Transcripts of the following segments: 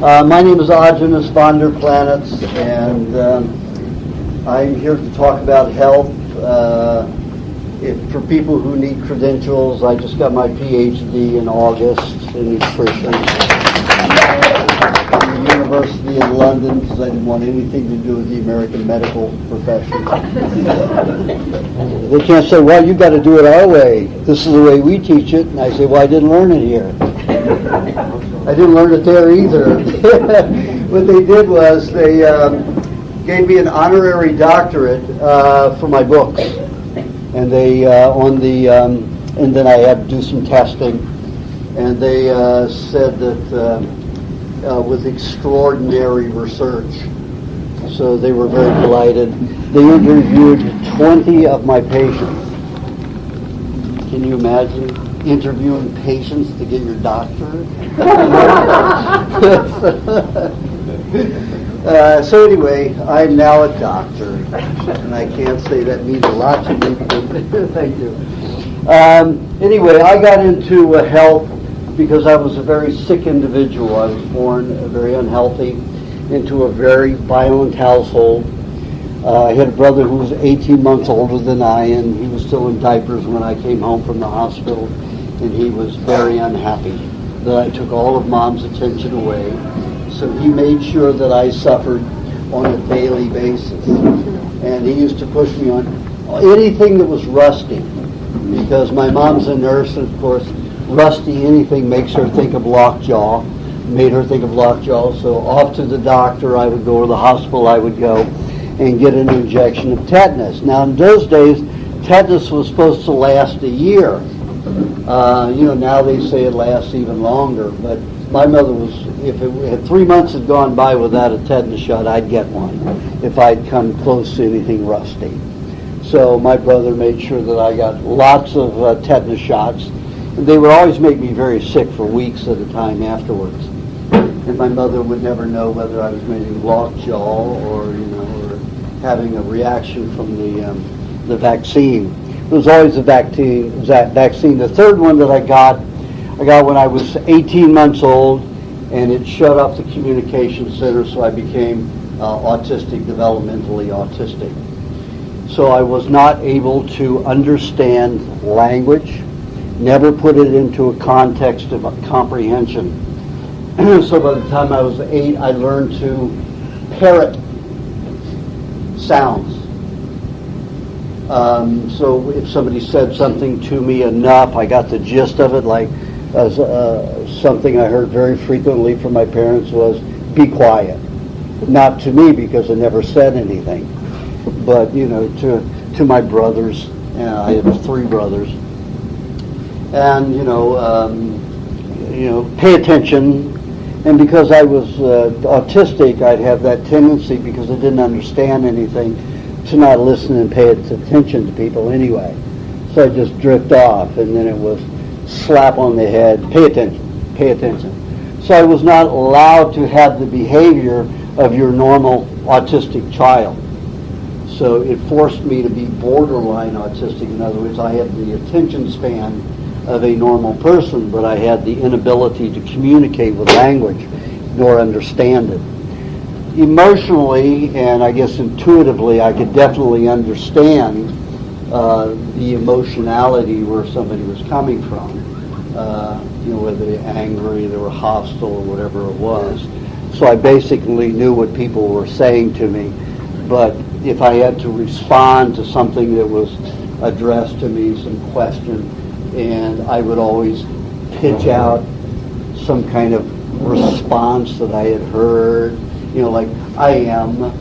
My name is Aajonus Vonderplanitz, and I'm here to talk about health. For people who need credentials, I just got my PhD in August in nutrition from the University of London because I didn't want anything to do with the American medical profession. They can't say, well, you've got to do it our way. This is the way we teach it. And I say, well, I didn't learn it here. I didn't learn it there either. What they did was they gave me an honorary doctorate for my books. And they and then I had to do some testing, and they said that with extraordinary research. So they were very delighted. They interviewed 20 of my patients. Can you imagine interviewing patients to get your doctorate? So anyway, I'm now a doctor, and I can't say that means a lot to me. Thank you. Anyway, I got into health because I was a very sick individual. I was born very unhealthy into a very violent household. I had a brother who was 18 months older than I, and he was still in diapers when I came home from the hospital, and he was very unhappy that I took all of Mom's attention away. So he made sure that I suffered on a daily basis. And he used to push me on anything that was rusty, because my mom's a nurse, and of course, rusty anything makes her think of lockjaw, made her think of lockjaw. So off to the doctor I would go, or the hospital I would go, and get an injection of tetanus. Now in those days, tetanus was supposed to last a year. Now they say it lasts even longer, but my mother was, if 3 months had gone by without a tetanus shot, I'd get one if I'd come close to anything rusty. So my brother made sure that I got lots of tetanus shots. And they would always make me very sick for weeks at a time afterwards. And my mother would never know whether I was getting lockjaw or having a reaction from the vaccine. It was always a vaccine. The third one that I got when I was 18 months old, and it shut off the communication center, so I became developmentally autistic. So I was not able to understand language, never put it into a context of comprehension. So by the time I was 8, I learned to parrot sounds. So if somebody said something to me enough, I got the gist of it. Like something I heard very frequently from my parents was, "Be quiet." Not to me because I never said anything, but to my brothers. I have 3 brothers, and pay attention. And because I was autistic, I'd have that tendency, because I didn't understand anything, to not listen and pay attention to people anyway. So I just drift off, and then it was slap on the head, pay attention. So I was not allowed to have the behavior of your normal autistic child. So it forced me to be borderline autistic. In other words, I had the attention span of a normal person, but I had the inability to communicate with language nor understand it. Emotionally, and I guess intuitively, I could definitely understand the emotionality where somebody was coming from. Whether they were angry, they were hostile, or whatever it was. So I basically knew what people were saying to me. But if I had to respond to something that was addressed to me, some question, and I would always pitch out some kind of response that I had heard, like, I am,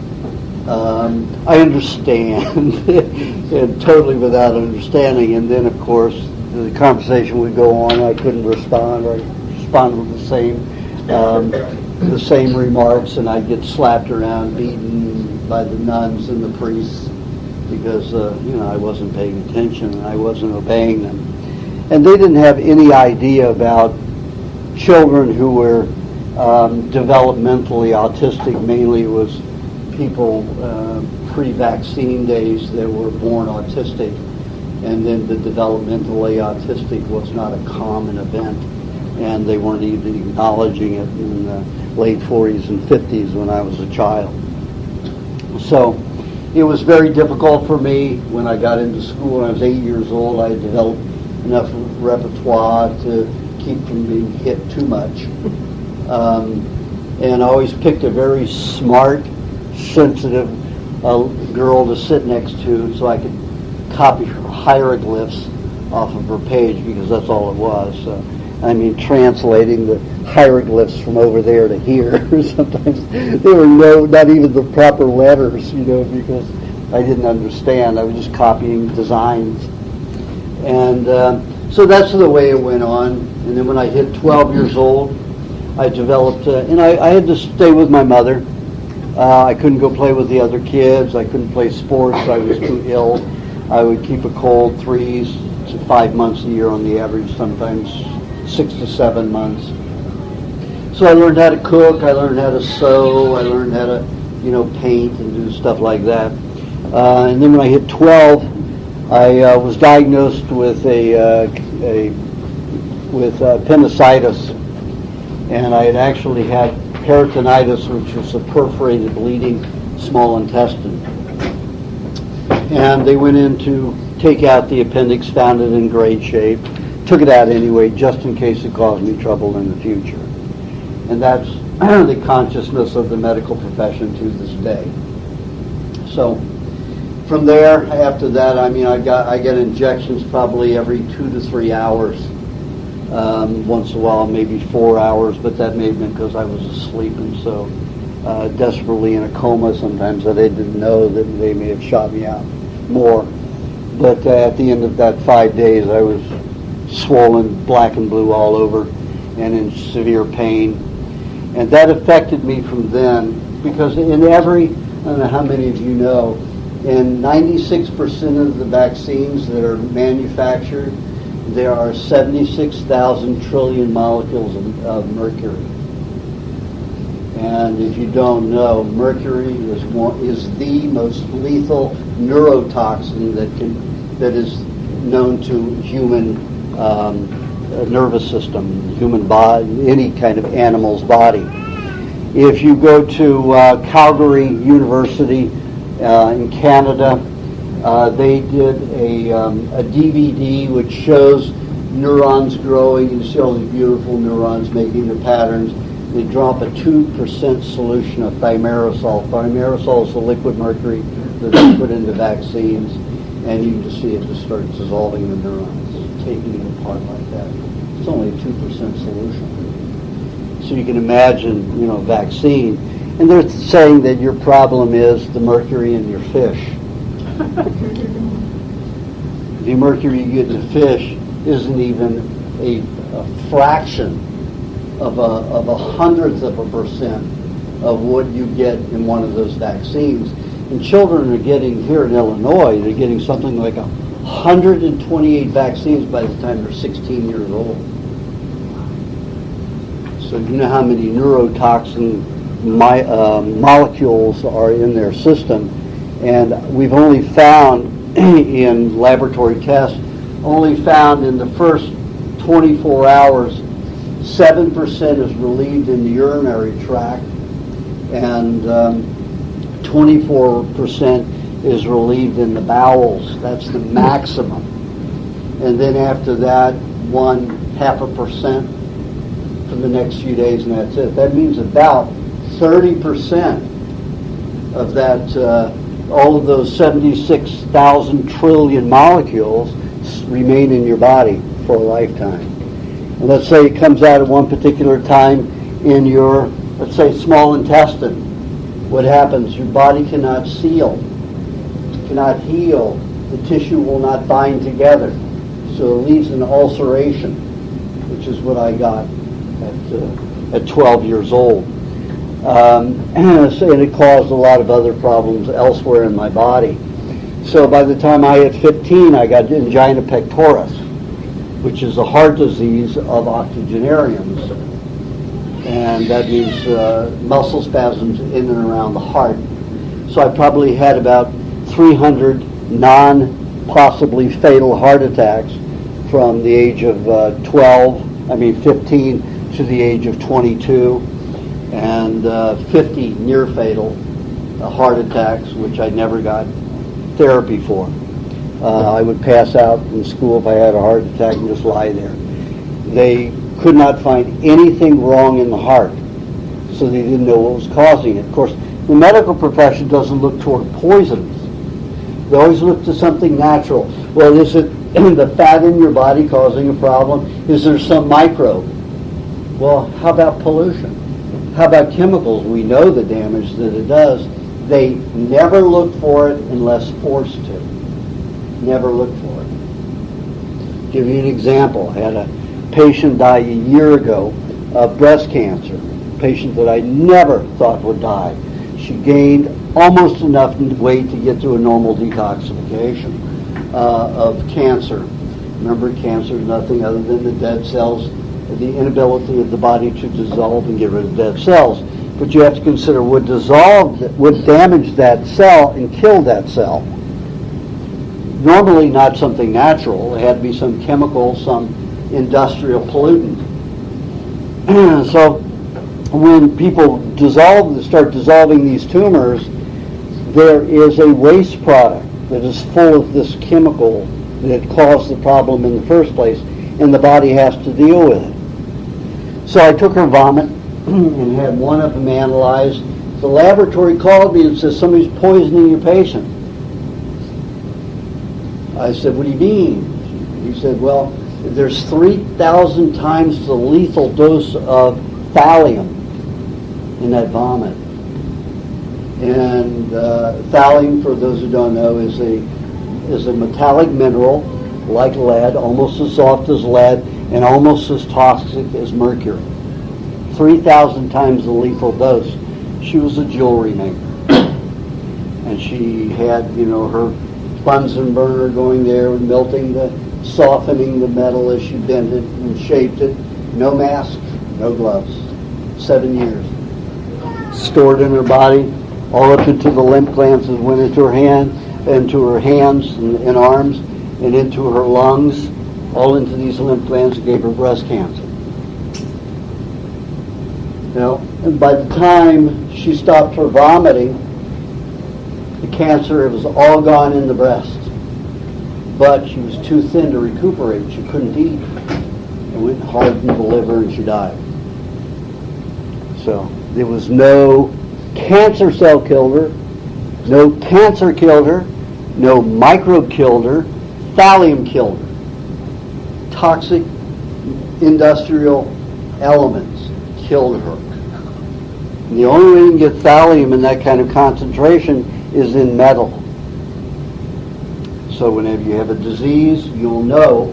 I understand, and totally without understanding. And then, of course, the conversation would go on. I couldn't respond, or I responded with the same remarks, and I'd get slapped around, beaten by the nuns and the priests because I wasn't paying attention and I wasn't obeying them. And they didn't have any idea about children who were developmentally autistic. Mainly it was people pre-vaccine days that were born autistic, and then the developmentally autistic was not a common event and they weren't even acknowledging it in the late 40s and 50s when I was a child. So it was very difficult for me when I got into school. When I was 8 years old, I had developed enough repertoire to keep from being hit too much. And I always picked a very smart, sensitive girl to sit next to so I could copy her hieroglyphs off of her page, because that's all it was. Translating the hieroglyphs from over there to here. Sometimes they were not even the proper letters, because I didn't understand. I was just copying designs. And so that's the way it went on. And then when I hit 12 years old, I developed, and I had to stay with my mother. I couldn't go play with the other kids. I couldn't play sports. I was too ill. I would keep a cold 3 to 5 months a year on the average, sometimes 6 to 7 months. So I learned how to cook. I learned how to sew. I learned how to, paint and do stuff like that. And then when I hit 12, I was diagnosed with appendicitis, and I had actually had peritonitis, which was a perforated bleeding small intestine. And they went in to take out the appendix, found it in great shape, took it out anyway, just in case it caused me trouble in the future. And that's the consciousness of the medical profession to this day. So from there, after that, I get injections probably every 2 to 3 hours. Once in a while, maybe 4 hours, but that may have been because I was asleep and so desperately in a coma sometimes that I didn't know that they may have shot me out more. But at the end of that 5 days, I was swollen, black and blue all over, and in severe pain. And that affected me from then, because I don't know how many of you know, in 96% of the vaccines that are manufactured, there are 76,000 trillion molecules of mercury. And if you don't know, mercury is the most lethal neurotoxin that is known to human nervous system, human body, any kind of animal's body. If you go to Calgary University in Canada, they did a DVD which shows neurons growing. You see all these beautiful neurons making their patterns. They drop a 2% solution of thimerosal. Thimerosal is the liquid mercury that they put into vaccines, and you can just see it just starts dissolving the neurons, taking it apart like that. It's only a 2% solution. So you can imagine, vaccine. And they're saying that your problem is the mercury in your fish. The mercury you get in the fish isn't even a fraction of a hundredth of a percent of what you get in one of those vaccines. And children are getting, here in Illinois, they're getting something like 128 vaccines by the time they're 16 years old. So you know how many neurotoxin molecules are in their system. And we've only found in laboratory tests, only found in the first 24 hours, 7% is relieved in the urinary tract, and 24% is relieved in the bowels. That's the maximum. And then after that, 0.5% for the next few days, and that's it. That means about 30% of that, all of those 76,000 trillion molecules remain in your body for a lifetime. And let's say it comes out at one particular time in your, let's say, small intestine. What happens? Your body cannot seal, cannot heal. The tissue will not bind together. So it leaves an ulceration, which is what I got at 12 years old. And it caused a lot of other problems elsewhere in my body. So by the time I hit 15, I got angina pectoris, which is a heart disease of octogenarians. And that means muscle spasms in and around the heart. So I probably had about 300 non-possibly fatal heart attacks from the age of 12 15 to the age of 22, and 50 near fatal heart attacks, which I never got therapy for. I would pass out in school if I had a heart attack and just lie there. They could not find anything wrong in the heart, so they didn't know what was causing it. Of course, the medical profession doesn't look toward poisons. They always look to something natural. Well, is it the fat in your body causing a problem? Is there some microbe? Well, how about pollution? How about chemicals? We know the damage that it does. They never look for it unless forced to. Never look for it. Give you an example. I had a patient die a year ago of breast cancer. A patient that I never thought would die. She gained almost enough weight to get to a normal detoxification of cancer. Remember, cancer is nothing other than the dead cells, the inability of the body to dissolve and get rid of dead cells. But you have to consider what damage that cell and kill that cell. Normally not something natural. It had to be some chemical, some industrial pollutant. So when people start dissolving these tumors, there is a waste product that is full of this chemical that caused the problem in the first place, and the body has to deal with it. So I took her vomit and had one of them analyzed. The laboratory called me and said, somebody's poisoning your patient. I said, what do you mean? He said, well, there's 3,000 times the lethal dose of thallium in that vomit. And thallium, for those who don't know, is a metallic mineral like lead, almost as soft as lead, and almost as toxic as mercury. 3,000 times the lethal dose. She was a jewelry maker. And she had, her Bunsen burner going there, softening the metal as she bent it and shaped it. No mask, no gloves. 7 years. Stored in her body, all up into the lymph glands that went into her hands and arms, and into her lungs, all into these lymph glands that gave her breast cancer. And by the time she stopped her vomiting, the cancer, it was all gone in the breast. But she was too thin to recuperate. She couldn't eat. It went hard in the liver and she died. So there was no cancer cell killed her, no cancer killed her, no microbe killed her, thallium killed her. Toxic industrial elements killed her. And the only way you can get thallium in that kind of concentration is in metal. So whenever you have a disease, you'll know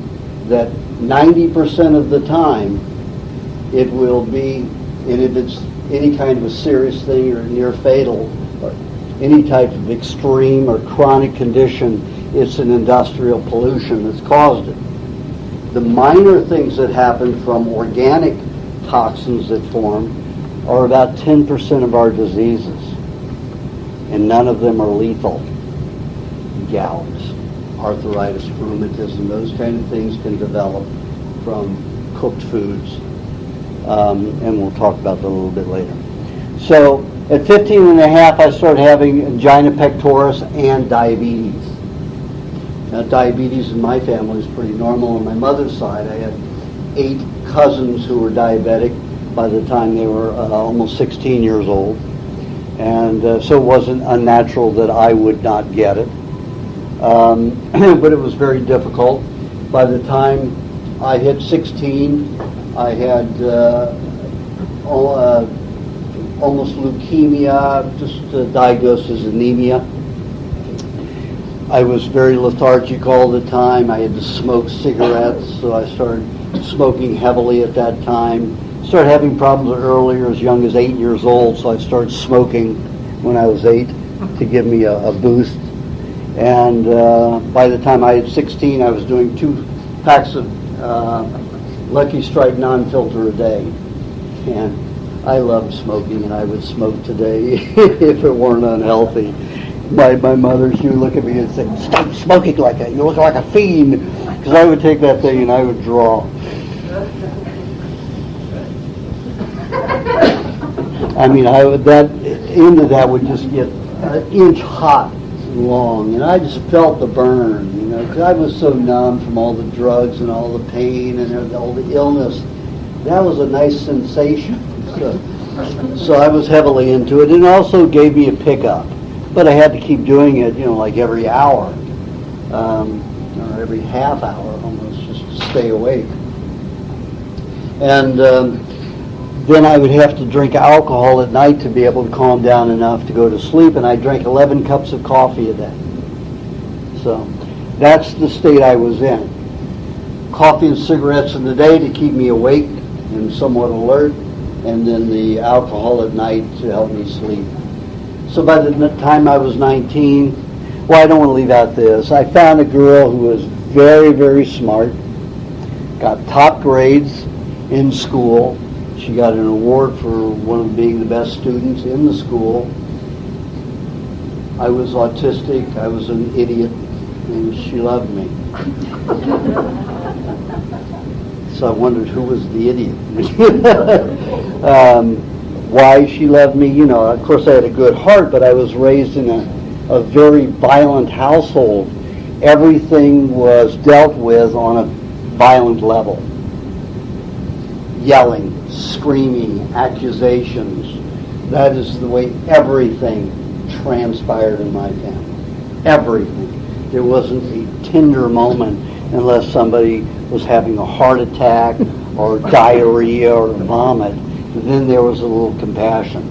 that 90% of the time it will be, and if it's any kind of a serious thing or near fatal or any type of extreme or chronic condition, it's an industrial pollution that's caused it. The minor things that happen from organic toxins that form are about 10% of our diseases, and none of them are lethal. Gout, arthritis, rheumatism, those kind of things can develop from cooked foods, and we'll talk about that a little bit later. So at 15 and a half, I started having angina pectoris and diabetes. Now, diabetes in my family is pretty normal. On my mother's side, I had 8 cousins who were diabetic by the time they were almost 16 years old. And so it wasn't unnatural that I would not get it. But it was very difficult. By the time I hit 16, I had almost leukemia, just diagnosed as anemia. I was very lethargic all the time. I had to smoke cigarettes, so I started smoking heavily at that time. Started having problems earlier, as young as 8 years old, so I started smoking when I was 8 to give me a boost. And by the time I had 16, I was doing 2 packs of Lucky Strike non-filter a day. And I loved smoking, and I would smoke today if it weren't unhealthy. My mother, she would look at me and say, "Stop smoking like that. You look like a fiend." Because I would take that thing and I would draw. I mean, that end of that would just get an inch hot and long, and I just felt the burn, because I was so numb from all the drugs and all the pain and all the illness. That was a nice sensation. So I was heavily into it, and it also gave me a pickup. But I had to keep doing it, like every hour, or every half hour almost, just to stay awake. And then I would have to drink alcohol at night to be able to calm down enough to go to sleep, and I drank 11 cups of coffee a day. So that's the state I was in. Coffee and cigarettes in the day to keep me awake and somewhat alert, and then the alcohol at night to help me sleep. So by the time I was 19, I don't want to leave out this. I found a girl who was very, very smart, got top grades in school. She got an award for one of being the best students in the school. I was autistic, I was an idiot, and she loved me. So I wondered who was the idiot. Why she loved me, of course I had a good heart, but I was raised in a very violent household. Everything was dealt with on a violent level. Yelling, screaming, accusations. That is the way everything transpired in my family. Everything. There wasn't a tender moment unless somebody was having a heart attack or diarrhea or vomit. Then there was a little compassion.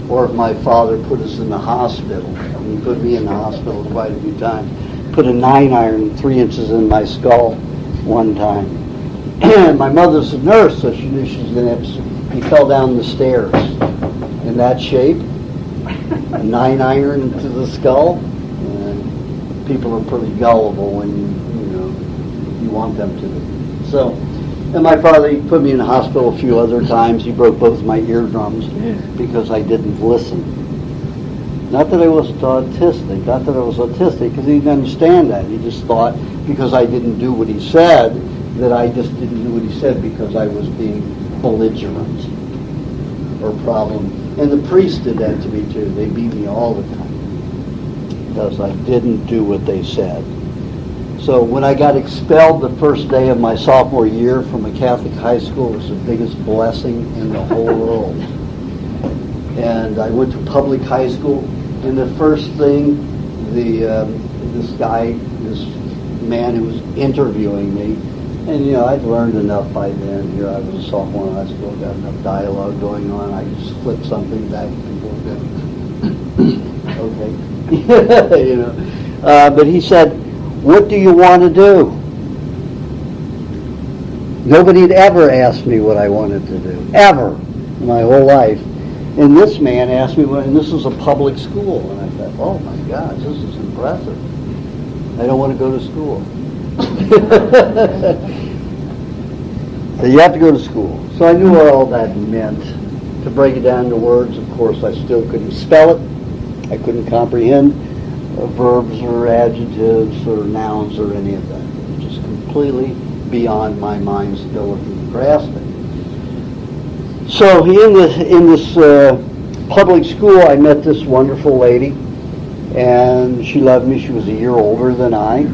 Or if my father put us in the hospital, and he put me in the hospital quite a few times, put a 9-iron 3 inches in my skull one time. My mother's a nurse, so she knew she was going to have to, he fell down the stairs in that shape, a 9-iron to the skull. And people are pretty gullible when you want them to be. So, and my father, he put me in the hospital a few other times. He broke both my eardrums because I didn't listen. Not that I wasn't autistic, because he didn't understand that. He just thought because I didn't do what he said, that I just didn't do what he said because I was being belligerent or problem. And the priests did that to me too. They beat me all the time because I didn't do what they said. So when I got expelled the first day of my sophomore year from a Catholic high school, it was the biggest blessing in the whole world. And I went to public high school, and the first thing, this man who was interviewing me, and I'd learned enough by then. Here I was a sophomore in high school, got enough dialogue going on. I just flipped something back and people would go, okay. But he said, "What do you want to do?" Nobody had ever asked me what I wanted to do, ever, in my whole life. And this man asked me, and this was a public school, and I thought, oh my gosh, this is impressive. I don't want to go to school. So you have to go to school. So I knew what all that meant. To break it down to words, of course, I still couldn't spell it. I couldn't comprehend verbs or adjectives or nouns or any of that. It was just completely beyond my mind's ability to grasp it. So in this public school, I met this wonderful lady, and she loved me. She was a year older than I.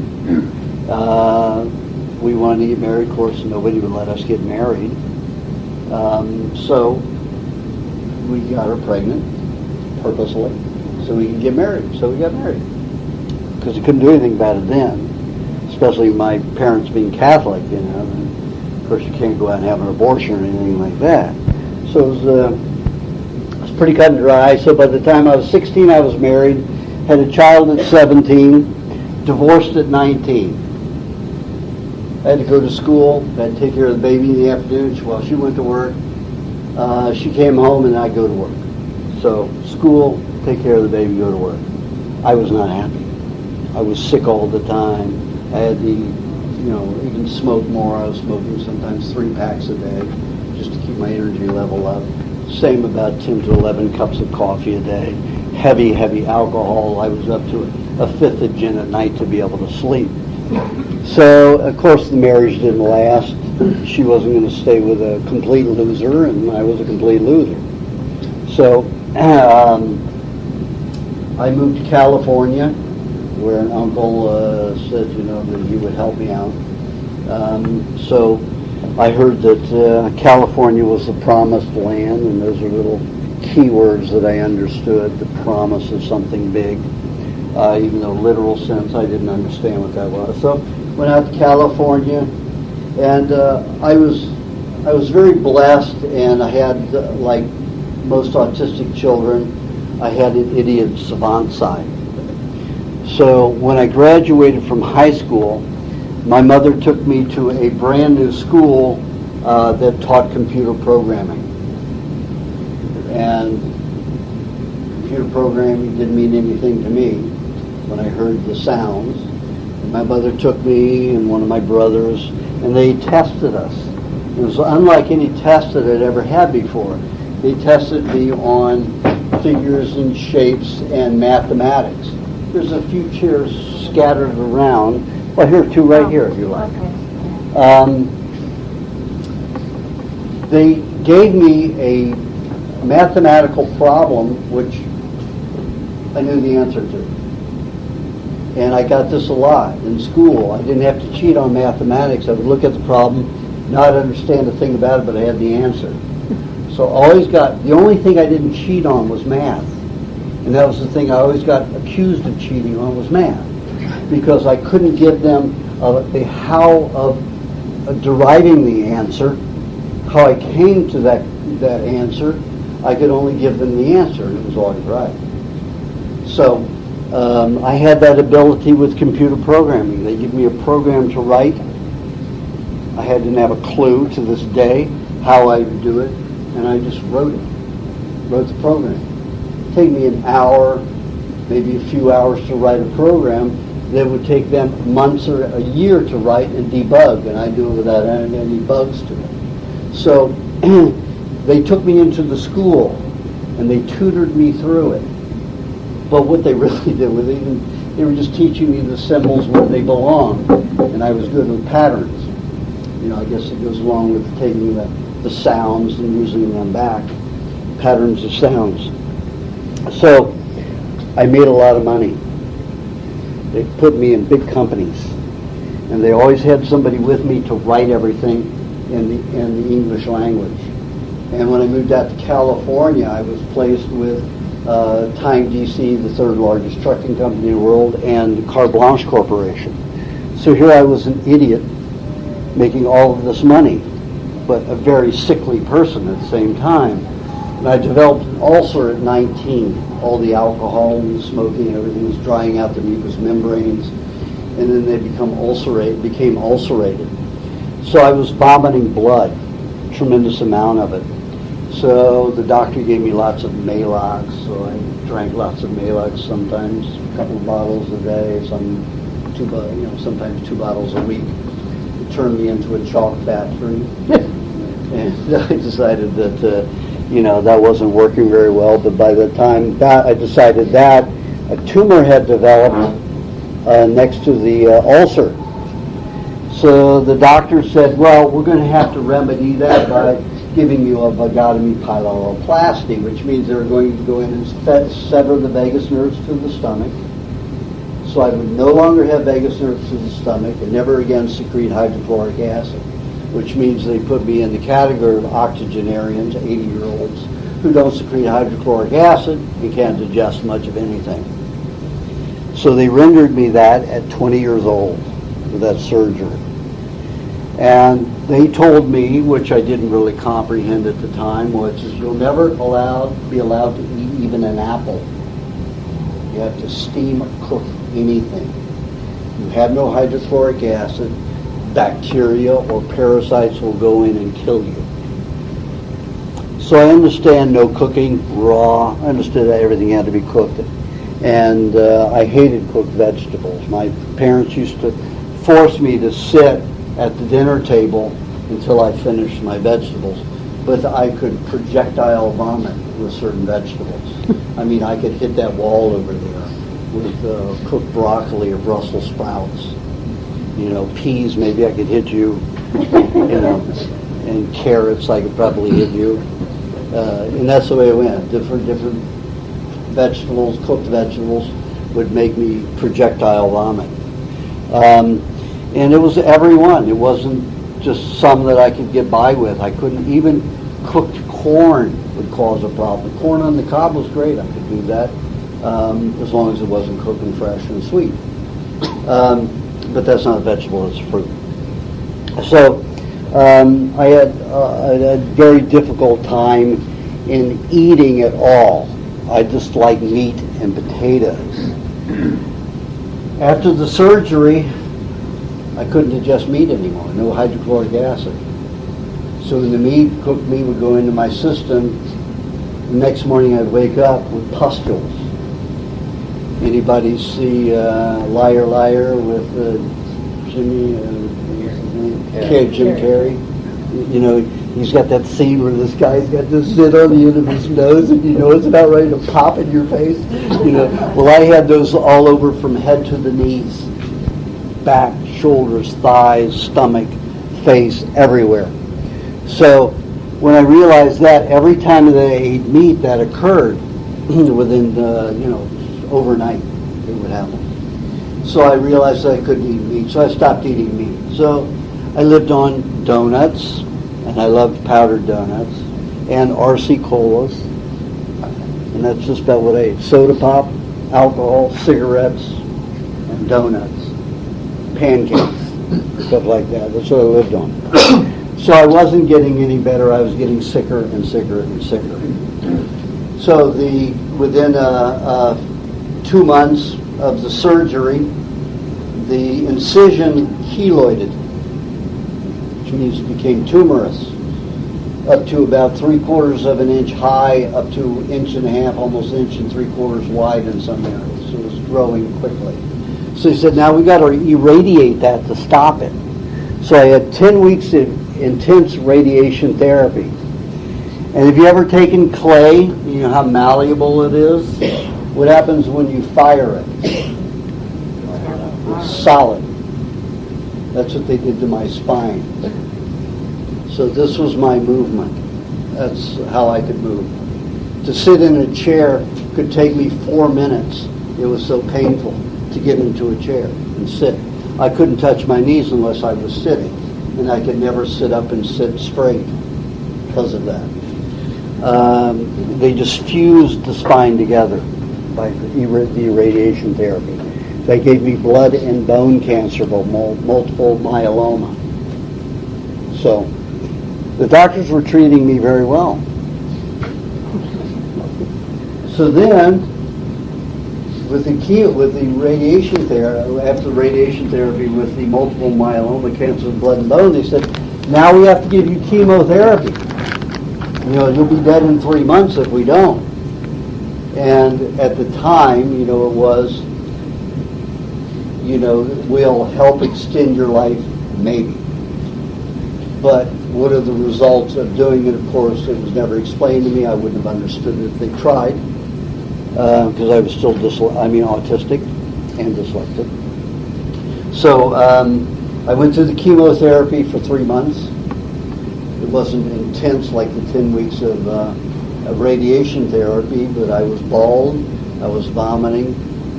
We wanted to get married. Of course, nobody would let us get married. So we got her pregnant, purposely, so we could get married. So we got married. Because we couldn't do anything about it then, especially my parents being Catholic, And of course, you can't go out and have an abortion or anything like that. So it was pretty cut and dry. So by the time I was 16, I was married, had a child at 17, divorced at 19. I had to go to school. I had to take care of the baby in the afternoons while she went to work. She came home and I'd go to work. So school, take care of the baby, go to work. I was not happy. I was sick all the time. I had to, even smoke more. I was smoking sometimes 3 packs a day just to keep my energy level up. Same about 10 to 11 cups of coffee a day. Heavy alcohol. I was up to a fifth of gin at night to be able to sleep. So, of course, the marriage didn't last. She wasn't going to stay with a complete loser, and I was a complete loser. So I moved to California, where an uncle said, that he would help me out. So I heard that California was the promised land, and those are little keywords that I understood. The promise of something big, even though literal sense I didn't understand what that was. So went out to California, and I was very blessed, and I had, like most autistic children, I had an idiot savant side. So when I graduated from high school, my mother took me to a brand new school that taught computer programming. And computer programming didn't mean anything to me when I heard the sounds. And my mother took me and one of my brothers, and they tested us. It was unlike any test that I'd ever had before. They tested me on figures and shapes and mathematics. There's a few chairs scattered around. Well, here are two right here, if you like. Okay. They gave me a mathematical problem, which I knew the answer to. And I got this a lot in school. I didn't have to cheat on mathematics. I would look at the problem, not understand a thing about it, but I had the answer. So the only thing I didn't cheat on was math. And that was the thing I always got accused of cheating on, was math. Because I couldn't give them a how of deriving the answer, how I came to that answer. I could only give them the answer, and it was always right. So I had that ability with computer programming. They give me a program to write. I didn't have a clue to this day how I would do it, and I just wrote the program. It'd take me an hour, maybe a few hours to write a program that would take them months or a year to write and debug, and I do it without any bugs to it. So they took me into the school, and they tutored me through it. But what they really did was they were just teaching me the symbols where they belong, and I was good with patterns. I guess it goes along with taking the sounds and using them back, patterns of sounds. So I made a lot of money. They put me in big companies, and they always had somebody with me to write everything in the English language. And when I moved out to California, I was placed with Time DC, the third largest trucking company in the world, and Carte Blanche Corporation. So here I was, an idiot, making all of this money, but a very sickly person at the same time. And I developed an ulcer at 19. All the alcohol and the smoking and everything was drying out the mucous membranes, and then they became ulcerated. So I was vomiting blood, tremendous amount of it. So the doctor gave me lots of Maalox, so I drank lots of Maalox, sometimes a couple of bottles a day, sometimes 2 bottles a week. It turned me into a chalk factory. And I decided that that wasn't working very well, but by the time I decided that, a tumor had developed next to the ulcer. So the doctor said, well, we're going to have to remedy that by giving you a vagotomy pyeloplasty, which means they're going to go in and sever the vagus nerves to the stomach. So I would no longer have vagus nerves to the stomach and never again secrete hydrochloric acid, which means they put me in the category of octogenarians, 80-year-olds, who don't secrete hydrochloric acid and can't digest much of anything. So they rendered me that at 20 years old with that surgery. And they told me, which I didn't really comprehend at the time, which is you'll never be allowed to eat even an apple. You have to steam or cook anything. You have no hydrochloric acid, bacteria or parasites will go in and kill you. So I understand no cooking, raw. I understood that everything had to be cooked. And I hated cooked vegetables. My parents used to force me to sit at the dinner table until I finished my vegetables. But I could projectile vomit with certain vegetables. I mean, I could hit that wall over there with cooked broccoli or Brussels sprouts. Peas, maybe I could hit you, and carrots, I could probably hit you. And that's the way it went. Different vegetables, cooked vegetables, would make me projectile vomit. And it was every one. It wasn't just some that I could get by with. I couldn't even cooked corn would cause a problem. Corn on the cob was great. I could do that as long as it wasn't cooked and fresh and sweet. But that's not a vegetable, it's fruit. So I had a very difficult time in eating at all. I just like meat and potatoes. After the surgery, I couldn't digest meat anymore, no hydrochloric acid. So when the cooked meat would go into my system, the next morning I'd wake up with pustules. Anybody see Liar Liar with Jim Carrey? You know, he's got that scene where this guy's got this zit on the end of his nose, and you know it's about ready to pop in your face. You know, well, I had those all over from head to the knees, back, shoulders, thighs, stomach, face, everywhere. So when I realized that, every time that I ate meat, that occurred within overnight. It would happen. So I realized that I couldn't eat meat, so I stopped eating meat. So I lived on donuts, and I loved powdered donuts, and RC colas, and that's just about what I ate. Soda pop, alcohol, cigarettes, and donuts, pancakes, stuff like that. That's what I lived on. So I wasn't getting any better. I was getting sicker and sicker and sicker. So within 2 months of the surgery, the incision keloided, which means it became tumorous, up to about 3/4 of an inch high, up to 1.5 inches, almost 1.75 inches wide in some areas. So it was growing quickly. So he said, now we got to irradiate that to stop it. So I had 10 weeks of intense radiation therapy. And have you ever taken clay? You know how malleable it is? What happens when you fire it? It's solid. That's what they did to my spine. So this was my movement. That's how I could move. To sit in a chair could take me 4 minutes. It was so painful to get into a chair and sit. I couldn't touch my knees unless I was sitting, and I could never sit up and sit straight because of that. They just fused the spine together by the irradiation therapy. They gave me blood and bone cancer, multiple myeloma. So the doctors were treating me very well. So then, with the radiation therapy, after radiation therapy with the multiple myeloma cancer of blood and bone, they said, now we have to give you chemotherapy. You know, you'll be dead in 3 months if we don't. And at the time, it was, we'll help extend your life, maybe. But what are the results of doing it? Of course, it was never explained to me. I wouldn't have understood it if they tried, because I was still autistic and dyslexic. So I went through the chemotherapy for 3 months. It wasn't intense like the 10 weeks of radiation therapy, but I was bald, I was vomiting,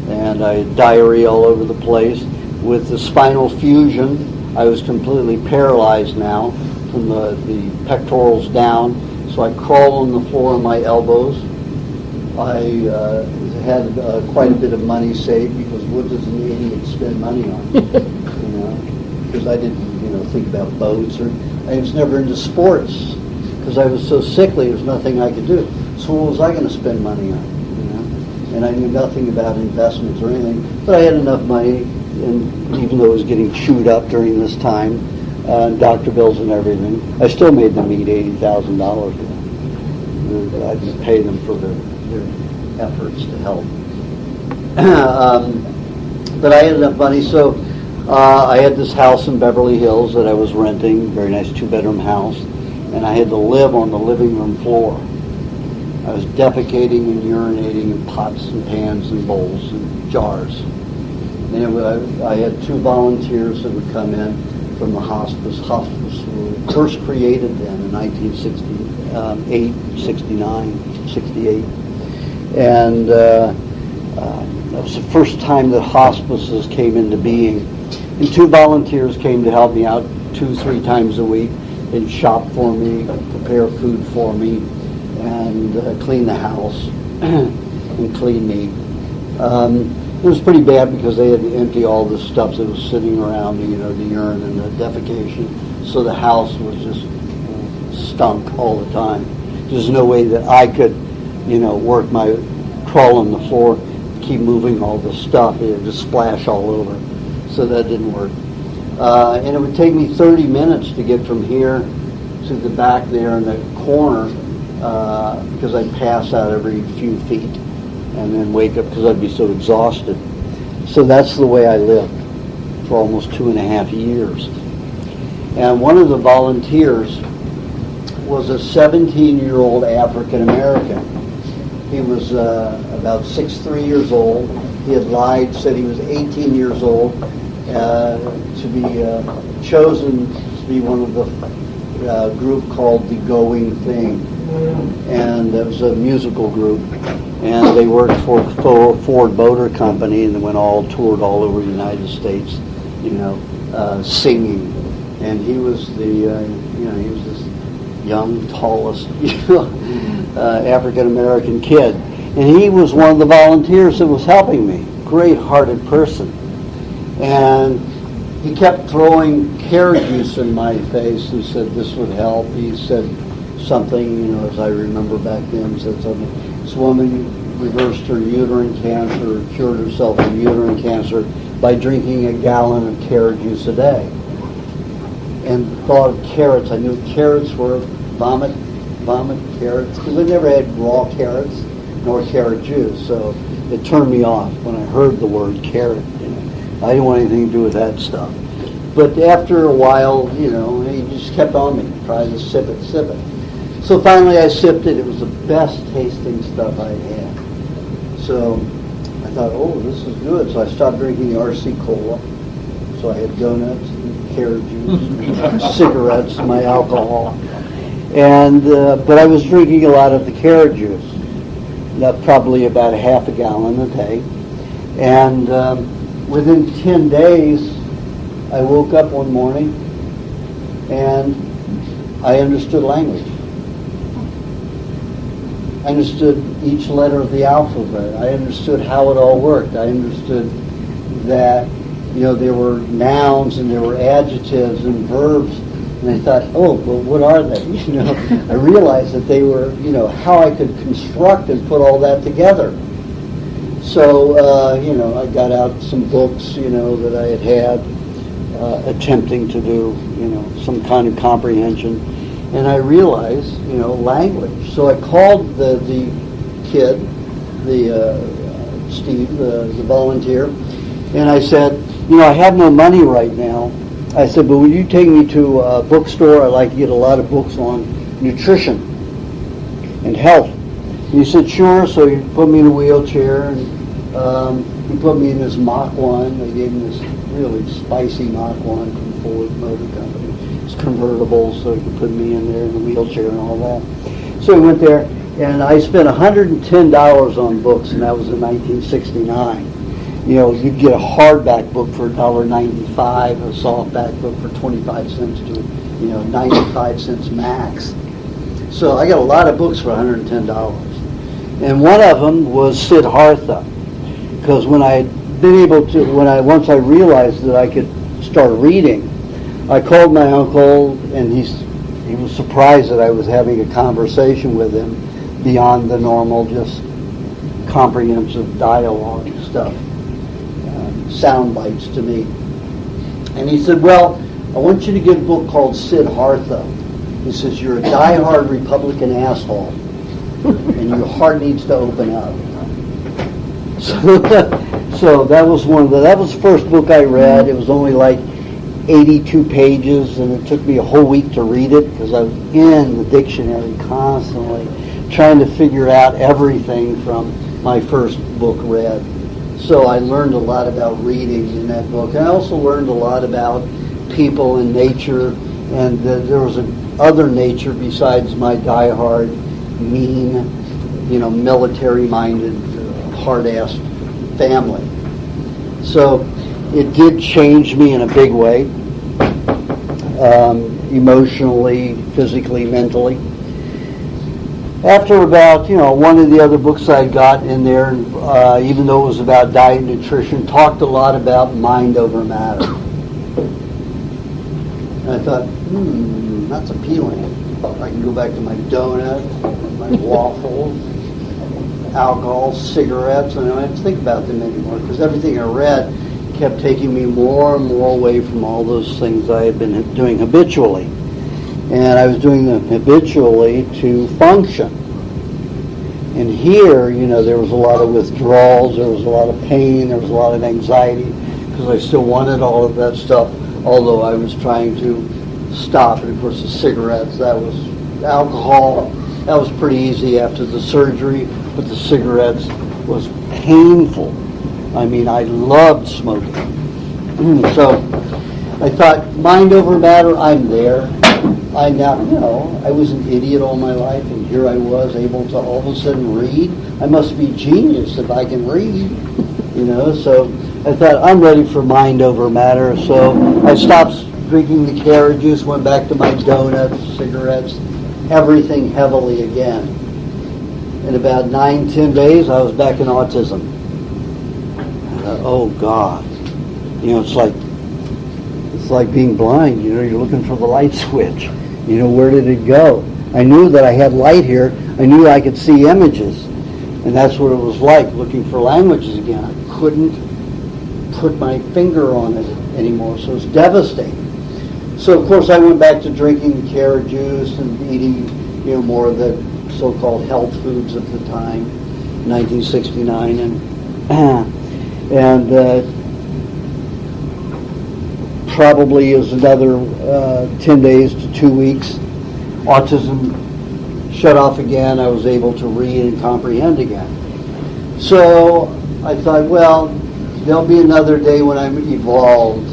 and I had diarrhea all over the place. With the spinal fusion, I was completely paralyzed now from the pectorals down, so I crawled on the floor on my elbows. I had quite a bit of money saved, because what does an idiot spend money on? Because I didn't think about boats, or I was never into sports because I was so sickly. There was nothing I could do. So what was I going to spend money on? And I knew nothing about investments or anything, but I had enough money, and even though it was getting chewed up during this time, doctor bills and everything, I still made them eat $80,000. I just pay them for their efforts to help. But I had enough money, so I had this house in Beverly Hills that I was renting, very nice 2-bedroom house, and I had to live on the living room floor. I was defecating and urinating in pots and pans and bowls and jars. And I had 2 volunteers that would come in. from the hospice. Hospice were first created then in 1968, 69, 68. And that was the first time that hospices came into being. And 2 volunteers came to help me out 2-3 times a week. They'd shop for me, prepare food for me, and clean the house and clean me. It was pretty bad because they had to empty all the stuff that was sitting around, the urine and the defecation. So the house was just stunk all the time. There's no way that I could, crawl on the floor, keep moving all the stuff. It would just splash all over. So that didn't work. And it would take me 30 minutes to get from here to the back there in the corner because I'd pass out every few feet and then wake up because I'd be so exhausted. So that's the way I lived for almost 2.5 years. And one of the volunteers was a 17-year-old African American. He was about 6'3" years old. He had lied, said he was 18 years old to be chosen to be one of the group called The Going Thing. And it was a musical group. And they worked for Ford Motor Company and they toured all over the United States, singing. And he was he was this young, tallest, African-American kid. And he was one of the volunteers that was helping me. Great-hearted person. And he kept throwing carrot juice in my face and said this would help. He said something, as I remember back then, said something. This woman reversed her uterine cancer, cured herself of uterine cancer by drinking a gallon of carrot juice a day. And thought of carrots. I knew carrots were vomit carrots, because I never had raw carrots nor carrot juice, so it turned me off when I heard the word carrot. I didn't want anything to do with that stuff. But after a while, he just kept on me, tried to sip it. So finally I sipped it. It was the best tasting stuff I had. So I thought, this is good. So I stopped drinking the RC Cola. So I had donuts and carrot juice, cigarettes, my alcohol. And but I was drinking a lot of the carrot juice, probably about a half a gallon a day. And within 10 days, I woke up one morning and I understood language. I understood each letter of the alphabet. I understood how it all worked. I understood that, there were nouns and there were adjectives and verbs. And I thought, what are they? I realized that they were, how I could construct and put all that together. So, I got out some books, that I had attempting to do, some kind of comprehension. And I realized, language. So I called the kid, Steve, the volunteer, and I said, I have no money right now. I said, but would you take me to a bookstore? I like to get a lot of books on nutrition and health. And he said, sure. So he put me in a wheelchair, and he put me in this Mach 1. They gave me this really spicy Mach 1 from Ford Motor Company. It's convertible, so he could put me in there in the wheelchair and all that. So we went there, and I spent $110 on books, and that was in 1969. You'd get a hardback book for $1.95, a softback book for 25 cents to, 95 cents max. So I got a lot of books for $110. And one of them was Siddhartha, because when I had been able to, once I realized that I could start reading, I called my uncle, and he was surprised that I was having a conversation with him beyond the normal, just comprehensive dialogue stuff. Sound bites to me. And he said, I want you to get a book called Siddhartha. He says, you're a diehard Republican asshole, and your heart needs to open up. So that was that was the first book I read. It was only like 82 pages, and it took me a whole week to read it because I was in the dictionary constantly trying to figure out everything from my first book read. So I learned a lot about reading in that book. And I also learned a lot about people and nature, and there was other nature besides my diehard, mean, military-minded, hard-ass family. So it did change me in a big way, emotionally, physically, mentally. After about, one of the other books I got in there, even though it was about diet and nutrition, talked a lot about mind over matter. And I thought, that's appealing. I can go back to my donut, my waffles, alcohol, cigarettes, and I don't have to think about them anymore, because everything I read kept taking me more and more away from all those things I had been doing habitually. And I was doing them habitually to function. And here, there was a lot of withdrawals, there was a lot of pain, there was a lot of anxiety, because I still wanted all of that stuff, although I was trying to stop. And of course the cigarettes, that was alcohol, that was pretty easy after the surgery, but the cigarettes was painful. I mean, I loved smoking. So I thought, mind over matter, I'm there. I now, I was an idiot all my life, and here I was able to all of a sudden read. I must be genius if I can read, So I thought, I'm ready for mind over matter. So I stopped drinking the carrot juice, went back to my donuts, cigarettes, everything heavily again. In about 9-10 days, I was back in autism. I thought, oh God, it's like being blind. You're looking for the light switch. Where did it go? I knew that I had light here. I knew I could see images, and that's what it was like looking for languages again. I couldn't put my finger on it anymore, so it was devastating. So of course I went back to drinking carrot juice and eating, more of the so-called health foods at the time, 1969, and probably is another 10 days to 2 weeks. Autism shut off again. I was able to read and comprehend again. So I thought, well, there'll be another day when I'm evolved,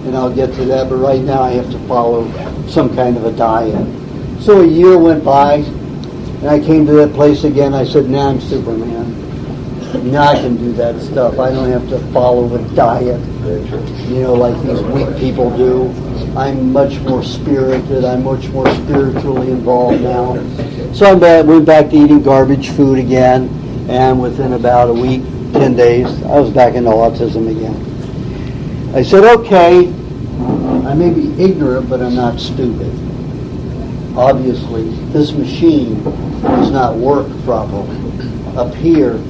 and I'll get to that, but right now I have to follow some kind of a diet. So a year went by, and I came to that place again. I said, now I'm Superman. Now I can do that stuff. I don't have to follow a diet, like these weak people do. I'm much more spirited. I'm much more spiritually involved now. So I went back to eating garbage food again, and within about a week, 10 days, I was back into autism again. I said, okay, I may be ignorant, but I'm not stupid. Obviously, this machine does not work properly up here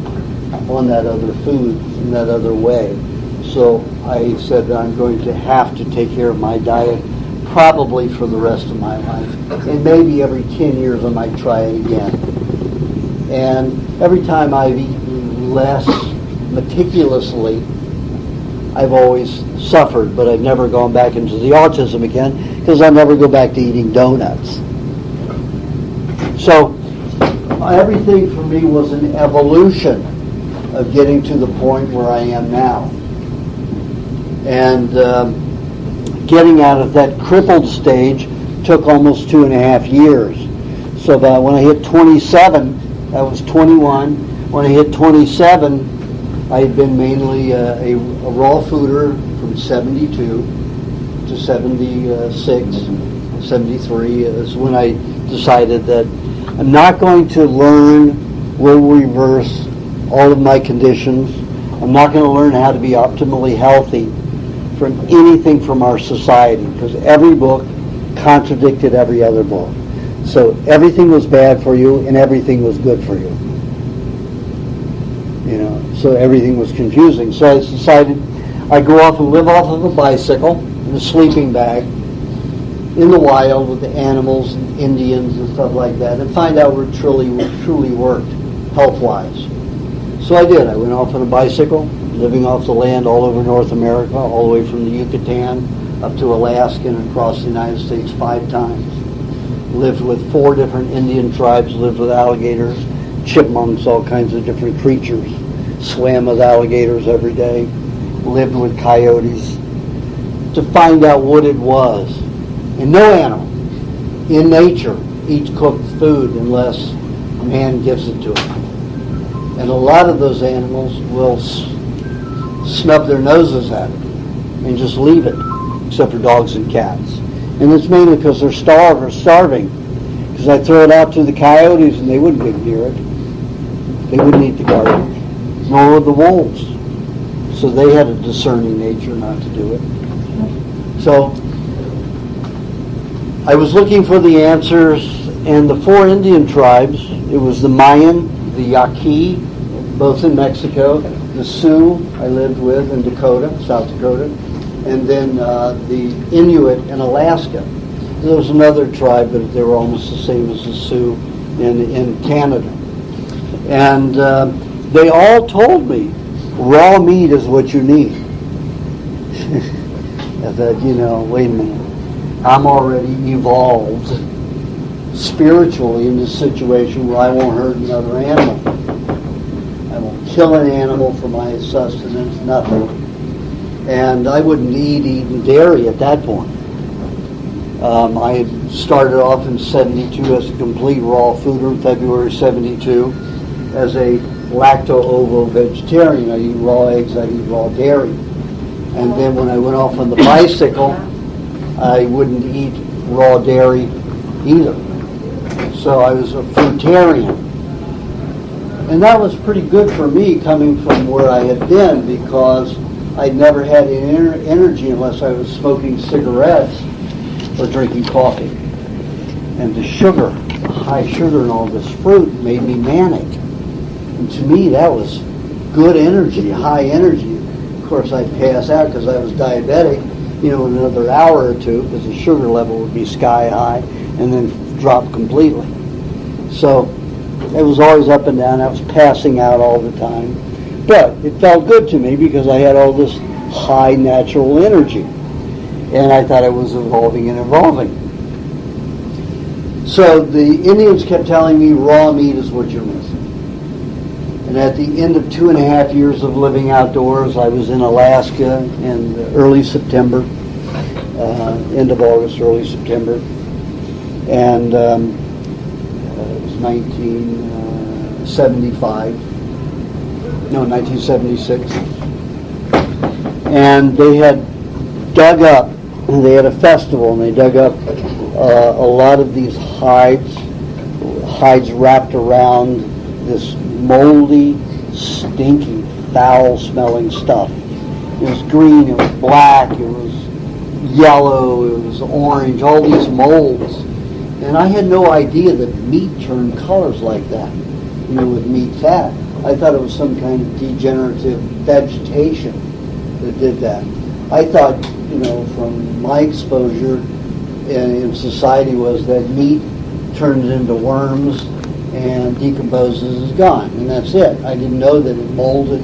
on that other food in that other way. So I said that I'm going to have to take care of my diet probably for the rest of my life. And maybe every 10 years I might try it again. And every time I've eaten less meticulously, I've always suffered, but I've never gone back into the autism again because I never go back to eating donuts. So everything for me was an evolution of getting to the point where I am now. And getting out of that crippled stage took almost 2.5 years. So about when I hit 27, I was 21. When I hit 27, I had been mainly a raw fooder from 72 to 76, 73 is when I decided that I'm not going to learn, will reverse all of my conditions. I'm not going to learn how to be optimally healthy from anything from our society, because every book contradicted every other book. So everything was bad for you and everything was good for you. So everything was confusing. So I decided I'd go off and live off of a bicycle in a sleeping bag in the wild with the animals and Indians and stuff like that, and find out where it truly worked health-wise. So I did. I went off on a bicycle, living off the land all over North America, all the way from the Yucatan up to Alaska and across the United States 5 times. Lived with 4 different Indian tribes, lived with alligators, chipmunks, all kinds of different creatures. Swam with alligators every day, lived with coyotes, to find out what it was. And no animal in nature eats cooked food unless man gives it to it. And a lot of those animals will snub their noses at it and just leave it, except for dogs and cats. And it's mainly because they're starving. Because I throw it out to the coyotes and they wouldn't get near it. They wouldn't eat the garbage, nor would the wolves. So they had a discerning nature not to do it. So I was looking for the answers, and the 4 Indian tribes, it was the Mayan, the Yaqui, both in Mexico, the Sioux I lived with in Dakota, South Dakota, and then the Inuit in Alaska. There was another tribe, but they were almost the same as the Sioux in Canada. And they all told me, raw meat is what you need. I thought, wait a minute. I'm already evolved spiritually in this situation where I won't hurt another animal. I won't kill an animal for my sustenance, nothing. And I wouldn't eat even dairy at that point. I had started off in 72 as a complete raw fooder in February 72 as a lacto-ovo vegetarian. I eat raw eggs, I eat raw dairy. And then when I went off on the bicycle, I wouldn't eat raw dairy either. So I was a fruitarian. And that was pretty good for me coming from where I had been, because I'd never had any energy unless I was smoking cigarettes or drinking coffee. And the sugar, the high sugar and all this fruit made me manic. And to me that was good energy, high energy. Of course I'd pass out because I was diabetic, in another hour or two, because the sugar level would be sky high and then drop completely. So it was always up and down. I was passing out all the time. But it felt good to me because I had all this high natural energy. And I thought I was evolving and evolving. So the Indians kept telling me raw meat is what you're missing. And at the end of 2.5 years of living outdoors, I was in Alaska in early September, end of August, early September. And it was 1976. And they had dug up, they had a festival, and they dug up a lot of these hides wrapped around this moldy, stinky, foul-smelling stuff. It was green, it was black, it was yellow, it was orange, all these molds. And I had no idea that meat turned colors like that, with meat fat. I thought it was some kind of degenerative vegetation that did that. I thought, from my exposure in society was that meat turns into worms and decomposes is gone, and that's it. I didn't know that it molded,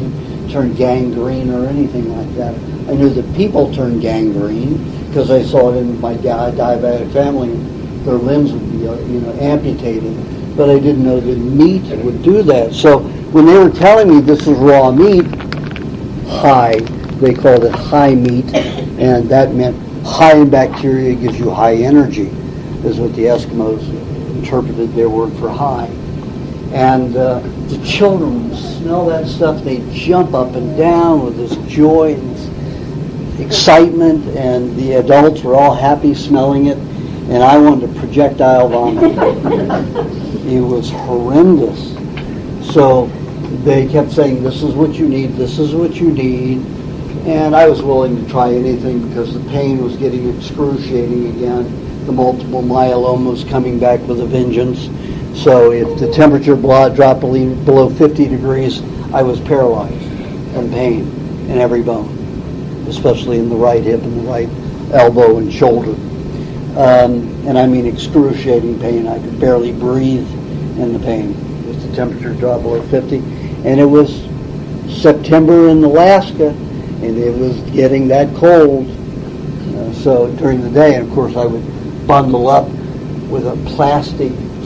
turned gangrene or anything like that. I knew that people turned gangrene because I saw it in my diabetic family. Their limbs would be, amputated, but I didn't know that meat would do that. So when they were telling me this is raw meat, high, they called it high meat, and that meant high in bacteria, gives you high energy, is what the Eskimos interpreted their word for high. And the children smell that stuff, they jump up and down with this joy and this excitement, and the adults were all happy smelling it, and I wanted to projectile vomit. It was horrendous. So they kept saying, this is what you need, this is what you need. And I was willing to try anything because the pain was getting excruciating again. The multiple myeloma was coming back with a vengeance. So if the temperature dropped below 50 degrees, I was paralyzed from pain in every bone, especially in the right hip and the right elbow and shoulder. And I mean excruciating pain. I could barely breathe in the pain if the temperature dropped below 50. And it was September in Alaska, and it was getting that cold. So during the day, and of course I would bundle up with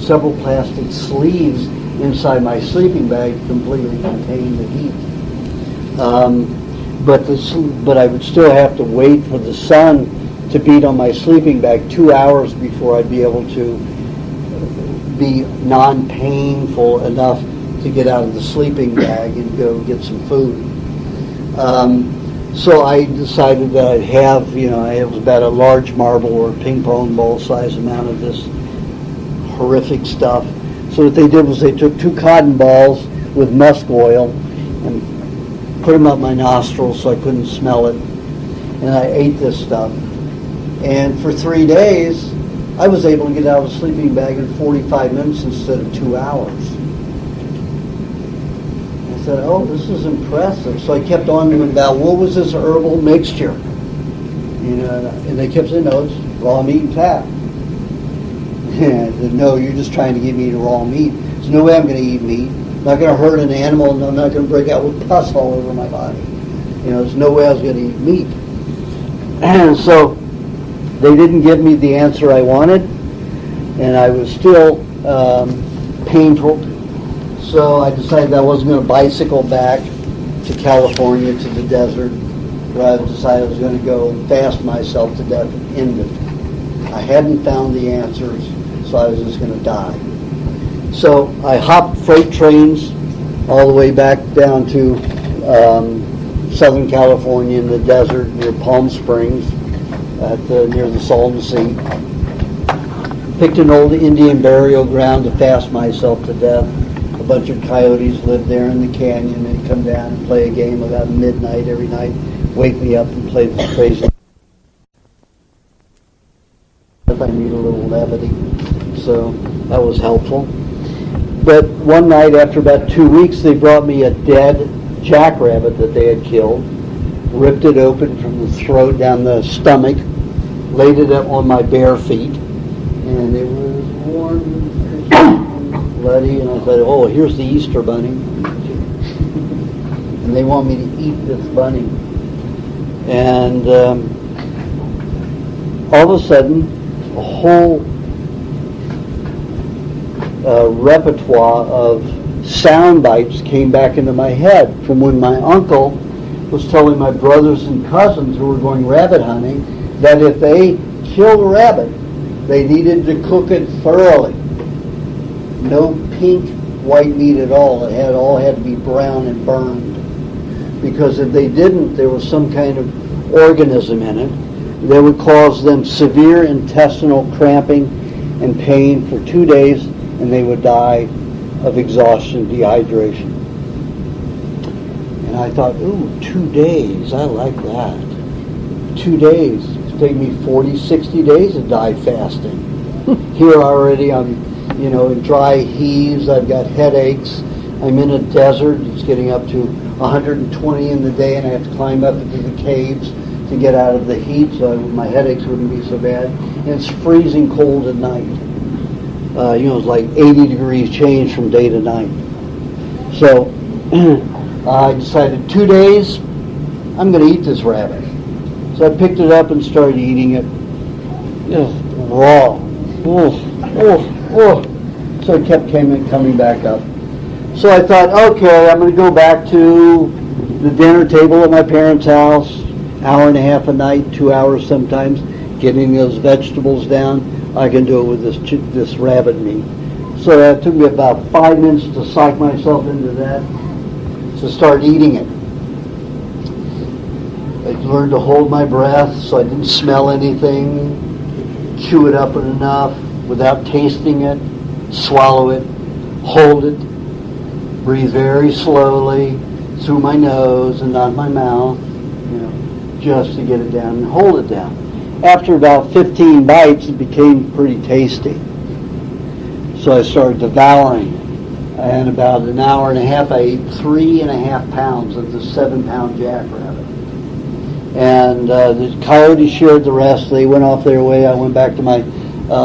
several plastic sleeves inside my sleeping bag to completely contain the heat. but I would still have to wait for the sun to beat on my sleeping bag 2 hours before I'd be able to be non-painful enough to get out of the sleeping bag and go get some food. So I decided that I'd have, it was about a large marble or ping pong ball size amount of this horrific stuff. So what they did was they took 2 cotton balls with musk oil and put them up my nostrils so I couldn't smell it. And I ate this stuff. And for 3 days, I was able to get out of the sleeping bag in 45 minutes instead of 2 hours. I said, oh, this is impressive. So I kept on them about what was this herbal mixture? And they kept saying, no, it's raw meat and fat. And I said, no, you're just trying to get me to raw meat. There's no way I'm going to eat meat. I'm not going to hurt an animal, and I'm not going to break out with pus all over my body. There's no way I was going to eat meat. And so they didn't give me the answer I wanted, and I was still painful. So I decided I wasn't going to bicycle back to California to the desert, but I decided I was going to go fast myself to death and end it. I hadn't found the answers, so I was just going to die. So I hopped freight trains all the way back down to Southern California in the desert near Palm Springs, near the Salton Sea. Picked an old Indian burial ground to fast myself to death. A bunch of coyotes lived there in the canyon. They'd come down and play a game about midnight every night, wake me up and play this crazy. I need a little levity, so that was helpful. But one night, after about 2 weeks, they brought me a dead jackrabbit that they had killed, ripped it open from the throat down the stomach, laid it up on my bare feet, and it was warm and bloody, and I thought, oh, here's the Easter bunny. And they want me to eat this bunny. And all of a sudden, a whole repertoire of sound bites came back into my head from when my uncle was telling my brothers and cousins who were going rabbit hunting that if they killed a rabbit, they needed to cook it thoroughly. No pink, white meat at all. It all had to be brown and burned. Because if they didn't, there was some kind of organism in it that would cause them severe intestinal cramping and pain for 2 days, and they would die of exhaustion, dehydration. And I thought, ooh, 2 days, I like that. 2 days. It'd take me 40, 60 days to die fasting. Here already I'm, in dry heaves, I've got headaches, I'm in a desert, it's getting up to 120 in the day, and I have to climb up into the caves to get out of the heat so my headaches wouldn't be so bad. And it's freezing cold at night. It's like 80 degrees change from day to night. So I decided 2 days, I'm going to eat this rabbit. So I picked it up and started eating it. Raw. So it kept coming back up. So I thought, okay, I'm going to go back to the dinner table at my parents' house, hour and a half a night, 2 hours sometimes, getting those vegetables down. I can do it with this rabbit meat. So it took me about 5 minutes to psych myself into that, to start eating it. I learned to hold my breath so I didn't smell anything, chew it up enough without tasting it, swallow it, hold it, breathe very slowly through my nose and not my mouth, just to get it down and hold it down. After about 15 bites, it became pretty tasty. So I started devouring. And about an hour and a half, I ate 3.5 pounds of the 7-pound jackrabbit. And the coyotes shared the rest. They went off their way. I went back to my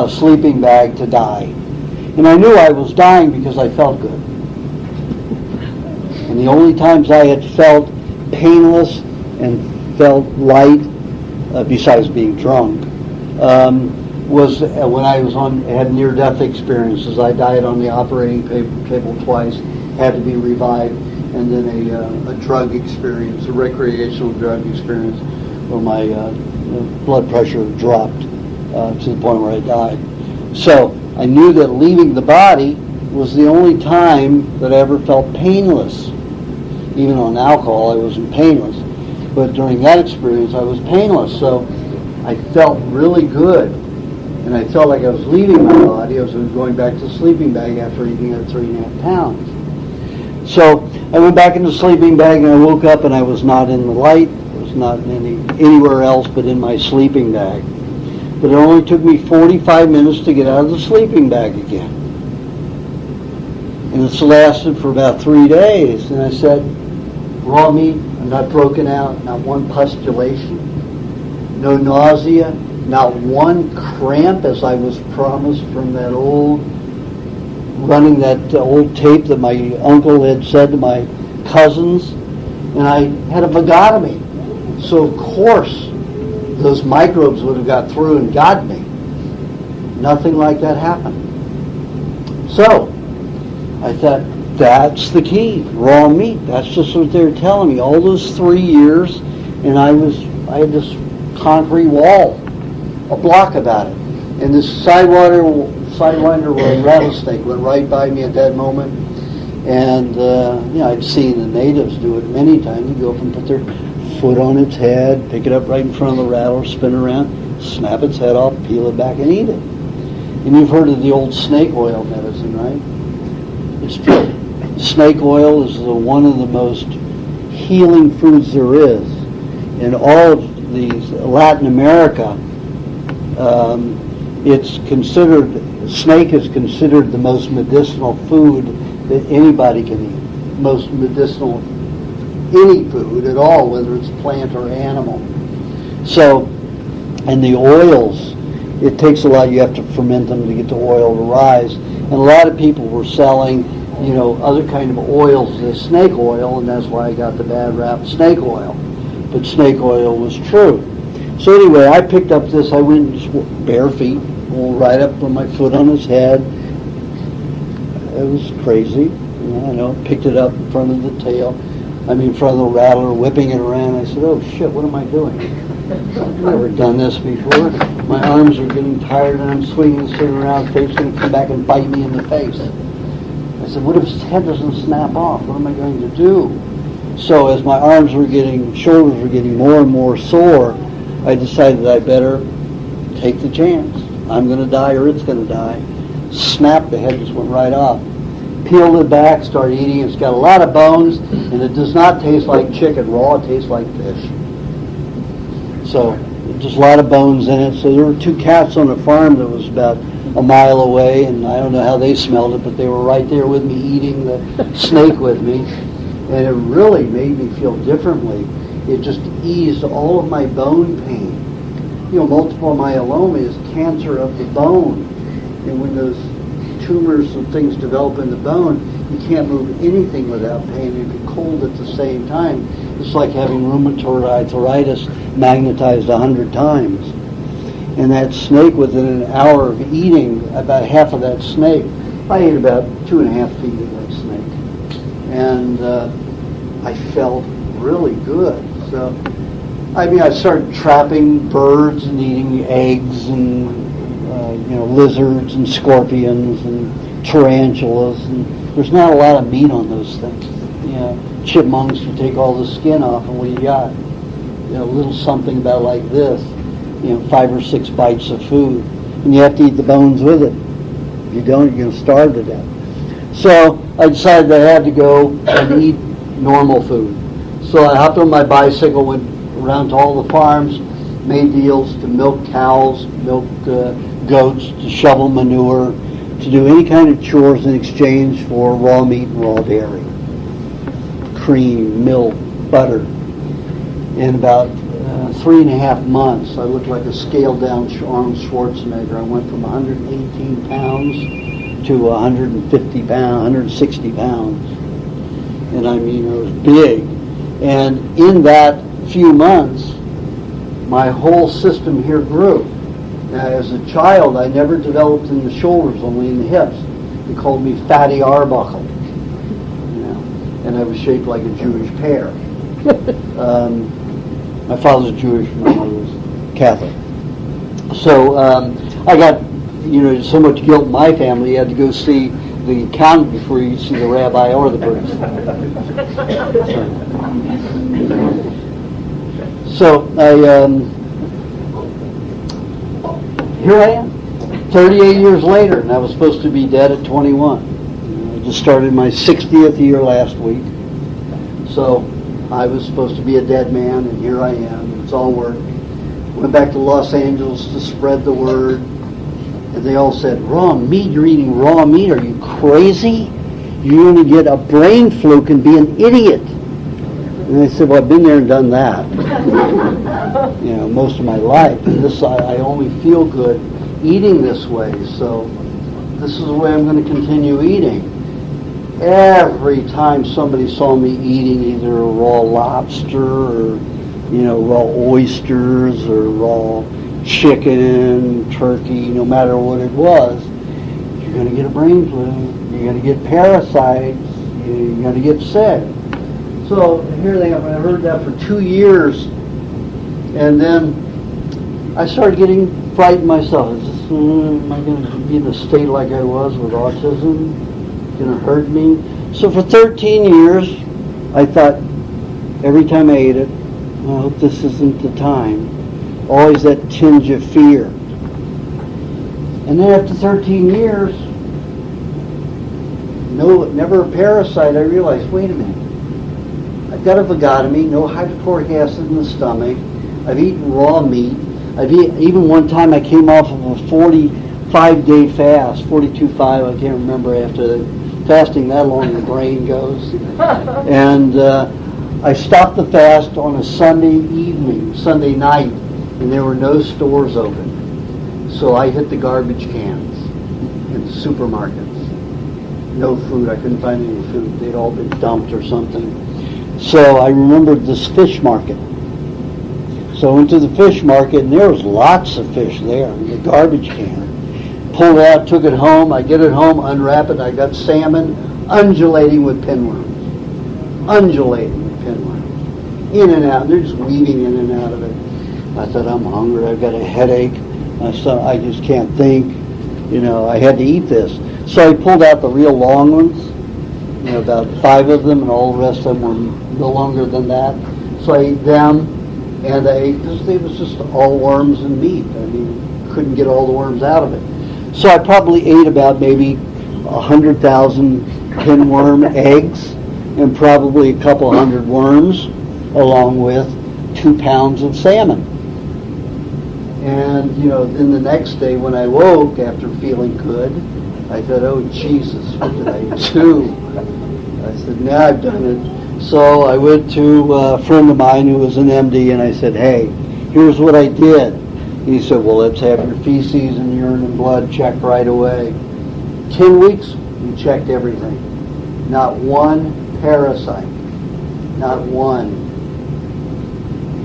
sleeping bag to die. And I knew I was dying because I felt good. And the only times I had felt painless and felt light, besides being drunk, was when I had near-death experiences. I died on the operating table twice, had to be revived, and then a drug experience, a recreational drug experience, where my blood pressure dropped to the point where I died. So I knew that leaving the body was the only time that I ever felt painless. Even on alcohol, I wasn't painless. But during that experience, I was painless. So I felt really good. And I felt like I was leaving my body. I was going back to the sleeping bag after eating at 3.5 pounds. So I went back in the sleeping bag and I woke up and I was not in the light. I was not anywhere else but in my sleeping bag. But it only took me 45 minutes to get out of the sleeping bag again. And it's lasted for about 3 days. And I said, raw meat, I'm not broken out, not one pustulation, no nausea, not one cramp, as I was promised from that running that old tape that my uncle had said to my cousins. And I had a vagotomy. So of course, those microbes would have got through and got me. Nothing like that happened. So I thought, that's the key, raw meat. That's just what they were telling me all those 3 years, and I had this concrete wall, a block about it. And this sidewinder rattlesnake went right by me at that moment. And I'd seen the natives do it many times. You go up and put their foot on its head, pick it up right in front of the rattle, spin around, snap its head off, peel it back, and eat it. And you've heard of the old snake oil medicine, right? It's true. Snake oil is one of the most healing foods there is. In all of these Latin America, snake is considered the most medicinal food that anybody can eat. Most medicinal, any food at all, whether it's plant or animal. So, and the oils, it takes a lot. You have to ferment them to get the oil to rise. And a lot of people were selling, other kind of oils than snake oil, and that's why I got the bad rap, snake oil. But snake oil was true. So anyway, I picked up this. I went bare feet, right up with my foot on his head. It was crazy. Picked it up in front of the in front of the rattler, whipping it around. I said, oh shit, what am I doing? I've never done this before. My arms are getting tired and I'm swinging this thing around. Fate's going to come back and bite me in the face. I said, what if his head doesn't snap off? What am I going to do? So as my shoulders were getting more and more sore, I decided I better take the chance. I'm going to die or it's going to die. Snapped, the head just went right off. Peeled it back, started eating. It's got a lot of bones, and it does not taste like chicken raw. It tastes like fish. So just a lot of bones in it. So there were 2 cats on a farm that was about a mile away, and I don't know how they smelled it, but they were right there with me eating the snake with me. And it really made me feel differently. It just eased all of my bone pain. Multiple myeloma is cancer of the bone. And when those tumors and things develop in the bone, you can't move anything without pain and be cold at the same time. It's like having rheumatoid arthritis magnetized 100 times. And that snake, within an hour of eating about half of that snake, I ate about 2.5 feet of that snake. And I felt really good. So, I started trapping birds and eating eggs and lizards and scorpions and tarantulas, and there's not a lot of meat on those things. Chipmunks, you take all the skin off, and what do you got? A little something about like this, 5 or 6 bites of food, and you have to eat the bones with it. If you don't, you're going to starve to death. So I decided I had to go and eat normal food. So I hopped on my bicycle, went around to all the farms, made deals to milk cows, milk goats, to shovel manure, to do any kind of chores in exchange for raw meat and raw dairy, cream, milk, butter. In about 3.5 months, I looked like a scaled-down Arnold Schwarzenegger. I went from 118 pounds to 150 pounds, 160 pounds. And I was big. And in that few months, my whole system here grew. Now, as a child, I never developed in the shoulders, only in the hips. They called me Fatty Arbuckle. and I was shaped like a Jewish pear. My father's Jewish, my mother was Catholic. So I got, so much guilt in my family, you had to go see the accountant before you see the rabbi or the priest. So here I am, 38 years later, and I was supposed to be dead at 21. I just started my 60th year last week. So I was supposed to be a dead man, and here I am. It's all work. Went back to Los Angeles to spread the word, and they all said, raw meat? You're eating raw meat? Are you crazy? You're going to get a brain fluke and be an idiot. And I said, well, I've been there and done that, most of my life. And this, I only feel good eating this way, so this is the way I'm going to continue eating. Every time somebody saw me eating either a raw lobster or, raw oysters or raw chicken, turkey, no matter what it was, you're going to get a brain flu, you're going to get parasites, you're going to get sick. So here they are. I heard that for 2 years, and then I started getting frightened myself. Am I going to be in a state like I was with autism? Going to hurt me? So for 13 years, I thought every time I ate it, I hope this isn't the time. Always that tinge of fear. And then after 13 years, never a parasite, I realized, wait a minute. I've got a vagotomy, no hydrochloric acid in the stomach. I've eaten raw meat. Even one time I came off of a 45-day fast, 42.5, I can't remember after fasting that long the brain goes. And I stopped the fast on a Sunday night, and there were no stores open. So I hit the garbage cans in the supermarkets. No food, I couldn't find any food. They'd all been dumped or something. So I remembered this fish market. So I went to the fish market, and there was lots of fish there in the garbage can. Pulled it out, took it home. I get it home, unwrap it. I got salmon undulating with pinworms. Undulating with pinworms. In and out. They're just weaving in and out of it. I thought, I'm hungry. I've got a headache. I just can't think. I had to eat this. So I pulled out the real long ones, about 5 of them, and all the rest of them were no longer than that. So I ate them, and because it was just all worms and meat. Couldn't get all the worms out of it. So I probably ate about maybe 100,000 pinworm eggs and probably a couple hundred worms, along with 2 pounds of salmon. And, then the next day when I woke after feeling good, I thought, oh, Jesus, what did I do? I said, now I've done it. So I went to a friend of mine who was an MD, and I said, hey, here's what I did. He said, well, let's have your feces and urine and blood checked right away. 10 weeks, we checked everything. Not one parasite. Not one.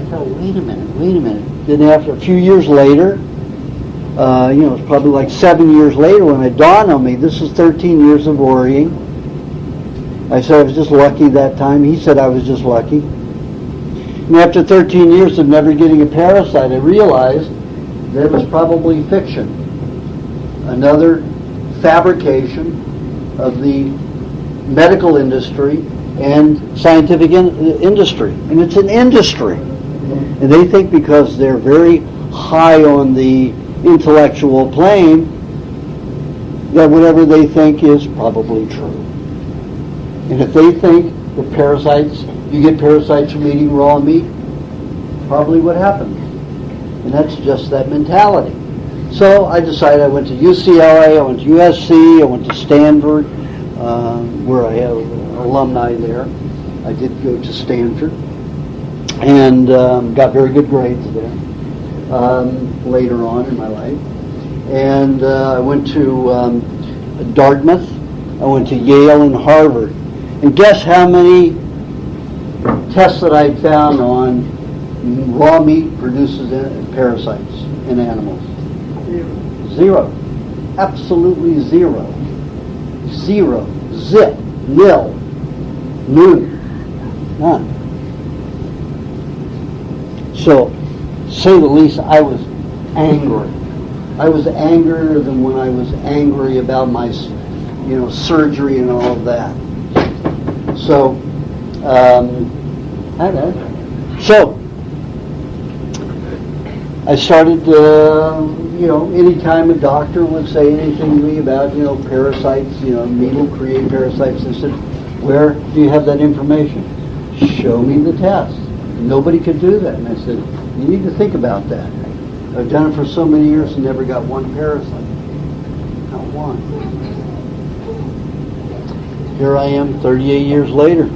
I thought, wait a minute. Then after a few years later, it was probably like 7 years later when it dawned on me, this is 13 years of worrying. I said I was just lucky that time. He said I was just lucky. And after 13 years of never getting a parasite, I realized that it was probably fiction. Another fabrication of the medical industry and scientific industry. And it's an industry. And they think because they're very high on the intellectual plane, that whatever they think is probably true. And if they think that you get parasites from eating raw meat, probably what happens. And that's just that mentality. So I decided I went to UCLA, I went to USC, I went to Stanford, where I have alumni there. I did go to Stanford and got very good grades there later on in my life. And I went to Dartmouth, I went to Yale and Harvard. And guess how many tests that I found on raw meat produces parasites in animals? Zero. Absolutely zero. Zero. Zip. Nil. Noon. None. So, say the least, I was angry. I was angrier than when I was angry about my, surgery and all of that. So, I started, anytime a doctor would say anything to me about, parasites, meat will create parasites, I said, where do you have that information? Show me the test. Nobody could do that. And I said, you need to think about that. I've done it for so many years and never got one parasite. Not one. Here I am 38 years later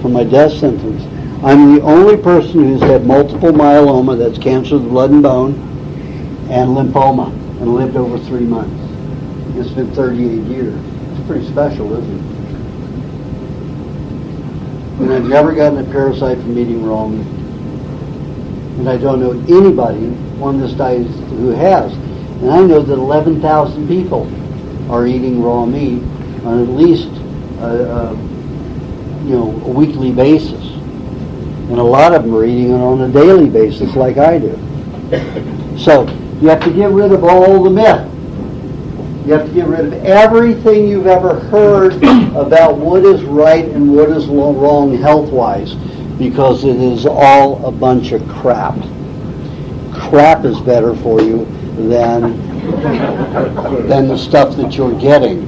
from my death sentence. I'm the only person who's had multiple myeloma, that's cancer of the blood and bone, and lymphoma, and lived over 3 months. It's been 38 years. It's pretty special, isn't it? And I've never gotten a parasite from eating raw meat. And I don't know anybody on this diet who has. And I know that 11,000 people are eating raw meat on at least a weekly basis. And a lot of them are eating it on a daily basis like I do. So you have to get rid of all the myth. You have to get rid of everything you've ever heard about what is right and what is wrong health-wise, because it is all a bunch of crap. Crap is better for you than the stuff that you're getting,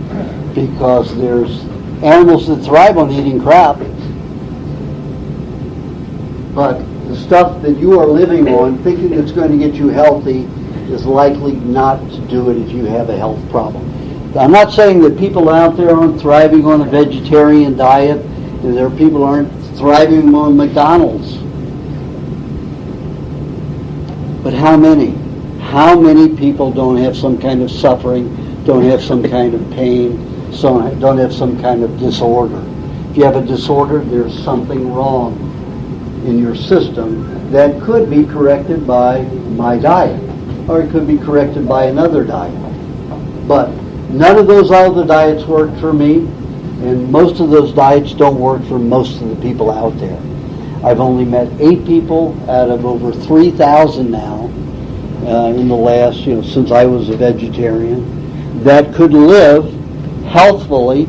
because there's animals that thrive on eating crap. But the stuff that you are living on, thinking it's going to get you healthy, is likely not to do it if you have a health problem. I'm not saying that people out there aren't thriving on a vegetarian diet, and there are people who aren't thriving on McDonald's. But how many? How many people don't have some kind of suffering, don't have some kind of pain, don't have some kind of disorder? If you have a disorder, there's something wrong in your system that could be corrected by my diet, or it could be corrected by another diet. But none of those other diets worked for me, and most of those diets don't work for most of the people out there. I've only met 8 people out of over 3,000 now in the last, since I was a vegetarian, that could live healthfully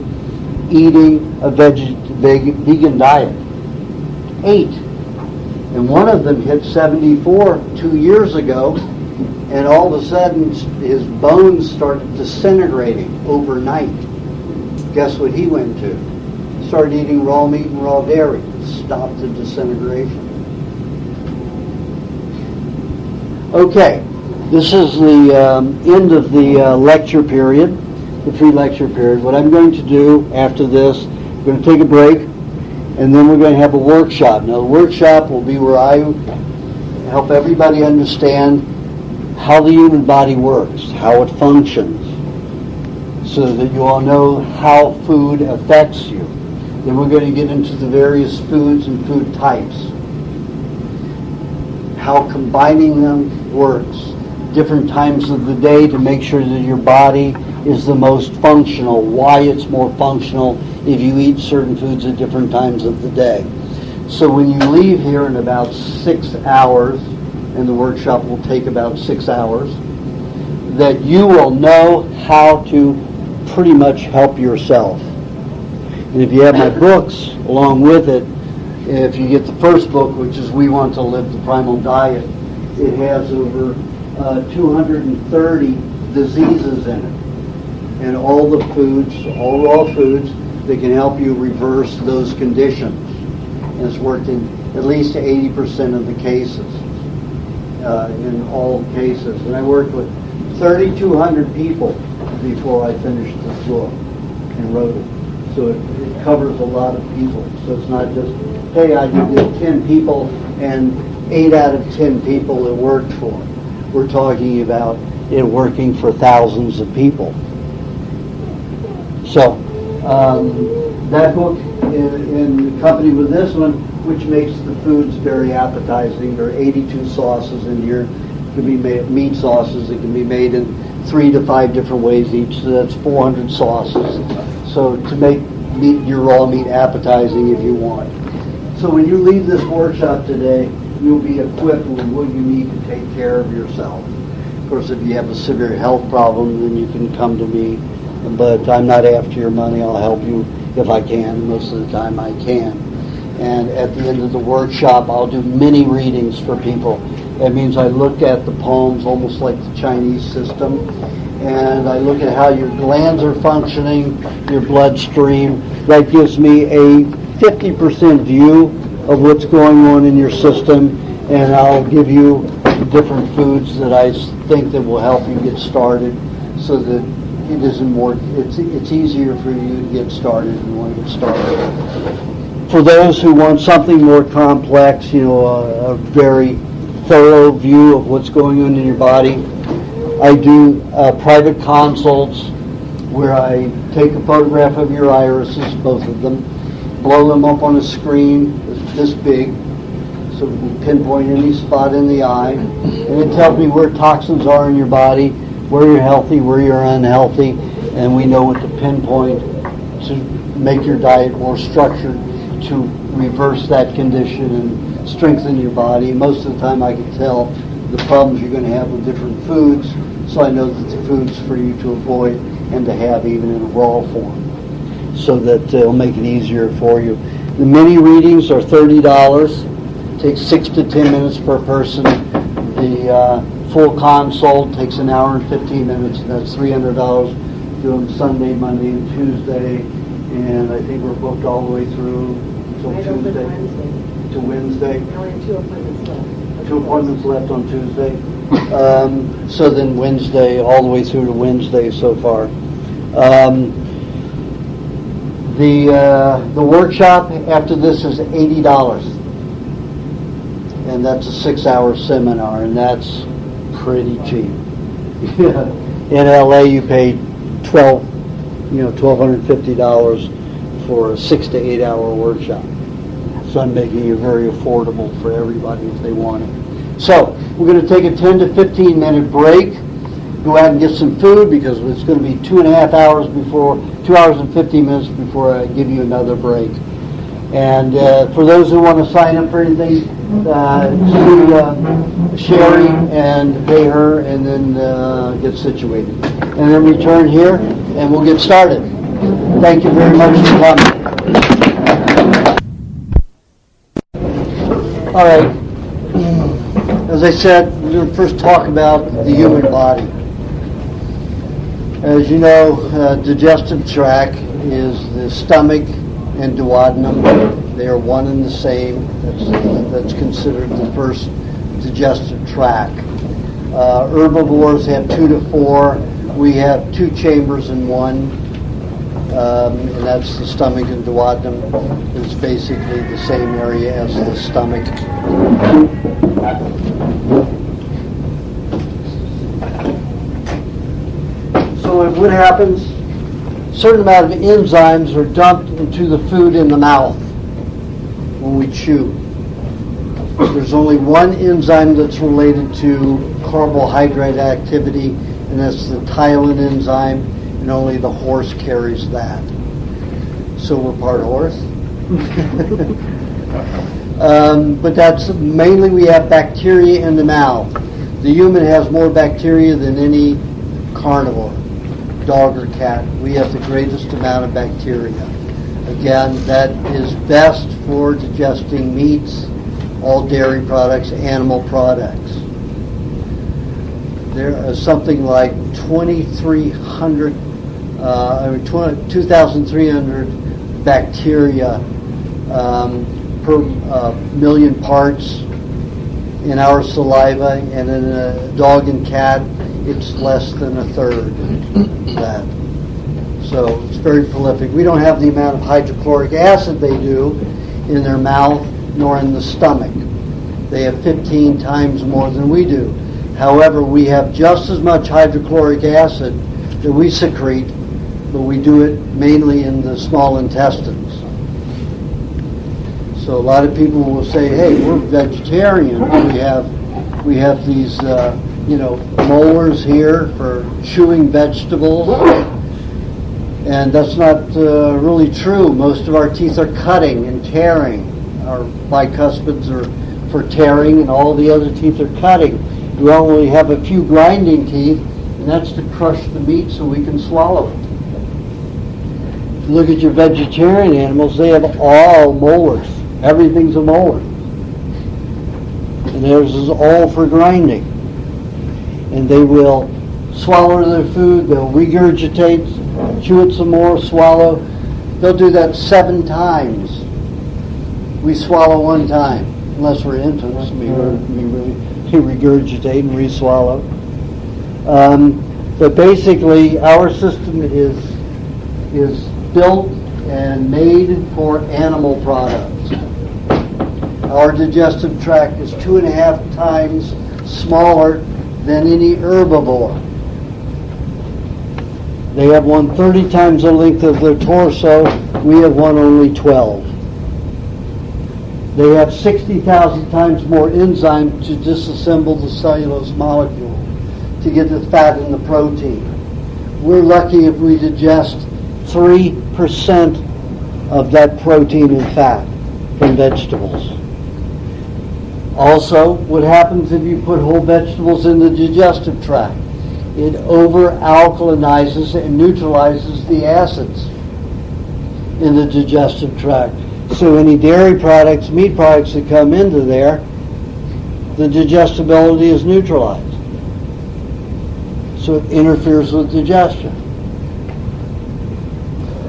eating a vegan diet. 8. And one of them hit 74 2 years ago, and all of a sudden his bones started disintegrating overnight. Guess what he went to? Started eating raw meat and raw dairy. Stopped the disintegration. Okay, this is the end of the lecture period, the free lecture period. What I'm going to do after this, I'm going to take a break, and then we're going to have a workshop. Now, the workshop will be where I help everybody understand how the human body works, how it functions, so that you all know how food affects you. Then we're going to get into the various foods and food types, how combining them works, different times of the day to make sure that your body is the most functional, why it's more functional if you eat certain foods at different times of the day. So when you leave here in about 6 hours, and the workshop will take about 6 hours, that you will know how to pretty much help yourself. And if you have my books along with it, if you get the first book, which is We Want to Live the Primal Diet, it has over 230 diseases in it. And all the foods, all raw foods, that can help you reverse those conditions. And it's worked in at least 80% of the cases, in all cases. And I worked with 3,200 people before I finished this book and wrote it. So it covers a lot of people. So it's not just, hey, I did 10 people and 8 out of 10 people it worked for. We're talking about it working for thousands of people. So that book in company with this one, which makes the foods very appetizing. There are 82 sauces in here. It can be made, meat sauces. It can be made in 3 to 5 different ways each. So that's 400 sauces. So to make your raw meat appetizing if you want. So when you leave this workshop today, you'll be equipped with what you need to take care of yourself. Of course, if you have a severe health problem, then you can come to me. But I'm not after your money. I'll help you if I can. Most of the time I can. And at the end of the workshop, I'll do mini readings for people. That means I look at the poems almost like the Chinese system, and I look at how your glands are functioning, your bloodstream. That gives me a 50% view of what's going on in your system, and I'll give you different foods that I think that will help you get started, so that it isn't more. It's easier for you to get started if you want to get started. For those who want something more complex, a very thorough view of what's going on in your body, I do private consults where I take a photograph of your irises, both of them, blow them up on a screen this big, so we can pinpoint any spot in the eye, and it tells me where toxins are in your body, where you're healthy, where you're unhealthy, and we know what to pinpoint to make your diet more structured to reverse that condition and strengthen your body. Most of the time I can tell the problems you're going to have with different foods, so I know that the foods for you to avoid and to have even in a raw form, so that it'll make it easier for you. The mini readings are $30. Takes 6 to 10 minutes per person. The full consult takes an hour and 15 minutes, and that's $300. Do them Sunday, Monday, and Tuesday, and I think we're booked all the way through until Tuesday. To Wednesday. I only have 2 appointments left. 2 appointments left on Tuesday. So then Wednesday, all the way through to Wednesday so far. The workshop after this is $80, and that's a 6-hour seminar, and that's pretty cheap. In LA, you pay $1,250 for a 6 to 8 hour workshop. So I'm making it very affordable for everybody if they want it. So we're going to take a 10 to 15 minute break. Go out and get some food, because it's going to be 2.5 hours before, 2 hours and 15 minutes before I give you another break. And for those who want to sign up for anything, to Sherry and pay her, and then get situated. And then return here, and we'll get started. Thank you very much for coming. All right. As I said, we're going to first talk about the human body. As you know, digestive tract is the stomach and duodenum. They are one and the same. That's considered the first digestive tract. Herbivores have 2 to 4. We have 2 chambers in one, and that's the stomach and duodenum. It's basically the same area as the stomach. So what happens? A certain amount of enzymes are dumped into the food in the mouth when we chew. There's only one enzyme that's related to carbohydrate activity, and that's the ptyalin enzyme, and only the horse carries that. So we're part horse. But that's mainly, we have bacteria in the mouth. The human has more bacteria than any carnivore, dog or cat. We have the greatest amount of bacteria. Again, that is best for digesting meats, all dairy products, animal products. There are something like 2,300 bacteria per million parts in our saliva, and in a dog and cat, it's less than a third of that. So it's very prolific. We don't have the amount of hydrochloric acid they do in their mouth, nor in the stomach. They have 15 times more than we do. However, we have just as much hydrochloric acid that we secrete, but we do it mainly in the small intestines. So a lot of people will say, "Hey, we're vegetarian. We have these, molars here for chewing vegetables." And that's not really true. Most of our teeth are cutting and tearing. Our bicuspids are for tearing, and all the other teeth are cutting. We only have a few grinding teeth, and that's to crush the meat so we can swallow it. If you look at your vegetarian animals, they have all molars. Everything's a molar. And theirs is all for grinding. And they will swallow their food, they'll regurgitate, chew it some more, swallow. They'll do that 7 times. We swallow 1 time, unless we're infants. We regurgitate and re-swallow. But basically, our system is built and made for animal products. Our digestive tract is 2.5 times smaller than any herbivore. They have one 30 times the length of their torso. We have one only 12. They have 60,000 times more enzyme to disassemble the cellulose molecule to get the fat and the protein. We're lucky if we digest 3% of that protein and fat from vegetables. Also, what happens if you put whole vegetables in the digestive tract? It over-alkalinizes and neutralizes the acids in the digestive tract. So any dairy products, meat products that come into there, the digestibility is neutralized. So it interferes with digestion.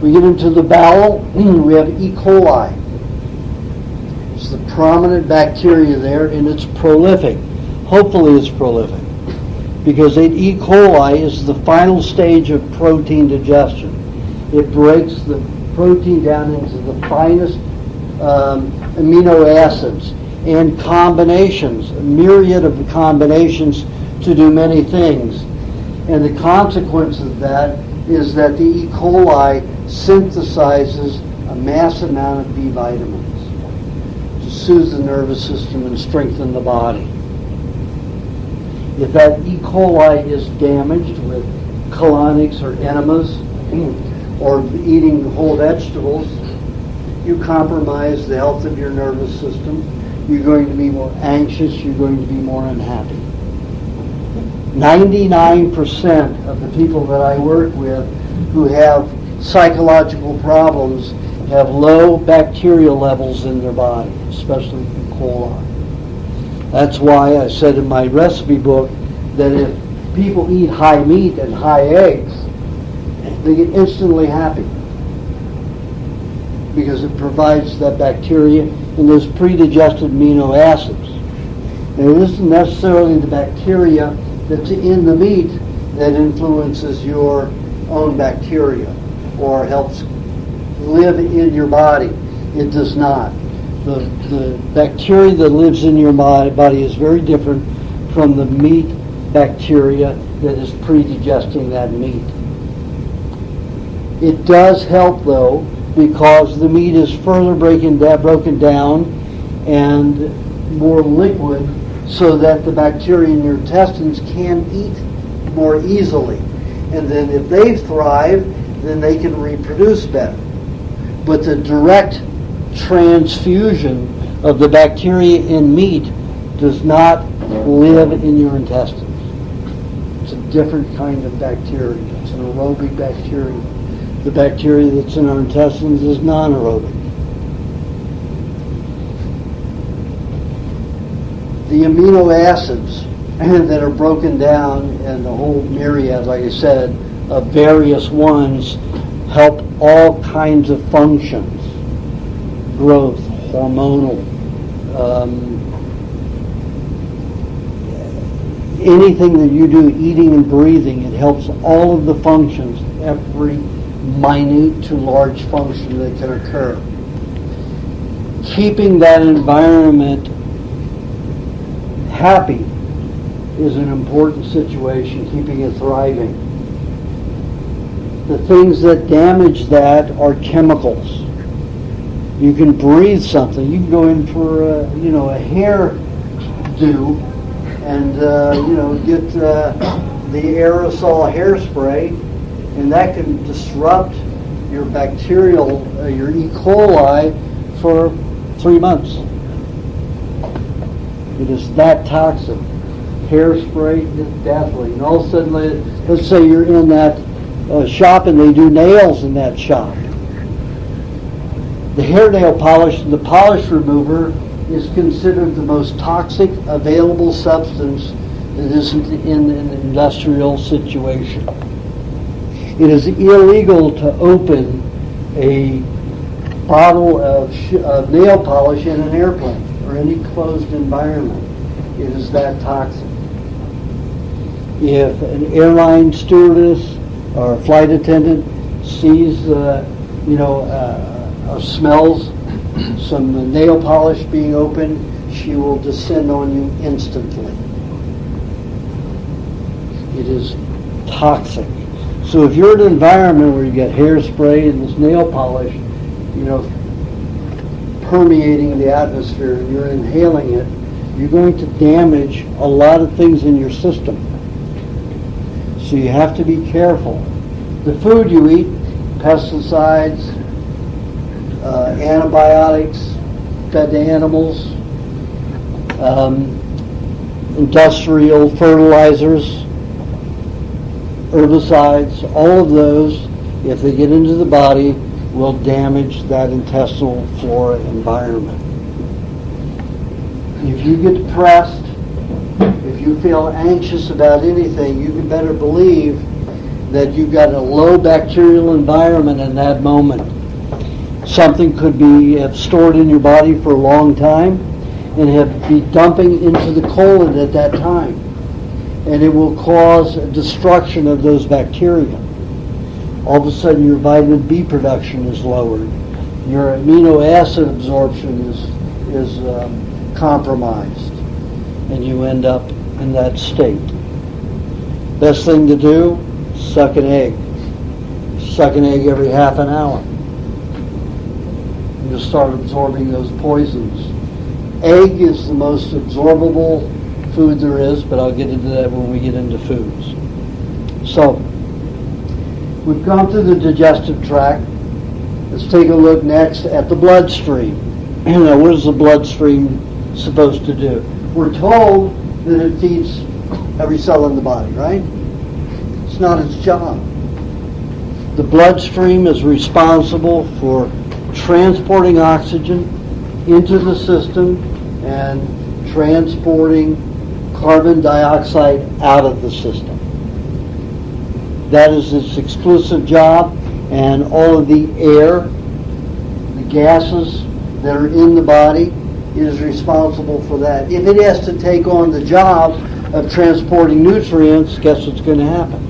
We get into the bowel, we have E. coli. It's the prominent bacteria there, and it's prolific. Hopefully it's prolific, because E. coli is the final stage of protein digestion. It breaks the protein down into the finest amino acids and combinations, a myriad of combinations to do many things. And the consequence of that is that the E. coli synthesizes a mass amount of B vitamins to soothe the nervous system and strengthen the body. If that E. coli is damaged with colonics or enemas or eating whole vegetables, you compromise the health of your nervous system. You're going to be more anxious. You're going to be more unhappy. 99% of the people that I work with who have psychological problems have low bacterial levels in their body, especially E. coli. That's why I said in my recipe book that if people eat high meat and high eggs, they get instantly happy, because it provides that bacteria and those pre-digested amino acids. Now, it isn't necessarily the bacteria that's in the meat that influences your own bacteria or helps live in your body. It does not. The bacteria that lives in your body is very different from the meat bacteria that is pre-digesting that meat. It does help, though, because the meat is further broken down and more liquid, so that the bacteria in your intestines can eat more easily. And then if they thrive, then they can reproduce better. But the direct transfusion of the bacteria in meat does not live in your intestines. It's a different kind of bacteria. It's an aerobic bacteria. The bacteria that's in our intestines is non-aerobic. The amino acids that are broken down, and the whole myriad, like I said, of various ones, help all kinds of functions. Growth, hormonal, anything that you do, eating and breathing, it helps all of the functions, every minute to large function that can occur. Keeping that environment happy is an important situation, keeping it thriving. The things that damage that are chemicals. You can breathe something. You can go in for a hair do and get the aerosol hairspray, and that can disrupt your bacterial, your E. coli for 3 months. It is that toxic. Hairspray is deathly. And all of a sudden, let's say you're in that shop and they do nails in that shop. The hair nail polish and the polish remover is considered the most toxic available substance that isn't in an industrial situation. It is illegal to open a bottle of nail polish in an airplane or any closed environment. It is that toxic. If an airline stewardess or a flight attendant sees, or smells some nail polish being opened, she will descend on you instantly. It is toxic. So if you're in an environment where you get hairspray and this nail polish, permeating the atmosphere and you're inhaling it, you're going to damage a lot of things in your system. So you have to be careful. The food you eat, pesticides, antibiotics fed to animals, industrial fertilizers, herbicides, all of those, if they get into the body, will damage that intestinal flora environment. If you get depressed, if you feel anxious about anything, you can better believe that you've got a low bacterial environment in that moment. Something could be stored in your body for a long time and be dumping into the colon at that time. And it will cause destruction of those bacteria. All of a sudden your vitamin B production is lowered. Your amino acid absorption is compromised. And you end up in that state. Best thing to do, suck an egg. Suck an egg every half an hour. You'll start absorbing those poisons. Egg is the most absorbable food there is, but I'll get into that when we get into foods. So, we've gone through the digestive tract. Let's take a look next at the bloodstream. Now, what is the bloodstream supposed to do? We're told that it feeds every cell in the body, right? It's not its job. The bloodstream is responsible for transporting oxygen into the system and transporting carbon dioxide out of the system. That is its exclusive job, and all of the air, the gases that are in the body is responsible for that. If it has to take on the job of transporting nutrients, guess what's going to happen?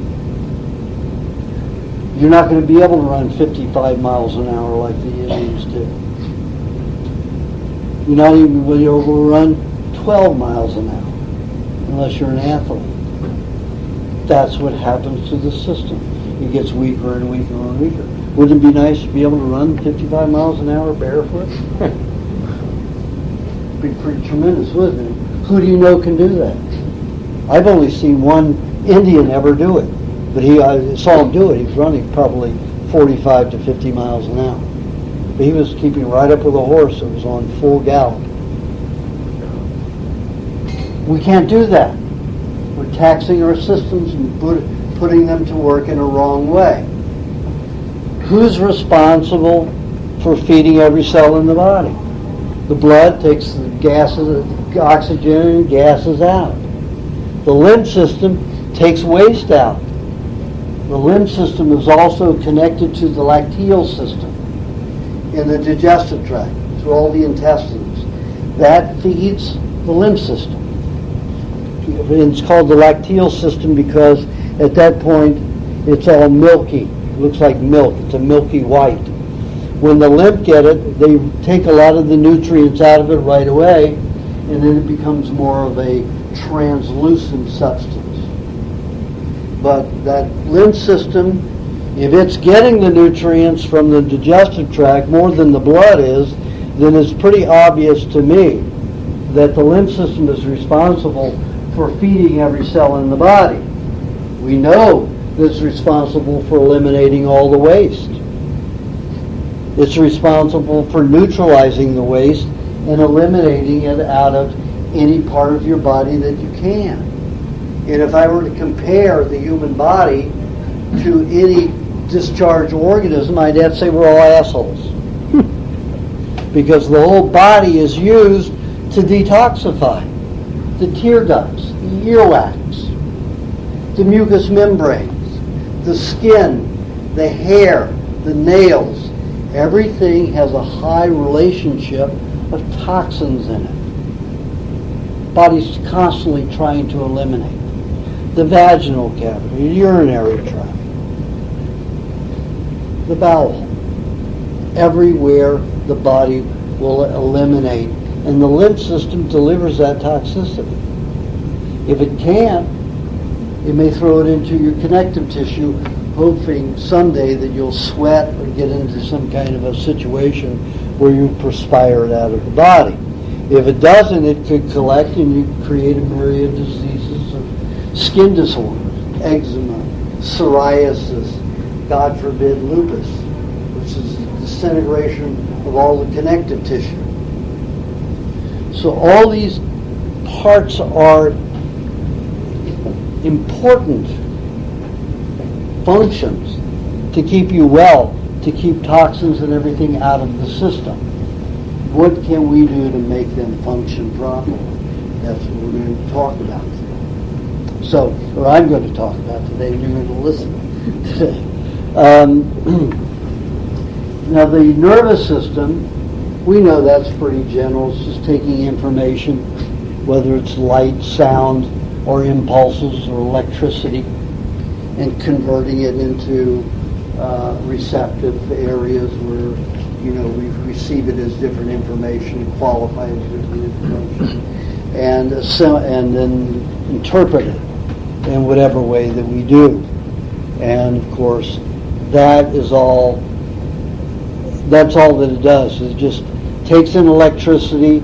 You're not going to be able to run 55 miles an hour like the Indians do. You're not even going to be able to run 12 miles an hour unless you're an athlete. That's what happens to the system. It gets weaker and weaker and weaker. Wouldn't it be nice to be able to run 55 miles an hour barefoot? It'd be pretty tremendous, wouldn't it? Who do you know can do that? I've only seen one Indian ever do it. But I saw him do it. He was running probably 45 to 50 miles an hour. But he was keeping right up with a horse that was on full gallop. We can't do that. We're taxing our systems and putting them to work in a wrong way. Who's responsible for feeding every cell in the body? The blood takes the gases, oxygen and gases out. The lymph system takes waste out. The lymph system is also connected to the lacteal system in the digestive tract, through all the intestines. That feeds the lymph system. It's called the lacteal system because at that point it's all milky. It looks like milk. It's a milky white. When the lymph get it, they take a lot of the nutrients out of it right away, and then it becomes more of a translucent substance. But that lymph system, if it's getting the nutrients from the digestive tract more than the blood is, then it's pretty obvious to me that the lymph system is responsible for feeding every cell in the body. We know that it's responsible for eliminating all the waste. It's responsible for neutralizing the waste and eliminating it out of any part of your body that you can. And if I were to compare the human body to any discharged organism, I'd have to say we're all assholes. Because the whole body is used to detoxify. The tear ducts, the earwax, the mucous membranes, the skin, the hair, the nails. Everything has a high relationship of toxins in it. Body's constantly trying to eliminate. The vaginal cavity, the urinary tract, the bowel. Everywhere the body will eliminate. And the lymph system delivers that toxicity. If it can't, it may throw it into your connective tissue, hoping someday that you'll sweat or get into some kind of a situation where you perspire it out of the body. If it doesn't, it could collect and you create a myriad of diseases of skin disorders, eczema, psoriasis, God forbid lupus, which is disintegration of all the connective tissue. So all these parts are important functions to keep you well, to keep toxins and everything out of the system. What can we do to make them function properly? That's what we're going to talk about today. So, or I'm going to talk about today, and you're going to listen today. Now the nervous system, we know that's pretty general. It's just taking information, whether it's light, sound, or impulses, or electricity, and converting it into receptive areas where, we receive it as different information, qualify it as different information, and then interpret it in whatever way that we do. And of course, that's all that it does. It just takes in electricity,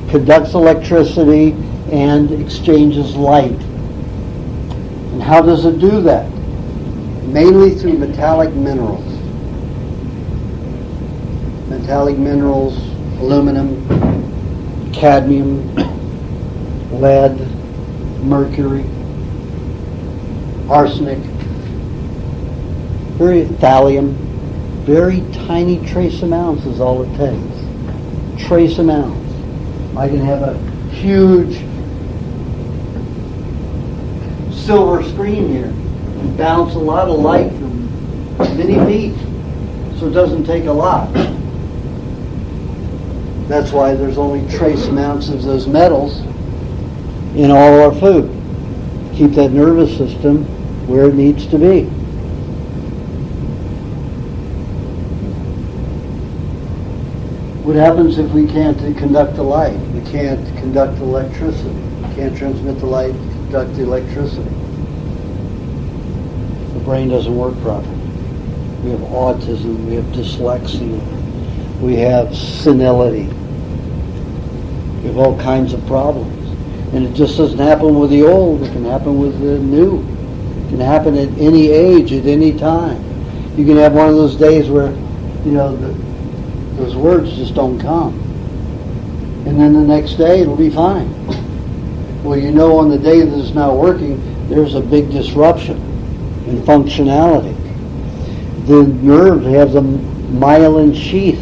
conducts electricity, and exchanges light. And how does it do that? Mainly through metallic minerals. Metallic minerals, aluminum, cadmium, lead, mercury, arsenic, thallium, very tiny trace amounts is all it takes. Trace amounts. I can have a huge silver screen here and bounce a lot of light from many feet, so it doesn't take a lot. That's why there's only trace amounts of those metals in all our food. Keep that nervous system where it needs to be. What happens if we can't conduct the light? We can't conduct electricity. We can't transmit the light, conduct the electricity. The brain doesn't work properly. We have autism, we have dyslexia, we have senility. We have all kinds of problems. And it just doesn't happen with the old, it can happen with the new. It can happen at any age, at any time. You can have one of those days where, those words just don't come. And then the next day it'll be fine. Well, on the day that it's not working, there's a big disruption in functionality. The nerve has a myelin sheath,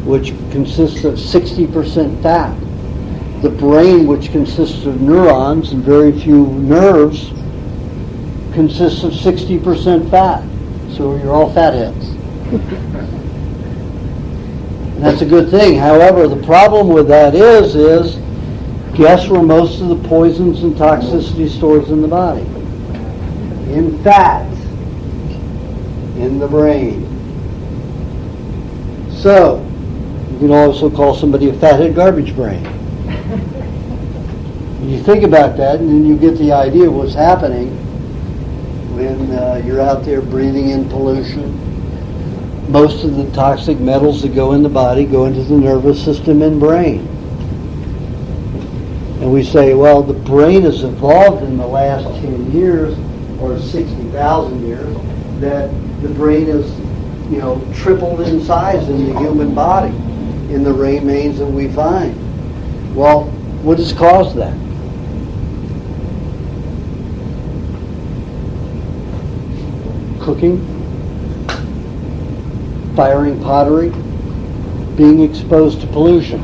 which consists of 60% fat. The brain, which consists of neurons and very few nerves, consists of 60% fat. So you're all fatheads. And that's a good thing. However, the problem with that is guess where most of the poisons and toxicity stores in the body? In fat. In the brain. So, you can also call somebody a fathead garbage brain. You think about that, and then you get the idea of what's happening when you're out there breathing in pollution. Most of the toxic metals that go in the body go into the nervous system and brain. And we say, well, the brain has evolved in the last 10 years, or 60,000 years, that the brain is tripled in size in the human body in the remains that we find. Well, what has caused that? Cooking, firing pottery, being exposed to pollution.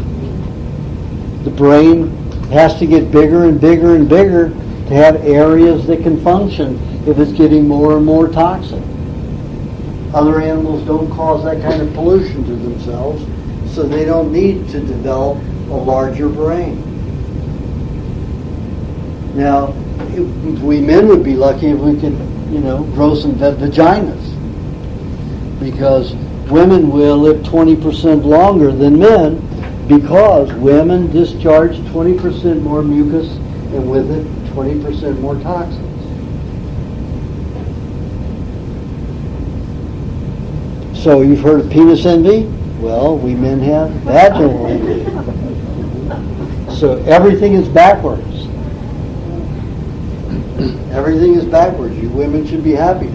The brain has to get bigger and bigger and bigger to have areas that can function if it's getting more and more toxic. Other animals don't cause that kind of pollution to themselves, so they don't need to develop a larger brain. Now, we men would be lucky if we could, grow some vaginas, because women will live 20% longer than men, because women discharge 20% more mucus and with it 20% more toxins. So you've heard of penis envy? Well, we men have vaginal envy. So everything is backwards. Everything is backwards. You women should be happier.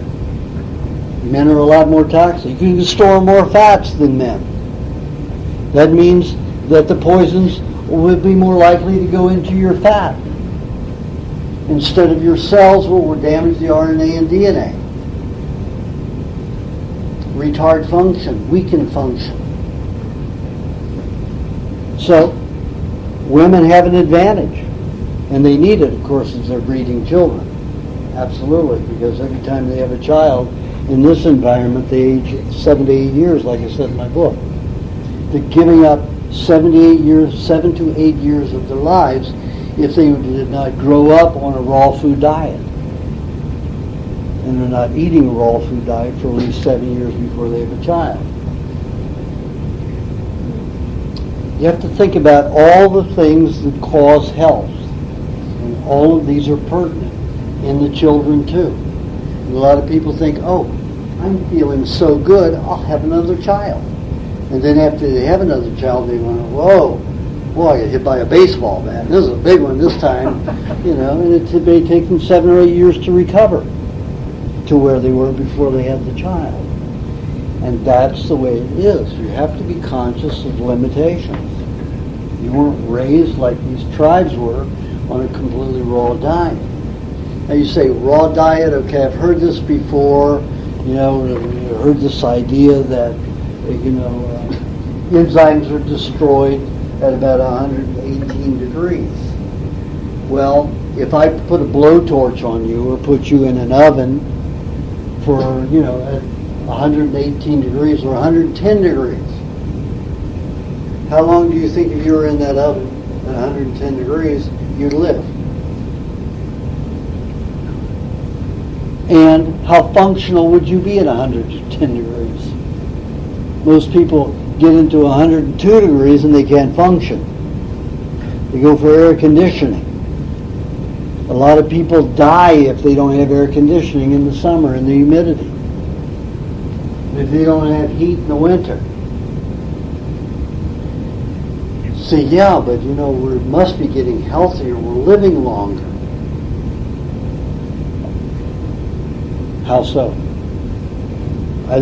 Men are a lot more toxic. You can store more fats than men. That means that the poisons will be more likely to go into your fat instead of your cells, will damage the RNA and DNA. Retard function, weaken function. So, women have an advantage, and they need it, of course, as they're breeding children. Absolutely, because every time they have a child in this environment, they age 7 to 8 years, like I said in my book. They're giving up 7 to 8 years of their lives if they did not grow up on a raw food diet. And they're not eating a raw food diet for at least 7 years before they have a child. You have to think about all the things that cause health. And all of these are pertinent in the children too. And a lot of people think, oh, I'm feeling so good, I'll have another child. And then after they have another child, they went, whoa, boy, I got hit by a baseball bat. This is a big one this time. And it may take them 7 or 8 years to recover to where they were before they had the child. And that's the way it is. You have to be conscious of limitations. You weren't raised like these tribes were on a completely raw diet. Now you say, raw diet, okay, I've heard this before, heard this idea that, enzymes are destroyed at about 118 degrees. Well, if I put a blowtorch on you or put you in an oven for, at 118 degrees or 110 degrees, how long do you think if you were in that oven at 110 degrees, you'd live? And how functional would you be at 110 degrees? Most people get into 102 degrees and they can't function. They go for air conditioning. A lot of people die if they don't have air conditioning in the summer and the humidity. If they don't have heat in the winter. Say, yeah, but we must be getting healthier. We're living longer. How so? I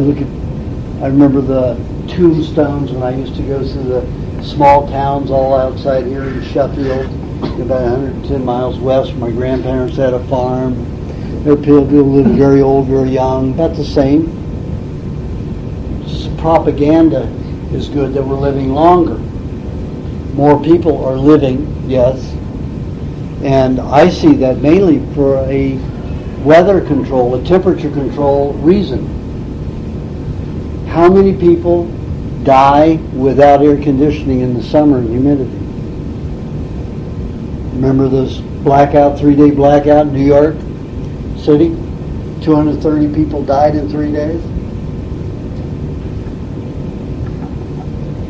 remember the tombstones when I used to go through the small towns all outside here in Sheffield, about 110 miles west. My grandparents had a farm. There were people who lived very old, very young, about the same. Propaganda is good that we're living longer. More people are living, yes, and I see that mainly for a weather control, a temperature control reason. How many people die without air conditioning in the summer and humidity? Remember those 3-day blackout in New York City? 230 people died in 3 days?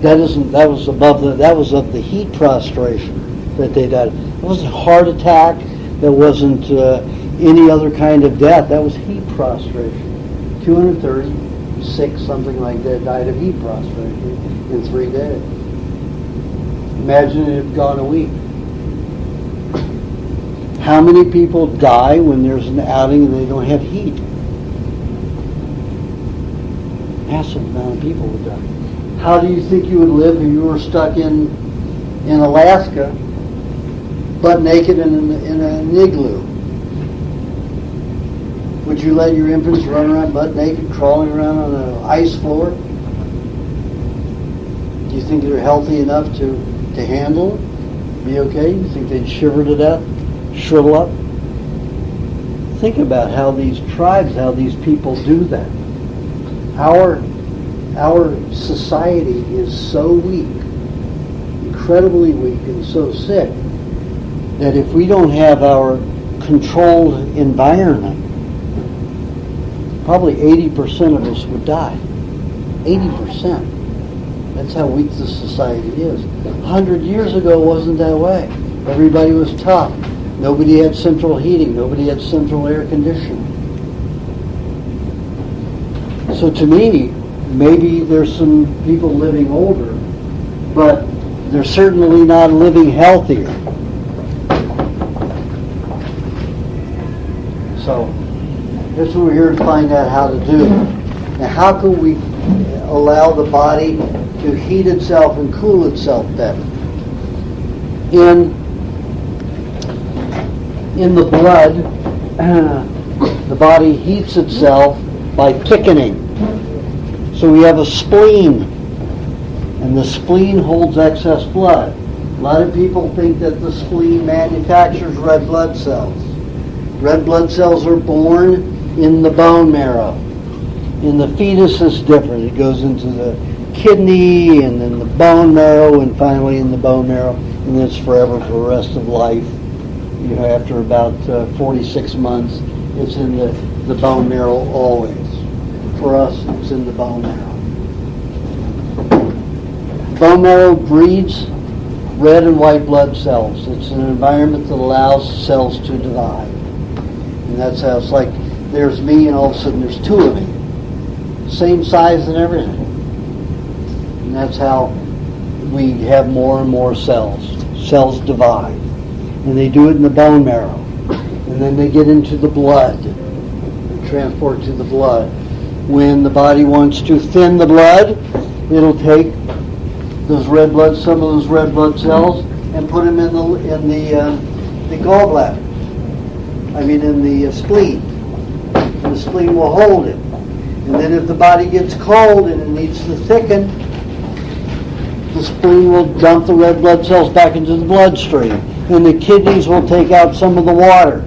That was of the heat prostration that they died. It wasn't a heart attack. That wasn't any other kind of death. That was heat prostration. 236, something like that, died of heat prostration in 3 days. Imagine it had gone a week. How many people die when there's an outing and they don't have heat? Massive amount of people would die. How do you think you would live if you were stuck in Alaska, butt naked in an igloo? Would you let your infants run around butt naked, crawling around on an ice floor? Do you think they're healthy enough to handle it? Be okay? You think they'd shiver to death? Shrivel up? Think about how these tribes, how these people do that. Our society is so weak, incredibly weak and so sick, that if we don't have our controlled environment, probably 80% of us would die. 80%. That's how weak the society is. 100 years ago, it wasn't that way. Everybody was tough. Nobody had central heating. Nobody had central air conditioning. So to me, maybe there's some people living older, but they're certainly not living healthier. So that's what we're here to find out how to do. Now, how can we allow the body to heat itself and cool itself better? In the blood, the body heats itself by thickening. So we have a spleen, and the spleen holds excess blood. A lot of people think that the spleen manufactures red blood cells. Red blood cells are born in the bone marrow. In the fetus, it's different. It goes into the kidney, and then the bone marrow, and finally in the bone marrow, and then it's forever for the rest of life. You know, after about 46 months, it's in the bone marrow always. For us, it's in the bone marrow. Bone marrow breeds red and white blood cells. It's an environment that allows cells to divide. And that's how it's like there's me and all of a sudden there's two of me. Same size and everything. And that's how we have more and more cells. Cells divide. And they do it in the bone marrow. And then they get into the blood. They transport to the blood. When the body wants to thin the blood, it'll take those red blood, some of those red blood cells, and put them in the gallbladder. I mean, in the spleen. And the spleen will hold it. And then if the body gets cold and it needs to thicken, the spleen will dump the red blood cells back into the bloodstream. And the kidneys will take out some of the water.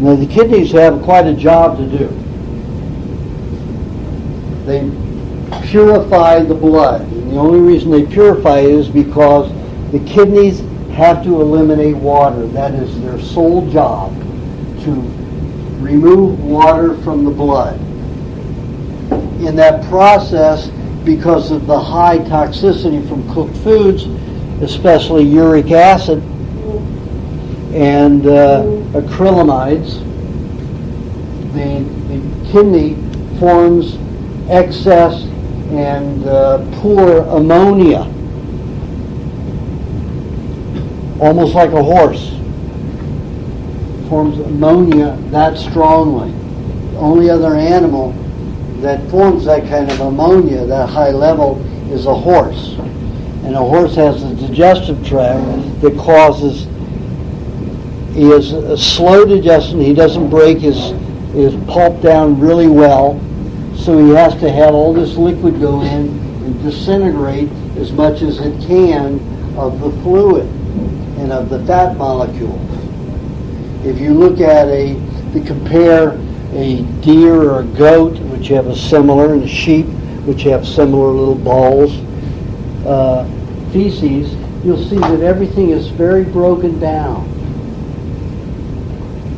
Now, the kidneys have quite a job to do. They purify the blood. And the only reason they purify it is because the kidneys have to eliminate water. That is their sole job, to remove water from the blood. In that process, because of the high toxicity from cooked foods, especially uric acid and acrylamides, the kidney forms excess and poor ammonia, almost like a horse. Forms ammonia that strongly. The only other animal that forms that kind of ammonia, that high level, is a horse. And a horse has a digestive tract that causes, he has a slow digestion. He doesn't break his pulp down really well, so he has to have all this liquid go in and disintegrate as much as it can of the fluid and of the fat molecules. If you look at compare a deer or a goat, which have a similar, and a sheep, which have similar little balls, feces, you'll see that everything is very broken down.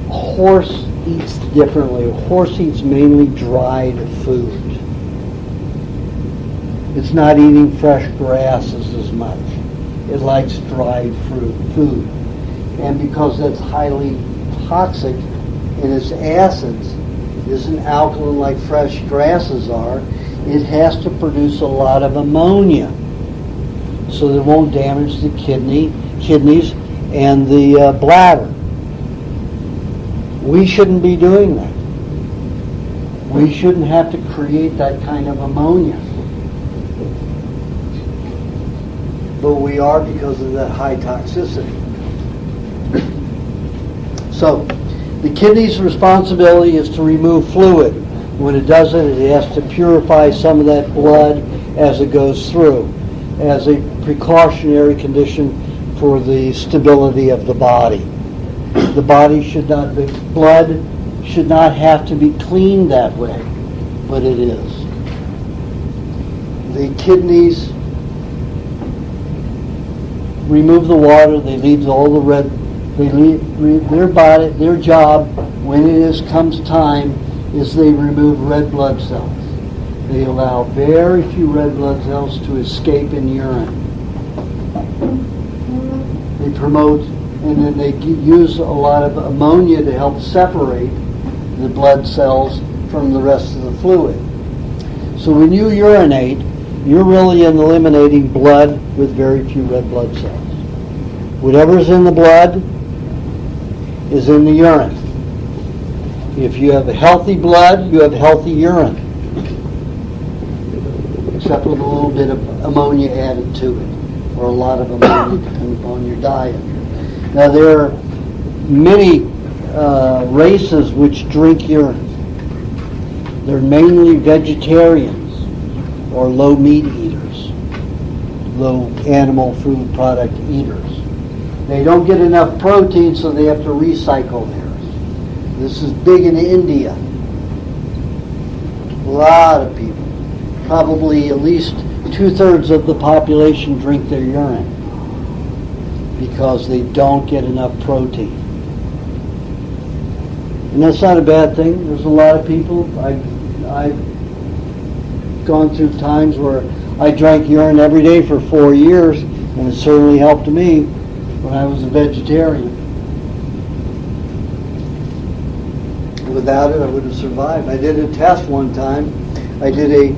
A horse eats differently. A horse eats mainly dried food. It's not eating fresh grasses as much. It likes dried food. And because that's highly toxic in its acids, it isn't alkaline like fresh grasses are, it has to produce a lot of ammonia so that it won't damage the kidneys and the bladder. We shouldn't be doing that. We shouldn't have to create that kind of ammonia. But we are because of that high toxicity. So, the kidney's responsibility is to remove fluid. When it does it, it has to purify some of that blood as it goes through, as a precautionary condition for the stability of the body. The body should not be, blood should not have to be cleaned that way, but it is. The kidneys remove the water, they leave all the red, they leave their body, their job when comes time is they remove red blood cells. They allow very few red blood cells to escape in urine. They promote, and then they use a lot of ammonia to help separate the blood cells from the rest of the fluid. So when you urinate, you're really eliminating blood with very few red blood cells. Whatever's in the blood is in the urine. If you have healthy blood, you have healthy urine, except with a little bit of ammonia added to it, or a lot of ammonia depending upon your diet. Now there are many races which drink urine. They're mainly vegetarians or low meat eaters, low animal food product eaters. They don't get enough protein, so they have to recycle theirs. This is big in India. A lot of people, probably at least 2/3 of the population drink their urine because they don't get enough protein. And that's not a bad thing. There's a lot of people. I've gone through times where I drank urine every day for 4 years, and it certainly helped me when I was a vegetarian. Without it, I would have survived. I did a test one time. I did a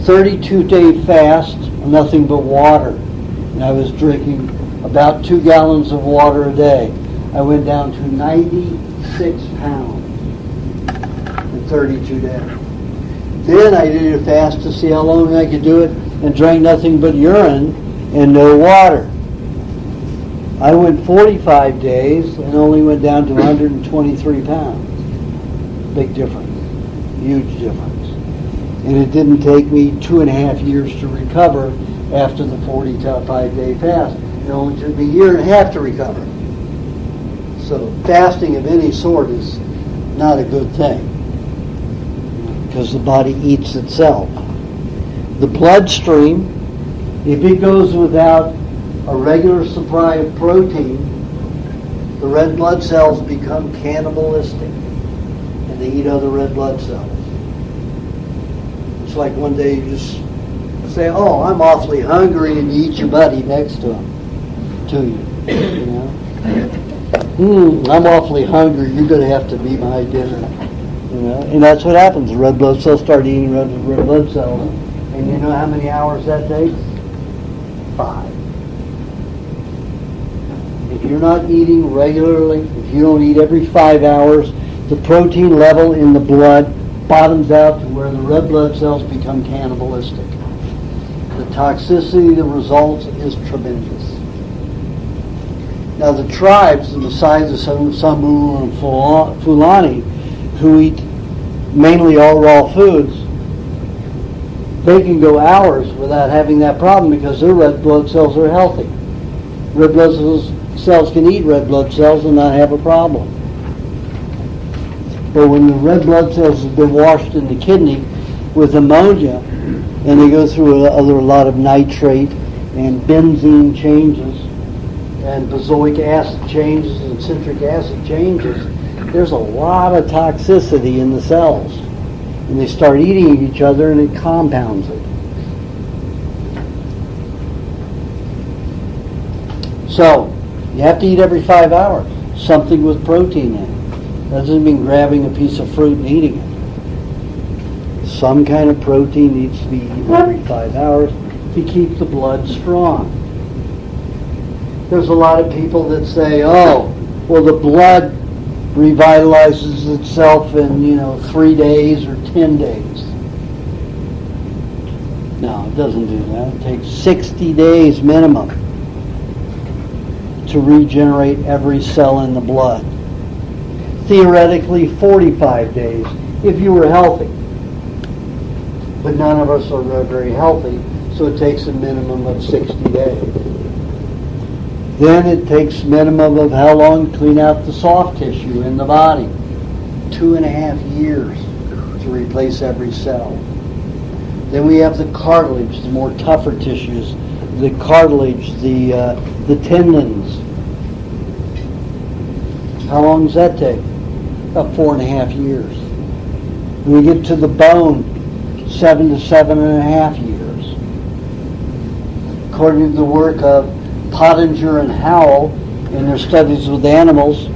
32-day fast, nothing but water. And I was drinking about 2 gallons of water a day. I went down to 96 pounds in 32 days. Then I did a fast to see how long I could do it and drank nothing but urine and no water. I went 45 days and only went down to 123 pounds. Big difference. Huge difference. And it didn't take me 2.5 years to recover after the 45-day fast. It only took me a year and a half to recover. So fasting of any sort is not a good thing because the body eats itself. The bloodstream, if it goes without a regular supply of protein, the red blood cells become cannibalistic and they eat other red blood cells. It's like one day you just say, "Oh, I'm awfully hungry," and you eat your buddy next to you. You know? I'm awfully hungry. You're going to have to be my dinner. You know, and that's what happens. The red blood cells start eating red blood cells, and you know how many hours that takes? 5. If you're not eating regularly, if you don't eat every 5 hours, the protein level in the blood bottoms out to where the red blood cells become cannibalistic. The toxicity that results is tremendous. Now the tribes, besides the Samburu and Fulani, who eat mainly all raw foods, they can go hours without having that problem because their red blood cells are healthy. Red blood cells can eat red blood cells and not have a problem. But when the red blood cells have been washed in the kidney with ammonia, and they go through a lot of nitrate and benzene changes, and benzoic acid changes and citric acid changes, there's a lot of toxicity in the cells. And they start eating each other and it compounds it. So, you have to eat every 5 hours, something with protein in it. That doesn't mean grabbing a piece of fruit and eating it. Some kind of protein needs to be eaten every 5 hours to keep the blood strong. There's a lot of people that say, "Oh, well, the blood revitalizes itself in 3 days or 10 days. No, it doesn't do that. It takes 60 days minimum to regenerate every cell in the blood. Theoretically, 45 days if you were healthy. But none of us are very healthy, so it takes a minimum of 60 days. Then it takes minimum of how long to clean out the soft tissue in the body? 2.5 years to replace every cell. Then we have the cartilage, the more tougher tissues, the cartilage, the tendons. How long does that take? About 4.5 years. When we get to the bone, 7 to 7.5 years. According to the work of Pottinger and Howell in their studies with animals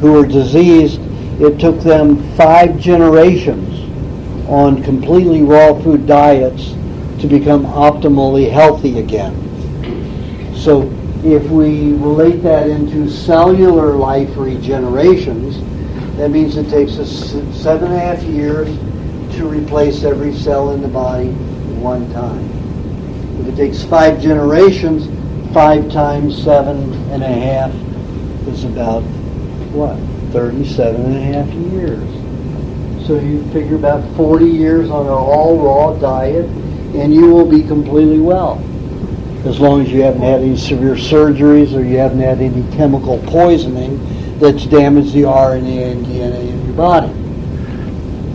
who were diseased, it took them 5 generations on completely raw food diets to become optimally healthy again. So if we relate that into cellular life regenerations, that means it takes us 7.5 years to replace every cell in the body one time. If it takes 5 generations, 5 times 7.5 is about, 37.5 years. So you figure about 40 years on an all-raw diet, and you will be completely well. As long as you haven't had any severe surgeries or you haven't had any chemical poisoning that's damaged the RNA and DNA in your body.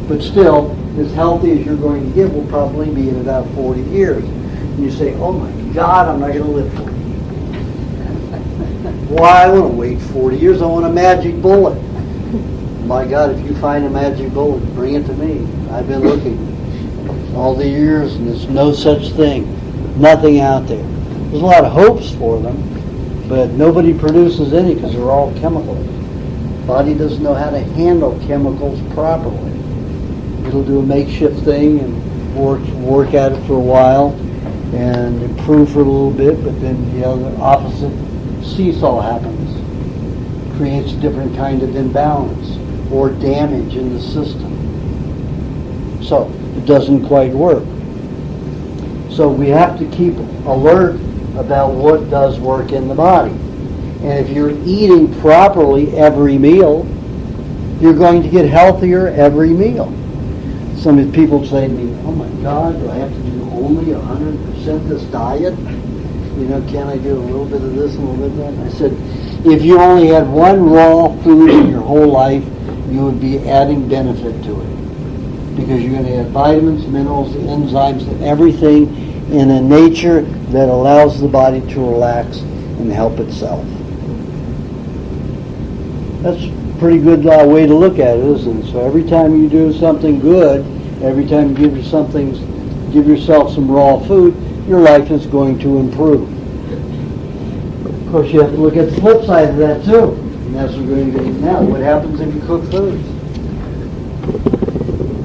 But still, as healthy as you're going to get will probably be in about 40 years. And you say, oh my God, I'm not going to live 40 years. Why? I want to wait 40 years. I want a magic bullet. My God, if you find a magic bullet, bring it to me. I've been looking all the years, and there's no such thing. Nothing out there. There's a lot of hopes for them, but nobody produces any because they're all chemicals. The body doesn't know how to handle chemicals properly. It'll do a makeshift thing and work at it for a while and improve for a little bit, but then the other opposite seesaw happens. Creates a different kind of imbalance or damage in the system. So it doesn't quite work. So we have to keep alert about what does work in the body. And if you're eating properly every meal, you're going to get healthier every meal. Some people say to me, oh my God, do I have to do only 100% this diet? Can I do a little bit of this and a little bit of that? And I said, if you only had one raw food in your whole life, you would be adding benefit to it. Because you're going to add vitamins, minerals, enzymes, and everything in a nature that allows the body to relax and help itself. That's a pretty good way to look at it, isn't it? So every time you do something good, every time you give yourself some raw food, your life is going to improve. Of course, you have to look at the flip side of that too. And that's what we're going to get now. What happens if you cook food?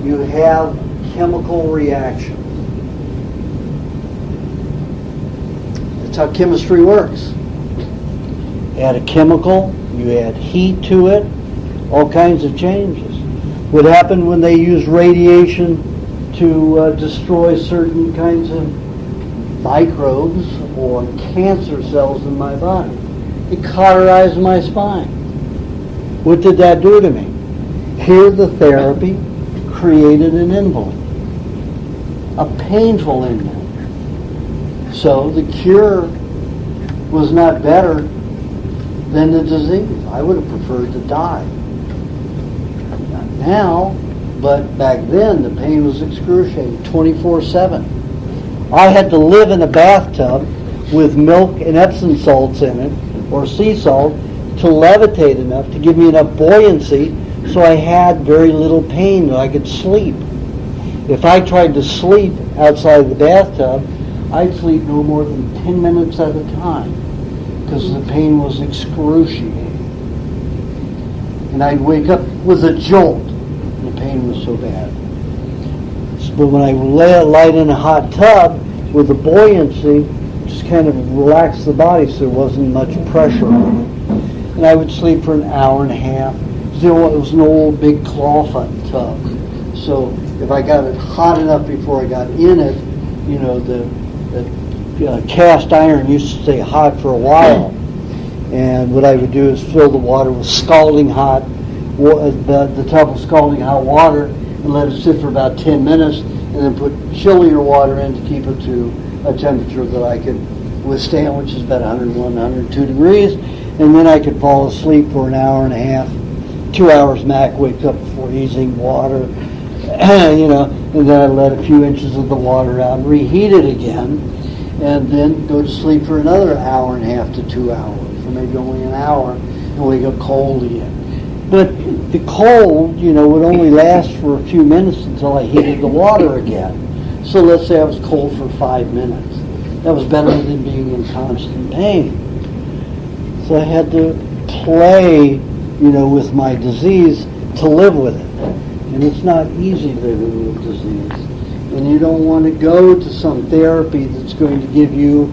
You have chemical reactions. That's how chemistry works. Add a chemical, you add heat to it, all kinds of changes. What happened when they used radiation to destroy certain kinds of microbes or cancer cells in my body? It cauterized my spine. What did that do to me? Here the therapy created an invalid, a painful invalid. So the cure was not better than the disease. I would have preferred to die. Not now, but back then the pain was excruciating, 24/7. I had to live in a bathtub with milk and Epsom salts in it, or sea salt, to levitate enough to give me enough buoyancy so I had very little pain and I could sleep. If I tried to sleep outside the bathtub, I'd sleep no more than 10 minutes at a time because the pain was excruciating. And I'd wake up with a jolt. The pain was so bad. But when I lied in a hot tub with the buoyancy, just kind of relaxed the body so there wasn't much pressure on it. And I would sleep for an hour and a half, it was an old big claw tub. So if I got it hot enough before I got in it, you know, the cast iron used to stay hot for a while. And what I would do is fill the water with scalding hot, the tub with scalding hot water, and let it sit for about 10 minutes, and then put chillier water in to keep it to a temperature that I could withstand, which is about 101, 102 degrees. And then I could fall asleep for an hour and a half, 2 hours max, wake up before easing water, you know, and then I let a few inches of the water out and reheat it again, and then go to sleep for another hour and a half to 2 hours, or maybe only an hour, and wake up cold again. But the cold, you know, would only last for a few minutes until I heated the water again. So let's say I was cold for 5 minutes. That was better than being in constant pain. So I had to play, you know, with my disease to live with it. And it's not easy living with disease. And you don't want to go to some therapy that's going to give you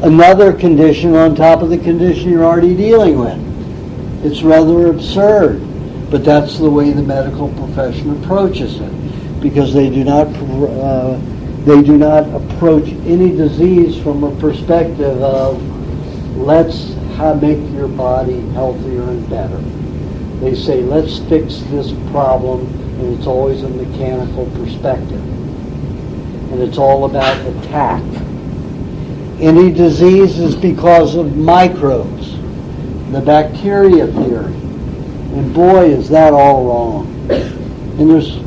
another condition on top of the condition you're already dealing with. It's rather absurd, but that's the way the medical profession approaches it, because they do not approach any disease from a perspective of let's make your body healthier and better. They say let's fix this problem, and it's always a mechanical perspective, and it's all about attack. Any disease is because of microbes, the bacteria theory. And boy, is that all wrong. And there's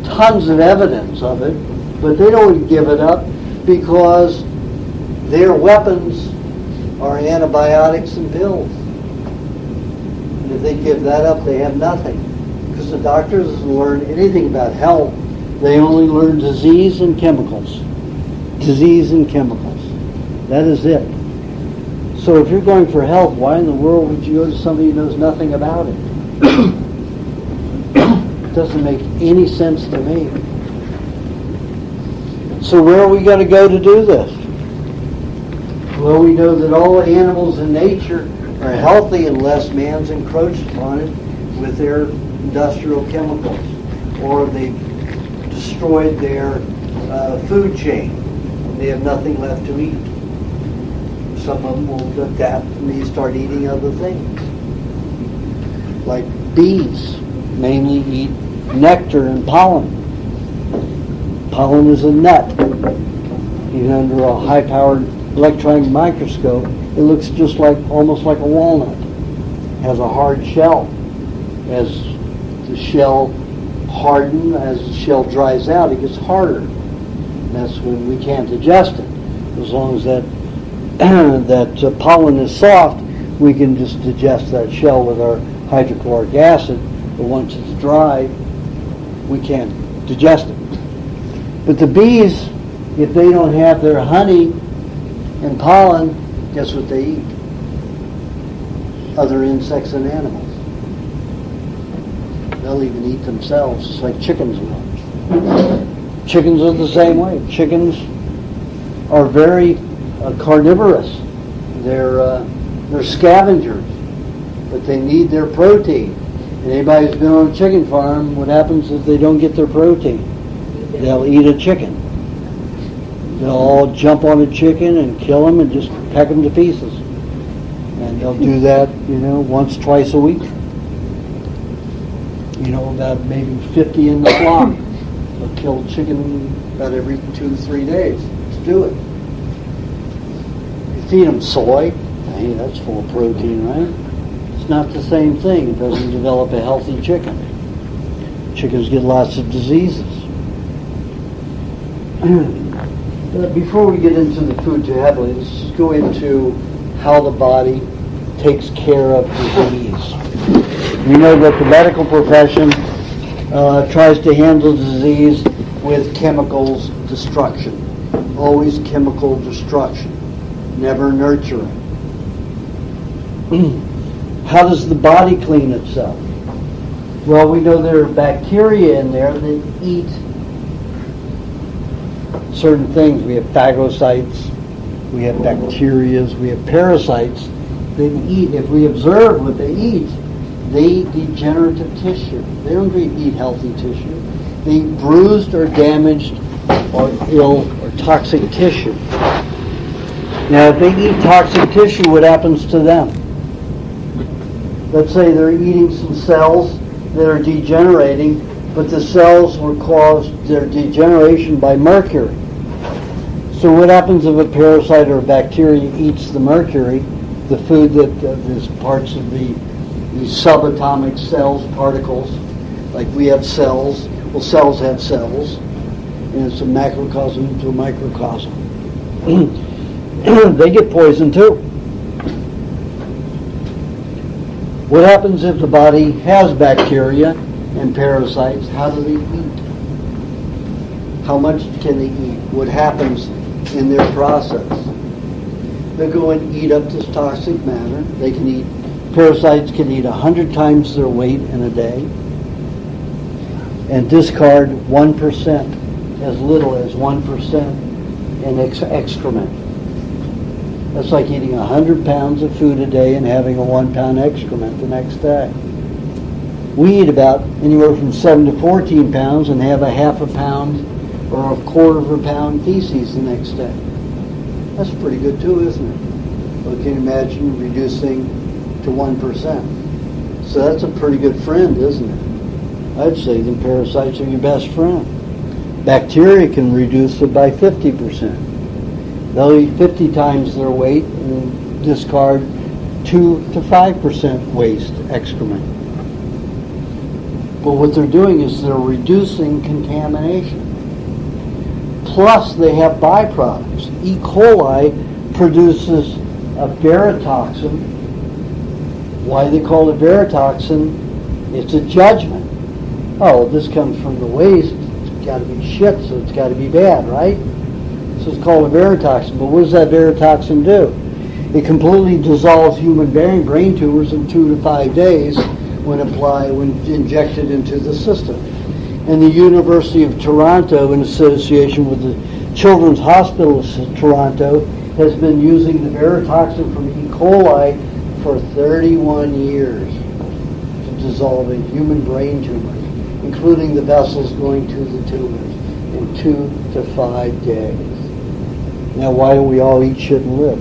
tons of evidence of it, but they don't give it up because their weapons are antibiotics and pills. And if they give that up, they have nothing. Because the doctors don't learn anything about health. They only learn disease and chemicals. Disease and chemicals. That is it. So if you're going for health, why in the world would you go to somebody who knows nothing about it? It doesn't make any sense to me. So where are we going to go to do this? Well, we know that all animals in nature are healthy unless man's encroached upon it with their industrial chemicals, or they've destroyed their food chain. They have nothing left to eat. Some of them will adapt and they start eating other things. Like bees mainly eat nectar and pollen. Pollen is a nut. Even under a high-powered electron microscope, it looks just like, almost like a walnut. It has a hard shell. As the shell hardens, as the shell dries out, it gets harder. And that's when we can't digest it. As long as that pollen is soft, we can just digest that shell with our hydrochloric acid. But once it's dry, we can't digest it. But the bees, if they don't have their honey and pollen, guess what they eat? Other insects and animals. They'll even eat themselves, just like chickens will. Chickens are the same way. Chickens are very carnivorous. They're scavengers, but they need their protein. And anybody who's been on a chicken farm, what happens if they don't get their protein? They'll eat a chicken. They'll all jump on a chicken and kill them and just peck them to pieces. And they'll do that, you know, once, twice a week. You know, about maybe 50 in the flock. They'll kill chicken about every 2-3 days. Let's do it. You feed them soy. Hey, that's full of protein, right? It's not the same thing. It doesn't develop a healthy chicken. Chickens get lots of diseases. Before we get into the food too heavily, let's just go into how the body takes care of disease. We know that the medical profession tries to handle disease with chemicals destruction. Always chemical destruction. Never nurturing. How does the body clean itself? Well, we know there are bacteria in there that eat certain things. We have phagocytes, we have bacteria, we have parasites that eat. If we observe what they eat, They eat degenerative tissue. They don't eat healthy tissue. They eat bruised or damaged or ill or toxic tissue. Now, if they eat toxic tissue, what happens to them? Let's say they're eating some cells that are degenerating, but the cells were caused, their degeneration, by mercury. So what happens if a parasite or a bacteria eats the mercury, the food that is parts of the subatomic cells, particles, like we have cells. Well, cells have cells, and it's a macrocosm to a microcosm. They get poisoned too. What happens if the body has bacteria and parasites? How do they eat? How much can they eat? What happens in their process? They go and eat up this toxic matter. They can eat, parasites can eat 100 times their weight in a day and discard 1%, as little as 1% in excrement. That's like eating 100 pounds of food a day and having a 1 pound excrement the next day. We eat about anywhere from 7 to 14 pounds and have a half a pound or a quarter of a pound feces the next day. That's pretty good too, isn't it? Well, can you imagine reducing to 1%? So that's a pretty good friend, isn't it? I'd say the parasites are your best friend. Bacteria can reduce it by 50%. They'll eat 50 times their weight and discard 2 to 5% waste excrement. But what they're doing is they're reducing contamination. Plus they have byproducts. E. coli produces a barotoxin. Why they call it barotoxin? It's a judgment. Oh, this comes from the waste. It's got to be shit, so it's got to be bad, right? So it's called a barotoxin. But what does that barotoxin do? It completely dissolves human brain tumors in 2 to 5 days when injected into the system. And the University of Toronto, in association with the Children's Hospital of Toronto, has been using the barotoxin from E. coli for 31 years to dissolve in human brain tumors, including the vessels going to the tumors, in 2 to 5 days. Now, why do we all eat shit and live?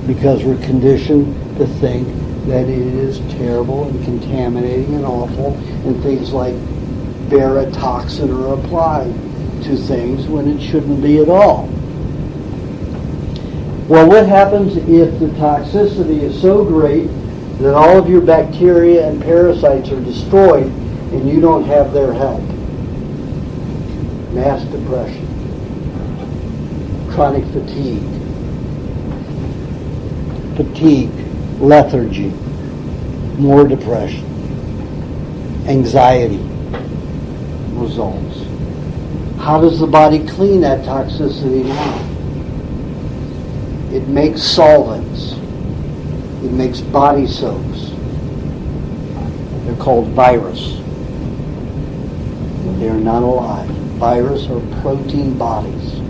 Because we're conditioned to think that it is terrible and contaminating and awful, and things like barotoxin are applied to things when it shouldn't be at all. Well, what happens if the toxicity is so great that all of your bacteria and parasites are destroyed and you don't have their help? Mass depression, chronic fatigue, lethargy, more depression, anxiety results. How does the body clean that toxicity now? It makes solvents. It makes body soaps. They're called virus. They are not alive. Virus are protein bodies,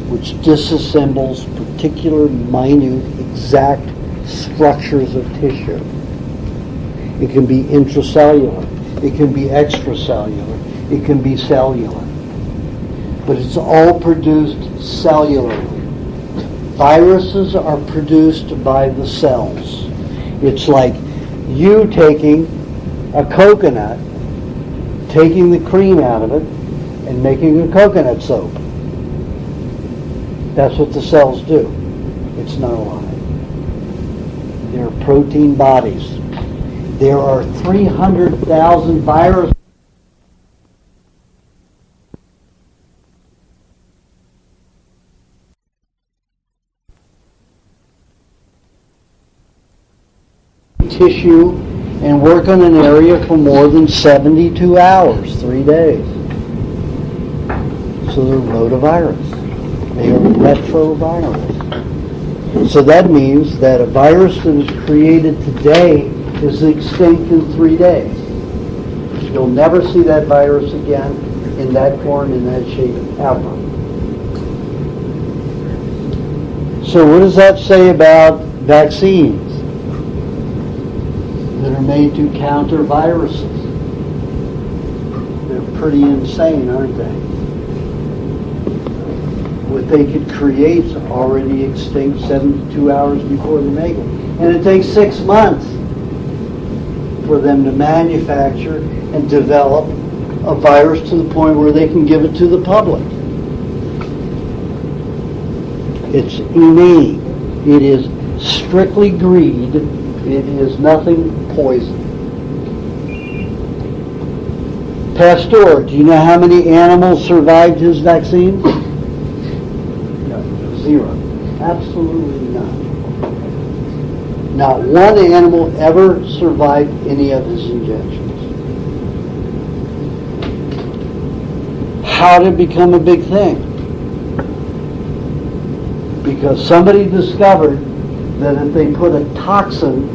which disassembles particular minute exact structures of tissue. It can be intracellular. It can be extracellular. It can be cellular. But it's all produced cellularly. Viruses are produced by the cells. It's like you taking a coconut, taking the cream out of it, and making a coconut soap. That's what the cells do. It's not alive. They're protein bodies. There are 300,000 viruses tissue and work on an area for more than 72 hours, 3 days. So they're rotavirus. They are retrovirus. So that means that a virus that is created today is extinct in 3 days. You'll never see that virus again in that form, in that shape, ever. So what does that say about vaccines? that are made to counter viruses. They're pretty insane, aren't they? What they could create is already extinct 72 hours before they make it. And it takes 6 months for them to manufacture and develop a virus to the point where they can give it to the public. It's inane. It is strictly greed. It is nothing poison. Pasteur, do you know how many animals survived his vaccine? No, 0. Absolutely none. Not one animal ever survived any of his injections. How did it become a big thing? Because somebody discovered that if they put a toxin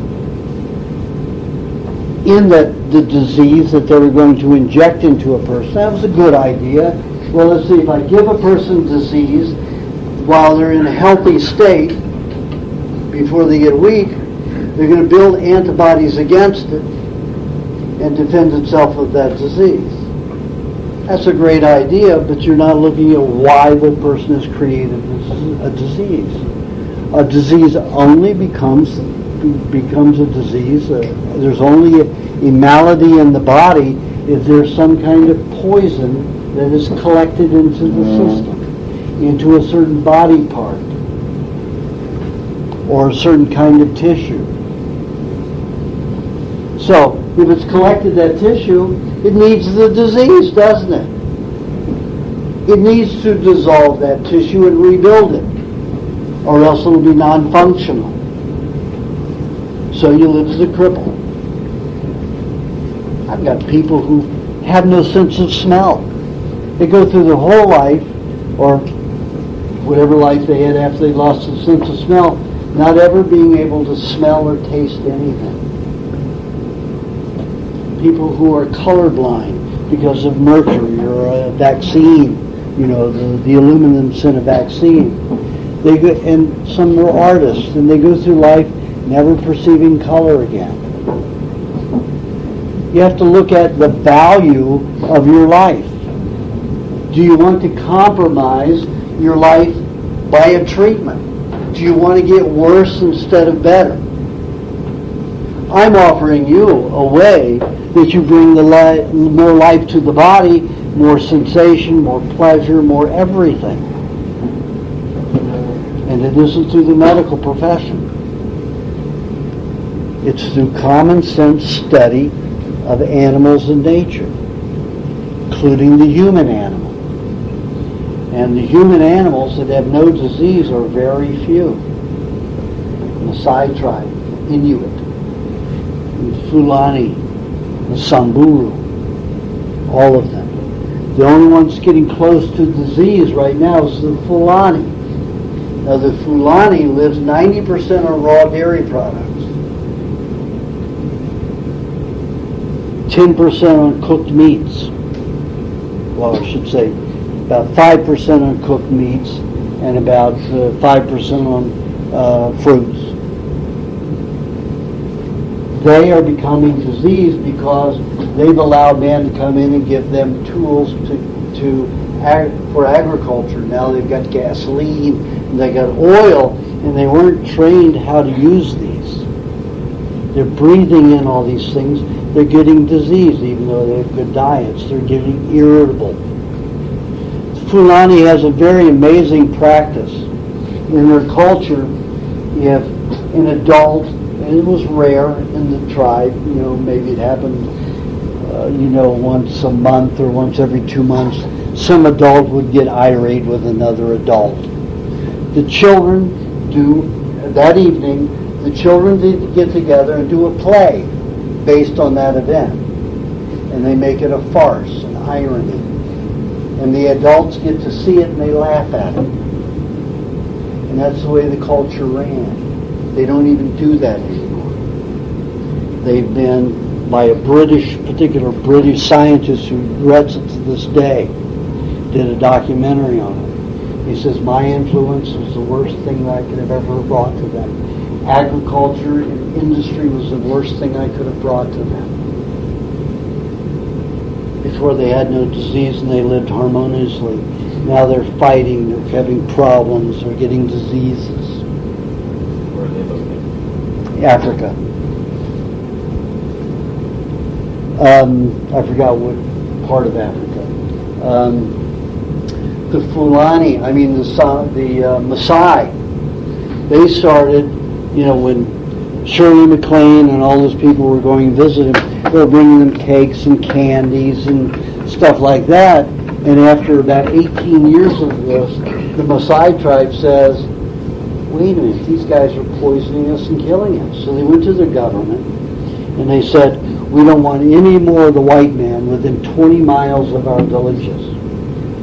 in the disease that they were going to inject into a person, that was a good idea. Well, let's see, if I give a person disease while they're in a healthy state, before they get weak, they're going to build antibodies against it and defend itself of that disease. That's a great idea, but you're not looking at why the person has created a disease. A disease only becomes a disease. There's only a malady in the body if there's some kind of poison that is collected into the system, into a certain body part or a certain kind of tissue. So, if it's collected that tissue, it needs the disease, doesn't it? It needs to dissolve that tissue and rebuild it, or else it'll be non-functional. So you live as a cripple. I've got people who have no sense of smell. They go through their whole life, or whatever life they had after they lost the sense of smell, not ever being able to smell or taste anything. People who are colorblind because of mercury or a vaccine, the aluminum's in a vaccine. They go, and some are artists, and they go through life never perceiving color again. You have to look at the value of your life. Do you want to compromise your life by a treatment? Do you want to get worse instead of better? I'm offering you a way that you bring more life to the body, more sensation, more pleasure, more everything. And it isn't through the medical profession. It's through common sense study of animals and nature, including the human animal. And the human animals that have no disease are very few. The Maasai tribe, Inuit, the Fulani, the Samburu, all of them. The only ones getting close to disease right now is the Fulani. Now the Fulani lives 90% on raw dairy products, 10% on cooked meats. Well, I should say about 5% on cooked meats and about 5% on fruits. They are becoming diseased because they've allowed man to come in and give them tools for agriculture. Now they've got gasoline and they got oil, and they weren't trained how to use these. They're breathing in all these things. They're getting disease, even though they have good diets. They're getting irritable. Fulani has a very amazing practice. In their culture, you have an adult, and it was rare in the tribe, maybe it happened, once a month or once every 2 months, some adult would get irate with another adult. The children that evening, the children get together and do a play based on that event. And they make it a farce, an irony. And the adults get to see it and they laugh at it. And that's the way the culture ran. They don't even do that anymore. They've been, by a particular British scientist who regrets it to this day, did a documentary on it. He says, my influence was the worst thing that I could have ever brought to them. agriculture and industry was the worst thing I could have brought to them. Before they had no disease and they lived harmoniously. Now they're fighting, they're having problems, they're getting diseases. Where are they located? Africa. I forgot what part of Africa. The Fulani, the Maasai, they started, when Shirley MacLaine and all those people were going to visit him, they were bringing them cakes and candies and stuff like that. And after about 18 years of this, the Maasai tribe says, wait a minute, these guys are poisoning us and killing us. So they went to their government and they said, we don't want any more of the white man within 20 miles of our villages,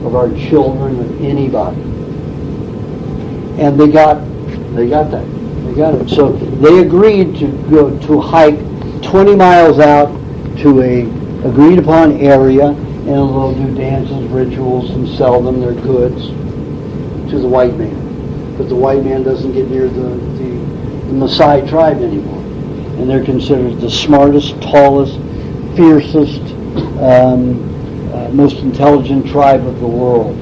of our children, of anybody. And they got that. They got it. So they agreed to go to hike 20 miles out to a agreed upon area, and they'll do dances, rituals, and sell them their goods to the white man. But the white man doesn't get near the Maasai tribe anymore. And they're considered the smartest, tallest, fiercest, most intelligent tribe of the world.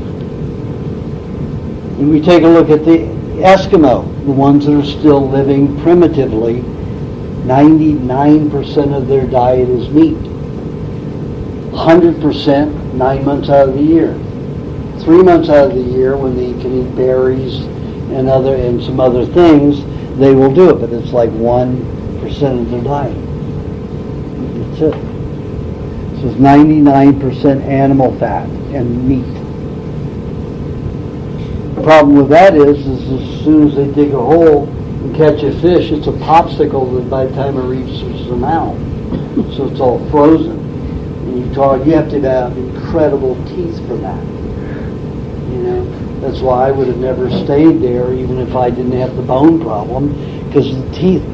And we take a look at the Eskimo, the ones that are still living primitively. 99% of their diet is meat. 100% 9 months out of the year. 3 months out of the year, when they can eat berries and some other things, they will do it. But it's like 1% of their diet. That's it. So it's 99% animal fat and meat. The problem with that is as soon as they dig a hole and catch a fish, it's a popsicle that by the time it reaches the mouth. So it's all frozen. And you have to have incredible teeth for that. That's why I would have never stayed there even if I didn't have the bone problem, because the teeth.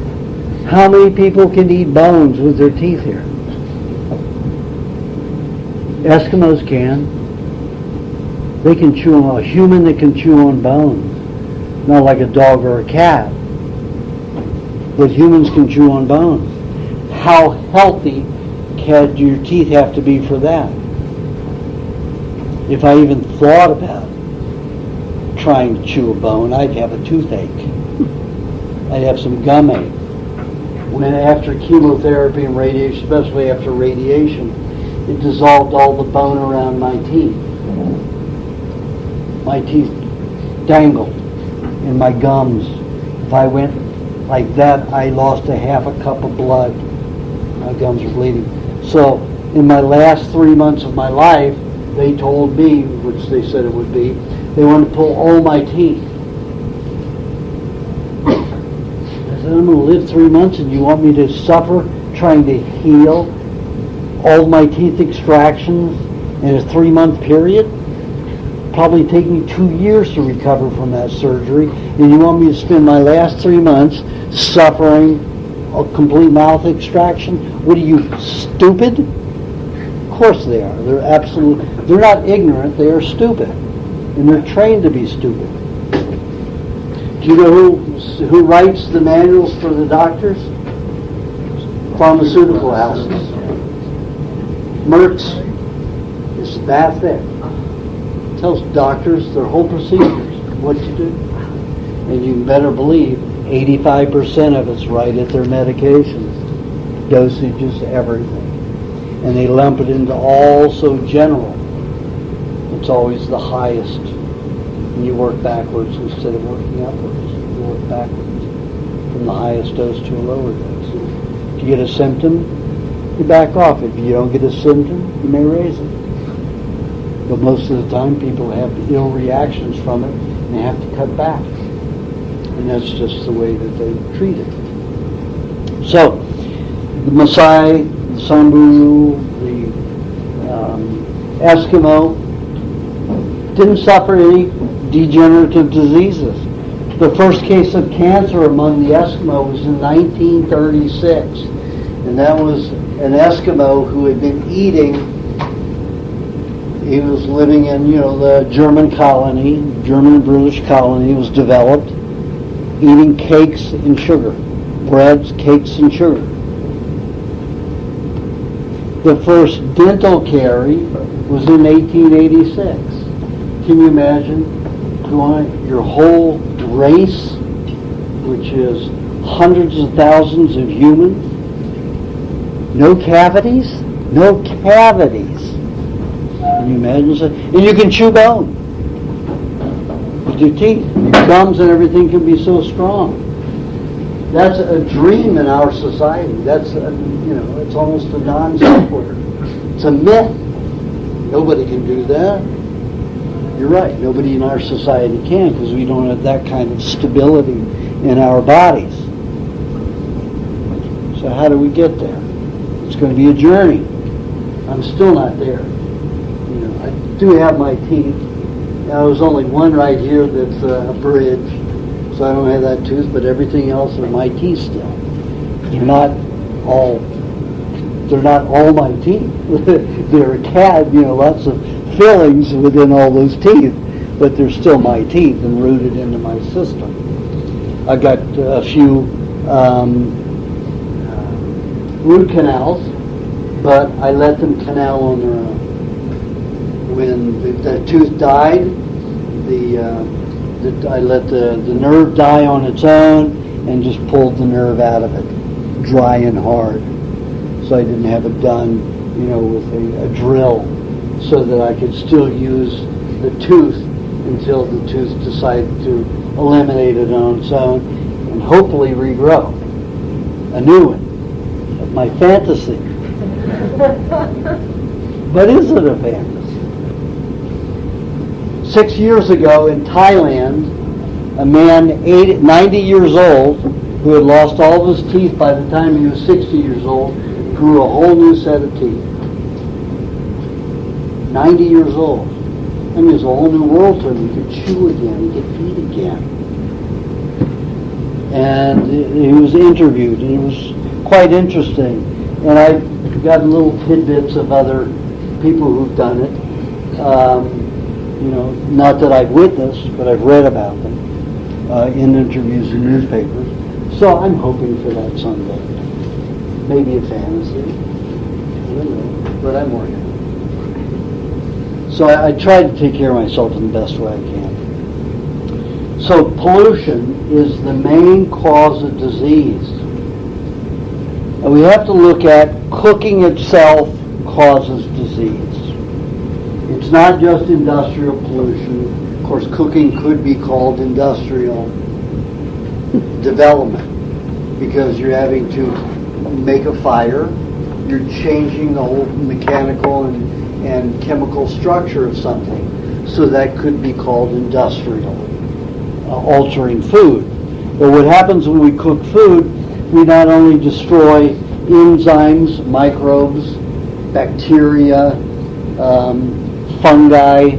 How many people can eat bones with their teeth here? Eskimos can. They can chew on a human that can chew on bones. Not like a dog or a cat. But humans can chew on bones. How healthy can your teeth have to be for that? If I even thought about trying to chew a bone, I'd have a toothache. I'd have some gum ache. When after chemotherapy and radiation, especially after radiation, it dissolved all the bone around my teeth. My teeth dangled in my gums. If I went like that, I lost a half a cup of blood. My gums are bleeding. So in my last 3 months of my life, they told me, which they said it would be, they wanted to pull all my teeth. I said, I'm going to live 3 months and you want me to suffer trying to heal all my teeth extractions in a 3-month period? Probably take me 2 years to recover from that surgery, and you want me to spend my last 3 months suffering a complete mouth extraction? What are you, stupid? Of course they are. They're not ignorant, they are stupid. And they're trained to be stupid. Do you know who writes the manuals for the doctors? Pharmaceutical houses. Merck's is that thick. Tells doctors their whole procedures, what to do. And you better believe 85% of it's right at their medications, dosages, everything. And they lump it into all so general. It's always the highest. And you work backwards instead of working upwards. You work backwards from the highest dose to a lower dose. If you get a symptom, you back off. If you don't get a symptom, you may raise it. But most of the time people have ill reactions from it and they have to cut back. And that's just the way that they treat it. So, the Maasai, the Samburu, the Eskimo didn't suffer any degenerative diseases. The first case of cancer among the Eskimo was in 1936. And that was an Eskimo who had been eating. He was living in, the German colony, German and British colony was developed. eating cakes and sugar, breads, cakes, and sugar. The first dental carie was in 1886. Can you imagine your whole race, which is hundreds of thousands of humans, no cavities? No cavities. Can you imagine that? And you can chew bone with your teeth. Your gums and everything can be so strong. That's a dream in our society. That's, it's almost a non-sequitur. It's a myth. Nobody can do that. You're right. Nobody in our society can, because we don't have that kind of stability in our bodies. So how do we get there? It's going to be a journey. I'm still not there. I do have my teeth. There's only one right here that's a bridge, so I don't have that tooth, but everything else are my teeth still. They're not all my teeth. There are lots of fillings within all those teeth, but they're still my teeth and rooted into my system. I've got a few root canals, but I let them canal on their own. When the tooth died, I let the nerve die on its own and just pulled the nerve out of it, dry and hard. So I didn't have it done, with a drill, so that I could still use the tooth until the tooth decided to eliminate it on its own and hopefully regrow a new one. That's my fantasy. But is it a fantasy? 6 years ago in Thailand, a man 90 years old, who had lost all of his teeth by the time he was 60 years old, grew a whole new set of teeth. 90 years old. I mean, it was a whole new world to him. He could chew again. He could eat again. And he was interviewed, and it was quite interesting. And I got little tidbits of other people who've done it. Not that I've witnessed, but I've read about them in interviews in newspapers. So I'm hoping for that someday. Maybe a fantasy. I don't know, but I'm working. So I try to take care of myself in the best way I can. So pollution is the main cause of disease. And we have to look at cooking itself causes disease. It's not just industrial pollution. Of course, cooking could be called industrial development because you're having to make a fire. You're changing the whole mechanical and chemical structure of something. So that could be called industrial, altering food. But what happens when we cook food, we not only destroy enzymes, microbes, bacteria, fungi,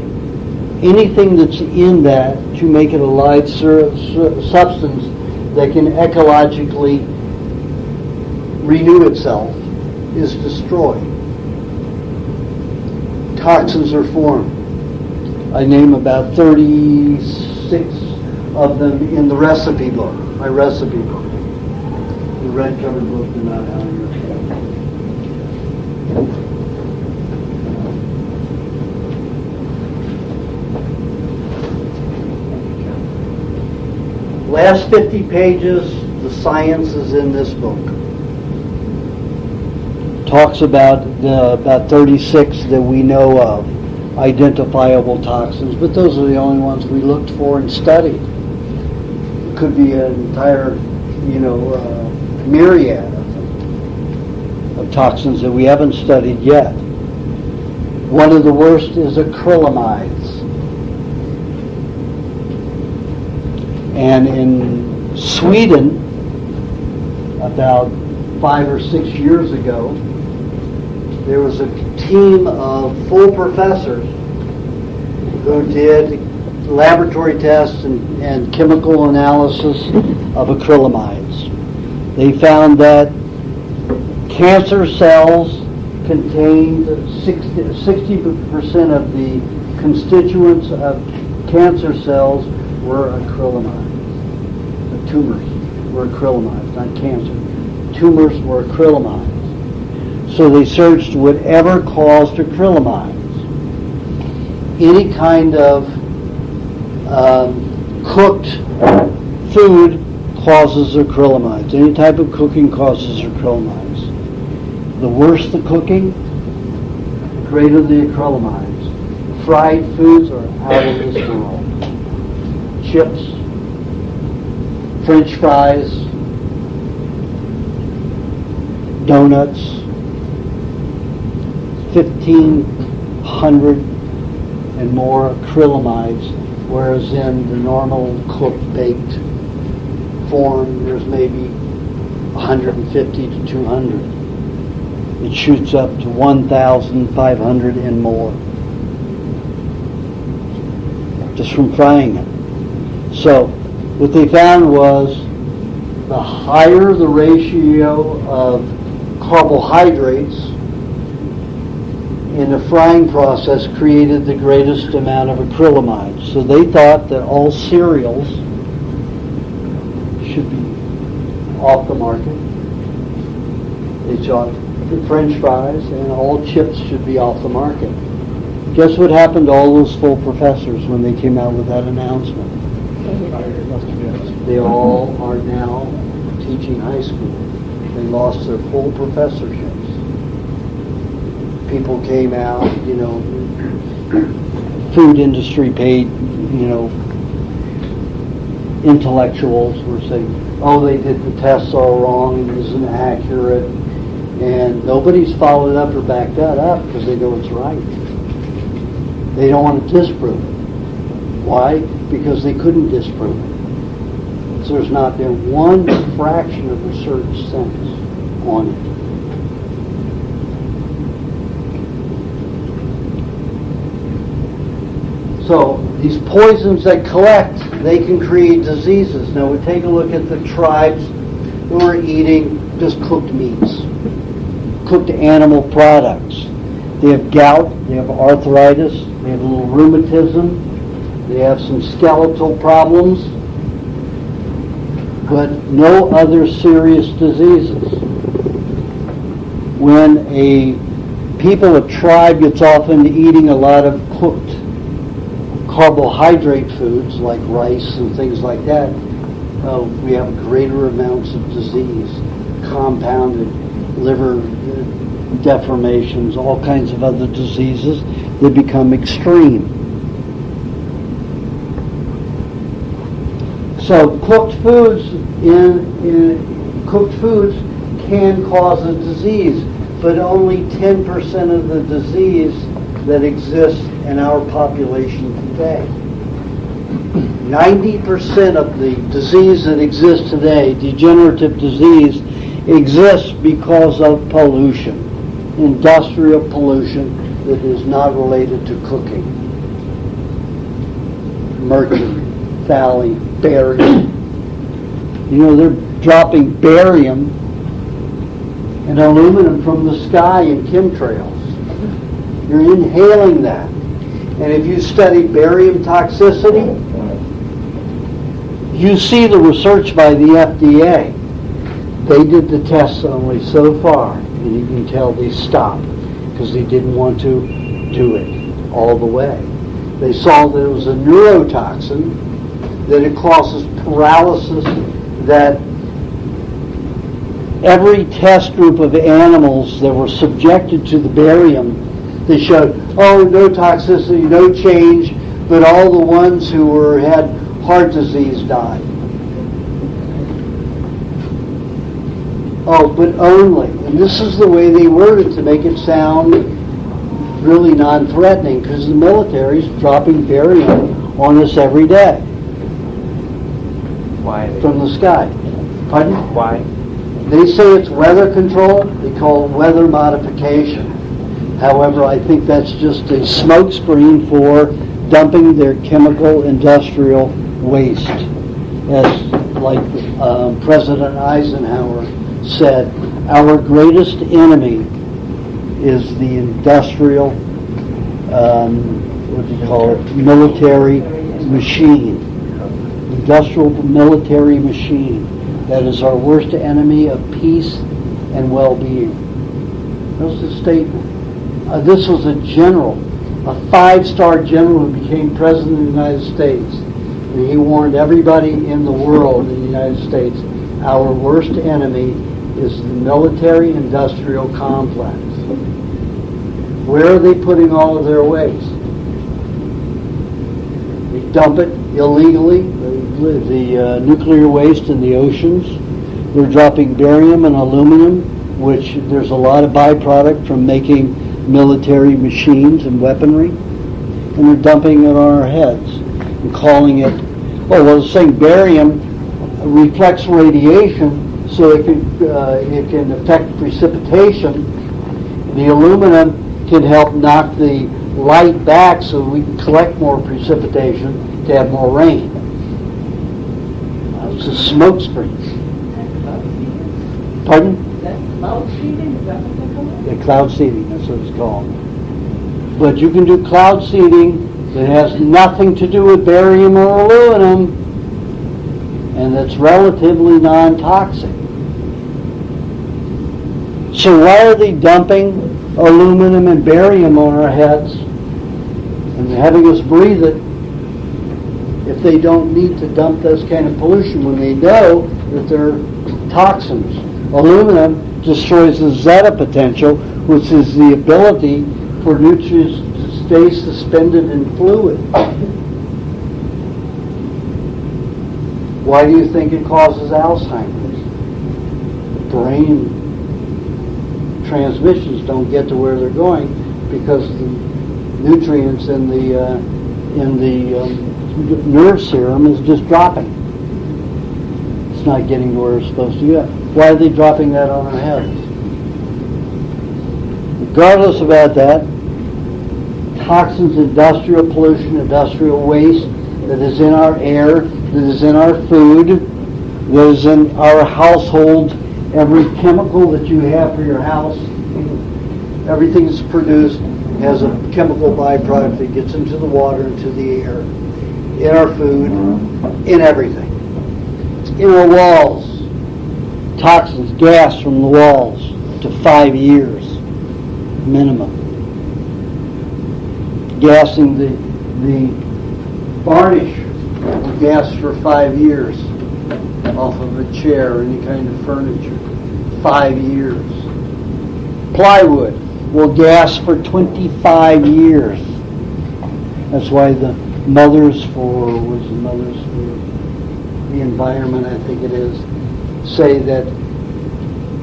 anything that's in that to make it a live substance that can ecologically renew itself is destroyed. Toxins are formed. I name about 36 of them in the recipe book, my recipe book. The red covered book did not have your last 50 pages, the science is in this book. Talks about 36 that we know of, identifiable toxins, but those are the only ones we looked for and studied. It could be an entire, myriad of toxins that we haven't studied yet. One of the worst is acrylamides. And in Sweden, about 5 or 6 years ago, there was a team of full professors who did laboratory tests and chemical analysis of acrylamides. They found that cancer cells contained 60% of the constituents of cancer cells were acrylamides. tumors were acrylamides, not cancer. Tumors were acrylamides. So they searched whatever caused acrylamides. Any kind of cooked food causes acrylamides. Any type of cooking causes acrylamides. The worse the cooking, the greater the acrylamides. Fried foods are out of this world. Chips, French fries, donuts, 1,500 and more acrylamides, whereas in the normal cooked, baked form, there's maybe 150 to 200. It shoots up to 1,500 and more, just from frying it. So, what they found was the higher the ratio of carbohydrates in the frying process created the greatest amount of acrylamides. So they thought that all cereals should be off the market. They thought the French fries and all chips should be off the market. Guess what happened to all those full professors when they came out with that announcement? They all are now teaching high school. They lost their full professorships. People came out, food industry paid, intellectuals were saying, oh, they did the tests all wrong and it isn't accurate. And nobody's followed up or backed that up because they know it's right. They don't want to disprove it. Why? Because they couldn't disprove it. So there's not been one fraction of research since on it. So these poisons that collect, they can create diseases. Now we take a look at the tribes who are eating just cooked meats, cooked animal products. They have gout, they have arthritis, they have a little rheumatism, they have some skeletal problems, but no other serious diseases. When a tribe gets off into eating a lot of cooked carbohydrate foods like rice and things like that, we have greater amounts of disease, compounded liver deformations, all kinds of other diseases that become extreme. So cooked foods can cause a disease, but only 10% of the disease that exists in our population today. 90% of the disease that exists today, degenerative disease, exists because of pollution, industrial pollution that is not related to cooking. Mercury, phthalate, barium. They're dropping barium and aluminum from the sky in chemtrails. You're inhaling that. And if you study barium toxicity, you see the research by the FDA. They did the tests only so far, and you can tell they stopped because they didn't want to do it all the way. They saw that it was a neurotoxin, that it causes paralysis, that every test group of animals that were subjected to the barium, they showed, no toxicity, no change, but all the ones who had heart disease died. But only, and this is the way they worded to make it sound really non-threatening, because the military's dropping barium on us every day. Why? From the sky. Pardon? Why? They say it's weather control. They call it weather modification. However, I think that's just a smokescreen for dumping their chemical industrial waste. As like President Eisenhower said, our greatest enemy is the industrial, military machine. industrial military machine that is our worst enemy of peace and well-being. That was the statement. This was a general, a 5-star general who became president of the United States. And he warned everybody in the world, in the United States, our worst enemy is the military-industrial complex. Where are they putting all of their waste? They dump it illegally, the nuclear waste in the oceans. They're dropping barium and aluminum, which there's a lot of byproduct from making military machines and weaponry. And they're dumping it on our heads and calling it, it's saying barium reflects radiation, so it can affect precipitation. The aluminum can help knock the light back so we can collect more precipitation to have more rain. It's a smoke screen. Pardon? That's cloud seeding, is that what they call it? Yeah, cloud seeding, that's what it's called. But you can do cloud seeding that has nothing to do with barium or aluminum, and that's relatively non-toxic. So why are they dumping aluminum and barium on our heads and having us breathe it if they don't need to dump this kind of pollution when they know that they're toxins? Aluminum destroys the zeta potential, which is the ability for nutrients to stay suspended in fluid. Why do you think it causes Alzheimer's? The brain transmissions don't get to where they're going because the nutrients in the nerve serum is just dropping. It's not getting to where it's supposed to get. Why are they dropping that on our heads? Regardless about that, toxins, industrial pollution, industrial waste that is in our air, that is in our food, that is in our household, every chemical that you have for your house, everything that's produced has a chemical byproduct that gets into the water, into the air, in our food, in everything. In our walls, toxins, gas from the walls to 5 years minimum. Gassing the varnish will gas for 5 years off of a chair or any kind of furniture. 5 years. Plywood will gas for 25 years. That's why the Mothers for the Environment, I think it is, say that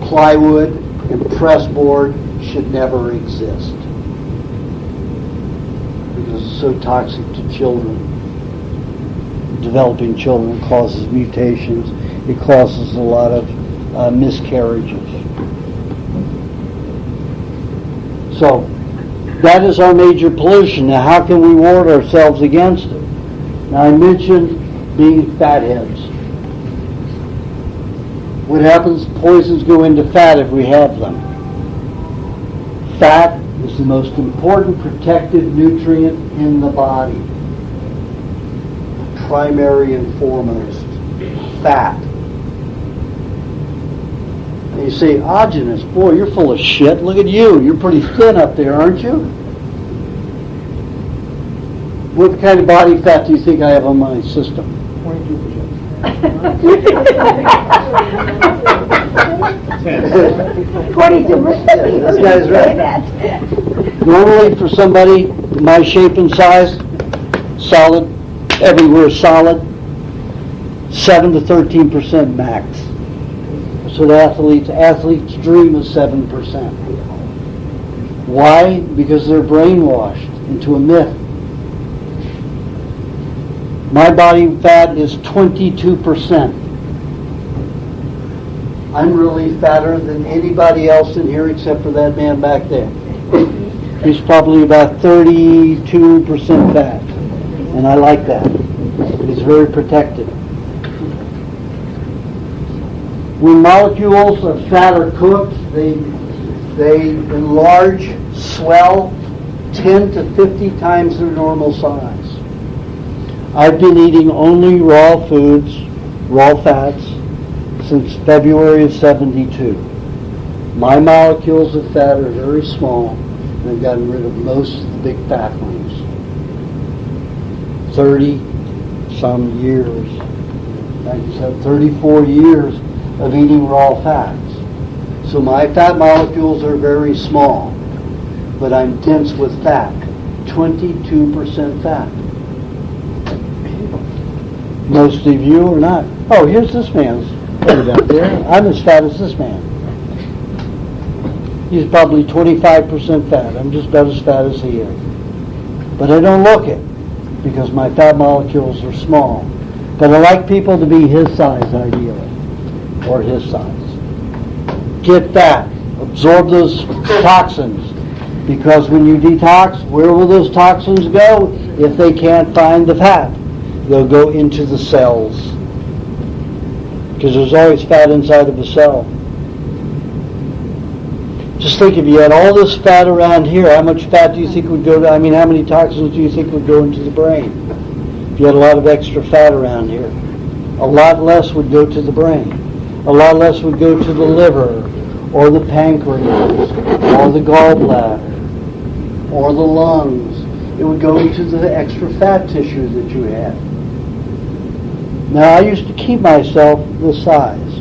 plywood and pressboard should never exist because it's so toxic to children. Developing children causes mutations. It causes a lot of miscarriages. So that is our major pollution. Now, how can we ward ourselves against it? Now, I mentioned being fatheads. What happens? Poisons go into fat if we have them. Fat is the most important protective nutrient in the body. Primary and foremost. Fat. And you say, Aajonus, boy, you're full of shit. Look at you. You're pretty thin up there, aren't you? What kind of body fat do you think I have on my system? 22%. 22%. This guy's right. Normally for somebody my shape and size, solid, everywhere solid, 7 to 13% max. So the athlete's dream is 7%. Why? Because they're brainwashed into a myth. My body fat is 22%. I'm really fatter than anybody else in here except for that man back there. He's probably about 32% fat. And I like that. He's very protected. When molecules of fat are cooked, they enlarge, swell 10 to 50 times their normal size. I've been eating only raw foods, raw fats, since February of 72. My molecules of fat are very small, and I've gotten rid of most of the big fat ones. 30 some years, 34 years of eating raw fats. So my fat molecules are very small, but I'm dense with fat, 22% fat. Most of you are not. Oh, here's this man's weight up there. I'm as fat as this man. He's probably 25% fat. I'm just about as fat as he is. But I don't look it, because my fat molecules are small. But I like people to be his size, ideally, or his size. Get fat. Absorb those toxins. Because when you detox, where will those toxins go? If they can't find the fat, they'll go into the cells. Because there's always fat inside of a cell. Just think, if you had all this fat around here, how much fat do you think would go to, how many toxins do you think would go into the brain? If you had a lot of extra fat around here. A lot less would go to the brain. A lot less would go to the liver, or the pancreas, or the gallbladder, or the lungs. It would go into the extra fat tissue that you had. Now, I used to keep myself this size.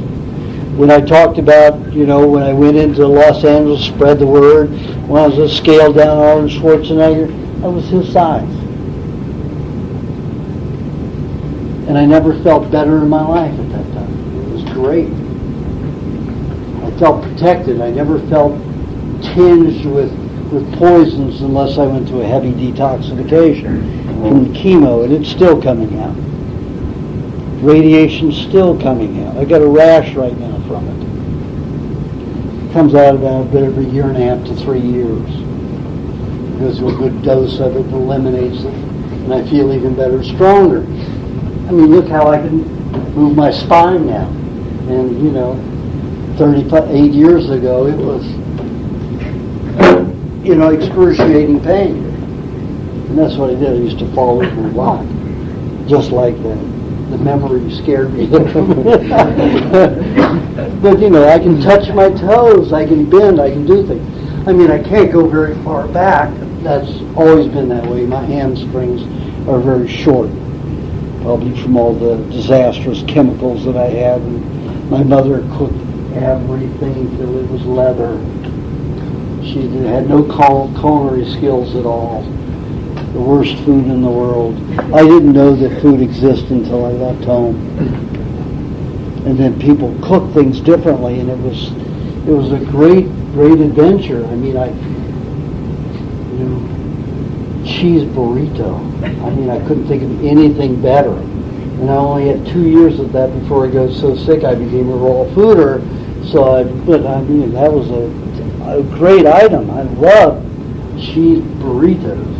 When I talked about, when I went into Los Angeles, spread the word, when I was a scale down Arnold Schwarzenegger, I was his size. And I never felt better in my life at that time. It was great. I felt protected. I never felt tinged with poisons unless I went to a heavy detoxification from the chemo, and it's still coming out. Radiation's still coming out. I got a rash right now from it. It comes out about every year and a half to 3 years. It goes to a good dose of it, eliminates it, and I feel even better, stronger. Look how I can move my spine now. And, 38 years ago, it was, excruciating pain. And that's what I did. I used to fall over a lot, just like that. The memory scared me. But, I can touch my toes, I can bend, I can do things. I can't go very far back. That's always been that way. My hamstrings are very short, probably from all the disastrous chemicals that I had. And my mother cooked everything till it was leather. She had no culinary skills at all. The worst food in the world. I didn't know that food existed until I left home. And then people cook things differently, and it was a great adventure. Cheese burrito. I couldn't think of anything better. And I only had 2 years of that before I got so sick I became a raw fooder. That was a great item. I love cheese burritos.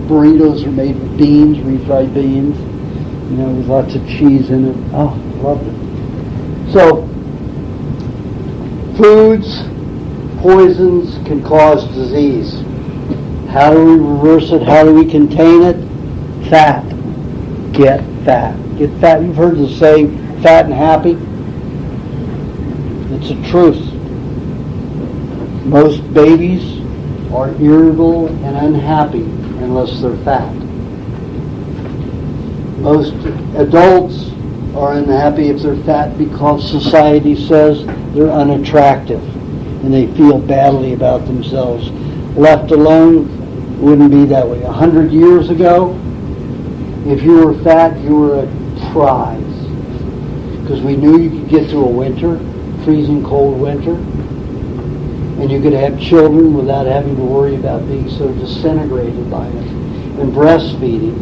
Burritos are made with beans, refried beans, with lots of cheese in it. Oh, loved it. So, foods, poisons can cause disease. How do we reverse it? How do we contain it? Fat. Get fat. Get fat. You've heard the saying, fat and happy. It's a truth. Most babies are irritable and unhappy unless they're fat. Most adults are unhappy if they're fat because society says they're unattractive and they feel badly about themselves. Left alone, it wouldn't be that way. 100 years ago, if you were fat, you were a prize. Because we knew you could get through a winter, freezing cold winter, and you could have children without having to worry about being so disintegrated by it. And breastfeeding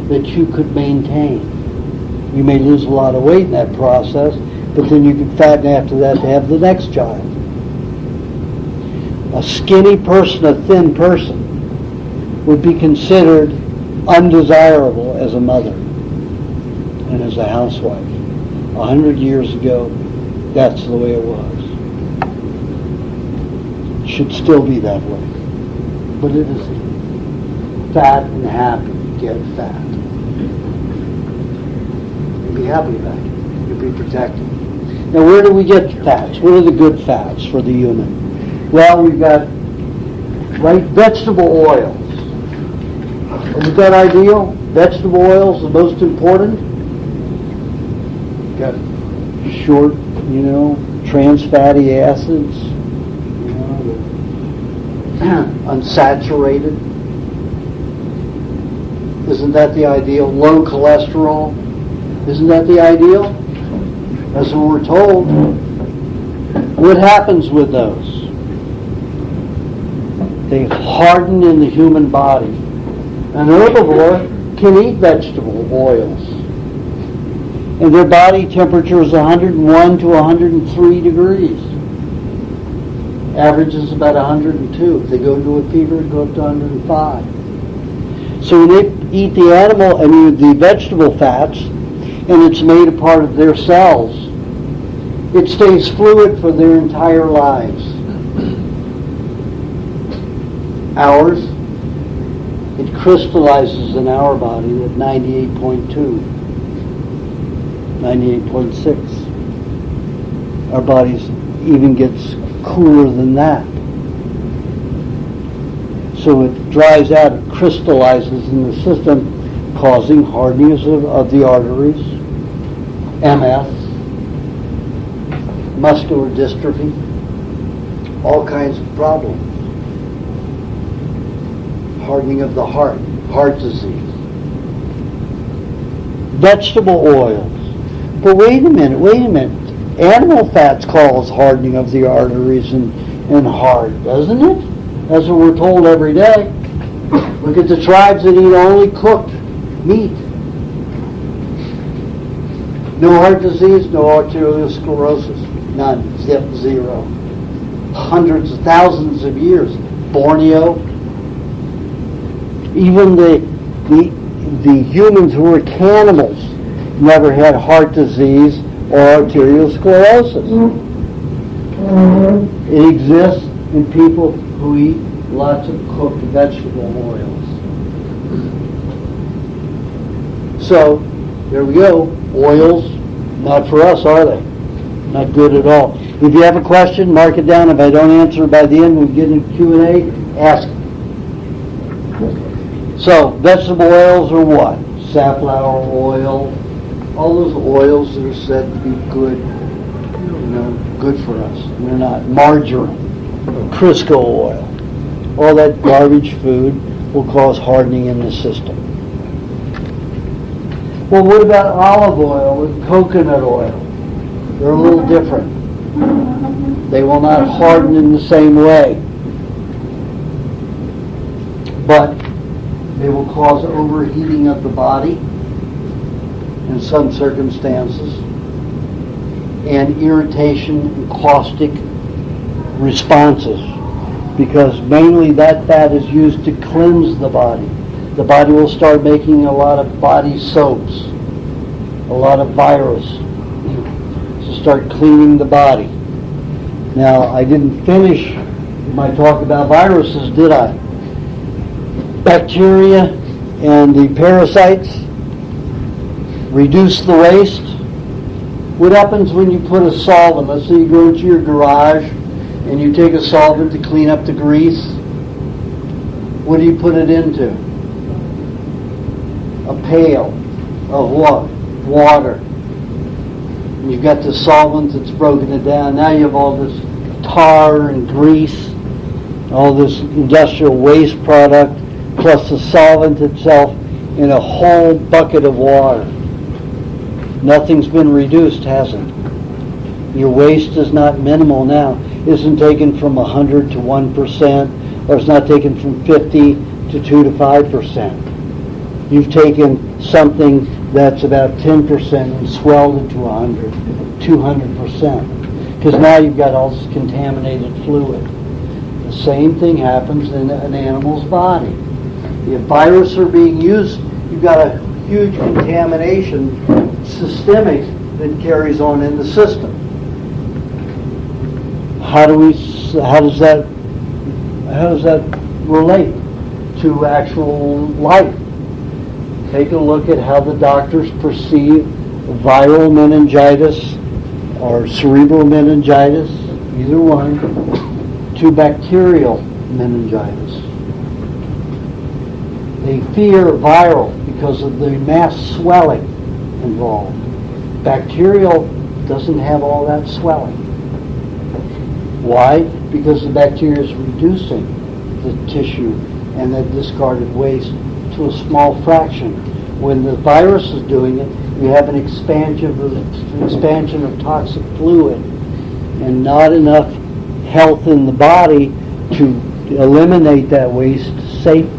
that you could maintain. You may lose a lot of weight in that process, but then you could fatten after that to have the next child. A skinny person, a thin person, would be considered undesirable as a mother and as a housewife. 100 years ago, that's the way it was. It should still be that way. But it isn't. Fat and happy, get fat. You'll be happy about it. You'll be protected. Now, where do we get fats? What are the good fats for the human? Well, we've got vegetable oils. Is that ideal? Vegetable oils, the most important. Got short, trans fatty acids, unsaturated. Isn't that the ideal? Low cholesterol. Isn't that the ideal? That's what we're told. What happens with those? They harden in the human body. An herbivore can eat vegetable oils. And their body temperature is 101 to 103 degrees. Average is about 102. If they go into a fever, it goes up to 105. So when they eat the vegetable fats, and it's made a part of their cells, it stays fluid for their entire lives. Ours, it crystallizes in our body at 98.2, 98.6. Our bodies even gets cooler than that. So it dries out, it crystallizes in the system, causing hardening of the arteries, MS, muscular dystrophy, all kinds of problems. Hardening of the heart disease. Vegetable oils. But wait a minute. Animal fats cause hardening of the arteries and heart, doesn't it? That's what we're told every day. Look at the tribes that eat only cooked meat. No heart disease, no arteriosclerosis. None. Zero. Hundreds of thousands of years. Borneo. Even the humans who were cannibals never had heart disease or arteriosclerosis. It exists in people who eat lots of cooked vegetable oils. So, there we go. Oils, not for us, are they? Not good at all. If you have a question, mark it down. If I don't answer it by the end, when we get into Q&A, ask it. So, vegetable oils are what? Safflower oil, all those oils that are said to be good, good for us. And they're not. Margarine, Crisco oil, all that garbage food will cause hardening in the system. Well, what about olive oil and coconut oil? They're a little different. They will not harden in the same way. But they will cause overheating of the body in some circumstances and irritation and caustic responses, because mainly that fat is used to cleanse the body. The body will start making a lot of body soaps, a lot of virus, to start cleaning the body. Now, I didn't finish my talk about viruses, did I? Bacteria and the parasites reduce the waste. What happens when you put a solvent? Let's say you go into your garage and you take a solvent to clean up the grease. What do you put it into? A pail of what? Water. And you've got the solvent that's broken it down. Now you have all this tar and grease, all this industrial waste product, plus the solvent itself in a whole bucket of water. Nothing's been reduced, has it? Your waste is not minimal now. It isn't taken from 100 to 1%, or it's not taken from 50 to 2 to 5%. You've taken something that's about 10% and swelled it to 100, 200%. Because now you've got all this contaminated fluid. The same thing happens in an animal's body. If viruses are being used, you've got a huge contamination systemic that carries on in the system. How does that relate to actual life? take a look at how the doctors perceive viral meningitis or cerebral meningitis, either one, to bacterial meningitis. They fear viral because of the mass swelling involved. Bacterial doesn't have all that swelling. Why? Because the bacteria is reducing the tissue and the discarded waste to a small fraction. When the virus is doing it, you have an expansion of toxic fluid and not enough health in the body to eliminate that waste safely.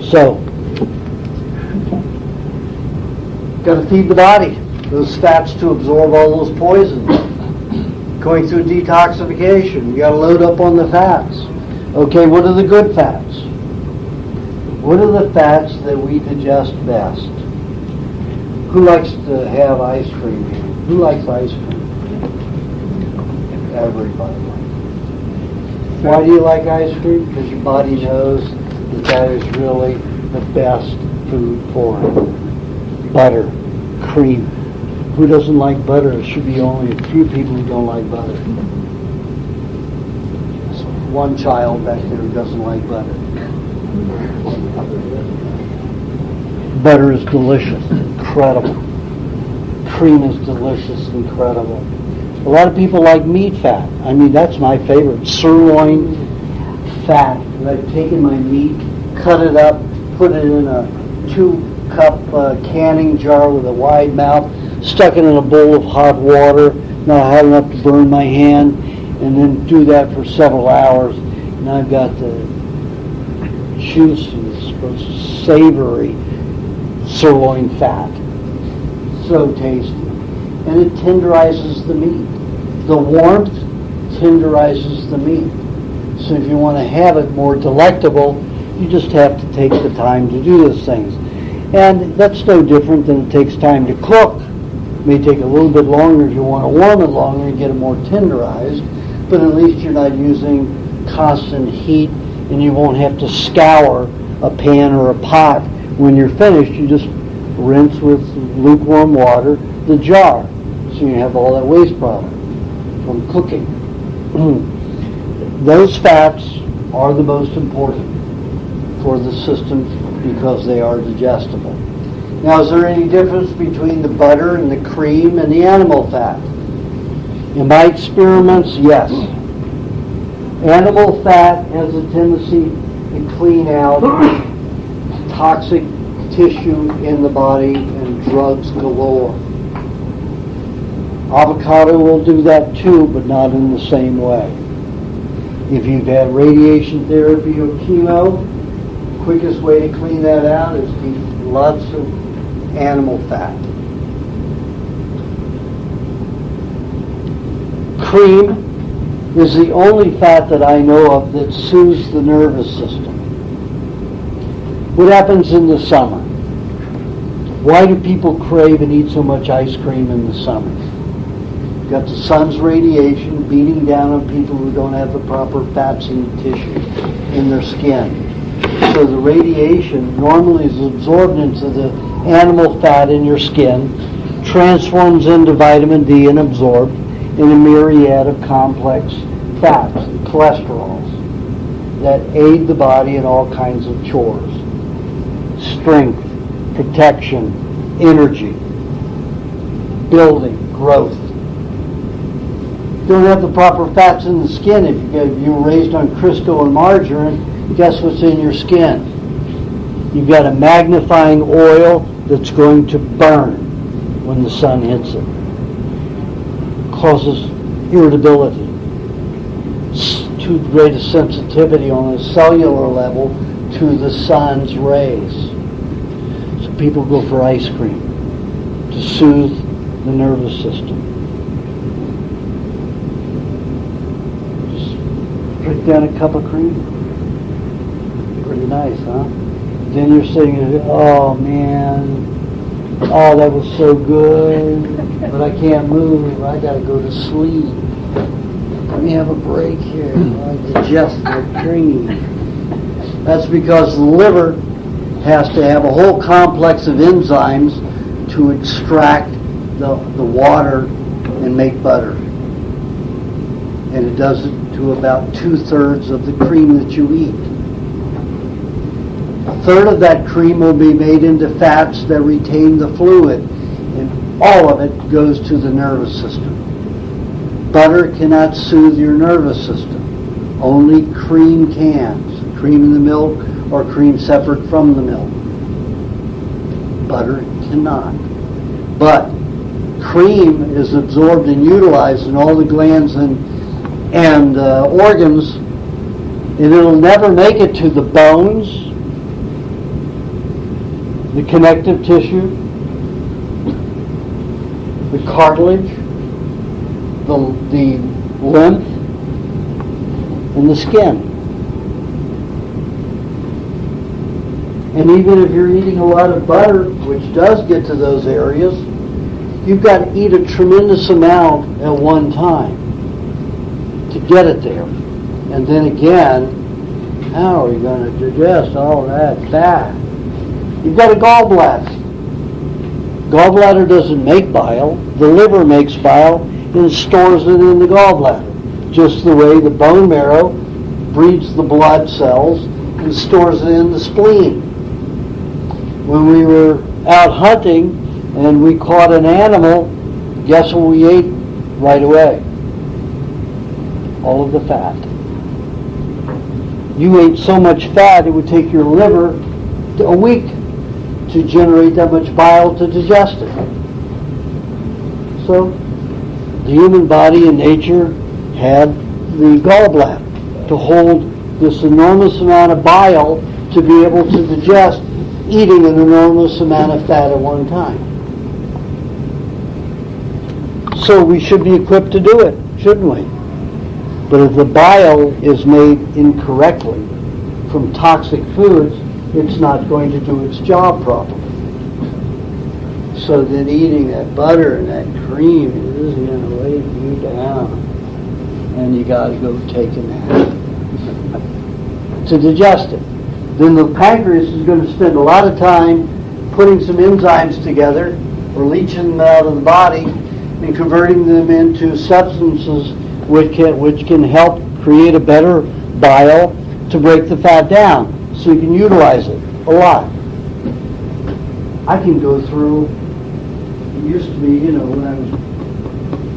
So, got to feed the body those fats to absorb all those poisons. Going through detoxification, you got to load up on the fats. Okay, what are the good fats? What are the fats that we digest best? Who likes to have ice cream here? Who likes ice cream? Everybody. Why do you like ice cream? Because your body knows that that is really the best food for it. Butter, cream. Who doesn't like butter? There should be only a few people who don't like butter. There's one child back there who doesn't like butter. Butter is delicious, incredible. Cream is delicious, incredible. A lot of people like meat fat. I mean, that's my favorite. Sirloin fat. And I've taken my meat, cut it up, put it in a 2-cup canning jar with a wide mouth, stuck it in a bowl of hot water, not hot enough to burn my hand, and then do that for several hours. And I've got the juicy, savory sirloin fat. So tasty. And it tenderizes the meat. The warmth tenderizes the meat. So if you want to have it more delectable, you just have to take the time to do those things. And that's no different than it takes time to cook. It may take a little bit longer if you want to warm it longer and get it more tenderized, but at least you're not using constant heat and you won't have to scour a pan or a pot. When you're finished, you just rinse with lukewarm water the jar, so you have all that waste product from cooking. Those fats are the most important for the system because they are digestible. Now, is there any difference between the butter and the cream and the animal fat? In my experiments, yes. Animal fat has a tendency to clean out toxic tissue in the body and drugs galore. Avocado will do that too, but not in the same way. If you've had radiation therapy or chemo, the quickest way to clean that out is to eat lots of animal fat. Cream is the only fat that I know of that soothes the nervous system. What happens in the summer? Why do people crave and eat so much ice cream in the summer? You've got the sun's radiation beating down on people who don't have the proper fats in the tissue in their skin. So the radiation normally is absorbed into the animal fat in your skin, transforms into vitamin D and absorbed in a myriad of complex fats, cholesterols, that aid the body in all kinds of chores. Strength, protection, energy, building, growth. Don't have the proper fats in the skin. If you were raised on Crisco and margarine, guess what's in your skin? You've got a magnifying oil that's going to burn when the sun hits it. Causes irritability. Too great a sensitivity on a cellular level to the sun's rays. So people go for ice cream to soothe the nervous system. Just drink down a cup of cream. Pretty nice, huh? Then you're sitting there, oh man, oh that was so good, but I can't move, I gotta go to sleep. Let me have a break here while I digest my cream. That's because the liver has to have a whole complex of enzymes to extract the water and make butter. And it does it to about 2/3 of the cream that you eat. 1/3 of that cream will be made into fats that retain the fluid, and all of it goes to the nervous system. Butter cannot soothe your nervous system. Only cream can. Cream in the milk or cream separate from the milk. Butter cannot. But cream is absorbed and utilized in all the glands and organs, and it'll never make it to the bones, the connective tissue, the cartilage, the lymph, and the skin. And even if you're eating a lot of butter, which does get to those areas, you've got to eat a tremendous amount at one time to get it there. And then again, how are you going to digest all that fat? You've got a gallbladder. Gallbladder doesn't make bile. The liver makes bile and stores it in the gallbladder. Just the way the bone marrow breeds the blood cells and stores it in the spleen. When we were out hunting and we caught an animal, guess what we ate right away? All of the fat. You ate so much fat it would take your liver a week to generate that much bile to digest it. So the human body in nature had the gallbladder to hold this enormous amount of bile to be able to digest eating an enormous amount of fat at one time. So we should be equipped to do it, shouldn't we? But if the bile is made incorrectly from toxic foods, it's not going to do its job properly. So then eating that butter and that cream is going to weigh you down. And you got to go take a nap to digest it. Then the pancreas is going to spend a lot of time putting some enzymes together or leaching them out of the body and converting them into substances which can help create a better bile to break the fat down so you can utilize it a lot. I can go through, it used to be,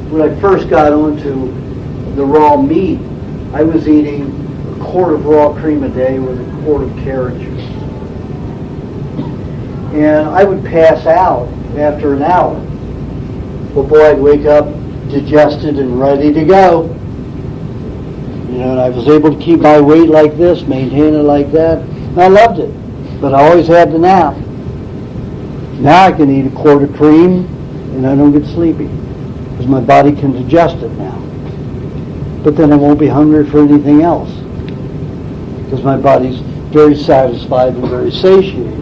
when I first got onto the raw meat, I was eating a quart of raw cream a day with a quart of carrot juice. And I would pass out after an hour. But boy, I'd wake up digested and ready to go. And I was able to keep my weight like this, maintain it like that. And I loved it. But I always had the nap. Now I can eat a quart of cream and I don't get sleepy because my body can digest it now. But then I won't be hungry for anything else because my body's very satisfied and very satiated,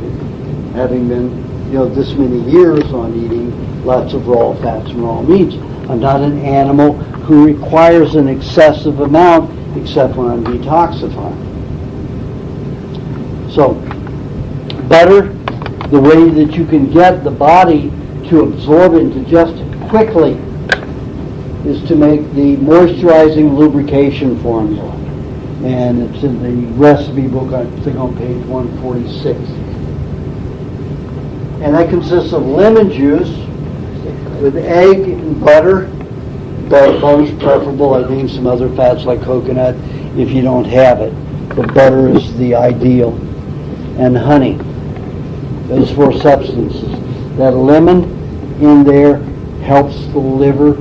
having been, this many years on eating lots of raw fats and raw meats. I'm not an animal who requires an excessive amount except when I'm detoxifying. So, butter, the way that you can get the body to absorb it and digest it quickly is to make the moisturizing lubrication formula. And it's in the recipe book, I think on page 146. And that consists of lemon juice with egg and butter. Butter's preferable. I think some other fats like coconut if you don't have it. But butter is the ideal. And honey. Those four substances. That lemon in there helps the liver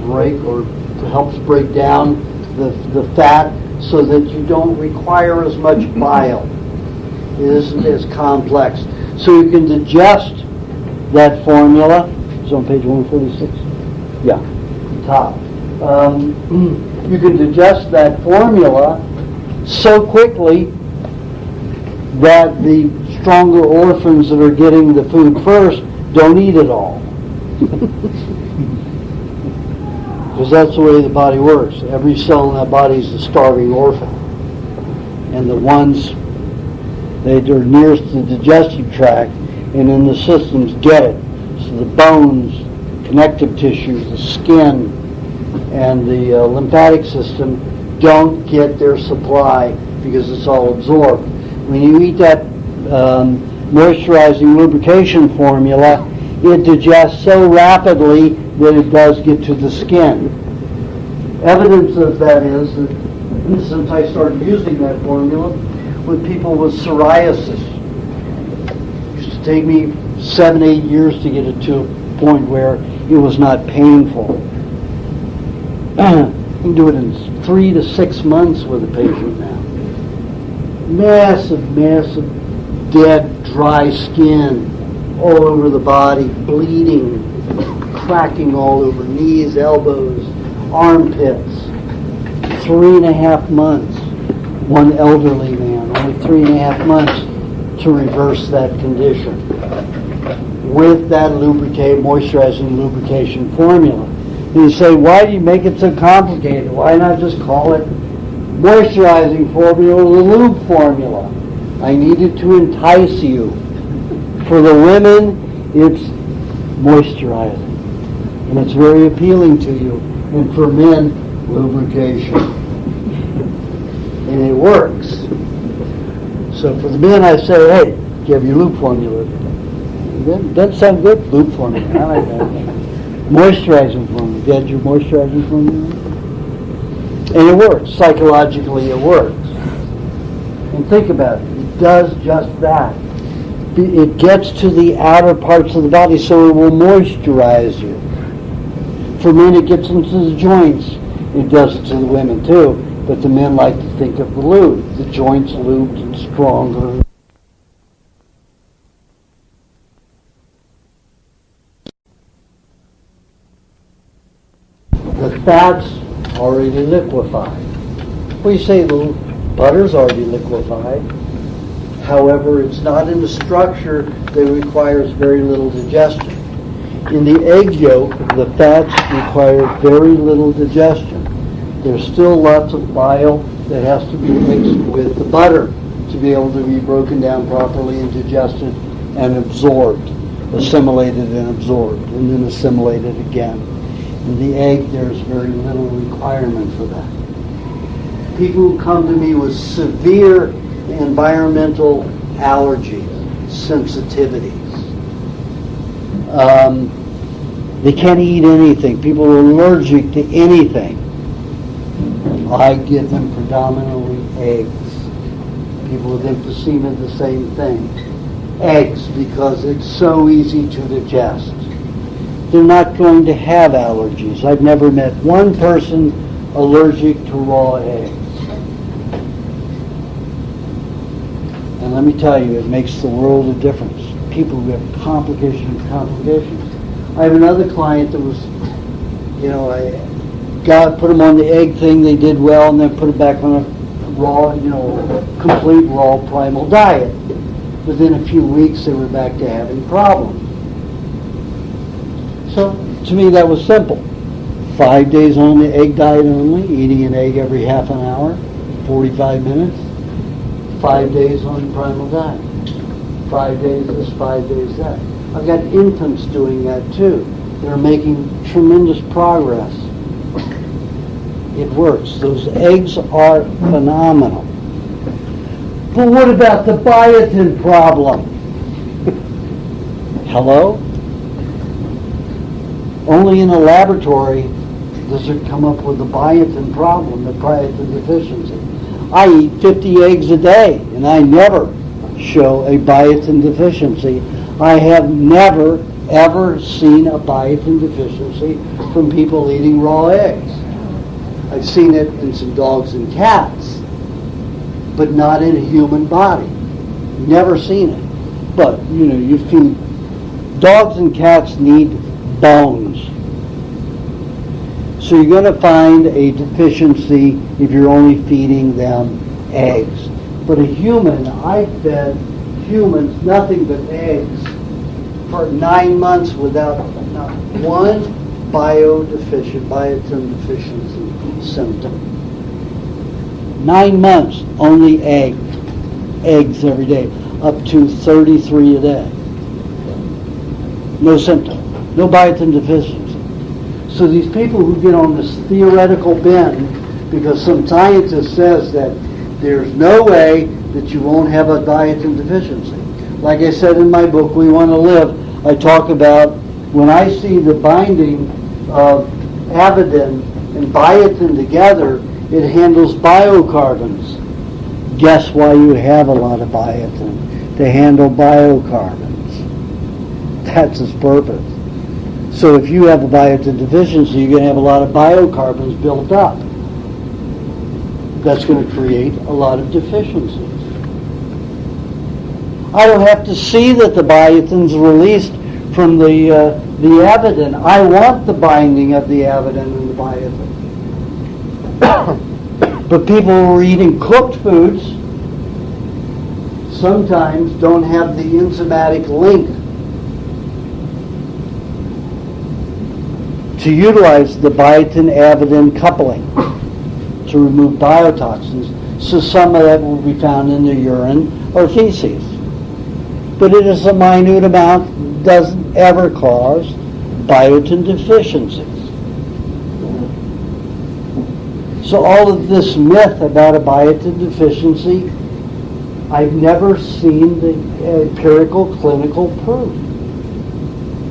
break or helps break down the fat so that you don't require as much bile. It isn't as complex. So you can digest that formula. It's on page 146. Yeah, top. You can digest that formula so quickly that the stronger orphans that are getting the food first don't eat it all. Because that's the way the body works. Every cell in that body is a starving orphan. And the ones They're nearest the digestive tract, and then the systems get it. So the bones, connective tissue, the skin, and the lymphatic system don't get their supply because it's all absorbed. When you eat that moisturizing lubrication formula, it digests so rapidly that it does get to the skin. Evidence of that is that since I started using that formula with people with psoriasis, it used to take me 7-8 years to get it to a point where it was not painful. You can do it in 3 to 6 months with a patient now. Massive dead, dry skin all over the body, bleeding, cracking all over knees, elbows, armpits. 3.5 months. One elderly man, only 3.5 months to reverse that condition with that moisturizing lubrication formula. And you say, why do you make it so complicated? Why not just call it moisturizing formula or the lube formula? I needed to entice you. For the women, it's moisturizing. And it's very appealing to you. And for men, lubrication. And it works. So for the men, I say, hey, do you have your lube formula? Doesn't sound good, lube formula. I like that. Moisturizing formula. Do you have your moisturizing formula? And it works. Psychologically, it works. And think about it. It does just that. It gets to the outer parts of the body, so it will moisturize you. For men, it gets into the joints. It does it to the women, too. But the men like to think of the lube. The joints lubed and stronger. The fat's already liquefied. Well, you say the butter's already liquefied. However, it's not in a structure that requires very little digestion. In the egg yolk, the fats require very little digestion. There's still lots of bile that has to be mixed with the butter to be able to be broken down properly and digested and absorbed, assimilated and absorbed, and then assimilated again. In the egg, there's very little requirement for that. People who come to me with severe environmental allergies, sensitivities, they can't eat anything. People are allergic to anything. I give them predominantly eggs. People with emphysema, the same thing. Eggs, because it's so easy to digest. They're not going to have allergies. I've never met one person allergic to raw eggs. And let me tell you, it makes the world of difference. People who have complications. I have another client that was, I put them on the egg thing, they did well, and then put it back on a raw, complete raw primal diet. Within a few weeks, they were back to having problems. So, to me, that was simple. 5 days on the egg diet only, eating an egg every half an hour, 45 minutes. 5 days on primal diet. 5 days this, 5 days that. I've got infants doing that too. They're making tremendous progress. It works. Those eggs are phenomenal. But what about the biotin problem? Hello? Only in a laboratory does it come up with the biotin problem, the biotin deficiency. I eat 50 eggs a day, and I never show a biotin deficiency. I have never, ever seen a biotin deficiency from people eating raw eggs. I've seen it in some dogs and cats, but not in a human body. Never seen it. But, you feed dogs and cats need bones. So you're going to find a deficiency if you're only feeding them eggs. But a human, I fed humans nothing but eggs for 9 months without not one biotin deficiency symptom. 9 months, only eggs. eggs every day, up to 33 a day. No symptom, no biotin deficiency. So these people who get on this theoretical bend, because some scientist says that there's no way that you won't have a biotin deficiency. Like I said in my book, We Want to Live, I talk about when I see the binding of avidin and biotin together, it handles biocarbons. Guess why you have a lot of biotin? To handle biocarbons. That's its purpose. So if you have a biotin deficiency, you're going to have a lot of biocarbons built up. That's going to create a lot of deficiencies. I don't have to see that the biotin's released from the avidin. I want the binding of the avidin and the biotin. But people who are eating cooked foods sometimes don't have the enzymatic link to utilize the biotin-avidin coupling to remove biotoxins, so some of that will be found in the urine or feces. But it is a minute amount, doesn't ever cause biotin deficiencies. So all of this myth about a biotin deficiency, I've never seen the empirical clinical proof,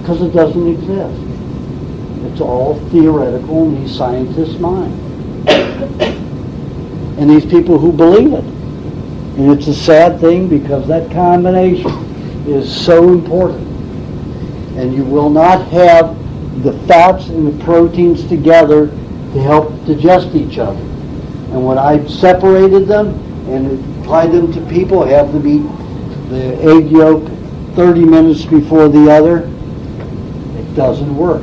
because it doesn't exist. It's all theoretical in these scientists' minds. And these people who believe it. And it's a sad thing because that combination is so important. And you will not have the fats and the proteins together to help digest each other. And when I've separated them and applied them to people, have them eat the egg yolk 30 minutes before the other, it doesn't work.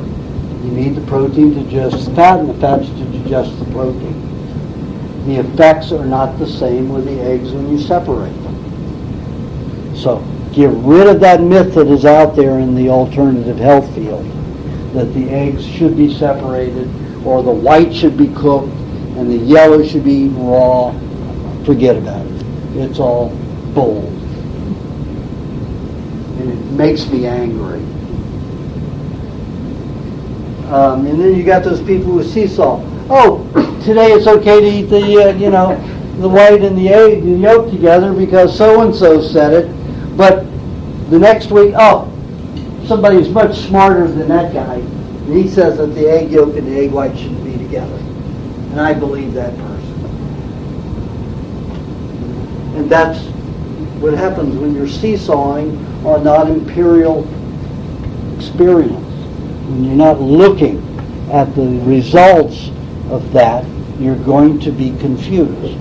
You need the protein to digest the fat and the fats to digest the protein. The effects are not the same with the eggs when you separate them. So get rid of that myth that is out there in the alternative health field, that the eggs should be separated or the white should be cooked and the yellow should be eaten raw. Forget about it. It's all bull. And it makes me angry. And then you got those people with sea salt. Oh, today it's okay to eat the the white and the egg, the yolk together because so and so said it. But the next week, somebody's much smarter than that guy, and he says that the egg yolk and the egg white shouldn't be together. And I believe that person. And that's what happens when you're seesawing on non-imperial experience. When you're not looking at the results of that, you're going to be confused.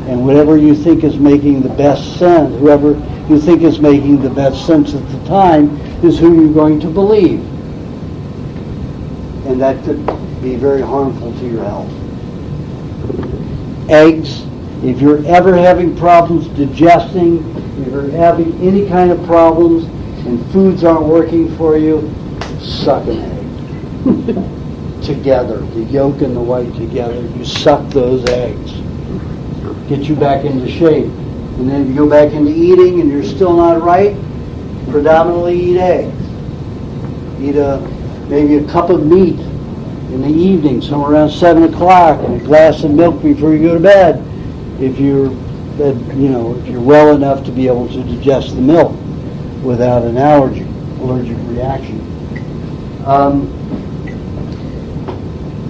And whatever you think is making the best sense, whoever you think is making the best sense at the time is who you're going to believe. And that could be very harmful to your health. Eggs, if you're ever having problems digesting, if you're having any kind of problems and foods aren't working for you, suck an egg. Together, the yolk and the white together, you suck those eggs. Get you back into shape. And then if you go back into eating and you're still not right, predominantly eat eggs. Eat maybe a cup of meat in the evening, somewhere around 7 o'clock, and a glass of milk before you go to bed. If you're well enough to be able to digest the milk without an allergic reaction.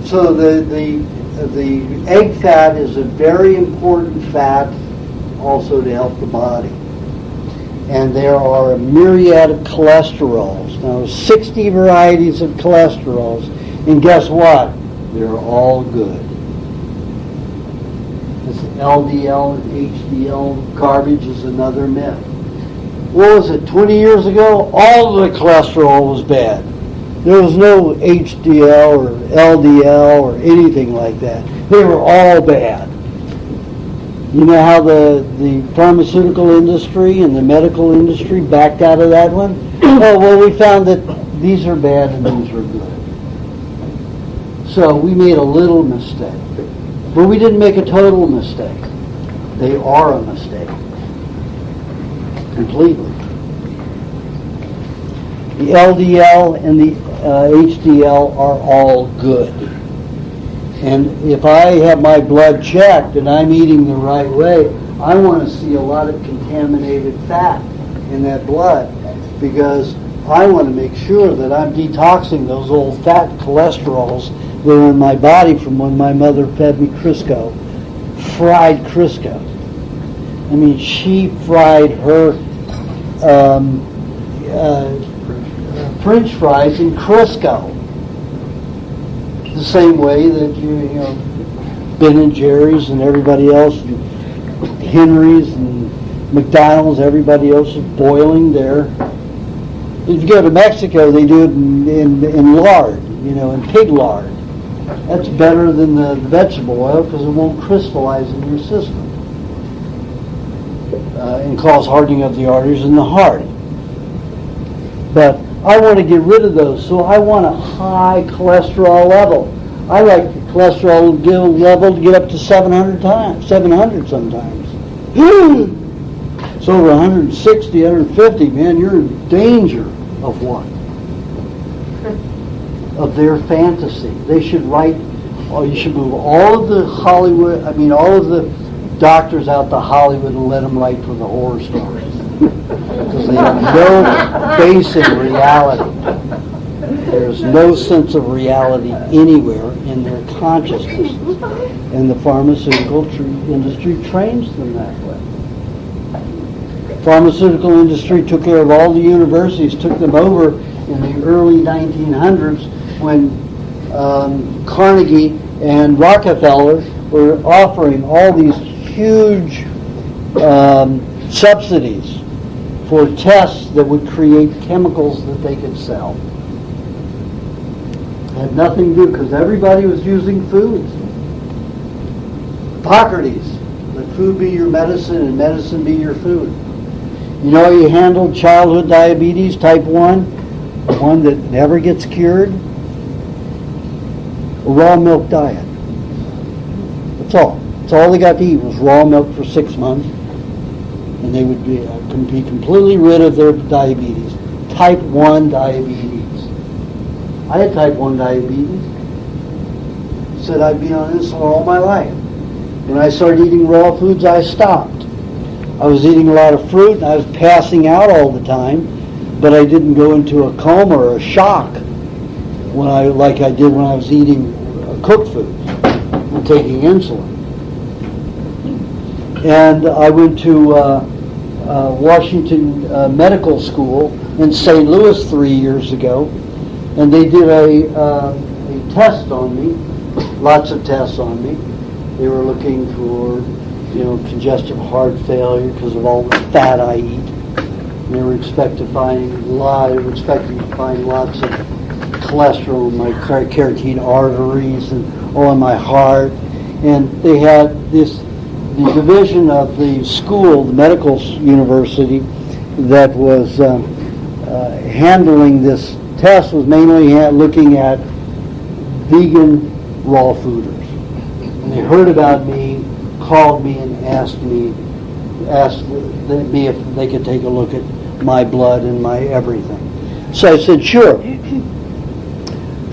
So the egg fat is a very important fat also to help the body. And there are a myriad of cholesterols. Now, 60 varieties of cholesterols, and guess what? They're all good. This LDL and HDL garbage is another myth. What was it, 20 years ago? All of the cholesterol was bad. There was no HDL or LDL or anything like that. They were all bad. You know how the pharmaceutical industry and the medical industry backed out of that one? Oh, well, we found that these are bad and these are good. So we made a little mistake. But we didn't make a total mistake. They are a mistake. completely. The LDL and the HDL are all good. And if I have my blood checked and I'm eating the right way, I want to see a lot of contaminated fat in that blood, because I want to make sure that I'm detoxing those old fat cholesterols that are in my body from when my mother fed me Crisco, fried Crisco. I mean, she fried her French fries in Crisco, the same way that you know Ben and Jerry's and everybody else, and Henry's and McDonald's, everybody else is boiling their. If you go to Mexico, they do it in lard, in pig lard. That's better than the vegetable oil because it won't crystallize in your system and cause hardening of the arteries in the heart. But I want to get rid of those, so I want a high cholesterol level. I like the cholesterol level to get up to 700 sometimes. It's over 160, 150, man, you're in danger of what? Of their fantasy. They should write, you should move all of the all of the doctors out to Hollywood and let them write for the horror stories. Because they have no base in reality. There's no sense of reality anywhere in their consciousness. And the pharmaceutical industry trains them that way. Pharmaceutical industry took care of all the universities, took them over in the early 1900s when Carnegie and Rockefeller were offering all these huge subsidies for tests that would create chemicals that they could sell. It had nothing to do because everybody was using foods. Hippocrates, let food be your medicine and medicine be your food. You know how you handle childhood diabetes type 1? One that never gets cured? A raw milk diet. That's all. That's all they got to eat was raw milk for 6 months. And they would be completely rid of their diabetes. Type 1 diabetes. I had type 1 diabetes. Said I'd be on insulin all my life. When I started eating raw foods, I stopped. I was eating a lot of fruit, and I was passing out all the time, but I didn't go into a coma or a shock like I did when I was eating cooked food and taking insulin. And I went to Washington Medical School in St. Louis 3 years ago, and they did a test on me, lots of tests on me. They were looking for congestive heart failure because of all the fat I eat. They were expecting to find lots of cholesterol in my carotid arteries and all in my heart. And they had the division of the school, the medical university, that was handling this test was mainly looking at vegan raw fooders. And they heard about me, called me and asked me if they could take a look at my blood and my everything. So I said, sure.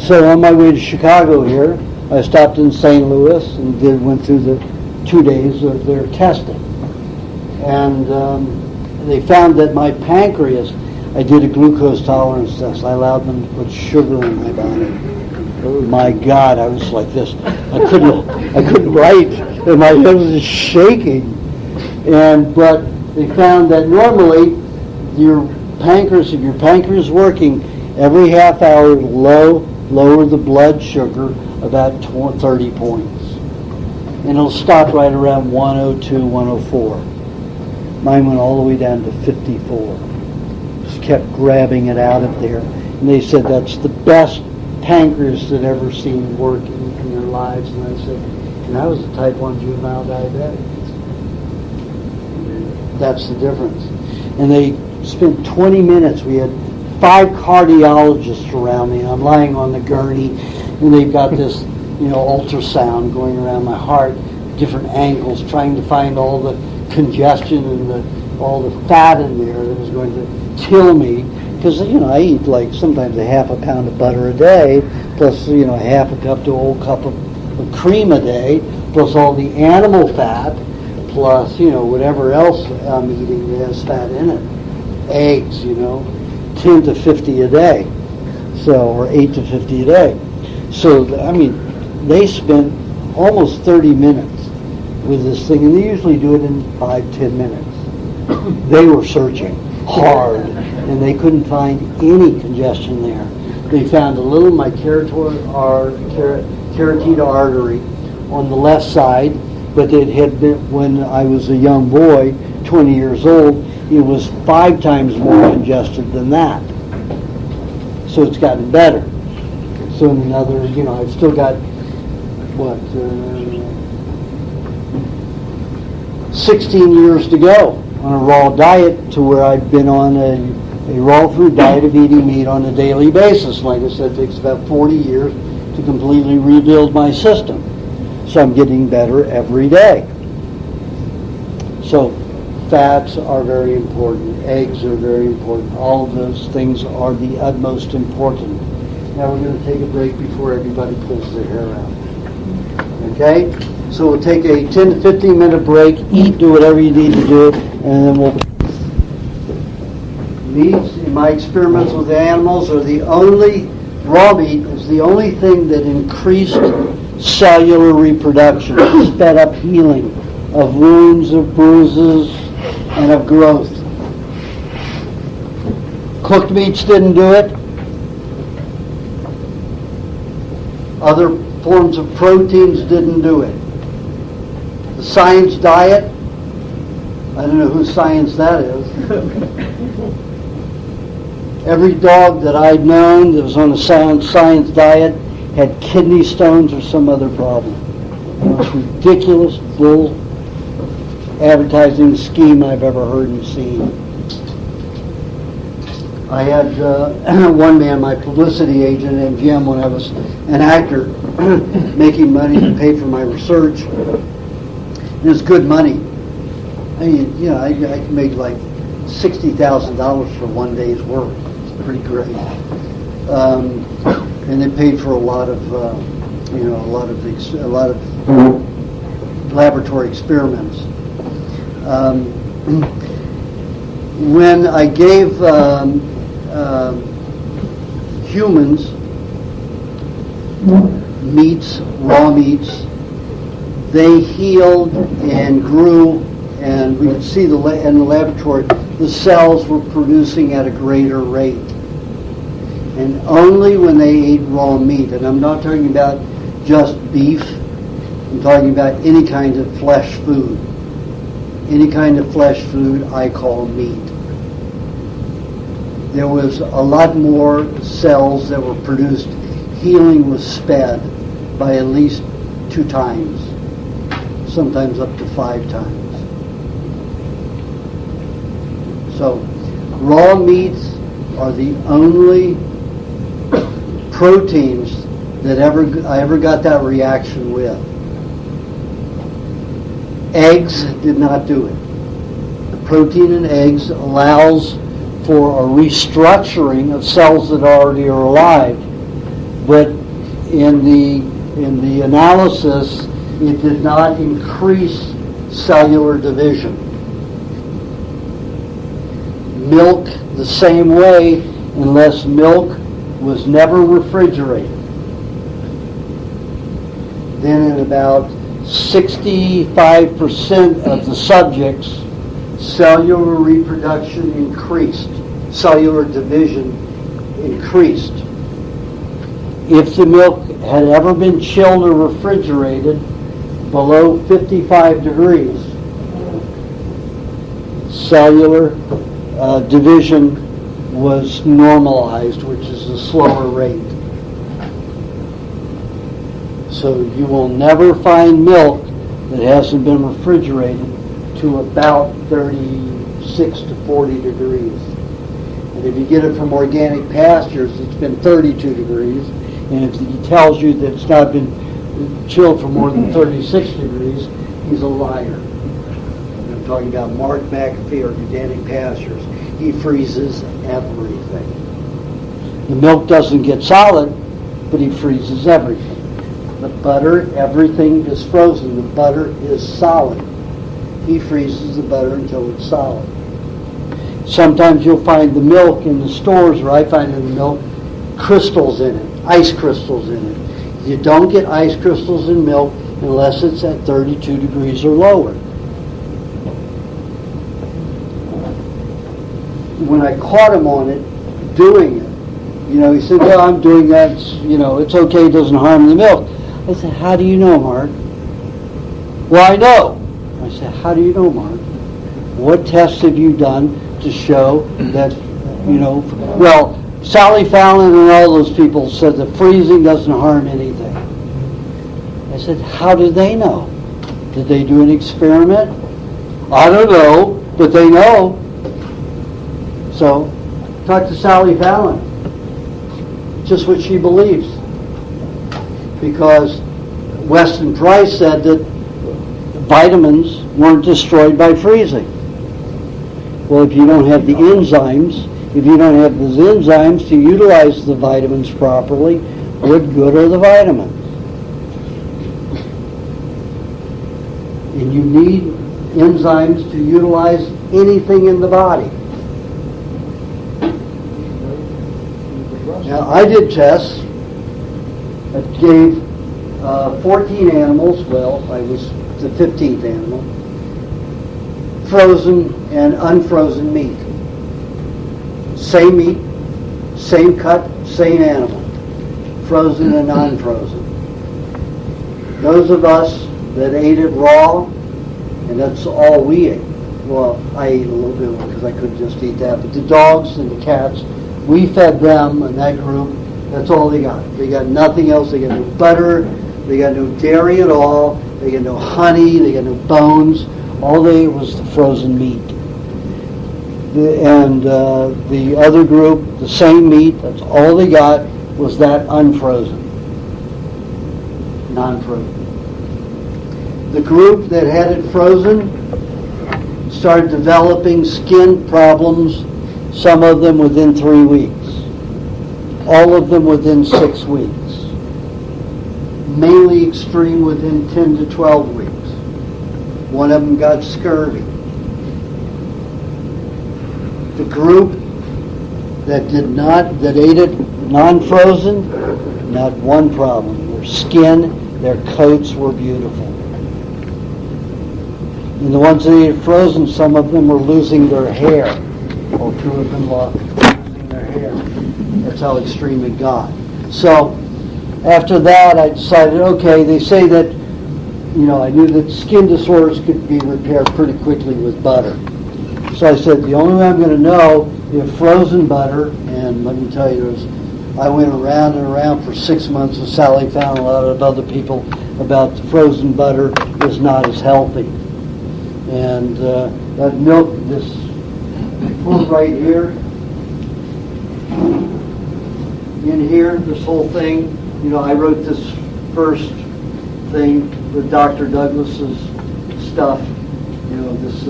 So on my way to Chicago here, I stopped in St. Louis and went through the 2 days of their testing. And they found that my pancreas, I did a glucose tolerance test. I allowed them to put sugar in my body. Oh my God, I was like this. I couldn't write, and my head was just shaking. But they found that normally if your pancreas working, every half hour lower the blood sugar about 30 points. And it'll stop right around 102, 104. Mine went all the way down to 54. Just kept grabbing it out of there. And they said that's the best pancreas that ever seen working in their lives. And I said, and I was a type 1 juvenile diabetic. That's the difference. And they spent 20 minutes. We had 5 cardiologists around me. I'm lying on the gurney, and they've got this, ultrasound going around my heart, different angles, trying to find all the congestion and the all the fat in there that was going to kill me. Because, I eat like sometimes a half a pound of butter a day, plus, a half a cup to a whole cup of cream a day, plus all the animal fat, plus, whatever else I'm eating that has fat in it. Eggs, 10 to 50 a day. So, or 8 to 50 a day. So, they spent almost 30 minutes with this thing, and they usually do it in 5-10 minutes. They were searching hard, and they couldn't find any congestion there. They found a little in my carotid artery on the left side, but it had been, when I was a young boy, 20 years old, it was 5 times more congested than that. So it's gotten better. So in another, I've still got, 16 years to go on a raw diet, to where I've been on a raw food diet of eating meat on a daily basis. Like I said, it takes about 40 years to completely rebuild my system. So I'm getting better every day. So fats are very important. Eggs are very important. All of those things are the utmost important. Now we're going to take a break before everybody pulls their hair out. Okay? So we'll take a 10 to 15 minute break, eat, do whatever you need to do, and then we'll... Meats, in my experiments with animals, are the only... Raw meat is the only thing that increased cellular reproduction, sped up healing of wounds, of bruises, and of growth. Cooked meats didn't do it. Other forms of proteins didn't do it. The science diet, I don't know whose science that is. Every dog that I'd known that was on a science diet had kidney stones or some other problem. The most ridiculous bull advertising scheme I've ever heard and seen. I had one man, my publicity agent at MGM, when I was an actor, making money to pay for my research. It was good money. I mean, I could make like $60,000 for one day's work. It's pretty great. And they paid for a lot of laboratory experiments. When I gave humans meats, raw meats, they healed and grew, and we could see in the laboratory the cells were producing at a greater rate. And only when they ate raw meat, and I'm not talking about just beef, I'm talking about any kind of flesh food. Any kind of flesh food I call meat. There was a lot more cells that were produced. Healing was sped by at least 2 times, sometimes up to 5 times. So, raw meats are the only proteins that I ever got that reaction with. Eggs did not do it. The protein in eggs allows for a restructuring of cells that already are alive, but in the analysis, it did not increase cellular division. Milk, the same way, unless milk was never refrigerated. Then in about 65% of the subjects, cellular reproduction increased, cellular division increased. If the milk had ever been chilled or refrigerated below 55 degrees, cellular division was normalized, which is a slower rate. So you will never find milk that hasn't been refrigerated to about 36 to 40 degrees. And if you get it from organic pastures, it's been 32 degrees. And if he tells you that it's not been chilled for more than 36 degrees, he's a liar. I'm talking about Mark McAfee, Organic Pastures. He freezes everything. The milk doesn't get solid, but he freezes everything. The butter, everything is frozen. The butter is solid. He freezes the butter until it's solid. Sometimes you'll find the milk in the stores, or I find in the milk, crystals in it, ice crystals in it. You don't get ice crystals in milk unless it's at 32 degrees or lower. When I caught him on it, doing it, he said, well, I'm doing that, it's okay, it doesn't harm the milk. I said, how do you know, Mark? Well, I know. I said, how do you know, Mark? What tests have you done to show that, well, Sally Fallon and all those people said that freezing doesn't harm anything. I said, how did they know? Did they do an experiment? I don't know, but they know. So, talk to Sally Fallon. Just what she believes. Because Weston Price said that vitamins weren't destroyed by freezing. Well, if you don't have the enzymes, if you don't have those enzymes to utilize the vitamins properly, what good are the vitamins? And you need enzymes to utilize anything in the body. Now, I did tests that gave 14 animals, well, I was the 15th animal, frozen and unfrozen meat. Same meat, same cut, same animal, frozen and non-frozen. Those of us that ate it raw, and that's all we ate. Well, I ate a little bit because I couldn't just eat that, but the dogs and the cats, we fed them in that group. That's all they got. They got nothing else. They got no butter. They got no dairy at all. They got no honey. They got no bones. All they ate was the frozen meat. The other group, the same meat. That's all they got was that unfrozen, non-frozen. The group that had it frozen started developing skin problems. Some of them within 3 weeks. All of them within 6 weeks. Mainly extreme within 10 to 12 weeks. One of them got scurvy. The group that ate it non-frozen, not one problem. Their skin, their coats were beautiful. And the ones that ate it frozen, some of them were losing their hair. Or two of them losing their hair. That's how extreme it got. So, after that, I decided, okay, they say that, I knew that skin disorders could be repaired pretty quickly with butter. So I said, the only way I'm going to know if frozen butter, and let me tell you, I went around and around for 6 months with Sally Fallon, a lot of other people, about the frozen butter is not as healthy. And that milk, this food right here, in here, this whole thing, I wrote this first thing with Dr. Douglas's stuff, this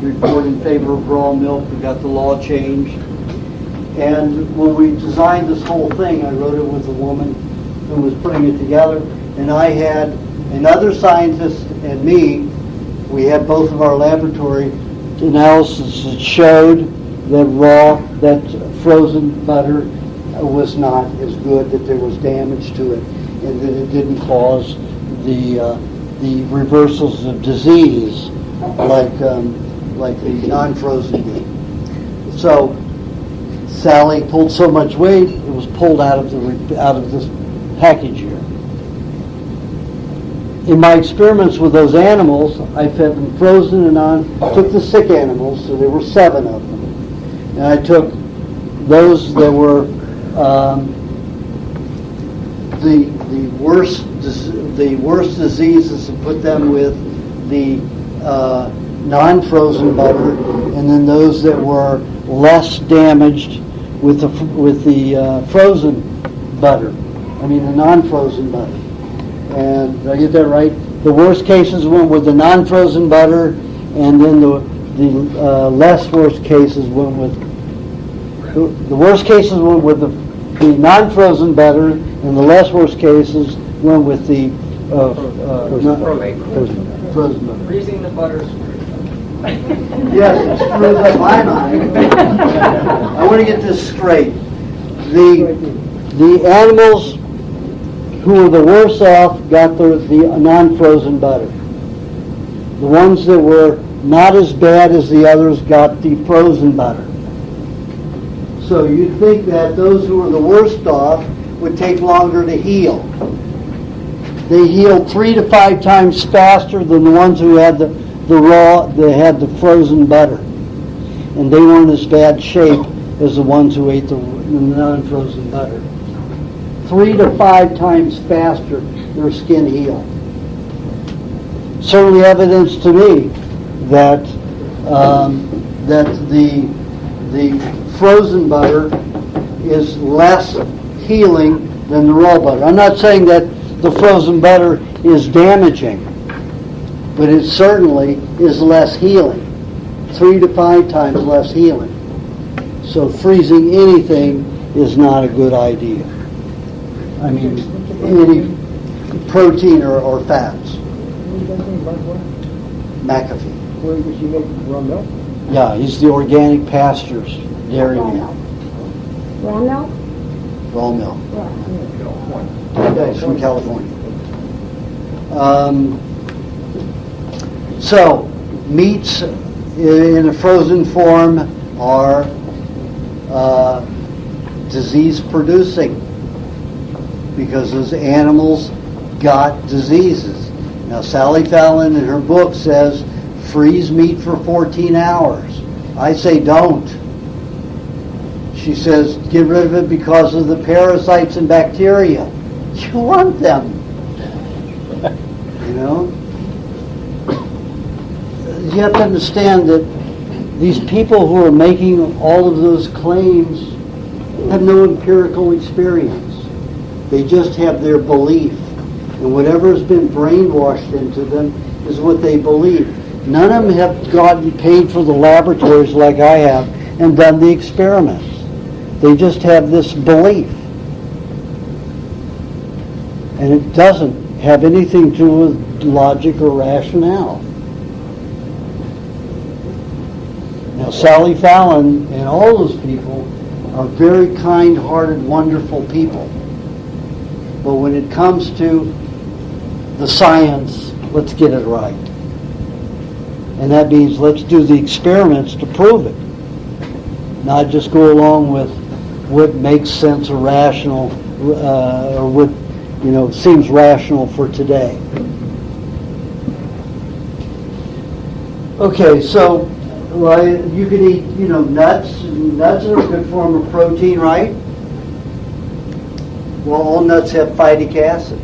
report in favor of raw milk. We got the law changed. And when we designed this whole thing, I wrote it with a woman who was putting it together, and I had another scientist and me. We had both of our laboratory analysis that showed that frozen butter was not as good, that there was damage to it, and that it didn't cause the reversals of disease like the non-frozen meat. So Sally pulled so much weight, it was pulled out of this package here. In my experiments with those animals, I fed them frozen and took the sick animals, so there were 7 of them. And I took those that were the worst diseases and put them with the non-frozen butter, and then those that were less damaged with the frozen butter. I mean the non-frozen butter. And did I get that right? The worst cases went with the non-frozen butter, and then the less worst cases went with the worst cases went with the non-frozen butter, and the less worst cases went with the frozen butter. Freezing the butter. Yes, it screws up my mind. I want to get this straight. The animals who were the worst off got the non-frozen butter. The ones that were not as bad as the others got the frozen butter. So you'd think that those who were the worst off would take longer to heal. They healed 3 to 5 times faster than the ones who had the frozen butter. And they weren't as bad shape as the ones who ate the non-frozen butter. 3 to 5 times faster their skin healed. Certainly evidence to me that the frozen butter is less healing than the raw butter. I'm not saying that the frozen butter is damaging, but it certainly is less healing. 3 to 5 times less healing. So freezing anything is not a good idea. I mean, any protein or fats. McAfee. Where does she make raw milk? Yeah, he's the organic pastures dairy man. Raw milk? Raw milk. Yeah. Yeah, he's from California. So, meats in a frozen form are disease-producing because those animals got diseases. Now, Sally Fallon in her book says, freeze meat for 14 hours. I say don't. She says, get rid of it because of the parasites and bacteria. You want them. You know? You have to understand that these people who are making all of those claims have no empirical experience. They just have their belief. And whatever has been brainwashed into them is what they believe. None of them have gotten paid for the laboratories like I have and done the experiments. They just have this belief. And it doesn't have anything to do with logic or rationale. Now, Sally Fallon and all those people are very kind-hearted, wonderful people. But when it comes to the science, let's get it right. And that means let's do the experiments to prove it. Not just go along with what makes sense or rational, or what seems rational for today. Okay, so you can eat nuts. Nuts are a good form of protein, right? Well, all nuts have phytic acid.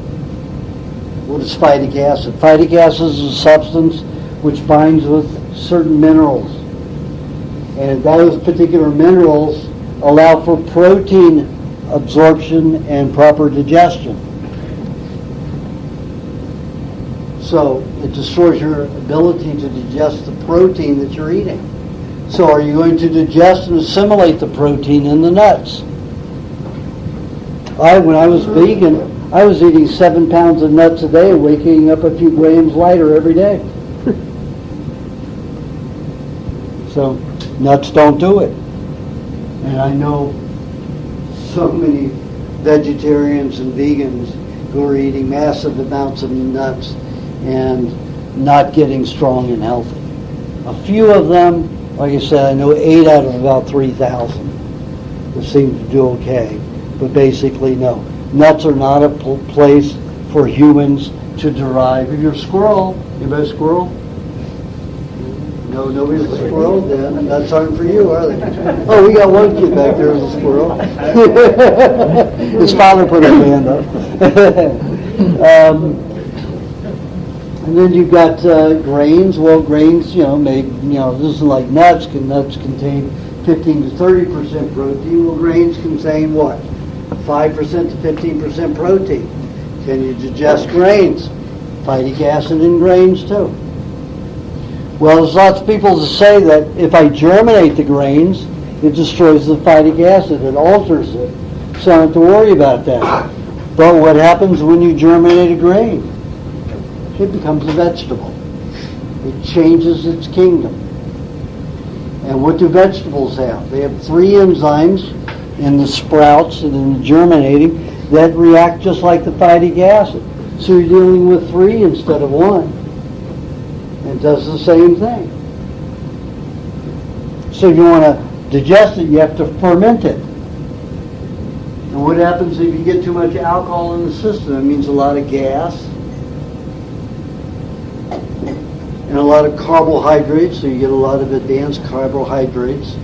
What is phytic acid? Phytic acid is a substance which binds with certain minerals. And those particular minerals allow for protein absorption and proper digestion. So it destroys your ability to digest the protein that you're eating. So are you going to digest and assimilate the protein in the nuts? When I was vegan, I was eating 7 pounds of nuts a day, waking up a few grams lighter every day. So nuts don't do it. And I know so many vegetarians and vegans who are eating massive amounts of nuts and not getting strong and healthy. A few of them, like I said, I know 8 out of about 3,000 that seem to do okay. But basically, no. Nuts are not a place for humans to derive. If you're a squirrel, anybody a squirrel? No, nobody's a squirrel, then nuts aren't for you, are they? Oh, we got one kid back there who's a squirrel. His father put his hand up. And then you've got grains. Well, grains, this is like nuts. Nuts contain 15 to 30% protein. Well, grains contain what? 5% to 15% protein. Can you digest grains? Phytic acid in grains too. Well, there's lots of people that say that if I germinate the grains, it destroys the phytic acid, it alters it. So I don't have to worry about that. But what happens when you germinate a grain? It becomes a vegetable. It changes its kingdom. And what do vegetables have? They have 3 enzymes in the sprouts and in the germinating that react just like the phytic acid. So you're dealing with 3 instead of 1. And it does the same thing. So if you want to digest it, you have to ferment it. And what happens if you get too much alcohol in the system? It means a lot of gas and a lot of carbohydrates, so you get a lot of advanced carbohydrates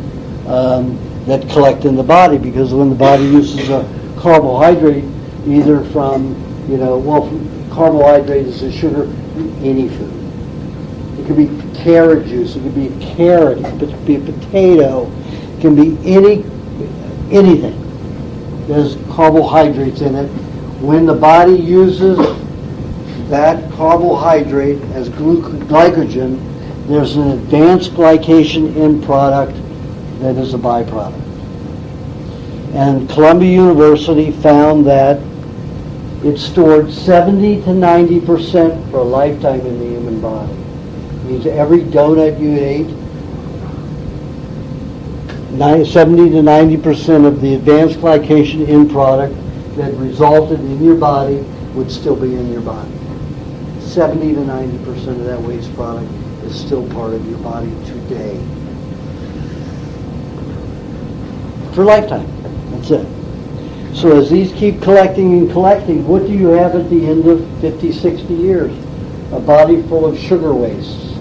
that collect in the body, because when the body uses a carbohydrate, either from, carbohydrate is a sugar, any food. It could be carrot juice, it could be a carrot, it could be a potato, it can be anything. There's carbohydrates in it. When the body uses that carbohydrate as glycogen, there's an advanced glycation end product that is a byproduct. And Columbia University found that it's stored 70 to 90% for a lifetime in the human body. It means every donut you ate, 70 to 90% of the advanced glycation end product that resulted in your body would still be in your body. 70 to 90% of that waste product is still part of your body today. For a lifetime. That's it. So as these keep collecting and collecting, what do you have at the end of 50, 60 years? A body full of sugar wastes.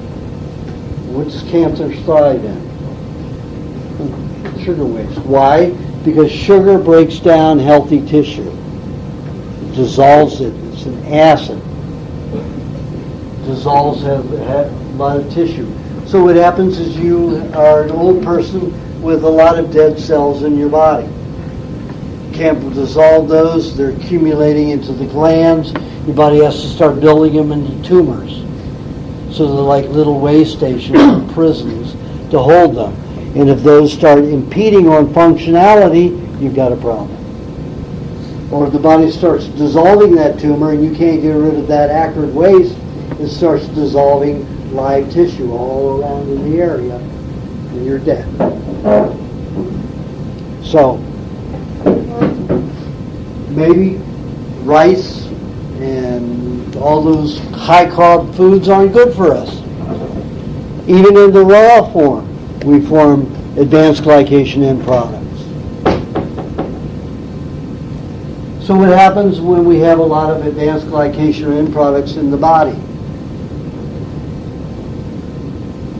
What does cancer thrive in? Sugar waste. Why? Because sugar breaks down healthy tissue. It dissolves it. It's an acid. Dissolves a lot of tissue. So what happens is you are an old person with a lot of dead cells in your body. You can't dissolve those. They're accumulating into the glands. Your body has to start building them into tumors. So they're like little way stations or prisons to hold them. And if those start impeding on functionality, you've got a problem. Or if the body starts dissolving that tumor and you can't get rid of that acrid waste, it starts dissolving live tissue all around in the area, and you're dead. So, maybe rice and all those high-carb foods aren't good for us. Even in the raw form, we form advanced glycation end products. So what happens when we have a lot of advanced glycation end products in the body?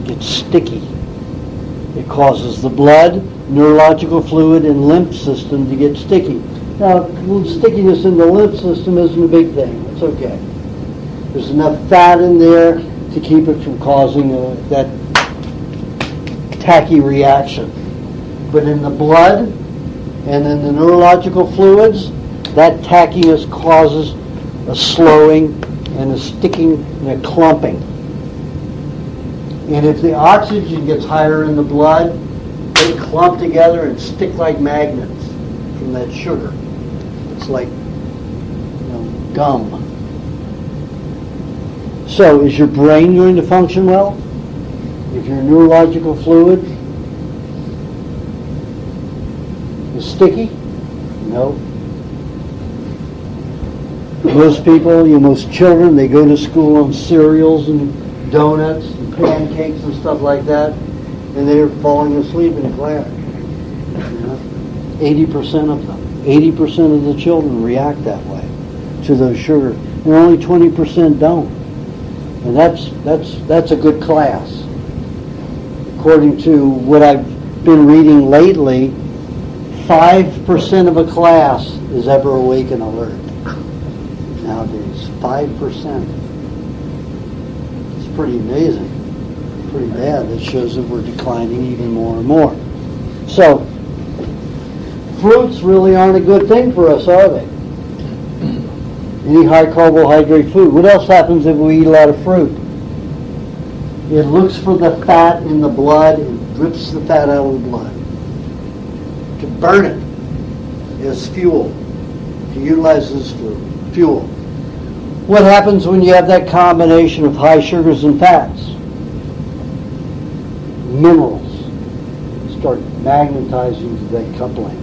It gets sticky. It causes the blood, neurological fluid, and lymph system to get sticky. Now, stickiness in the lymph system isn't a big thing. It's okay. There's enough fat in there to keep it from causing that tacky reaction. But in the blood and in the neurological fluids, that tackiness causes a slowing and a sticking and a clumping. And if the oxygen gets higher in the blood, they clump together and stick like magnets from that sugar. It's like gum. So is your brain going to function well? If your neurological fluid is sticky? No. Most people, most children, they go to school on cereals and donuts and pancakes and stuff like that, and they're falling asleep in class. 80% of them. 80% of the children react that way to those sugars, and only 20% don't. And that's a good class. According to what I've been reading lately, 5% of a class is ever awake and alert. Nowadays, 5%. It's pretty amazing. Pretty bad. That shows that we're declining even more and more. So, fruits really aren't a good thing for us, are they? Any high carbohydrate food. What else happens if we eat a lot of fruit? It looks for the fat in the blood and rips the fat out of the blood. To burn it as fuel. To utilize it as fuel. What happens when you have that combination of high sugars and fats? Minerals start magnetizing to that coupling.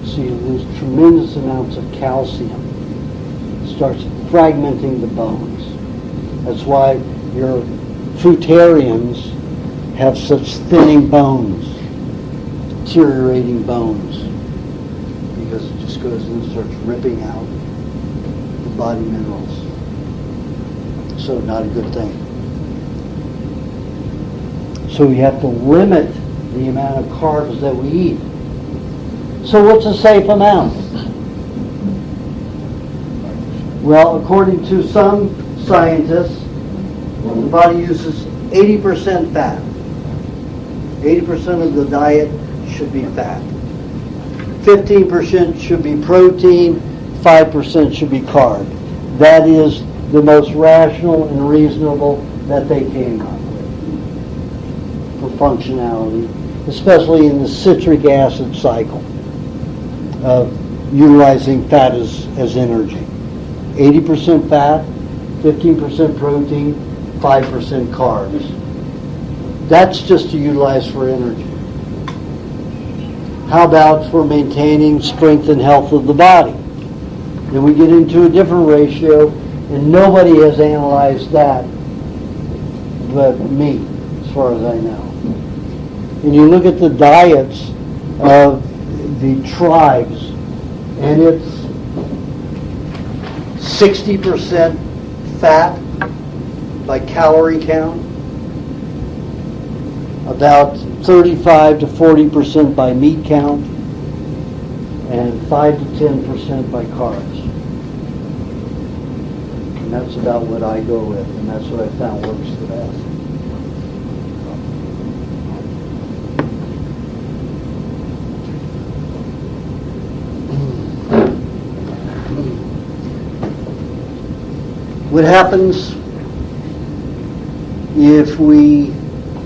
So you lose tremendous amounts of calcium. It starts fragmenting the bones. That's why your fruitarians have such thinning bones, deteriorating bones, because it just goes in and starts ripping out the body minerals. So not a good thing. So we have to limit the amount of carbs that we eat. So what's a safe amount? Well, according to some scientists, the body uses 80% fat. 80% of the diet should be fat. 15% should be protein, 5% should be carb. That is the most rational and reasonable that they came up with for functionality, especially in the citric acid cycle of utilizing fat as energy. 80% fat, 15% protein, 5% carbs. That's just to utilize for energy. How about for maintaining strength and health of the body? Then we get into a different ratio, and nobody has analyzed that but me, as far as I know. And you look at the diets of the tribes, and it's 60% fat by calorie count, about 35 to 40% by meat count, and 5 to 10% by carbs. And that's about what I go with, and that's what I found works the best. What happens if we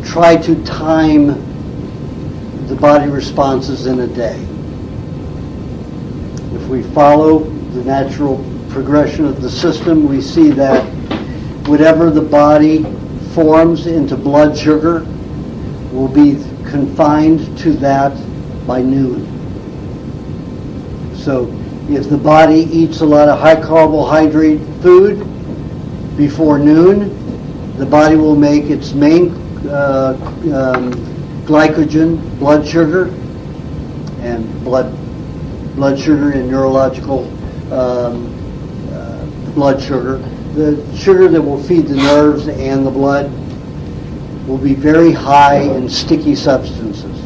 try to time the body responses in a day? If we follow the natural progression of the system, we see that whatever the body forms into blood sugar will be confined to that by noon. So if the body eats a lot of high carbohydrate food before noon, the body will make its main glycogen, blood sugar, and blood sugar and neurological blood sugar. The sugar that will feed the nerves and the blood will be very high in sticky substances.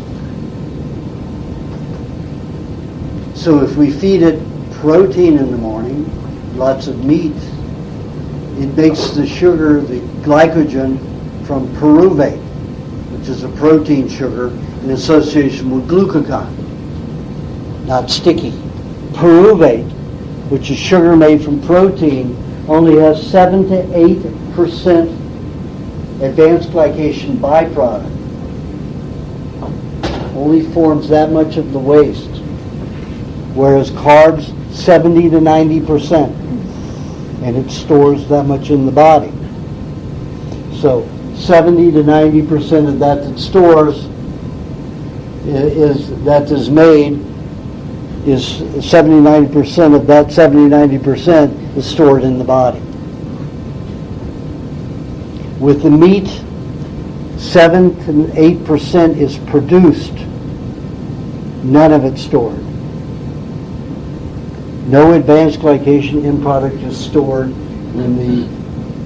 So if we feed it protein in the morning, lots of meat, it makes the sugar, the glycogen, from pyruvate, which is a protein sugar, in association with glucagon, not sticky. Pyruvate, which is sugar made from protein, only has 7 to 8% advanced glycation byproduct. Only forms that much of the waste, whereas carbs, 70 to 90%. And it stores that much in the body. So 70 to 90% of that stores is made is 70-90% of that 70-90% is stored in the body. With the meat, 7 to 8% is produced. None of it stored. No advanced glycation end product is stored, and the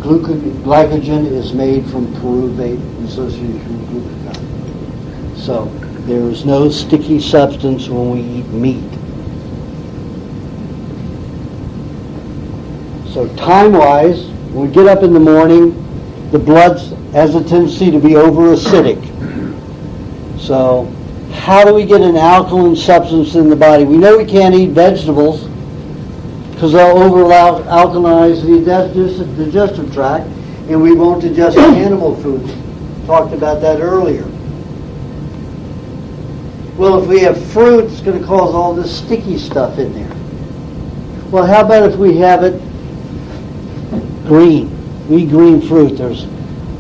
glycogen is made from pyruvate in association with glucagon. So there is no sticky substance when we eat meat. So time-wise, when we get up in the morning, the blood has a tendency to be over-acidic. So how do we get an alkaline substance in the body? We know we can't eat vegetables because they'll over-alkalize the digestive tract, And we won't digest animal foods. Talked about that earlier. Well, if we have fruit, it's going to cause all this sticky stuff in there. Well, how about if we have it green? We eat green fruit. There's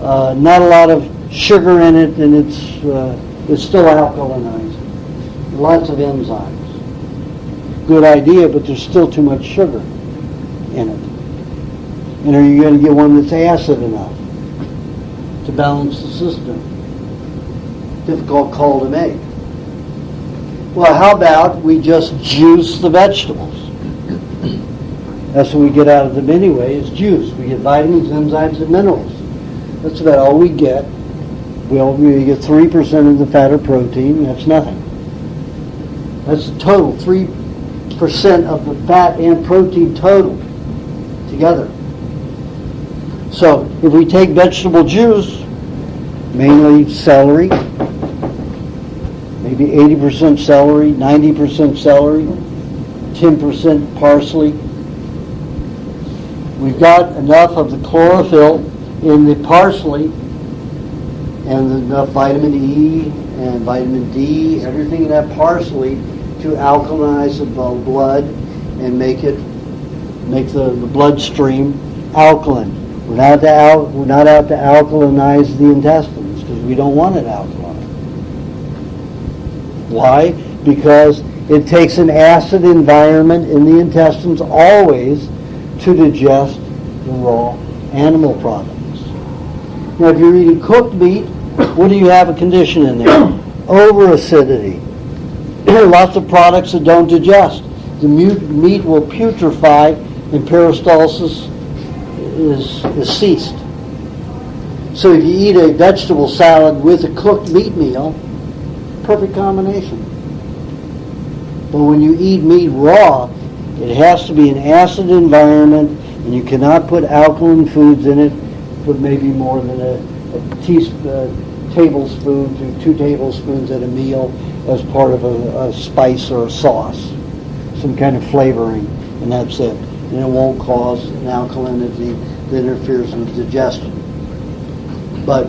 not a lot of sugar in it, and it's still alkalinizing. Lots of enzymes. Good idea, but there's still too much sugar in it. And are you going to get one that's acid enough to balance the system? Difficult call to make. Well, how about we just juice the vegetables? That's what we get out of them anyway, is juice. We get vitamins, enzymes, and minerals. That's about all we get. We get 3% of the fat or protein. That's nothing. That's the total, 3% of the fat and protein total together. So if we take vegetable juice, mainly celery, maybe 80% celery, 90% celery, 10% parsley, we've got enough of the chlorophyll in the parsley and enough vitamin E and vitamin D, everything in that parsley to alkalinize the blood and make the bloodstream alkaline. We're not out to alkalinize the intestines because we don't want it alkaline. Why? Because it takes an acid environment in the intestines always to digest the raw animal products. Now, if you're eating cooked meat, what do you have a condition in there? Over-acidity. Lots of products that don't digest. The meat will putrefy and peristalsis is ceased. So if you eat a vegetable salad with a cooked meat meal, perfect combination. But when you eat meat raw, it has to be an acid environment, and you cannot put alkaline foods in it, put maybe more than a tablespoon to 2 tablespoons at a meal as part of a spice or a sauce, some kind of flavoring, and that's it. And it won't cause an alkalinity that interferes with digestion. But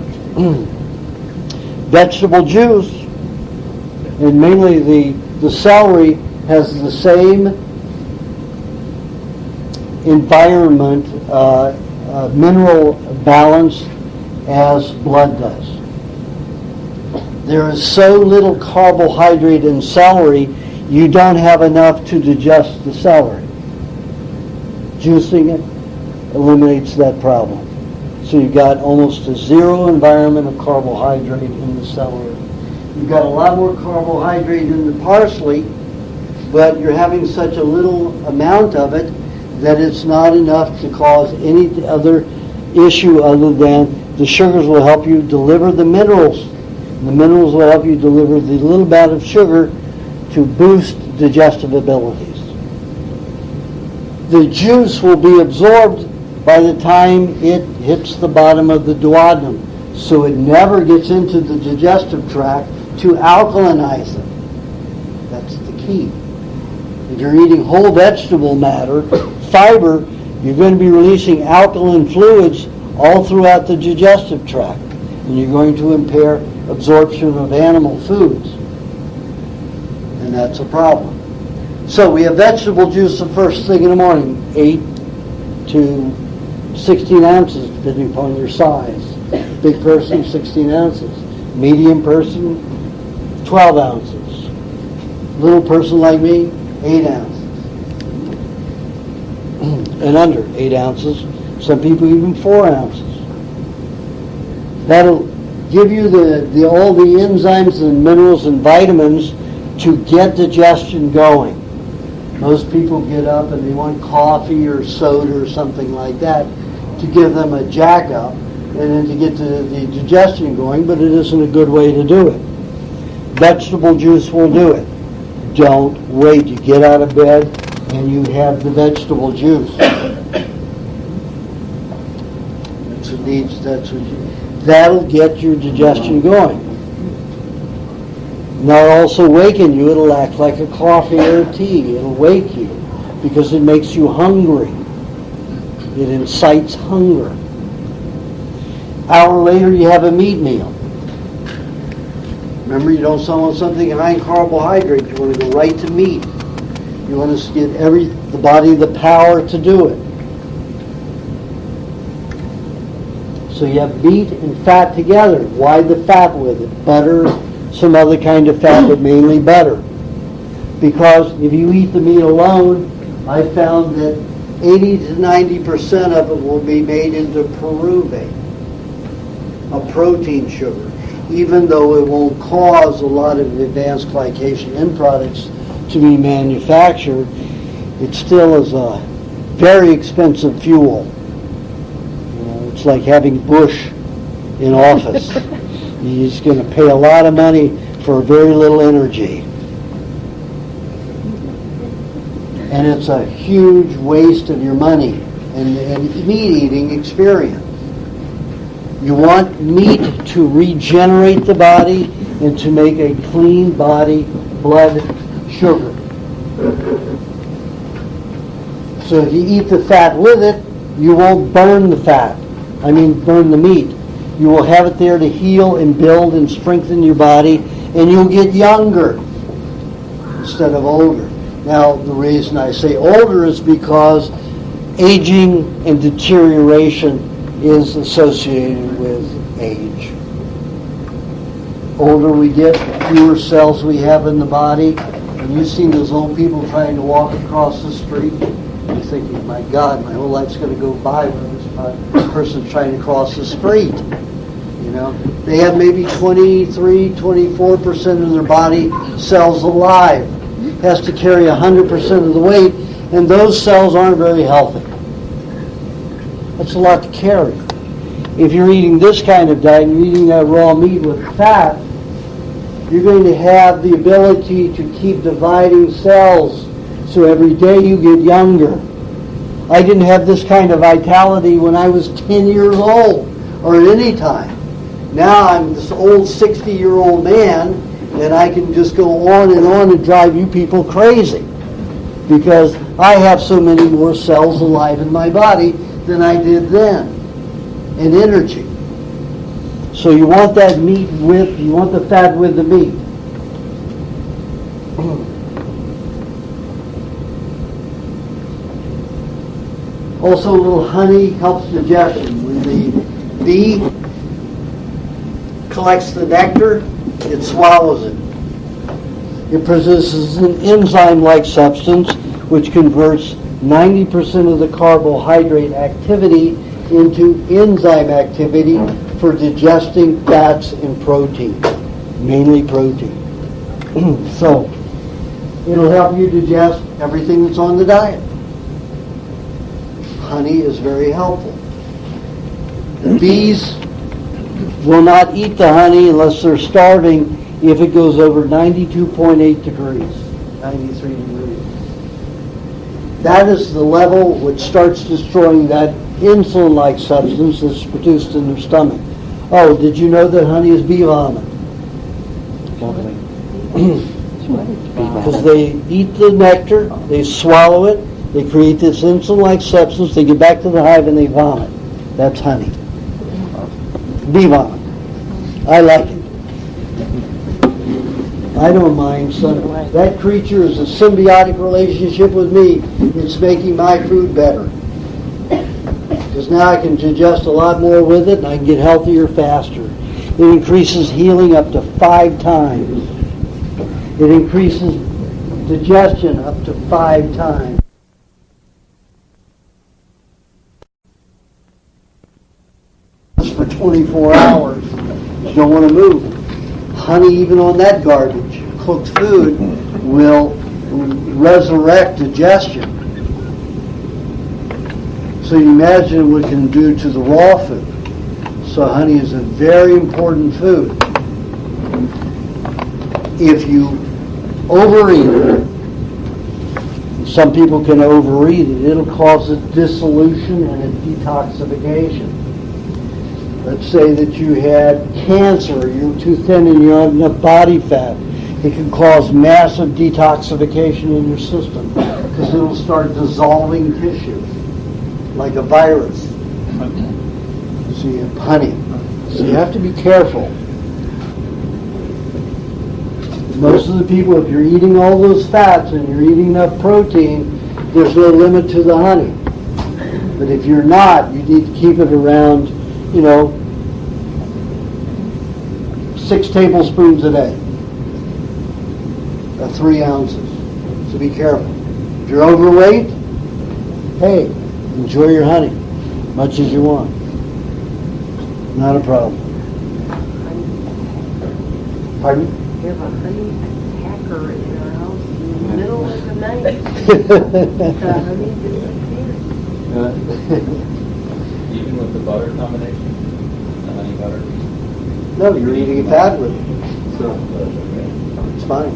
vegetable juice, and mainly the celery, has the same environment, mineral balance as blood does. There is so little carbohydrate in celery, you don't have enough to digest the celery. Juicing it eliminates that problem. So you've got almost a zero environment of carbohydrate in the celery. You've got a lot more carbohydrate in the parsley, but you're having such a little amount of it that it's not enough to cause any other issue other than the sugars will help you deliver the minerals. The minerals will help you deliver the little amount of sugar to boost digestive abilities. The juice will be absorbed by the time it hits the bottom of the duodenum, so it never gets into the digestive tract to alkalinize it. That's the key. If you're eating whole vegetable matter, fiber, you're going to be releasing alkaline fluids all throughout the digestive tract, and you're going to impair absorption of animal foods, and that's a problem. So we have vegetable juice the first thing in the morning, 8 to 16 ounces, depending upon your size. Big person, 16 ounces. Medium person, 12 ounces. Little person like me, 8 ounces. And under 8 ounces. Some people even 4 ounces. That'll give you all the enzymes and minerals and vitamins to get digestion going. Most people get up and they want coffee or soda or something like that to give them a jack up and then to get the digestion going, but it isn't a good way to do it. Vegetable juice will do it. Don't wait. You get out of bed and you have the vegetable juice. That'll get your digestion going. Now it'll also waken you. It'll act like a coffee or a tea. It'll wake you because it makes you hungry. It incites hunger. Hour later, you have a meat meal. Remember, you don't want something high in carbohydrates. You want to go right to meat. You want to get the body the power to do it. So you have meat and fat together. Why the fat with it? Butter, some other kind of fat, but mainly butter. Because if you eat the meat alone, I found that 80 to 90% of it will be made into pyruvate, a protein sugar. Even though it won't cause a lot of advanced glycation end products to be manufactured, it still is a very expensive fuel. It's like having Bush in office. He's going to pay a lot of money for very little energy. And it's a huge waste of your money and meat-eating experience. You want meat to regenerate the body and to make a clean body blood sugar. So if you eat the fat with it, you won't burn the fat. Burn the meat. You will have it there to heal and build and strengthen your body, and you'll get younger instead of older. Now, the reason I say older is because aging and deterioration is associated with age. Older we get, the fewer cells we have in the body. And you've seen those old people trying to walk across the street. You're thinking, my God, my whole life's going to go by when this person's trying to cross the street. They have maybe 23, 24% of their body cells alive. Has to carry 100% of the weight, and those cells aren't very healthy. That's a lot to carry. If you're eating this kind of diet, and you're eating that raw meat with fat, you're going to have the ability to keep dividing cells, so every day you get younger. I didn't have this kind of vitality when I was 10 years old, or at any time. Now I'm this old 60-year-old man, and I can just go on and drive you people crazy because I have so many more cells alive in my body than I did then, and energy. So you want that you want the fat with the meat. Also, a little honey helps digestion. When the bee collects the nectar, it swallows it. It produces an enzyme-like substance which converts 90% of the carbohydrate activity into enzyme activity for digesting fats and protein, mainly protein. So, it'll help you digest everything that's on the diet. Honey is very helpful. The bees will not eat the honey unless they're starving if it goes over 92.8 degrees, 93 degrees. That is the level which starts destroying that insulin-like substance that's produced in their stomach. Oh, did you know that honey is bee vomit? Because they eat the nectar, they swallow it, they create this insulin-like substance, they get back to the hive and they vomit. That's honey. Bee vomit. I like it. I don't mind. So that creature is a symbiotic relationship with me. It's making my food better. Because now I can digest a lot more with it and I can get healthier faster. It increases healing up to 5 times. It increases digestion up to 5 times. For 24 hours. You don't want to move. Honey, even on that garbage, cooked food, will resurrect digestion. So you imagine what it can do to the raw food. So honey is a very important food. If you overeat it, some people can overeat it, it'll cause a dissolution and a detoxification. Let's say that you had cancer, you're too thin and you have enough body fat. It can cause massive detoxification in your system because it'll start dissolving tissue like a virus. So you have honey. So you have to be careful. Most of the people, if you're eating all those fats and you're eating enough protein, there's no limit to the honey. But if you're not, you need to keep it around, 6 tablespoons a day. 3 ounces. So be careful. If you're overweight, hey, enjoy your honey much as you want. Not a problem. Pardon? You have a honey packer in your house in the middle of the night. The honey disappears. Even with the butter combination, the honey butter. No, you're eating a fat with it, so it's fine.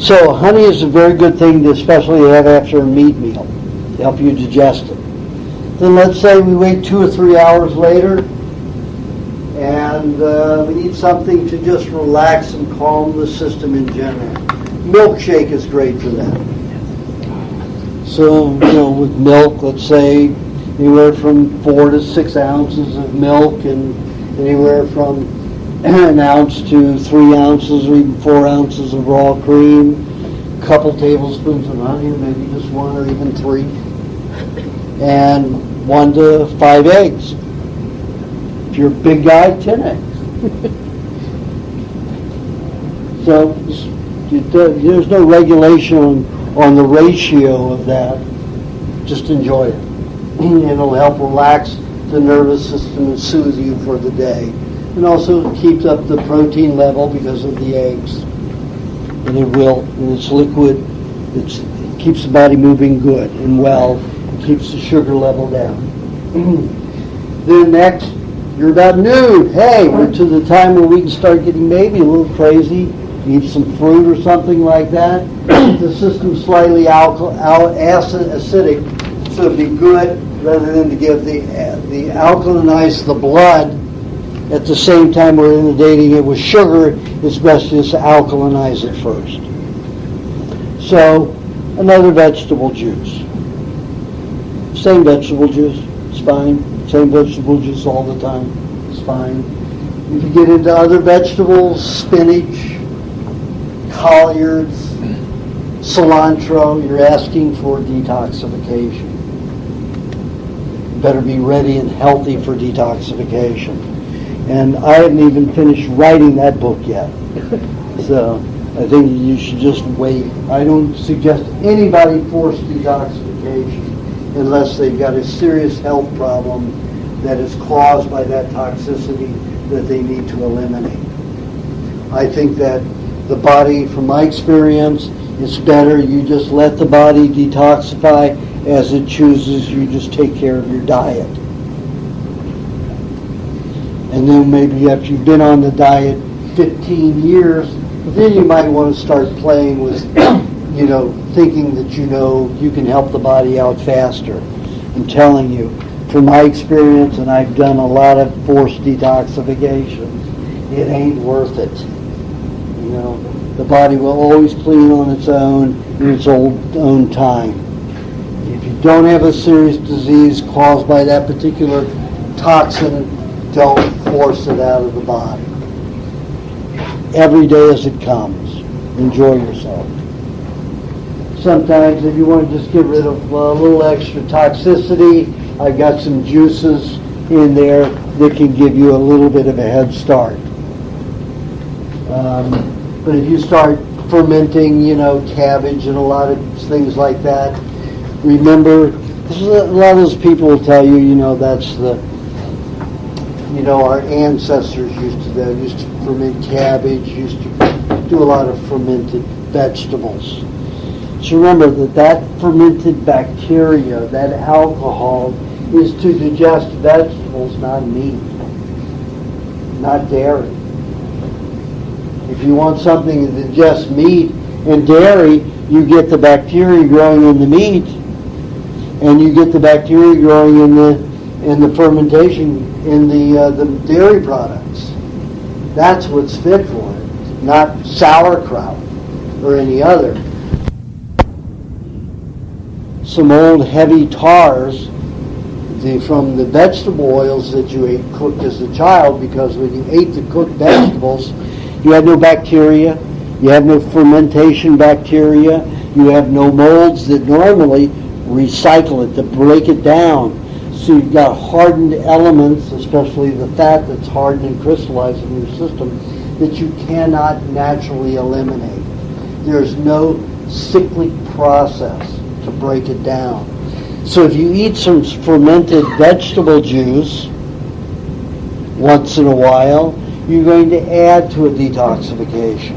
So honey is a very good thing to especially have after a meat meal to help you digest it. Then let's say we wait 2 or 3 hours later and we need something to just relax and calm the system in general. Milkshake is great for that. So, with milk, let's say anywhere from 4 to 6 ounces of milk and anywhere from an ounce to 3 ounces or even 4 ounces of raw cream, a couple tablespoons of honey, maybe just 1 or even 3, and 1 to 5 eggs. If you're a big guy, 10 eggs. So there's no regulation on the ratio of that. Just enjoy it. It'll help relax the nervous system and soothe you for the day. And also it keeps up the protein level because of the eggs. And it's liquid. It keeps the body moving good and well. It keeps the sugar level down. Then next, you're about noon. Hey, we're to the time where we can start getting maybe a little crazy. Eat some fruit or something like that. The system's slightly acidic, so it'd be good rather than to give the alkalinize the blood at the same time we're inundating it with sugar. It's best just to alkalinize it first. So another vegetable juice. Same vegetable juice, it's fine. Same vegetable juice all the time, it's fine. If you get into other vegetables, spinach, collards, cilantro, you're asking for detoxification. You better be ready and healthy for detoxification. And I haven't even finished writing that book yet. So I think you should just wait. I don't suggest anybody force detoxification unless they've got a serious health problem that is caused by that toxicity that they need to eliminate. I think that the body, from my experience, it's better you just let the body detoxify as it chooses. You just take care of your diet. And then maybe after you've been on the diet 15 years, then you might want to start playing with, thinking that you can help the body out faster. I'm telling you, from my experience, and I've done a lot of forced detoxifications, it ain't worth it. The body will always clean on its own in its own time. If you don't have a serious disease caused by that particular toxin, don't force it out of the body. Every day as it comes. Enjoy yourself. Sometimes if you want to just get rid of a little extra toxicity, I've got some juices in there that can give you a little bit of a head start. But if you start fermenting, cabbage and a lot of things like that, remember, a lot of those people will tell you, that's our ancestors used to ferment cabbage, used to do a lot of fermented vegetables. So remember that fermented bacteria, that alcohol, is to digest vegetables, not meat, not dairy. If you want something to digest meat and dairy, you get the bacteria growing in the meat, and you get the bacteria growing in the fermentation in the dairy products. That's what's fit for it, not sauerkraut or any other. Some old heavy tars from the vegetable oils that you ate cooked as a child, because when you ate the cooked vegetables, you had no bacteria, you have no fermentation bacteria, you have no molds that normally recycle it, to break it down. So you've got hardened elements, especially the fat that's hardened and crystallized in your system, that you cannot naturally eliminate. There's no cyclic process to break it down. So if you eat some fermented vegetable juice once in a while, you're going to add to a detoxification.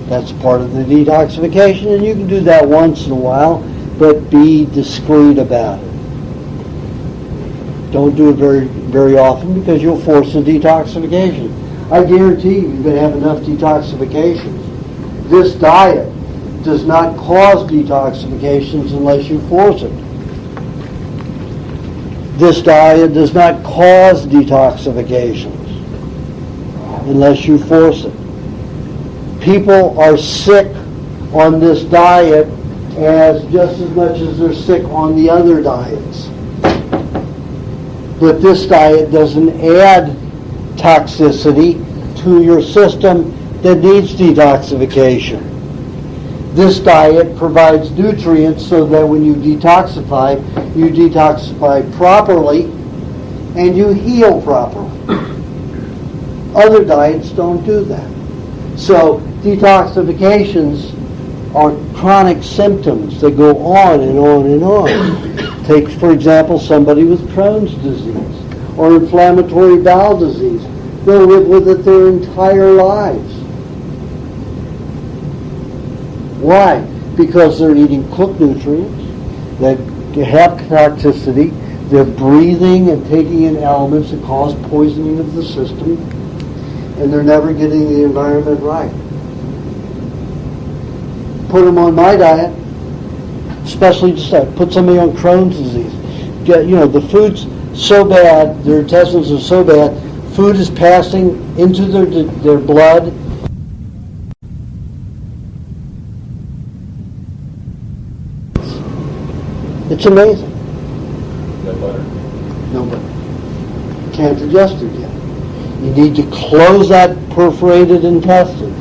That's part of the detoxification, and you can do that once in a while, but be discreet about it. Don't do it very, very often, because you'll force a detoxification. I guarantee you're going to have enough detoxifications. This diet does not cause detoxifications unless you force it. This diet does not cause detoxifications unless you force it. People are sick on this diet just as much as they're sick on the other diets. But this diet doesn't add toxicity to your system that needs detoxification. This diet provides nutrients so that when you detoxify properly and you heal properly. Other diets don't do that. So detoxifications are chronic symptoms that go on and on and on. Take, for example, somebody with Crohn's disease or inflammatory bowel disease. They'll live with it their entire lives. Why? Because they're eating cooked nutrients that have toxicity. They're breathing and taking in elements that cause poisoning of the system, and they're never getting the environment right. Put them on my diet, especially just that. Put somebody on Crohn's disease. The food's so bad, their intestines are so bad, food is passing into their blood. It's amazing. No butter. No, but can't digest it yet. You need to close that perforated intestine.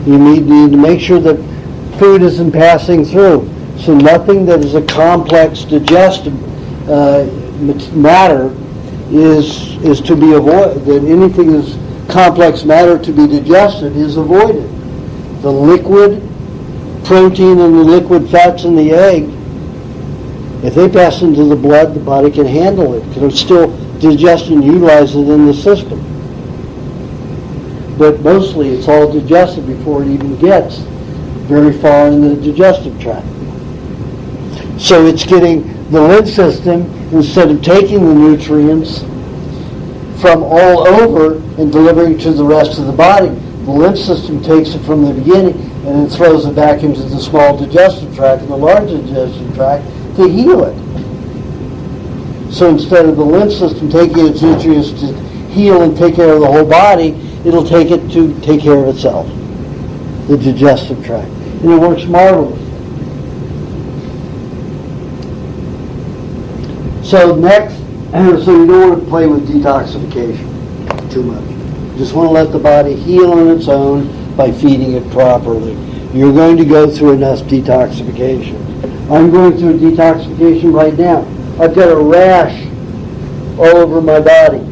You need to make sure that food isn't passing through. So nothing that is a complex digested matter is to be avoided. That anything that's complex matter to be digested is avoided. The liquid protein and the liquid fats in the egg, if they pass into the blood, the body can handle it. Can still digest and utilize it in the system. But mostly it's all digested before it even gets very far in the digestive tract. So it's getting the lymph system, instead of taking the nutrients from all over and delivering to the rest of the body, the lymph system takes it from the beginning and then throws it back into the small digestive tract and the large digestive tract to heal it. So instead of the lymph system taking its nutrients to heal and take care of the whole body, it'll take it to take care of itself, the digestive tract. And it works marvelously. So next, so you don't want to play with detoxification too much. You just want to let the body heal on its own by feeding it properly. You're going to go through enough detoxification. I'm going through a detoxification right now. I've got a rash all over my body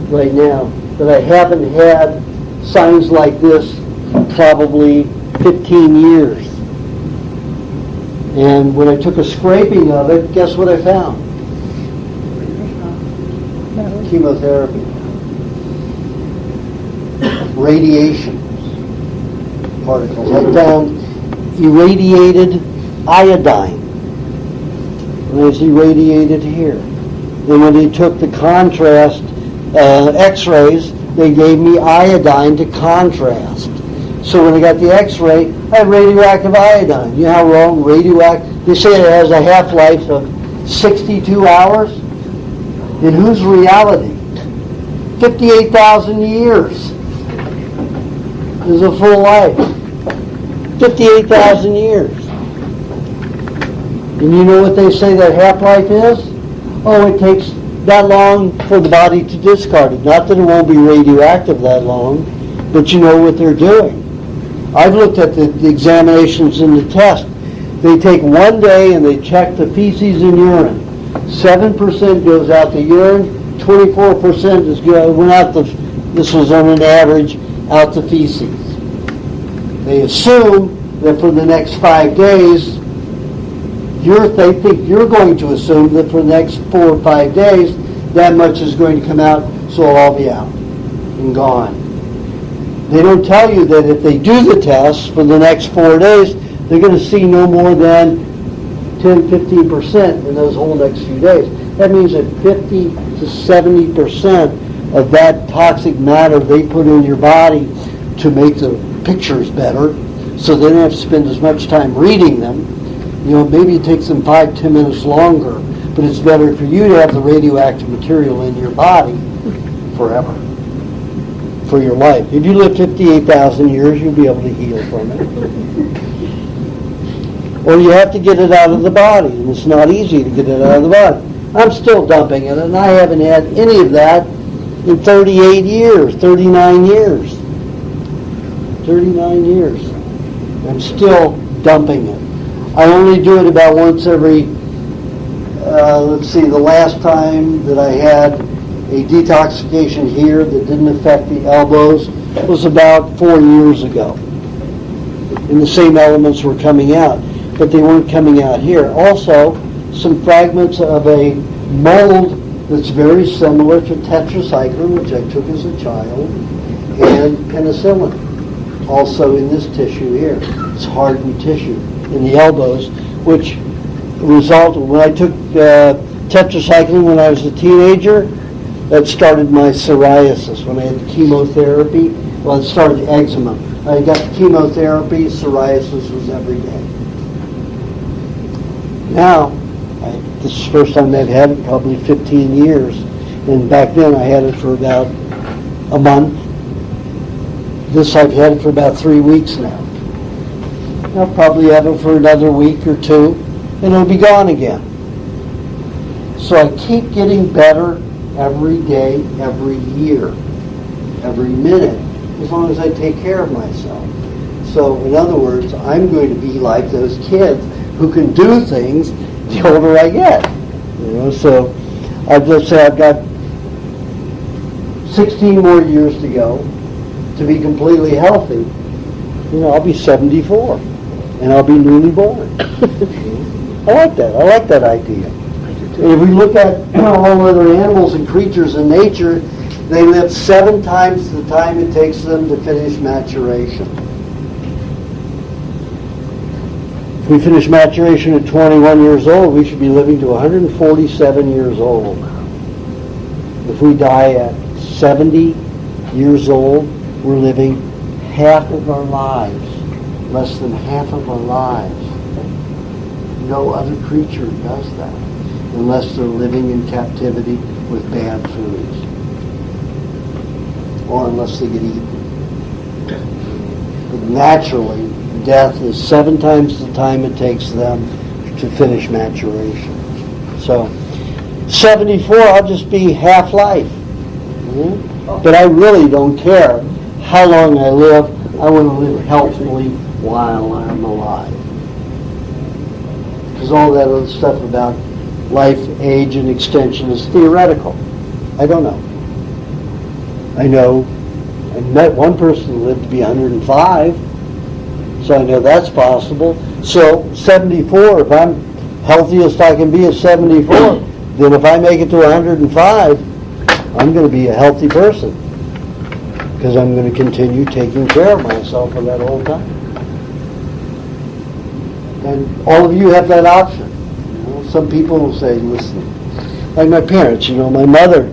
right now, but I haven't had signs like this in probably 15 years. And when I took a scraping of it, guess what I found? Chemotherapy. Radiation particles. I found irradiated iodine. And it's irradiated here. And when they took the contrast x-rays, they gave me iodine to contrast. So when I got the x-ray, I had radioactive iodine. You know how wrong radioactive? They say it has a half-life of 62 hours. In whose reality? 58,000 years is a full life. 58,000 years. And you know what they say that half-life is? oh, it takes that long for the body to discard it. Not that it won't be radioactive that long, but you know what they're doing. I've looked at the examinations and the test. They take 1 day and they check the feces and urine. 7% goes out the urine, 24% went out this was on an average, out the feces. They assume that for the next 5 days, they think you're going to assume that for the next 4 or 5 days, that much is going to come out, so it'll all be out and gone. They don't tell you that if they do the test for the next 4 days, they're going to see no more than 10-15% in those whole next few days. That means that 50 to 70% of that toxic matter they put in your body to make the pictures better, so they don't have to spend as much time reading them. You know, maybe it takes them 5-10 minutes longer, but it's better for you to have the radioactive material in your body forever, for your life. If you live 58,000 years, you'll be able to heal from it. Or you have to get it out of the body, and it's not easy to get it out of the body. I'm still dumping it, and I haven't had any of that in 38 years, 39 years. 39 years. I'm still dumping it. I only do it about once every, the last time that I had a detoxification here that didn't affect the elbows was about 4 years ago. And the same elements were coming out, but they weren't coming out here. Also, some fragments of a mold that's very similar to tetracycline, which I took as a child, and penicillin, also in this tissue here. It's hardened tissue in the elbows, which resulted, when I took tetracycline when I was a teenager, that started my psoriasis. When I had the chemotherapy, well, it started eczema. I got the chemotherapy, psoriasis was every day. Now, this is the first time I've had it, probably 15 years. And back then I had it for about a month. This I've had it for about 3 weeks now. I'll probably have it for another week or two, and it'll be gone again. So I keep getting better every day, every year, every minute, as long as I take care of myself. So in other words, I'm going to be like those kids who can do things the older I get. You know, so I'd just say I've got 16 more years to go to be completely healthy. You know, I'll be 74 and I'll be newly born. I like that. I like that idea. If we look at all other animals and creatures in nature, they live 7 times the time it takes them to finish maturation. If we finish maturation at 21 years old, we should be living to 147 years old. If we die at 70 years old, we're living half of our lives, less than half of our lives. No other creature does that, unless they're living in captivity with bad foods, or unless they get eaten. But naturally, death is 7 times the time it takes them to finish maturation. So, 74, I'll just be half life. But I really don't care how long I live. I want to live healthily while I'm alive. Because all that other stuff about life, age, and extension is theoretical. I don't know. I met one person who lived to be 105, so I know that's possible. So 74, if I'm healthiest I can be at 74, then if I make it to 105, I'm going to be a healthy person, because I'm going to continue taking care of myself for that whole time. And all of you have that option. You know, some people will say, listen, like my parents, my mother,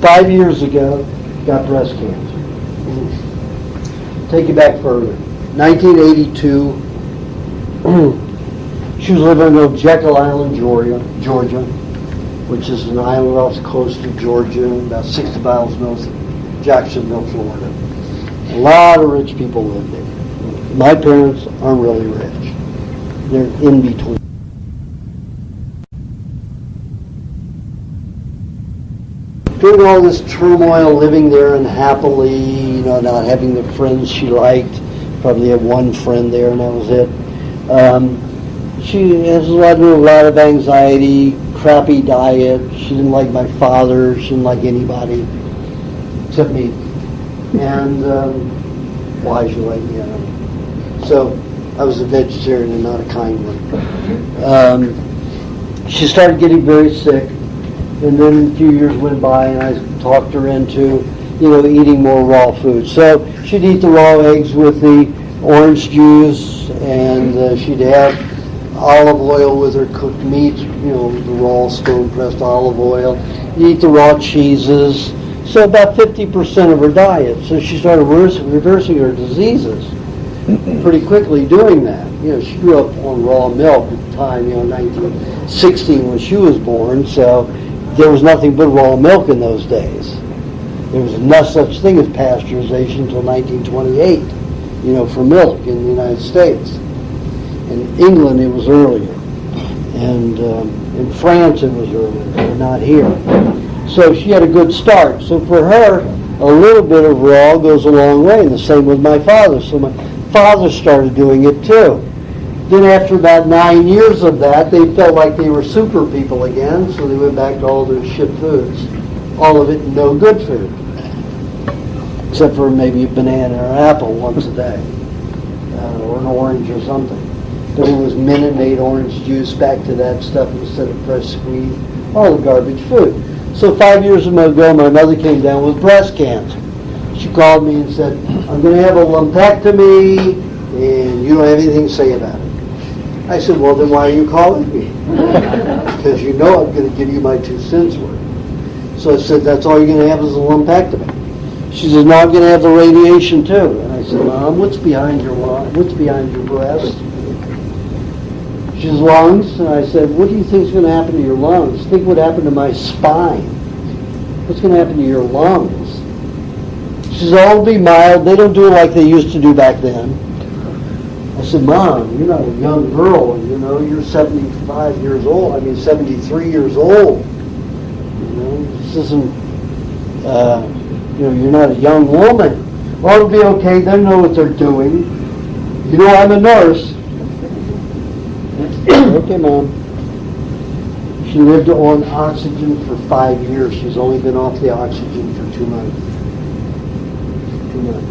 5 years ago, got breast cancer. Take it back further. 1982, she was living on Jekyll Island, Georgia, which is an island off the coast of Georgia, about 60 miles north of Jacksonville, Florida. A lot of rich people live there. My parents aren't really rich. They're in between. doing all this turmoil, living there unhappily, not having the friends she liked. Probably had one friend there, and that was it. She has a lot of anxiety, crappy diet. She didn't like my father. She didn't like anybody except me. And why she liked me, I don't know. So I was a vegetarian and not a kind one. She started getting very sick, and then a few years went by, and I talked her into, eating more raw food. So she'd eat the raw eggs with the orange juice, and she'd have olive oil with her cooked meat, the raw stone-pressed olive oil. You'd eat the raw cheeses. So about 50% of her diet. So she started reversing her diseases pretty quickly doing that. She grew up on raw milk at the time, 1916 when she was born, so there was nothing but raw milk in those days. There was no such thing as pasteurization until 1928, for milk in the United States. In England, it was earlier. And in France, it was earlier, but not here. So she had a good start. So for her, a little bit of raw goes a long way, and the same with my father. So my father started doing it too. Then after about 9 years of that, they felt like they were super people again, so they went back to all their shit foods. All of it no good food. Except for maybe a banana or an apple once a day. Or an orange or something. But it was Minute Maid orange juice, back to that stuff instead of fresh squeezed. All the garbage food. So 5 years ago, my mother came down with breast cancer. She called me and said, I'm going to have a lumpectomy, and you don't have anything to say about it. I said, well, then why are you calling me? Because I'm going to give you my 2 cents worth. So I said, that's all you're going to have is a lumpectomy. She said, no, I'm going to have the radiation too. And I said, Mom, what's behind your lung? What's behind your breast? She says, lungs. And I said, what do you think is going to happen to your lungs? Think what happened to my spine. What's going to happen to your lungs? She says, oh, it'll be mild. They don't do it like they used to do back then. I said, Mom, you're not a young girl. You're 75 years old. 73 years old. This isn't, you're not a young woman. Well, it'll be okay. They know what they're doing. I'm a nurse. Okay, Mom. She lived on oxygen for 5 years. She's only been off the oxygen for 2 months. 2 months.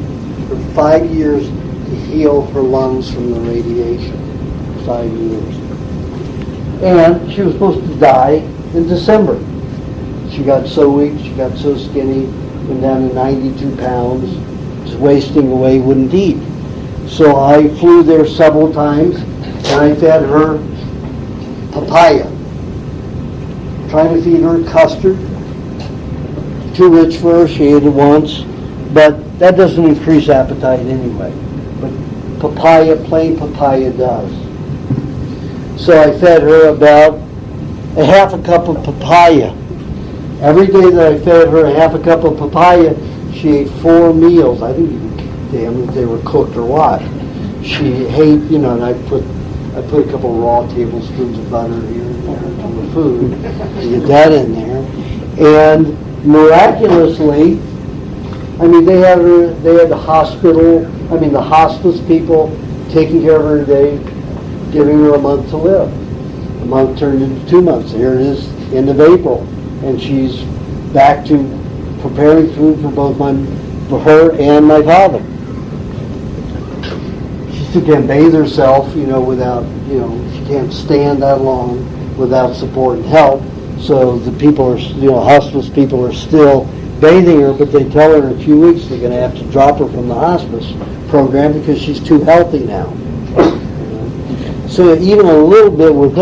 For 5 years to heal her lungs from the radiation. 5 years. And she was supposed to die in December. She got so weak, she got so skinny, went down to 92 pounds, just wasting away, wouldn't eat. So I flew there several times, and I fed her papaya. Trying to feed her custard. Too rich for her, she ate it once, but that doesn't increase appetite anyway. But plain papaya does. So I fed her about a half a cup of papaya. Every day that I fed her a half a cup of papaya, she ate 4 meals. I think damn if they were cooked or what. She ate, and I put a couple of raw tablespoons of butter here and there to the food to get that in there. And miraculously, they had the hospital, the hospice people taking care of her today, giving her a month to live. A month turned into 2 months. Here it is, end of April. And she's back to preparing food for her and my father. She still can't bathe herself, without, she can't stand that long without support and help. So the people are, hospice people are still bathing her, but they tell her in a few weeks they're going to have to drop her from the hospice program because she's too healthy now. So even a little bit with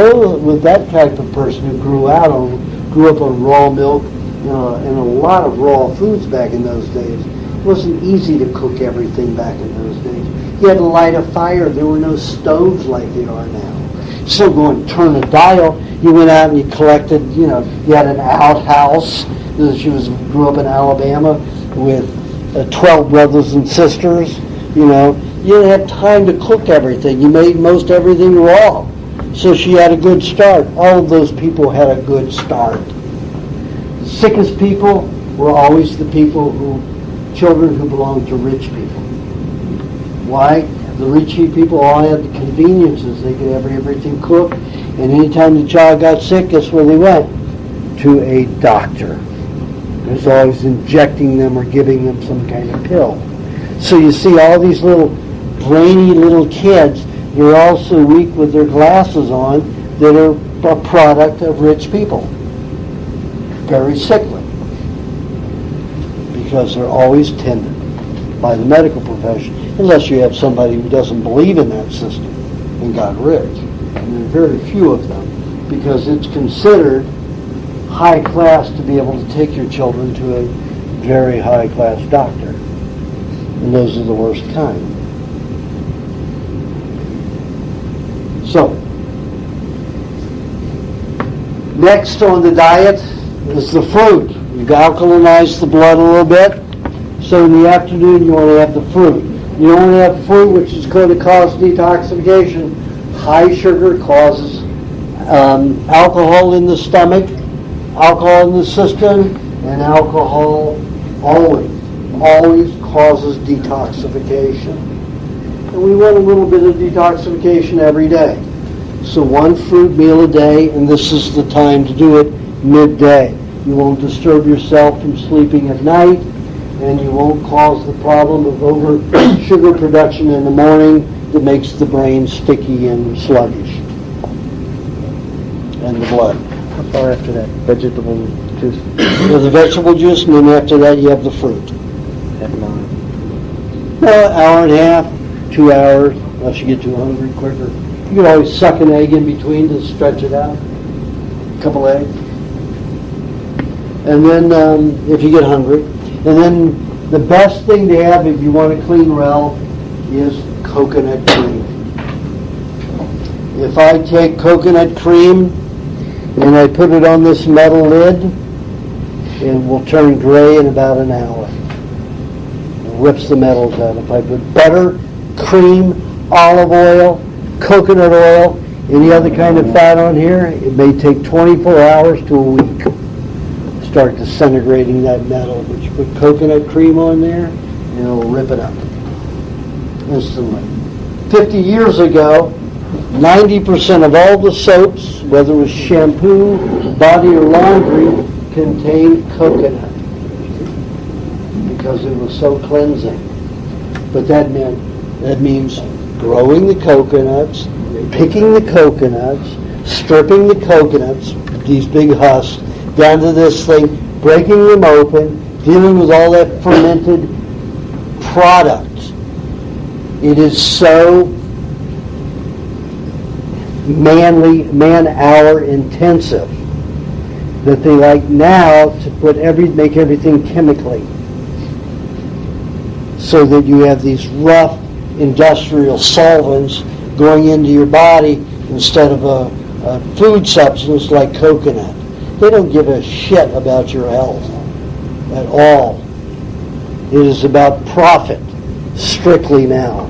that type of person who grew up on raw milk and a lot of raw foods back in those days, it wasn't easy to cook everything back in those days. You had to light a fire. There were no stoves like there are now. So go and turn a dial. You went out and you collected, you had an outhouse. She grew up in Alabama with 12 brothers and sisters. You didn't have time to cook everything. You made most everything raw. So she had a good start. All of those people had a good start. The sickest people were always the children who belonged to rich people. Why? The rich people all had the conveniences. They could have everything cooked, and anytime the child got sick, guess where they went? To a doctor. Who's always injecting them or giving them some kind of pill. So you see all these little brainy little kids, they're all so weak with their glasses on that are a product of rich people. Very sickly. Because they're always tended by the medical profession, unless you have somebody who doesn't believe in that system and got rich. And there are very few of them, because it's considered high class to be able to take your children to a very high class doctor. And those are the worst kind. So, next on the diet is the fruit. You've alkalinized the blood a little bit, so in the afternoon you want to have the fruit. You don't want to have fruit which is going to cause detoxification. High sugar causes alcohol in the stomach, alcohol in the system, and alcohol always causes detoxification. And we want a little bit of detoxification every day. So one fruit meal a day, and this is the time to do it, midday. You won't disturb yourself from sleeping at night, and you won't cause the problem of over sugar production in the morning that makes the brain sticky and sluggish. And the blood. How far after that? Vegetable juice? So the vegetable juice, and then after that you have the fruit. At 9. Well, hour and a half, 2 hours, unless you get too hungry quicker. You can always suck an egg in between to stretch it out. A couple eggs. And then, if you get hungry. And then the best thing to have if you want a clean well is coconut cream. If I take coconut cream and I put it on this metal lid, it will turn gray in about an hour. It rips the metals out. If I put butter, cream, olive oil, coconut oil, any other kind of fat on here, it may take 24 hours to a week to start disintegrating that metal. But you put coconut cream on there, and it'll rip it up instantly. 50 years ago, 90% of all the soaps, whether it was shampoo, body or laundry, contained coconut because it was so cleansing. But that means growing the coconuts, picking the coconuts, stripping the coconuts, these big husks, down to this thing, breaking them open, dealing with all that fermented product. It is so man-hour intensive that they like now to make everything chemically, so that you have these rough industrial solvents going into your body instead of a food substance like coconut. They don't give a shit about your health at all. It is about profit strictly now,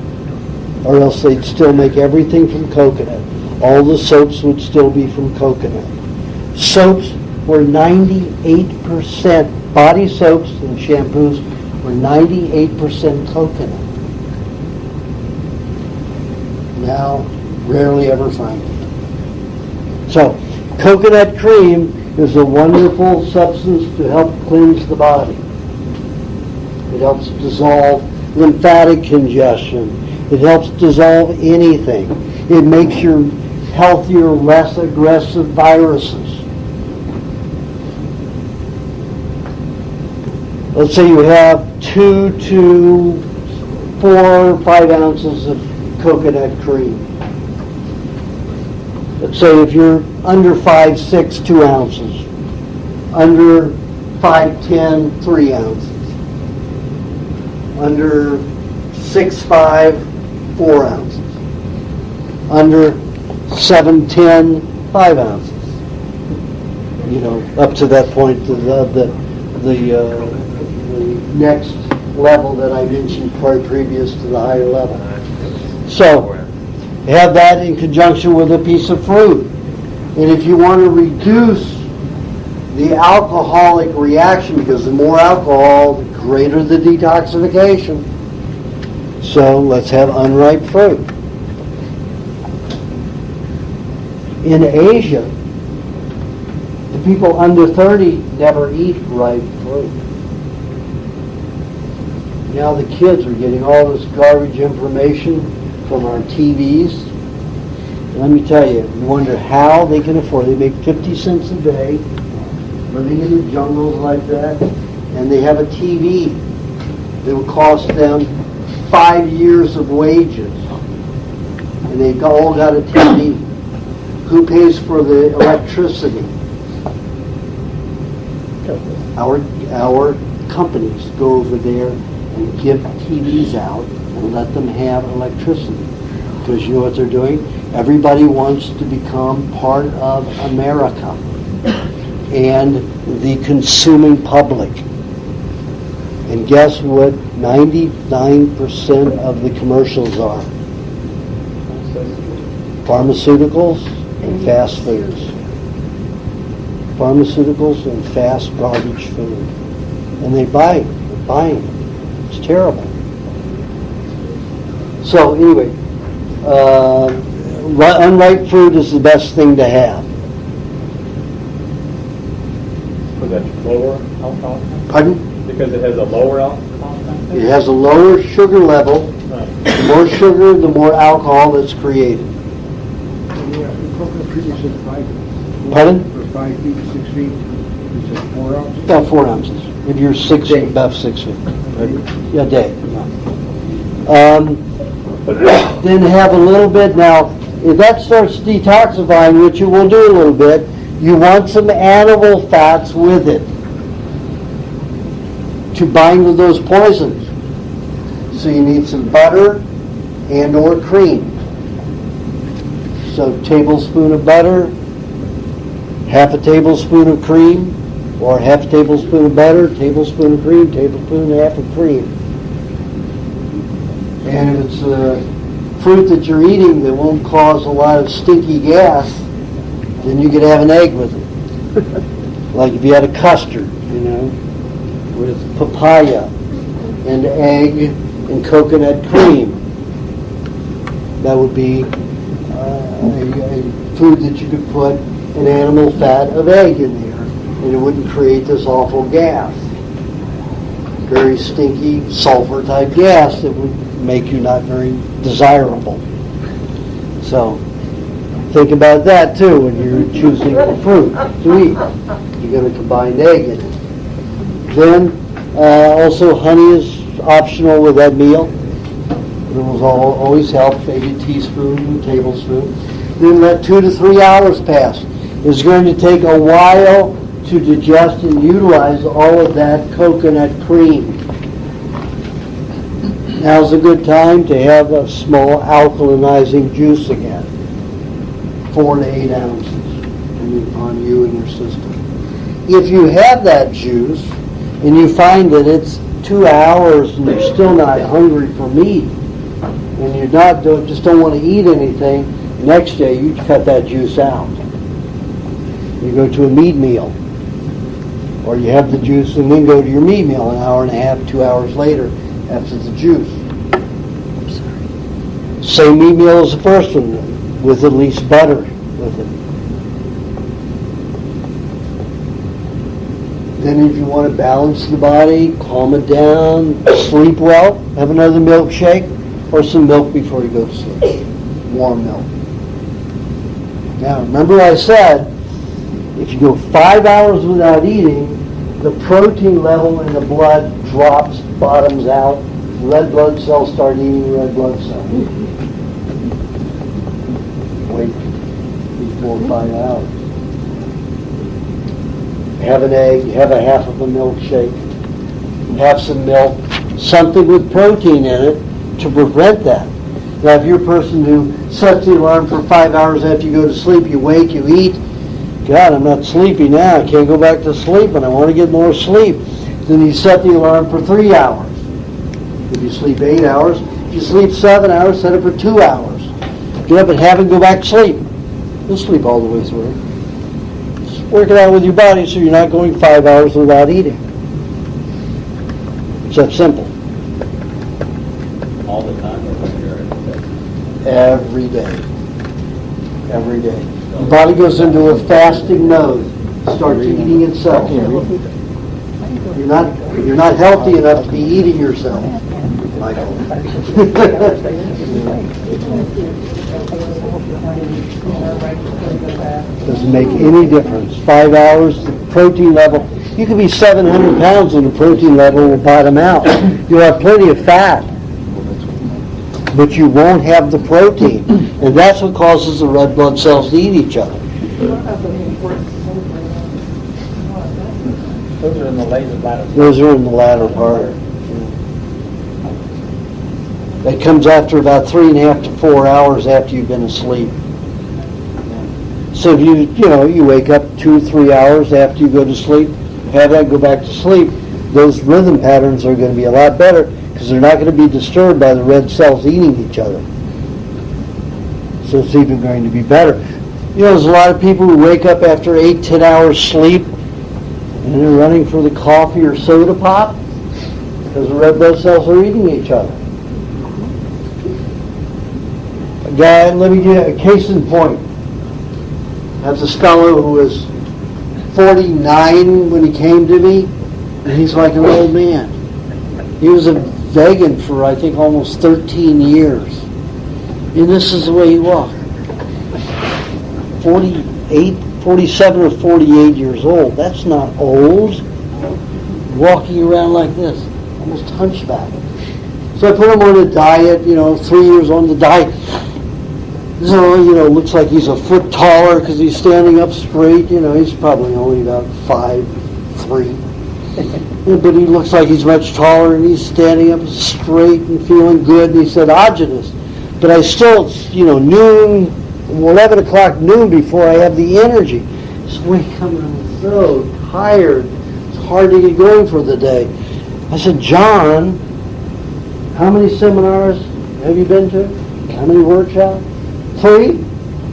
or else they'd still make everything from coconut. All the soaps would still be from coconut. Soaps were 98%, body soaps and shampoos were 98% coconut. Now, rarely ever find it. So, coconut cream is a wonderful substance to help cleanse the body. It helps dissolve lymphatic congestion. It helps dissolve anything. It makes your healthier, less aggressive viruses. Let's say you have 2 to 4 or 5 ounces of coconut cream. Let's say if you're under 5'6", 2 ounces. Under 5'10", 3 ounces. Under 6'5", 4 ounces. Under 7'10", 5 ounces. You know, up to that point, the next level that I mentioned previous to the higher level. So, have that in conjunction with a piece of fruit. And if you want to reduce the alcoholic reaction, because the more alcohol, the greater the detoxification. So let's have unripe fruit. In Asia, the people under 30 never eat ripe fruit. Now the kids are getting all this garbage information from our TVs. Let me tell you, you wonder how they can afford it. They make 50 cents a day, living in the jungles like that, and they have a TV that will cost them 5 years of wages. And they've all got a TV. Who pays for the electricity? Our companies go over there and give TVs out and let them have electricity. Because you know what they're doing? Everybody wants to become part of America and the consuming public. And guess what 99% of the commercials are? Pharmaceuticals and fast foods. Pharmaceuticals and fast garbage food. And they're buying it. It's terrible. So anyway, unripe fruit is the best thing to have. Was that lower alcohol? Pardon? Because it has a lower alcohol content? It has a lower sugar level. Right. The more sugar, the more alcohol that's created. The coconut tree, you said 5. Pardon? For 5 feet, 6 feet, you said 4 ounces? About 4 ounces. If you're 6 feet, about 6 feet. Yeah, a day. Yeah. Then have a little bit. Now, if that starts detoxifying, which it will do a little bit, you want some animal fats with it to bind with those poisons. So you need some butter and or cream. So tablespoon of butter, half a tablespoon of cream, or half a tablespoon of butter, tablespoon of cream, tablespoon and a half of cream. And if it's a fruit that you're eating that won't cause a lot of stinky gas, then you could have an egg with it. Like if you had a custard, with papaya and egg and coconut cream. That would be a food that you could put an animal fat of egg in there, and it wouldn't create this awful gas. Very stinky sulfur type gas that would make you not very desirable. So think about that too when you're choosing a fruit to eat. You're going to combine egg in it. Then also honey is optional with that meal. It will always help, maybe a teaspoon, a tablespoon. Then let 2 to 3 hours pass. It's going to take a while to digest and utilize all of that coconut cream. Now's a good time to have a small alkalinizing juice again. 4 to 8 ounces, depending upon you and your system. If you have that juice and you find that it's 2 hours and you're still not hungry for meat, and you just don't want to eat anything, next day you cut that juice out. You go to a meat meal, or you have the juice and then go to your meat meal an hour and a half, 2 hours later after the juice. Same meat meal as the first one, with at least butter with it. Then if you want to balance the body, calm it down, sleep well, have another milkshake or some milk before you go to sleep. Warm milk. Now remember I said, if you go 5 hours without eating, the protein level in the blood drops, bottoms out, red blood cells start eating red blood cells. Wait 4 or 5 hours. Have an egg, have a half of a milkshake, have some milk, something with protein in it to prevent that. Now if you're a person who sets the alarm for 5 hours after you go to sleep, you wake, you eat, God, I'm not sleepy now, I can't go back to sleep and I want to get more sleep. Then you set the alarm for 3 hours. If you sleep 8 hours, if you sleep 7 hours, set it for 2 hours. Get up and have it, go back to sleep. You'll sleep all the way through. Work it out with your body so you're not going 5 hours without eating. It's that simple. All the time or when you're in bed? Every day. Every day. The body goes into a fasting mode. Starts eating itself. You're not healthy enough to be eating yourself, Michael. Doesn't make any difference. 5 hours, the protein level. You could be 700 pounds and the protein level will bottom out. You'll have plenty of fat, but you won't have the protein. And that's what causes the red blood cells to eat each other. Those are in the later. Those are in the latter part. It comes after about 3.5 to 4 hours after you've been asleep. So if you wake up 2-3 hours after you go to sleep, have that go back to sleep, those rhythm patterns are going to be a lot better because they're not going to be disturbed by the red cells eating each other. So it's even going to be better. There's a lot of people who wake up after 8-10 hours sleep and they're running for the coffee or soda pop because the red blood cells are eating each other. A guy, let me give you a case in point. That's a fellow who was 49 when he came to me, and he's like an old man. He was a vegan for, I think, almost 13 years. And this is the way he walked. 47 or 48 years old. That's not old. Walking around like this, almost hunchback. So I put him on a diet, 3 years on the diet. So, looks like he's a foot taller because he's standing up straight. He's probably only about 5'3". But he looks like he's much taller and he's standing up straight and feeling good. And he said, Aajonus. But I still, noon, 11 o'clock noon before I have the energy. Just wake up and I'm so tired. It's hard to get going for the day. I said, John, how many seminars have you been to? How many workshops? 3.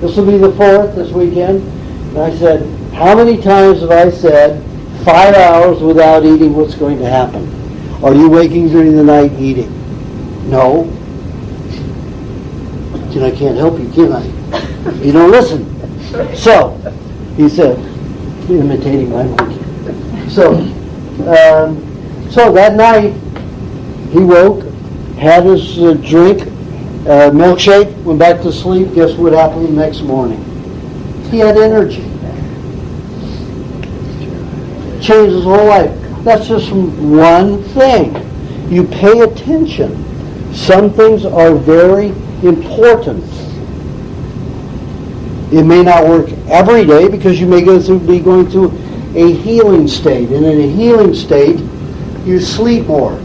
This will be the 4th this weekend. And I said, how many times have I said 5 hours without eating, what's going to happen? Are you waking during the night eating? No. Then I can't help you, can I? You don't listen. So, he said, imitating my monkey. So that night, he woke, had his drink, milkshake, went back to sleep. Guess what happened the next morning? He had energy. Changed his whole life. That's just one thing. You pay attention. Some things are very important. It may not work every day because you may be going through a healing state. And in a healing state, you sleep more.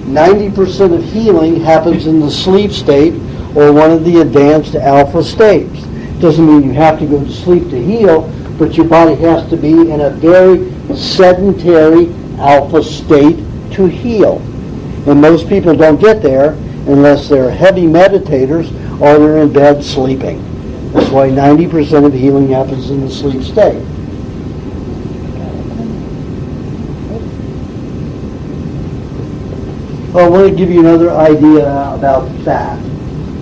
90% of healing happens in the sleep state or one of the advanced alpha states. Doesn't mean you have to go to sleep to heal, but your body has to be in a very sedentary alpha state to heal. And most people don't get there unless they're heavy meditators or they're in bed sleeping. That's why 90% of healing happens in the sleep state. I want to give you another idea about fat.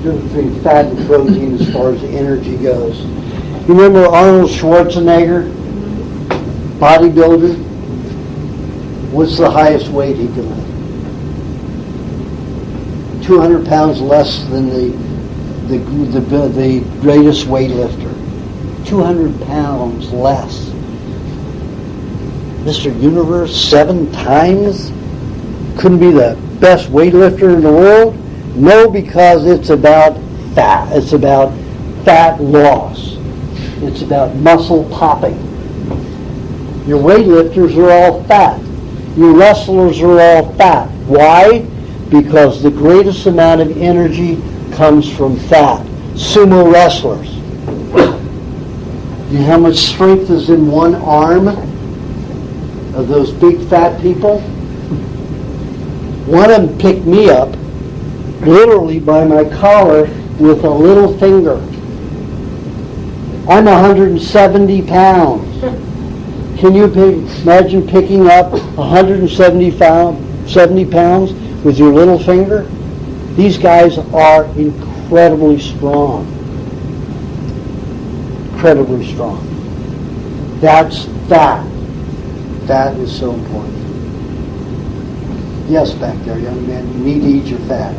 The difference between fat and protein as far as the energy goes. You remember Arnold Schwarzenegger, bodybuilder? What's the highest weight he can lift? 200 pounds less than the greatest weightlifter. 200 pounds less. Mr. Universe 7 times? Couldn't be the best weightlifter in the world? No, because it's about fat. It's about fat loss. It's about muscle popping. Your weightlifters are all fat. Your wrestlers are all fat. Why? Because the greatest amount of energy comes from fat. Sumo wrestlers. You know how much strength is in one arm of those big fat people? One of them picked me up literally by my collar with a little finger. I'm 170 pounds. Can you imagine picking up 70 pounds with your little finger? These guys are incredibly strong. Incredibly strong. That's fat. Fat is so important. Yes, back there, young man, you need to eat your fat.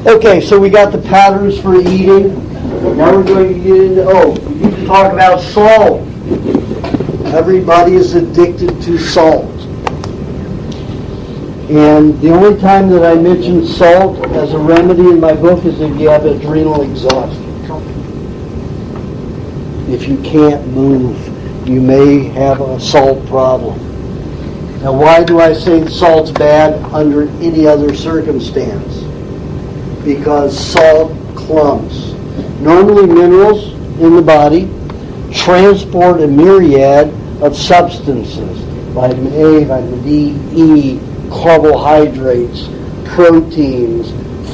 Okay, so we got the patterns for eating. Now we're going to get into, we need to talk about salt. Everybody is addicted to salt. And the only time that I mention salt as a remedy in my book is if you have adrenal exhaustion. If you can't move, you may have a salt problem. Now, why do I say salt's bad under any other circumstance? Because salt clumps. Normally minerals in the body transport a myriad of substances. Vitamin A, vitamin D, E, carbohydrates, proteins,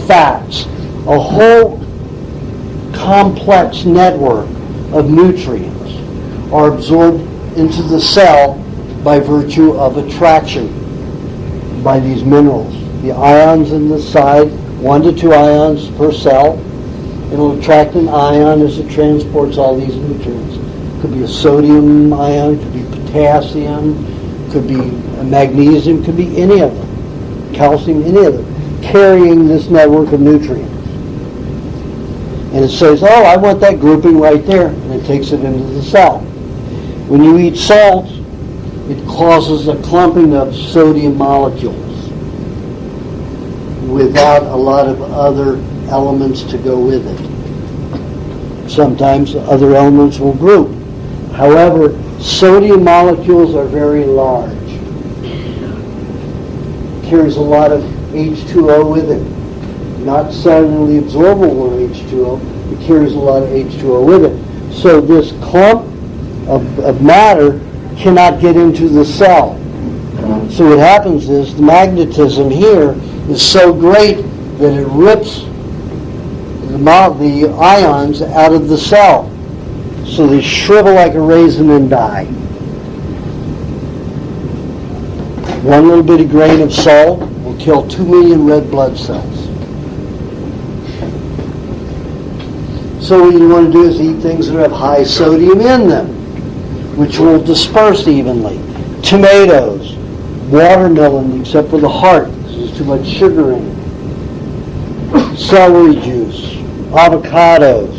fats, a whole complex network of nutrients are absorbed into the cell by virtue of attraction by these minerals. The ions in the side, 1 to 2 ions per cell, it'll attract an ion as it transports all these nutrients. It could be a sodium ion, it could be potassium, could be a magnesium, could be any of them, calcium, any of them, carrying this network of nutrients. And it says, I want that grouping right there, and it takes it into the cell. When you eat salt, it causes a clumping of sodium molecules without a lot of other elements to go with it. Sometimes other elements will group. However, sodium molecules are very large. Carries a lot of H2O with it. Not cellularly absorbable H2O, it carries a lot of H2O with it. So this clump of matter cannot get into the cell. So what happens is the magnetism here is so great that it rips the ions out of the cell. So they shrivel like a raisin and die. One little bitty grain of salt will kill 2 million red blood cells. So what you want to do is eat things that have high sodium in them, which will disperse evenly. Tomatoes, watermelon, except for the heart, because there's too much sugar in it. Celery juice, avocados.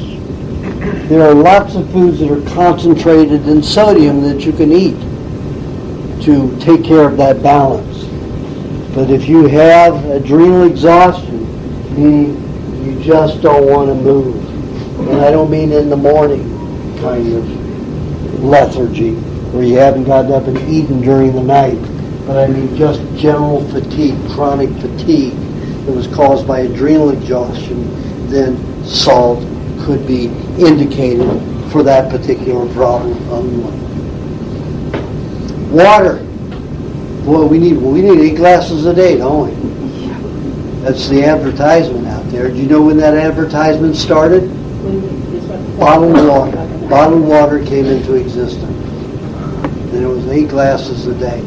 There are lots of foods that are concentrated in sodium that you can eat to take care of that balance. But if you have adrenal exhaustion, meaning you just don't want to move, and I don't mean in the morning kind of lethargy where you haven't gotten up and eaten during the night, but I mean just general fatigue, chronic fatigue that was caused by adrenal exhaustion, then salt could be indicated for that particular problem only. Water. Boy, we need 8 glasses a day, don't we? That's the advertisement out there. Do you know when that advertisement started? Bottled water. Bottled water came into existence. And it was 8 glasses a day.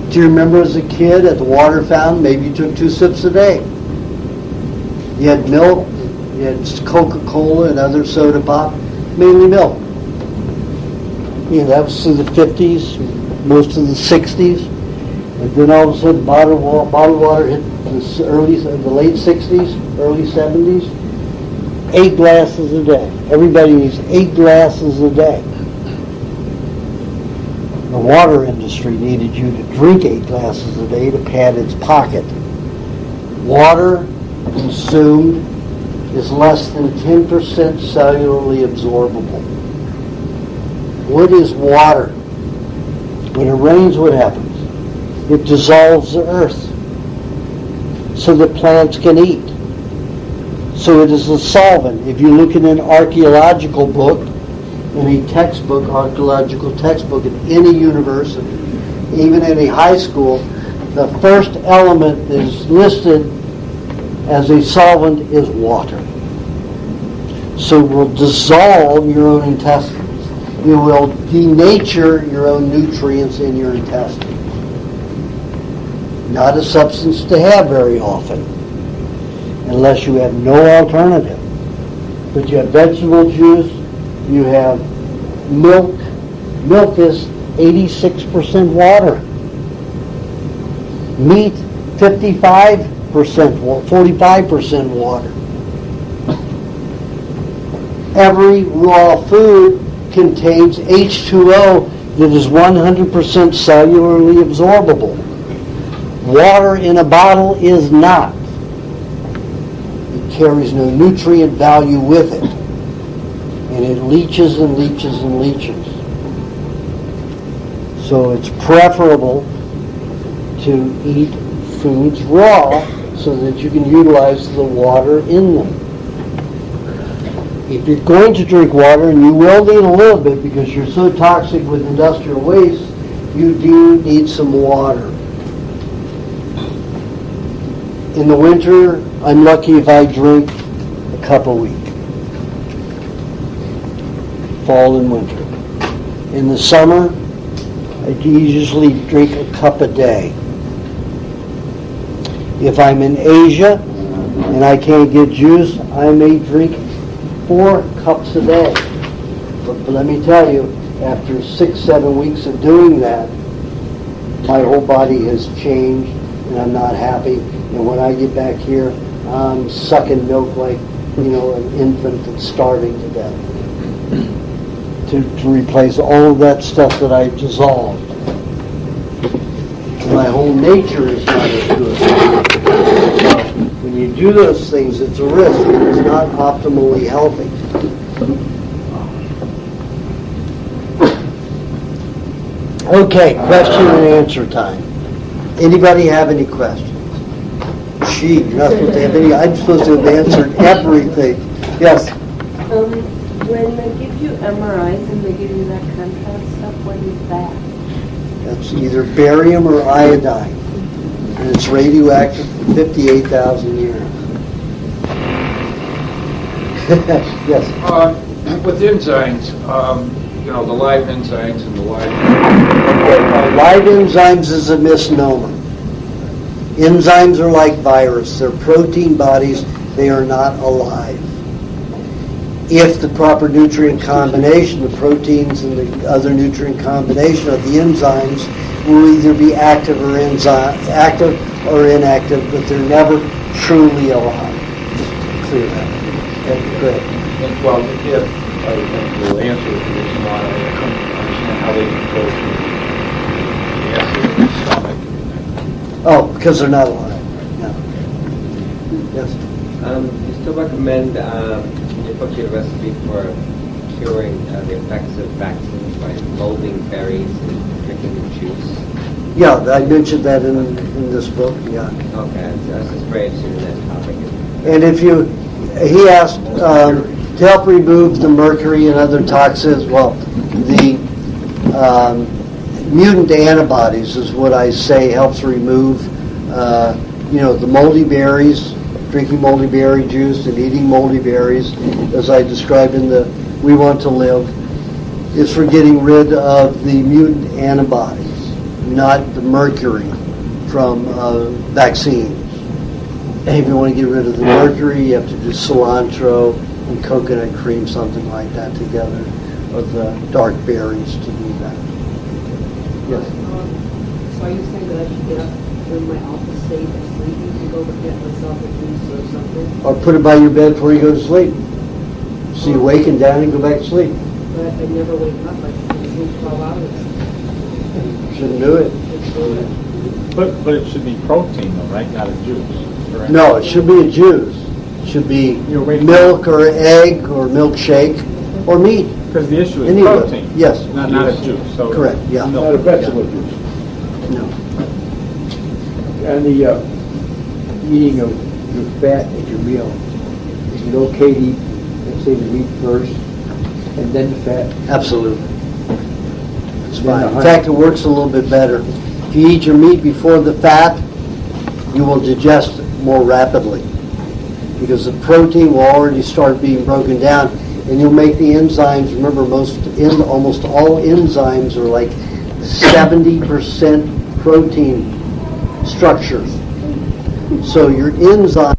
Do you remember as a kid at the water fountain, maybe you took 2 sips a day? You had milk, you had Coca-Cola and other soda pop, mainly milk. That was through the 50s, most of the 60s. And then all of a sudden bottled water hit the late 60s, early 70s. 8 glasses a day. Everybody needs 8 glasses a day. The water industry needed you to drink 8 glasses a day to pad its pocket. Water consumed is less than 10% cellularly absorbable. What is water? When it rains, what happens? It dissolves the earth so that plants can eat. So it is a solvent. If you look in an archaeological book, in a textbook, archaeological textbook at any university, even any high school, the first element that is listed as a solvent is water. So it will dissolve your own intestines. It will denature your own nutrients in your intestines. Not a substance to have very often, unless you have no alternative. But you have vegetable juice, you have milk. Milk is 86% water. Meat, 45% water. Every raw food contains H2O that is 100% cellularly absorbable. Water in a bottle is not. It carries no nutrient value with it. And it leaches and leaches and leaches. So it's preferable to eat foods raw so that you can utilize the water in them. If you're going to drink water, and you will need a little bit because you're so toxic with industrial waste, you do need some water. In the winter, I'm lucky if I drink a cup a week. Fall and winter. In the summer, I usually drink a cup a day. If I'm in Asia and I can't get juice, I may drink 4 cups a day. But let me tell you, after 6-7 weeks of doing that, my whole body has changed and I'm not happy. And when I get back here, I'm sucking milk like, an infant that's starving to death. To replace all of that stuff that I dissolved. My whole nature is not as good. So when you do those things, it's a risk. It's not optimally healthy. Okay, question and answer time. Anybody have any questions? Gee, you're not supposed to have any. I'm supposed to have answered everything. Yes? When they give you MRIs and they give you that contrast stuff, what is that? That's either barium or iodine. And it's radioactive for 58,000 years. Yes? With enzymes, the live enzymes and the live... Live enzymes is a misnomer. Enzymes are like virus. They're protein bodies. They are not alive. If the proper nutrient combination, the proteins and the other nutrient combination of the enzymes will either be active or inactive, but they're never truly alive. Just clear that. Okay, great. And, well, if I would think you'll answer the reason why I couldn't understand how they can go through the acid in the stomach. Oh, because they're not alive. No. Yes. You still recommend in your book, you have a recipe for curing the effects of vaccines by molding berries and drinking the juice? Yeah, I mentioned that in this book. Yeah. Okay, I was just very interested in that topic. And if he asked to help remove the mercury and other toxins. Well, the mutant antibodies is what I say helps remove, the moldy berries, drinking moldy berry juice and eating moldy berries, as I described in the We Want to Live, is for getting rid of the mutant antibodies, not the mercury from vaccines. And if you want to get rid of the mercury, you have to do cilantro and coconut cream, something like that together, or the dark berries to do that. Yes? So are you saying that I should get up when my office state of sleeping to go get myself a juice or something? Or put it by your bed before you go to sleep. So you waken down and go back to sleep. But I never wake up. I should sleep 12 hours. Shouldn't do it. But it should be protein though, right? Not a juice. Correct? No, it should be a juice. It should be milk or egg or milkshake or meat. Because the issue is Any of protein. it. Yes. Not a juice. So Correct, yeah. milk. Not a vegetable juice. No. And the eating of your fat at your meal, is it okay to eat, let's say, the meat first and then the fat? Absolutely. It's Then fine. the In honey. fact, it works a little bit better. If you eat your meat before the fat, you will digest it more rapidly. because the protein will already start being broken down, and you'll make the enzymes. Remember, almost all enzymes are like 70% protein structures. So your enzyme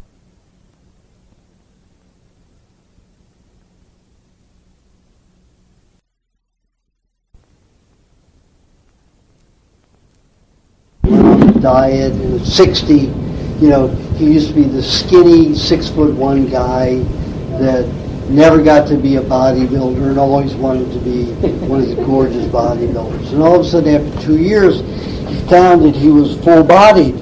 diet and at 60, he used to be the skinny 6'1" guy that never got to be a bodybuilder and always wanted to be one of the gorgeous bodybuilders. And all of a sudden, after 2 years, he found that he was full-bodied,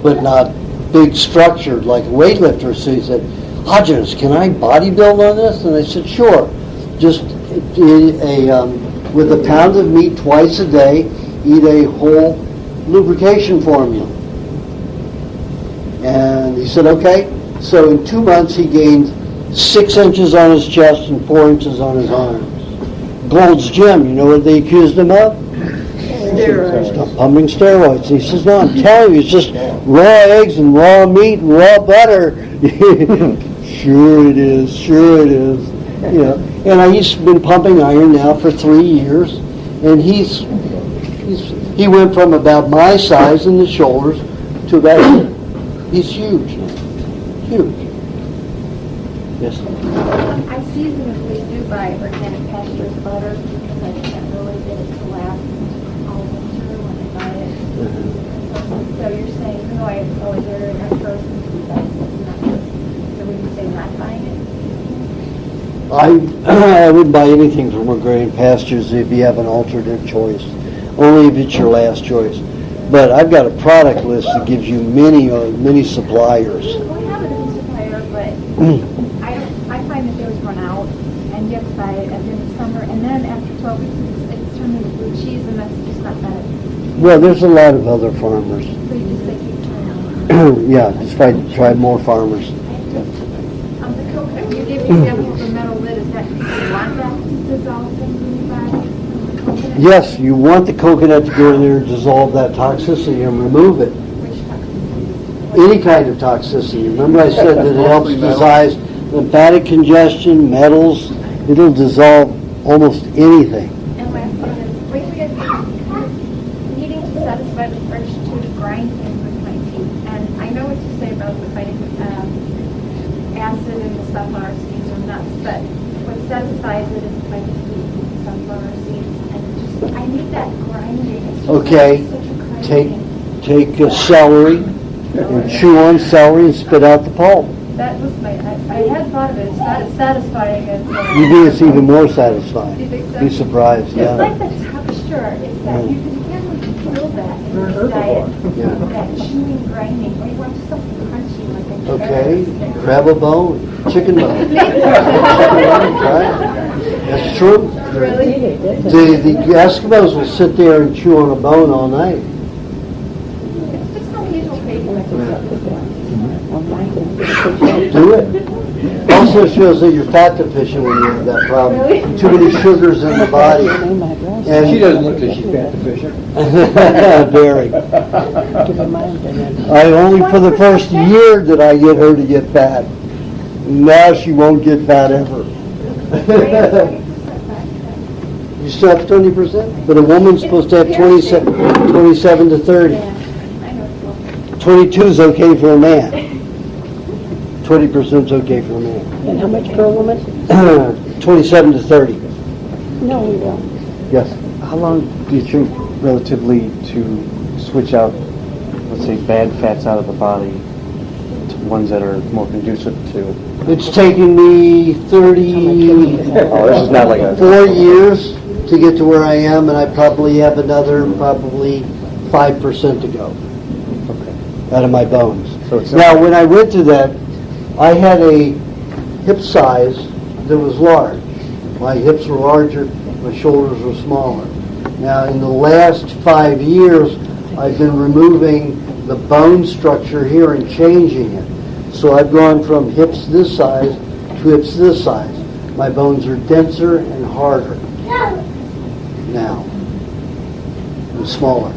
but not big structured like a weightlifter. So he said, Aajonus, can I bodybuild on this? And I said, sure. Just with a pound of meat twice a day, eat a whole lubrication formula. And he said, okay. So in 2 months, he gained 6 inches on his chest and 4 inches on his arms. Gold's Gym, you know what they accused him of? Steroids. Pumping steroids. He says, no, I'm telling you, it's just raw eggs and raw meat and raw butter. Sure it is. And he's been pumping iron now for 3 years, and he went from about my size in the shoulders to about here. He's huge now. Huge. Yes. I seasonally do buy organic pastures butter because I can't really get it to last all winter when I buy it. So you're saying, no, I always order it at first, that's not good. So would you say not buying it? I wouldn't buy anything from organic pastures if you have an alternate choice. Only if it's your last choice. But I've got a product list that gives you many suppliers. Well, I have it as a supplier, but I find that those run out, and you have to buy it in the summer, and then after 12 weeks, it's turned into blue cheese, and that's just not better. Well, there's a lot of other farmers. So you just say keep trying. Yeah, just try more farmers. The coconut, you give me the metal lid, is that, do you want that dissolved thing when you buy coconut? Yes, you want the coconut to go in there and dissolve that toxicity and remove it. Which toxicity? Any kind of toxicity. Remember I said that it helps dissolve lymphatic congestion, metals. It'll dissolve almost anything. And last one is, lately I've been needing to satisfy the urge to grind things with my teeth. And I know what you say about the vitamin acid in the sunflower seeds or nuts, but what satisfies it is my teeth, sunflower seeds. And just, I need that grinding. It's just Okay, such a craving. take celery and chew on celery and spit out the pulp. That was I had thought of it. It's not as satisfying as. You think it's even more satisfying. Do you think so? Be surprised, It's yeah. like the texture. It's that you can't really feel that in your diet. Yeah. That chewing, grinding. Or you want something crunchy like a Okay, carrot. grab a bone, chicken bone. Right? That's true. Really? The Eskimos will sit there and chew on a bone all night. It's just unusual craving. Do it. Also shows that you're fat deficient when you have that problem. Really? Too many sugars in the body. And She doesn't look like she's fat deficient. Very. Only for the first year did I get her to get fat. Now she won't get fat ever. You still have 20%? But a woman's supposed to have 27 to 30. Yeah, I know it's lovely. 22 is okay for a man. 20% is okay for a man. And how much per woman? 27 to 30. No, we don't. Yes. How long do you think relatively to switch out, let's say, bad fats out of the body to ones that are more conducive to? It's taken me 34 Oh, this is not like a... years to get to where I am, and I probably have another 5% to go Okay. out of my bones. So it's Now, when I went to that, I had a hip size that was large. My hips were larger, my shoulders were smaller. Now, in the last 5 years, I've been removing the bone structure here and changing it. So I've gone from hips this size to hips this size. My bones are denser and harder now and smaller.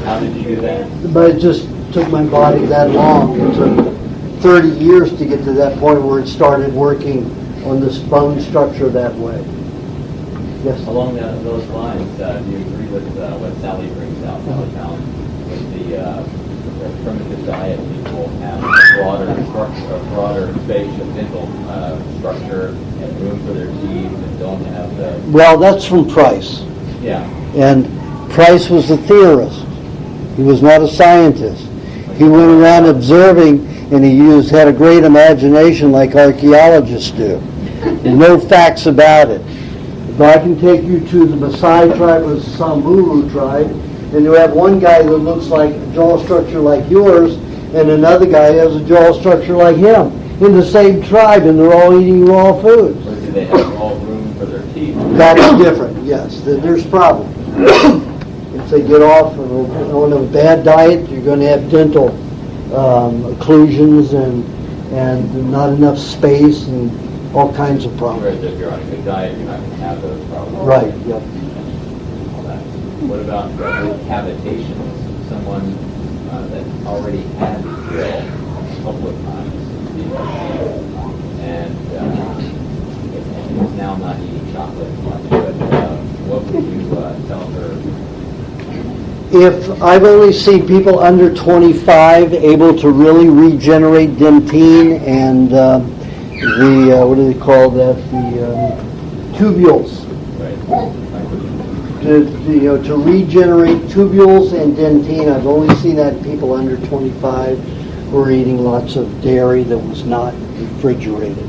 How did you do that? But just took my body that long. It took 30 years to get to that point where it started working on this bone structure that way. Yes? Along those lines, do you agree with what Sally brings out, Sally Fallon, with the primitive diet people have a broader space of dental structure and room for their teeth and don't have the... Well, that's from Price. Yeah. And Price was a theorist. He was not a scientist. He went around observing, and he had a great imagination like archaeologists do. There's no facts about it. If I can take you to the Maasai tribe or the Samburu tribe, and you have one guy that looks like a jaw structure like yours, and another guy has a jaw structure like him, in the same tribe, and they're all eating raw foods. Or do they have all room for their teeth? That's different, yes. There's problems. If they get off on a bad diet, you're going to have dental occlusions and not enough space and all kinds of problems. Whereas if you're on a good diet, you're not going to have those problems. Right, yep. All that. What about cavitations? Someone that already had the drill a couple of times, and is now not eating chocolate much, but what would you tell her? If I've only seen people under 25 able to really regenerate dentine and what do they call that? The tubules. Right. To regenerate tubules and dentine, I've only seen that in people under 25 who are eating lots of dairy that was not refrigerated.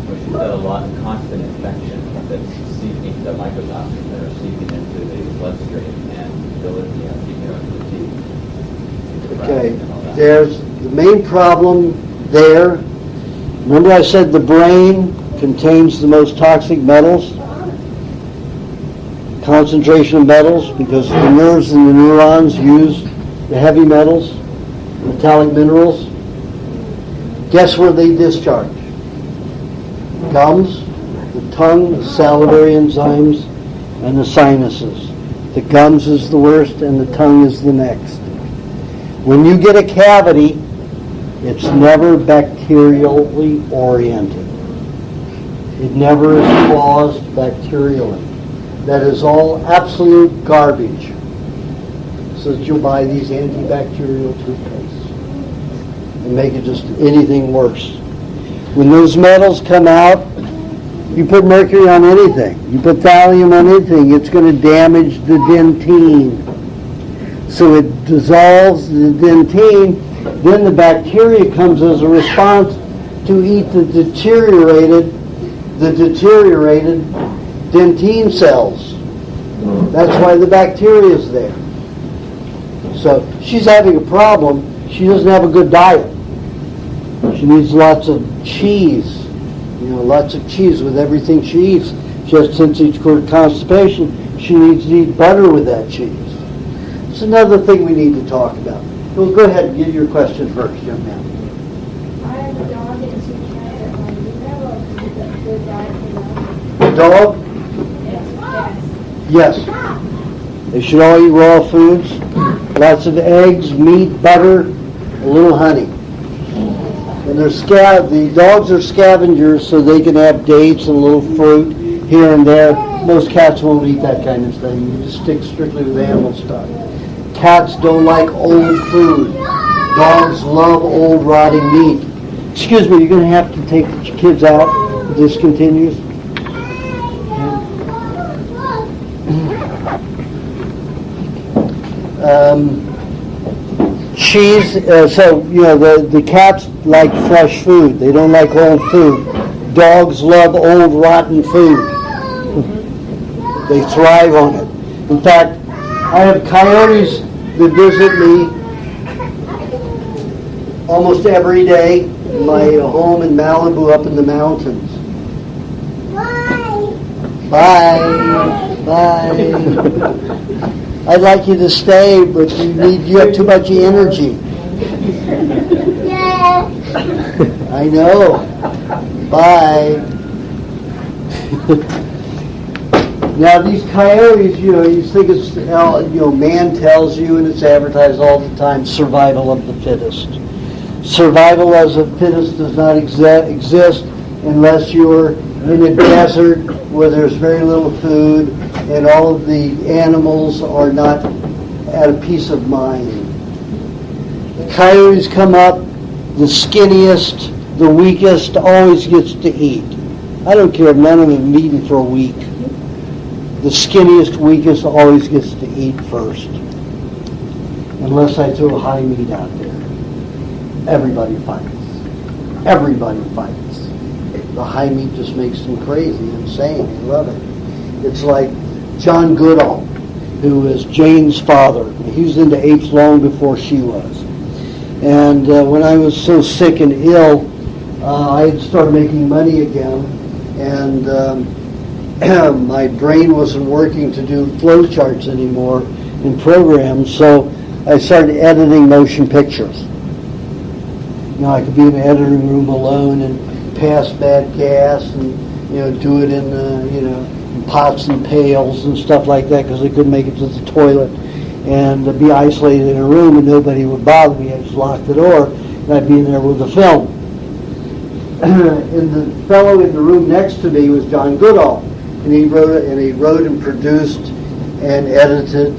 Well, she's had a lot of constant infection that's seeping, the mycotoxins that are seeping into the bloodstream and keeping it under the teeth. Okay, there's the main problem there. Remember I said the brain contains the most toxic metals? Concentration of metals, because the nerves and the neurons use the heavy metals, metallic minerals. Guess where they discharge? Gums, the tongue, the salivary enzymes, and the sinuses. The gums is the worst and the tongue is the next. When you get a cavity, it's never bacterially oriented. It never is caused bacterially. That is all absolute garbage. So that you'll buy these antibacterial toothpastes and make it just anything worse. When those metals come out, you put mercury on anything, you put thallium on anything, it's going to damage the dentine. So it dissolves the dentine, then the bacteria comes as a response to eat the deteriorated dentine cells. That's why the bacteria is there. So she's having a problem. She doesn't have a good diet. She needs lots of cheese. Lots of cheese with everything she eats. Just since she's got constipation, she needs to eat butter with that cheese. It's another thing we need to talk about. Well, go ahead and give your question first, young man. I have a dog and 2 cats. Do you have a good diet for them? The dog? Yes. Yes. They should all eat raw foods. Lots of eggs, meat, butter, a little honey. And the dogs are scavengers, so they can have dates and a little fruit here and there. Most cats won't eat that kind of thing. You just stick strictly with animal stuff. Cats don't like old food. Dogs love old rotting meat. Excuse me, you're going to have to take the kids out if this continues. Cheese, the cats like fresh food. They don't like old food. Dogs love old rotten food. They thrive on it. In fact, I have coyotes that visit me almost every day in my home in Malibu up in the mountains. Bye. Bye. I'd like you to stay, but you have too much energy. I know. Bye. Now these coyotes, you think it's, man tells you, and it's advertised all the time, survival of the fittest. Survival as a fittest does not exist unless you're in a desert where there's very little food and all of the animals are not at a peace of mind. The coyotes come up, the skinniest, the weakest always gets to eat. I don't care if none of them have eaten for a week. The skinniest, weakest always gets to eat first. Unless I throw high meat out there. Everybody fights. Everybody fights. The high meat just makes them crazy, insane. They love it. It's like John Goodall, who is Jane's father. He was into apes long before she was. And when I was so sick and ill, I had started making money again. And my brain wasn't working to do flow charts anymore in programs, so I started editing motion pictures. I could be in the editing room alone and pass bad gas and do it in in pots and pails and stuff like that because I couldn't make it to the toilet, and be isolated in a room and nobody would bother me. I just locked the door and I'd be in there with the film. And the fellow in the room next to me was John Goodall. And he wrote and produced and edited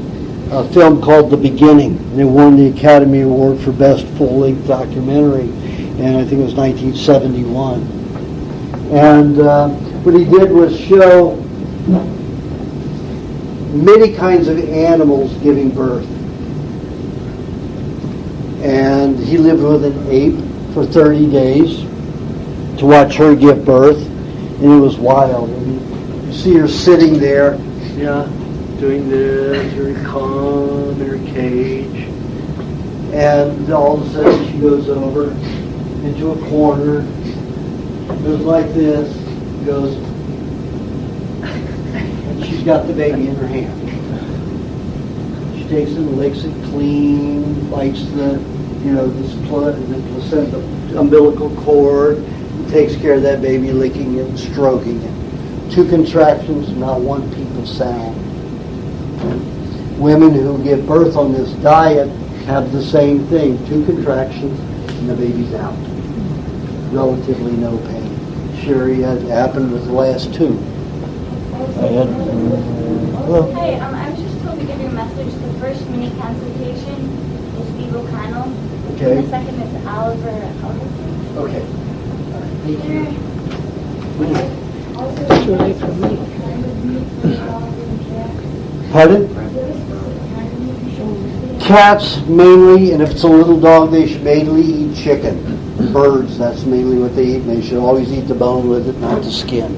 a film called The Beginning. And it won the Academy Award for Best Full-Length Documentary, and I think it was 1971. And what he did was show many kinds of animals giving birth. And he lived with an ape for 30 days to watch her give birth, and it was wild. You see her sitting there, doing this, very calm in her cage, and all of a sudden she goes over into a corner, goes like this, goes, and she's got the baby in her hand. She takes it and licks it clean, bites the placenta, umbilical cord, and takes care of that baby, licking it and stroking it. 2 contractions, not one peep sound. Women who give birth on this diet have the same thing. 2 contractions and the baby's out. Relatively no pain. Sherry had happened with the last 2. Hi, I was just told to give you a message. The first mini consultation is Eagle Connell. Okay. And the second is Oliver. Okay. Thank you. Pardon? Cats mainly, and if it's a little dog, they should mainly eat chicken. Birds, that's mainly what they eat, and they should always eat the bone with it, not the skin.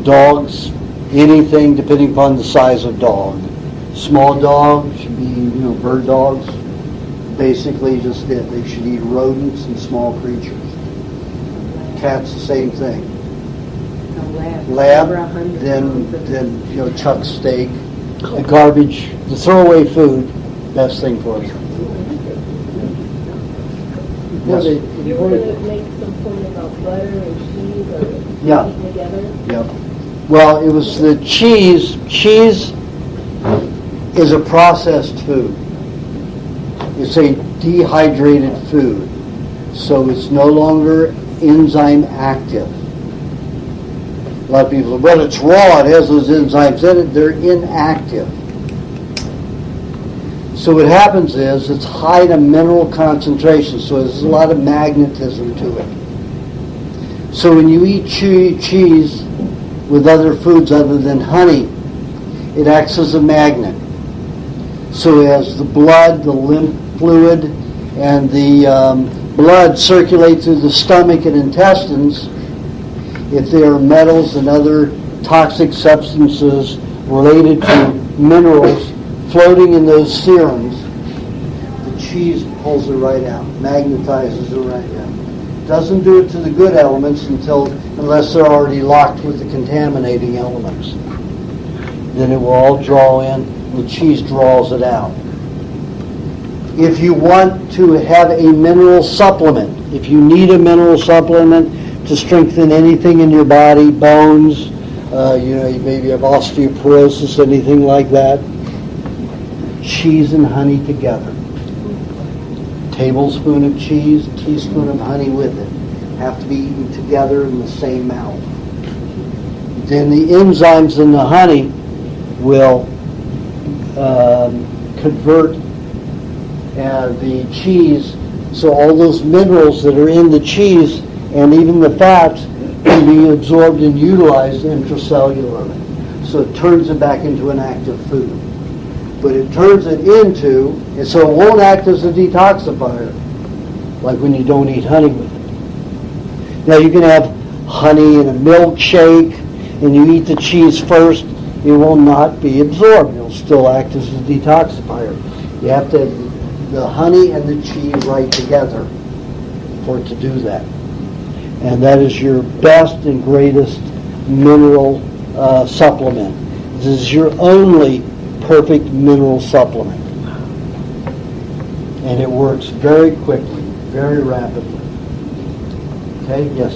Dogs, anything depending upon the size of dog. Small dogs should be, bird dogs. Basically just it. They should eat rodents and small creatures. Cats, the same thing. Lab, then chuck steak, the garbage, the throwaway food, best thing for you. Yes. You were going to make some point about butter and cheese or Yeah. eating together? Yep. Well, it was the cheese. Cheese is a processed food. It's a dehydrated food, so it's no longer enzyme active. A lot of people say, well, it's raw, it has those enzymes in it, they're inactive. So what happens is it's high in mineral concentration, so there's a lot of magnetism to it. So when you eat cheese with other foods other than honey, it acts as a magnet. So as the blood, the lymph fluid, and the blood circulate through the stomach and intestines, if there are metals and other toxic substances related to minerals floating in those serums, the cheese pulls it right out, magnetizes it right out. Doesn't do it to the good elements unless they're already locked with the contaminating elements. Then it will all draw in, and the cheese draws it out. If you want to have a mineral supplement, if you need a mineral supplement to strengthen anything in your body, bones, You maybe have osteoporosis, anything like that. Cheese and honey together. Tablespoon of cheese, teaspoon of honey with it. Have to be eaten together in the same mouth. Then the enzymes in the honey will convert the cheese, so all those minerals that are in the cheese and even the fats can be absorbed and utilized intracellularly. So it turns it back into an active food. But it turns it into, and so it won't act as a detoxifier, like when you don't eat honey with it. Now you can have honey in a milkshake, and you eat the cheese first, it will not be absorbed. It will still act as a detoxifier. You have to have the honey and the cheese right together for it to do that. And that is your best and greatest mineral supplement. This is your only perfect mineral supplement. And it works very quickly, very rapidly. Okay, yes?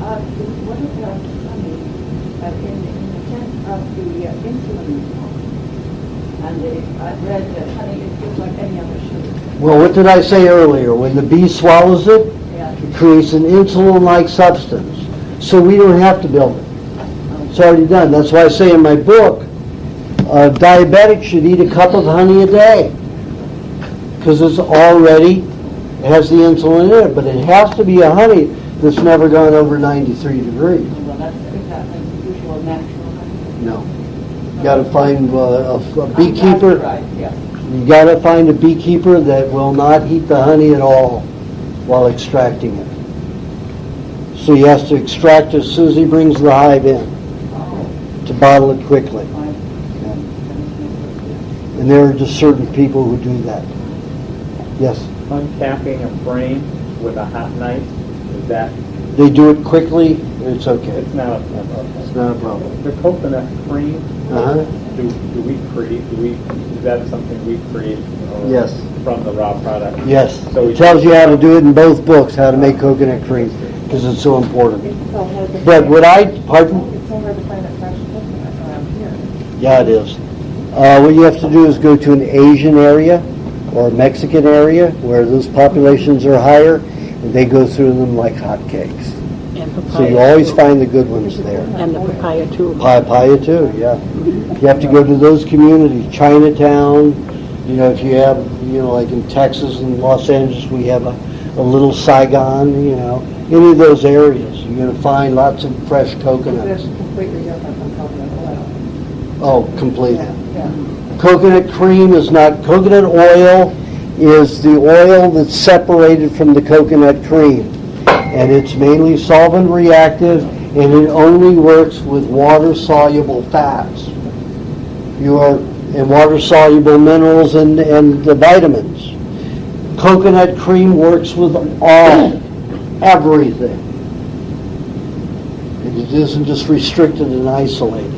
What about honey in the sense of the insulin? And I've read that honey is just like any other sugar. Well, what did I say earlier? When the bee swallows it, it creates an insulin-like substance. So we don't have to build it. It's already done. That's why I say in my book, diabetics should eat a cup of honey a day. Because it has the insulin in it. But it has to be a honey that's never gone over 93 degrees. Well, that's exactly the usual natural honey. No. You got to find a beekeeper. Right, yeah. You got to find a beekeeper that will not heat the honey at all while extracting it. So he has to extract as soon as he brings the hive in to bottle it quickly. And there are just certain people who do that. Yes? Uncapping a frame with a hot knife, is that? They do it quickly, it's okay. It's not a It's not a problem. The coconut cream, Uh-huh. do we create, is that something we create? Yes. From the raw product? Yes. So It tells you how to do it in both books, how to make coconut cream, because it's so important. But pardon? It's so hard to find a fresh coconut around here. Yeah, it is. What you have to do is go to an Asian area or a Mexican area where those populations are higher, and they go through them like hotcakes. So you always find the good ones there. And the papaya too. Papaya too, yeah. You have to go to those communities, Chinatown. If you have, like in Texas and Los Angeles, we have a little Saigon. Any of those areas, you're going to find lots of fresh coconuts. That's completely different from coconut oil. Oh, completely. Yeah. Coconut cream is not, coconut oil is the oil that's separated from the coconut cream. And it's mainly solvent reactive, and it only works with water-soluble fats. And water-soluble minerals and the vitamins. Coconut cream works with everything. And it isn't just restricted and isolated.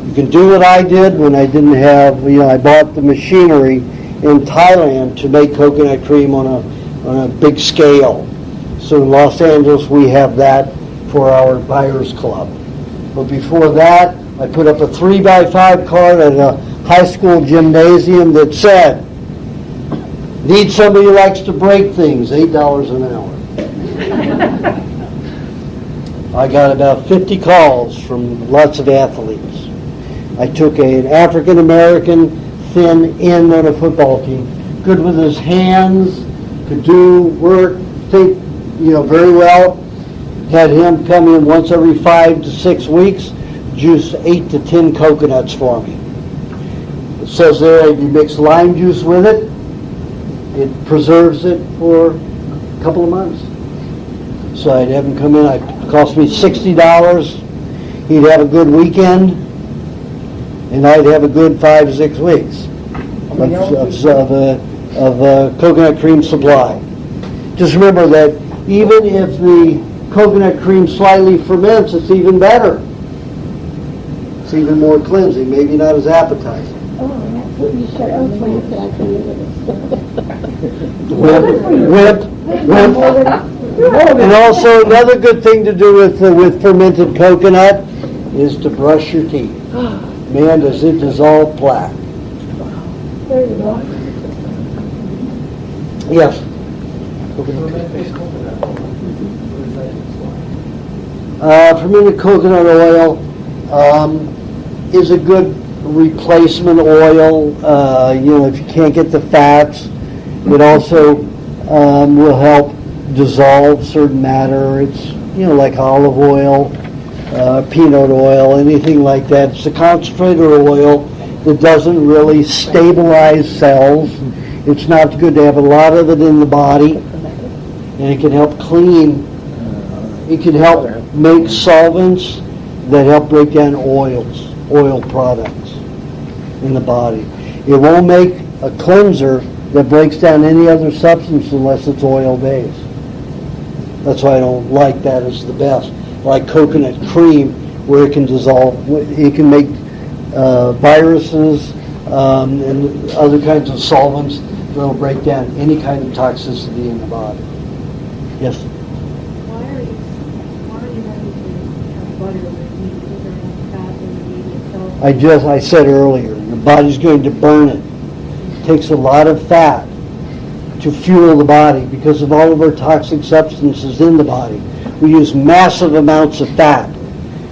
You can do what I did when I didn't have, I bought the machinery in Thailand to make coconut cream on a big scale. So in Los Angeles we have that for our buyers club. But before that, I put up a 3x5 card at a high school gymnasium that said, need somebody who likes to break things, $8 an hour. I got about 50 calls from lots of athletes. I took an African American thin end on a football team, good with his hands, could do work, think, very well. Had him come in once every 5 to 6 weeks, juice 8 to 10 coconuts for me. It says there if you mix lime juice with it, it preserves it for a couple of months. So I'd have him come in, it cost me $60. He'd have a good weekend, and I'd have a good 5 to 6 weeks of coconut cream supply. Just remember that even if the coconut cream slightly ferments, it's even better. It's even more cleansing, maybe not as appetizing. Whip. And also another good thing to do with fermented coconut is to brush your teeth. Man, does it dissolve plaque. There you go. Yes. Fermented coconut oil is a good replacement oil. If you can't get the fats, it also will help dissolve certain matter. It's like olive oil, peanut oil, anything like that. It's a concentrated oil that doesn't really stabilize cells. It's not good to have a lot of it in the body, and it can help clean. It can help make solvents that help break down oil products in the body. It won't make a cleanser that breaks down any other substance unless it's oil-based. That's why I don't like that as the best. Like coconut cream, where it can dissolve, it can make viruses and other kinds of solvents that'll break down any kind of toxicity in the body. Yes? Why are you having to have butter with meat? Is there enough fat in the meat itself? I said earlier, your body's going to burn it. It takes a lot of fat to fuel the body because of all of our toxic substances in the body. We use massive amounts of fat.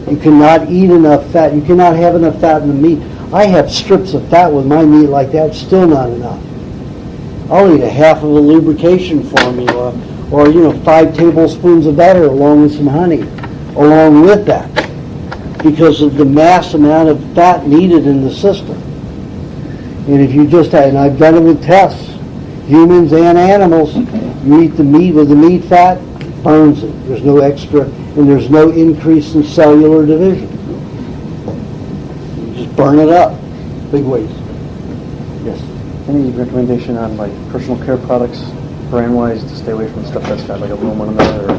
You cannot eat enough fat. You cannot have enough fat in the meat. I have strips of fat with my meat like that, still not enough. I'll eat a half of a lubrication formula or 5 tablespoons of butter along with some honey along with that because of the mass amount of fat needed in the system. And if you and I've done it with tests, humans and animals, you eat the meat with the meat fat, burns it. There's no extra, and there's no increase in cellular division. You just burn it up, big ways. Yes. Any recommendation on like personal care products, brand-wise, to stay away from stuff that's got like aluminum in it? Or?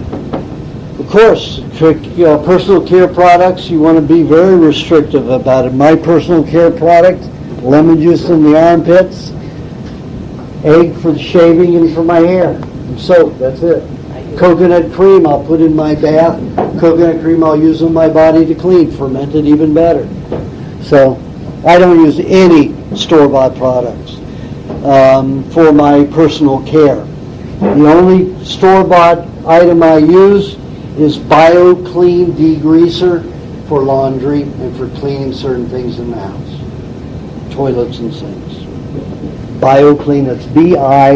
Of course, personal care products, you want to be very restrictive about it. My personal care product, lemon juice in the armpits, egg for the shaving and for my hair, and soap, that's it. Coconut cream I'll put in my bath. Coconut cream I'll use on my body to clean, fermented even better. So I don't use any store-bought products for my personal care. The only store-bought item I use is BioClean degreaser for laundry and for cleaning certain things in the house, toilets and sinks. BioClean, that's BIO-KLEEN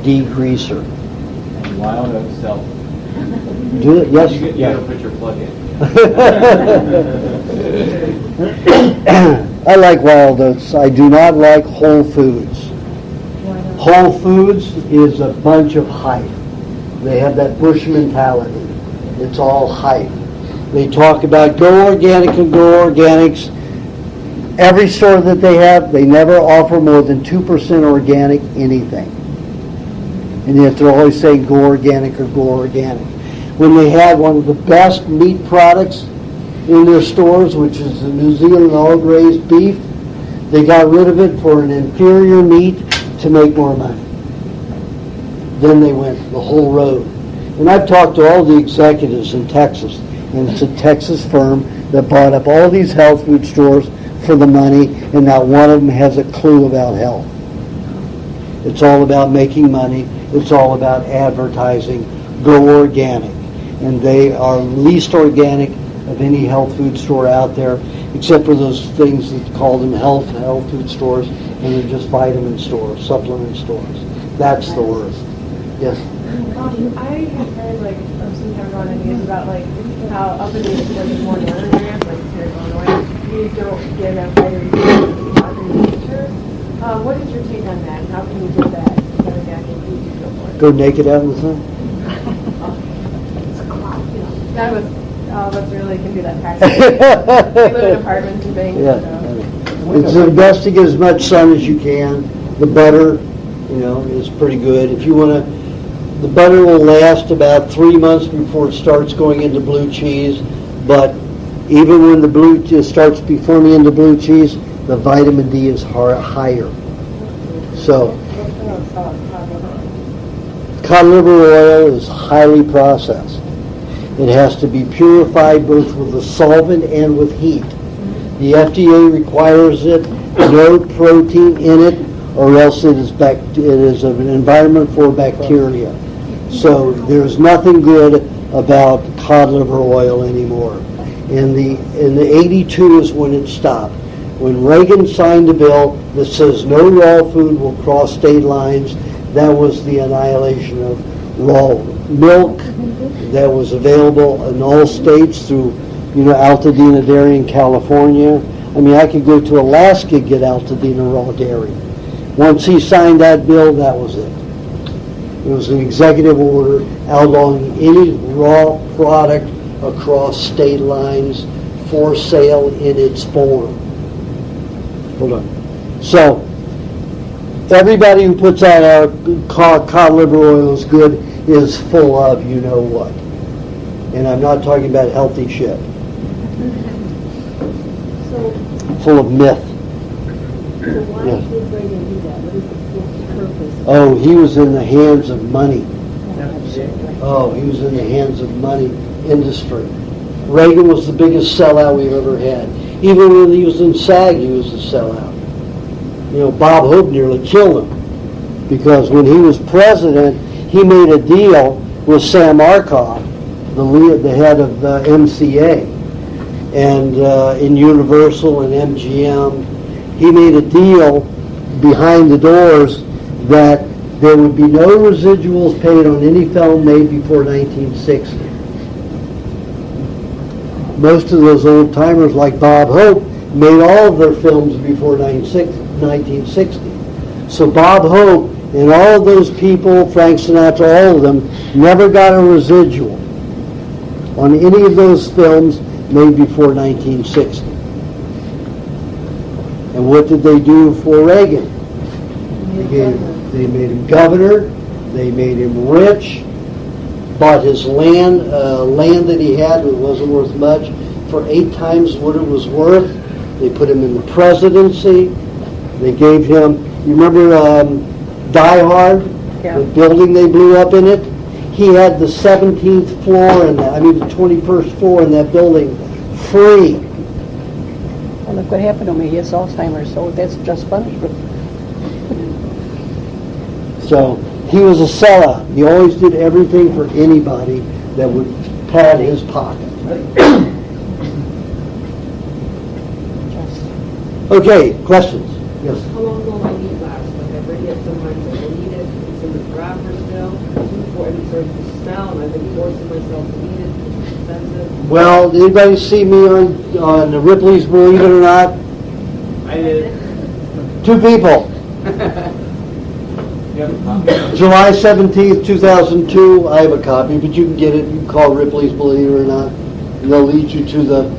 degreaser. And Wild Oak Self. Do it, yes. You gotta put your plug in. I like Wild Oats. I do not like Whole Foods. Whole Foods is a bunch of hype. They have that Bush mentality. It's all hype. They talk about go organic and go organics. Every store that they have, they never offer more than 2% organic anything. And yet they're always saying go organic or go organic. When they had one of the best meat products in their stores, which is the New Zealand all-grazed beef, they got rid of it for an inferior meat to make more money. Then they went the whole road. And I've talked to all the executives in Texas, and it's a Texas firm that bought up all these health food stores for the money, and not one of them has a clue about health. It's all about making money. It's all about advertising. Go organic. And they are least organic of any health food store out there, except for those things that call them health food stores, and they're just vitamin stores, supplement stores. That's the worst. Yes? I have heard from some time on the news about how up in the more northern areas, like here in Illinois, you don't get enough vitamin D out in nature. What is your take on that? How can you get that better back in food you go for it? Go naked out in the sun? That was, that's really can do that practically. They live in apartments and things. Yeah. So. It's the best to get as much sun as you can. The butter, is pretty good. If you want to, the butter will last about 3 months before it starts going into blue cheese. But even when the blue starts forming into blue cheese, the vitamin D is higher. So cod liver oil is highly processed. It has to be purified both with a solvent and with heat. The FDA requires it, no protein in it, or else it is an environment for bacteria. So there's nothing good about cod liver oil anymore. In the 82 is when it stopped. When Reagan signed a bill that says no raw food will cross state lines, that was the annihilation of raw milk that was available in all states through, Altadena Dairy in California. I mean, I could go to Alaska and get Altadena raw dairy. Once he signed that bill, that was it. It was an executive order outlawing any raw product across state lines for sale in its form. Hold on. So, everybody who puts out our cod liver oil is good is full of you-know-what. And I'm not talking about healthy shit. Full of myth. So why Yes. did Reagan do that? What is the purpose? Oh, he was in the hands of money. Oh, he was in the hands of money industry. Reagan was the biggest sellout we've ever had. Even when he was in SAG, he was a sellout. Bob Hope nearly killed him because when he was president, he made a deal with Sam Arkoff, the head of MCA, and in Universal and MGM. He made a deal behind the doors that there would be no residuals paid on any film made before 1960. Most of those old timers like Bob Hope made all of their films before 1960. So Bob Hope and all of those people, Frank Sinatra, all of them, never got a residual on any of those films made before 1960. And what did they do for Reagan? They made him governor, they made him rich, bought his land that he had that wasn't worth much for 8 times what it was worth. They put him in the presidency. They gave him, you remember Die Hard? Yeah. The building they blew up in it? He had the 17th floor in that, the 21st floor in that building free. Well, look what happened to me. He has Alzheimer's, so that's just punishment. So he was a sellout. He always did everything for anybody that would pad his pocket. Okay, questions? Yes. How long will my meat last? Like I bring it somewhere to eat it, it's in the wrapper still, before it starts to smell, and I've been forcing myself to eat it, it's expensive. Well, did anybody see me on the Ripley's Believe It or Not? I did. 2 people. July 17th, 2002. I have a copy, but you can get it. You can call Ripley's Believe It or Not, and they'll lead you to the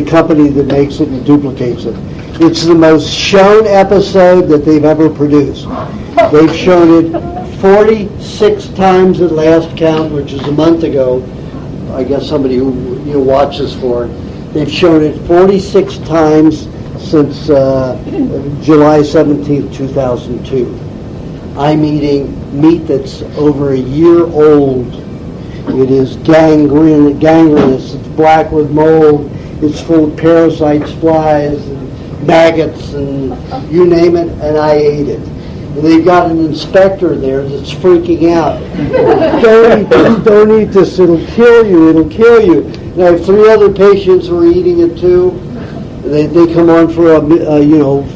company that makes it and duplicates it. It's the most shown episode that they've ever produced. They've shown it 46 times at last count, which is a month ago. I guess somebody who watches for it. They've shown it 46 times since July 17th, 2002. I'm eating meat that's over a year old. It is gangrenous. It's black with mold. It's full of parasites, flies, and maggots, and you name it, and I ate it. And they've got an inspector there that's freaking out. Don't eat this, it'll kill you. And I have 3 other patients who are eating it too. They come on for a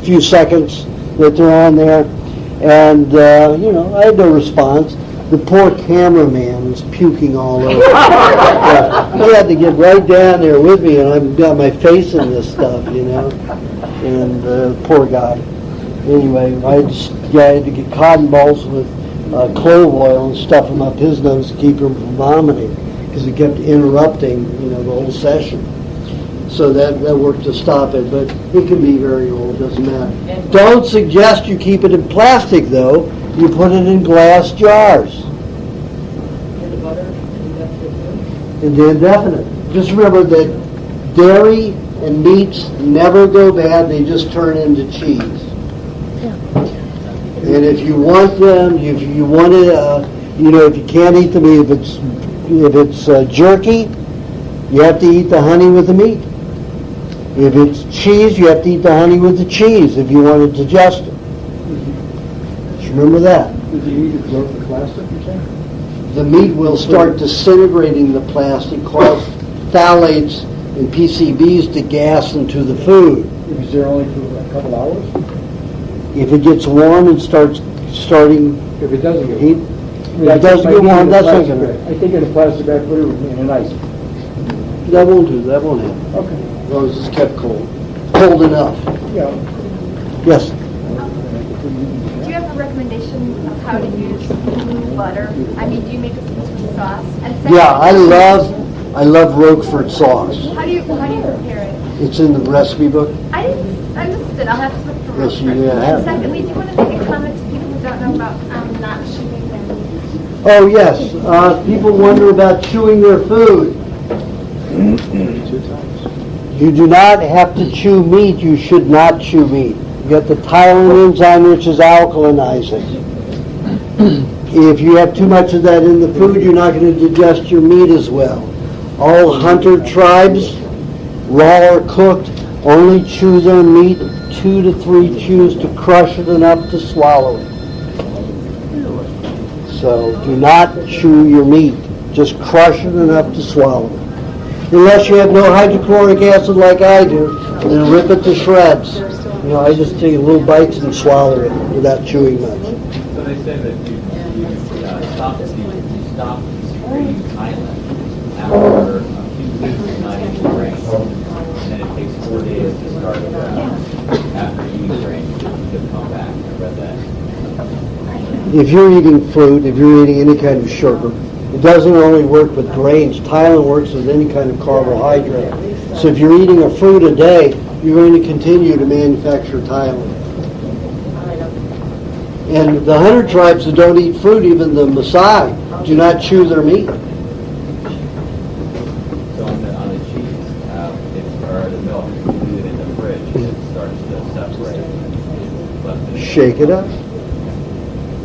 few seconds that they're on there. And, I had no response. The poor cameraman was puking all over. He had to get right down there with me, and I've got my face in this stuff, And poor guy. Anyway, I had to get cotton balls with clove oil and stuff him up his nose to keep him from vomiting, because it kept interrupting, the whole session. So that worked to stop it, but it can be very old, doesn't matter. Don't suggest you keep it in plastic, though. You put it in glass jars. And the butter, indefinite too? In the indefinite. Just remember that dairy and meats never go bad, they just turn into cheese. And if you want them, if you want it, if you can't eat the meat, if it's jerky, you have to eat the honey with the meat. If it's cheese, you have to eat the honey with the cheese if you want to digest it. Just remember that. Did you need to float the plastic, you say? The meat will start disintegrating the plastic, cause phthalates and PCBs to gas into the food. Is there only for a couple hours? If it gets warm and starting If it doesn't get heat, warm. if it doesn't get warm, that's not going to. I think in a plastic bag, put it in an ice. That won't do. That won't happen. Okay. As long as it's kept cold enough. Yeah. Yes. Do you have a recommendation of how to use butter? I mean, do you make a specific sauce? And second, Yeah, I love Roquefort sauce. How do you prepare it? It's in the recipe book. I missed it. I'll have to look for Yes, you Roquefort. have. And secondly, do you want to make a comment to people who don't know about not chewing their meat? Oh yes, people wonder about chewing their food. You do not have to chew meat. You should not chew meat. You get the ptyalin enzyme, which is alkalinizing. If you have too much of that in the food, you're not going to digest your meat as well. All hunter tribes, raw or cooked, only chew their meat 2 to 3 chews to crush it enough to swallow it. So do not chew your meat. Just crush it enough to swallow it. Unless you have no hydrochloric acid like I do, then rip it to shreds. I just take little bites and swallow it without chewing much. So they say that you stop screening Thailand after a few weeks of not eating grains, and then it takes 4 days to start after eating grains to come back. I read that. If you're eating fruit, if you're eating any kind of sugar, it doesn't only work with grains. Thailand works with any kind of carbohydrate. So if you're eating a fruit a day, you're going to continue to manufacture Thailand. And the hunter tribes that don't eat fruit, even the Maasai, do not chew their meat. So on the cheese, or the milk, if you leave it in the fridge, it starts to separate. Shake it up.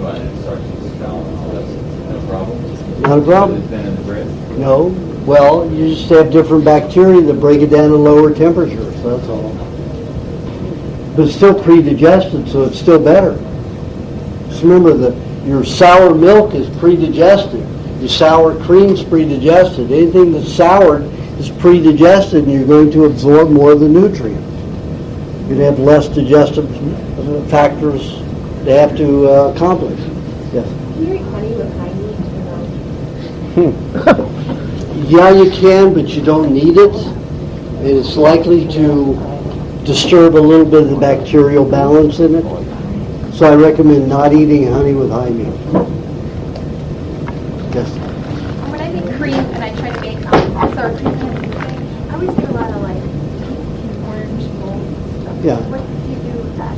But it starts to smell, so that's no problem. Not a problem. It's been in the fridge. No. Well, you just have different bacteria that break it down to lower temperatures, that's all. But it's still pre-digested, so it's still better. Just remember that your sour milk is pre-digested. Your sour cream's pre-digested. Anything that's soured is pre-digested, and you're going to absorb more of the nutrients. You'd have less digestive factors they have to accomplish. Yes. Can you eat honey with high meat? Yeah, you can, but you don't need it. And it's likely to disturb a little bit of the bacterial balance in it. So I recommend not eating honey with high meat. Yes. When I make cream and I try to make sour cream candles, I always get a lot of like orange mold stuff. Yeah. What do you do with that?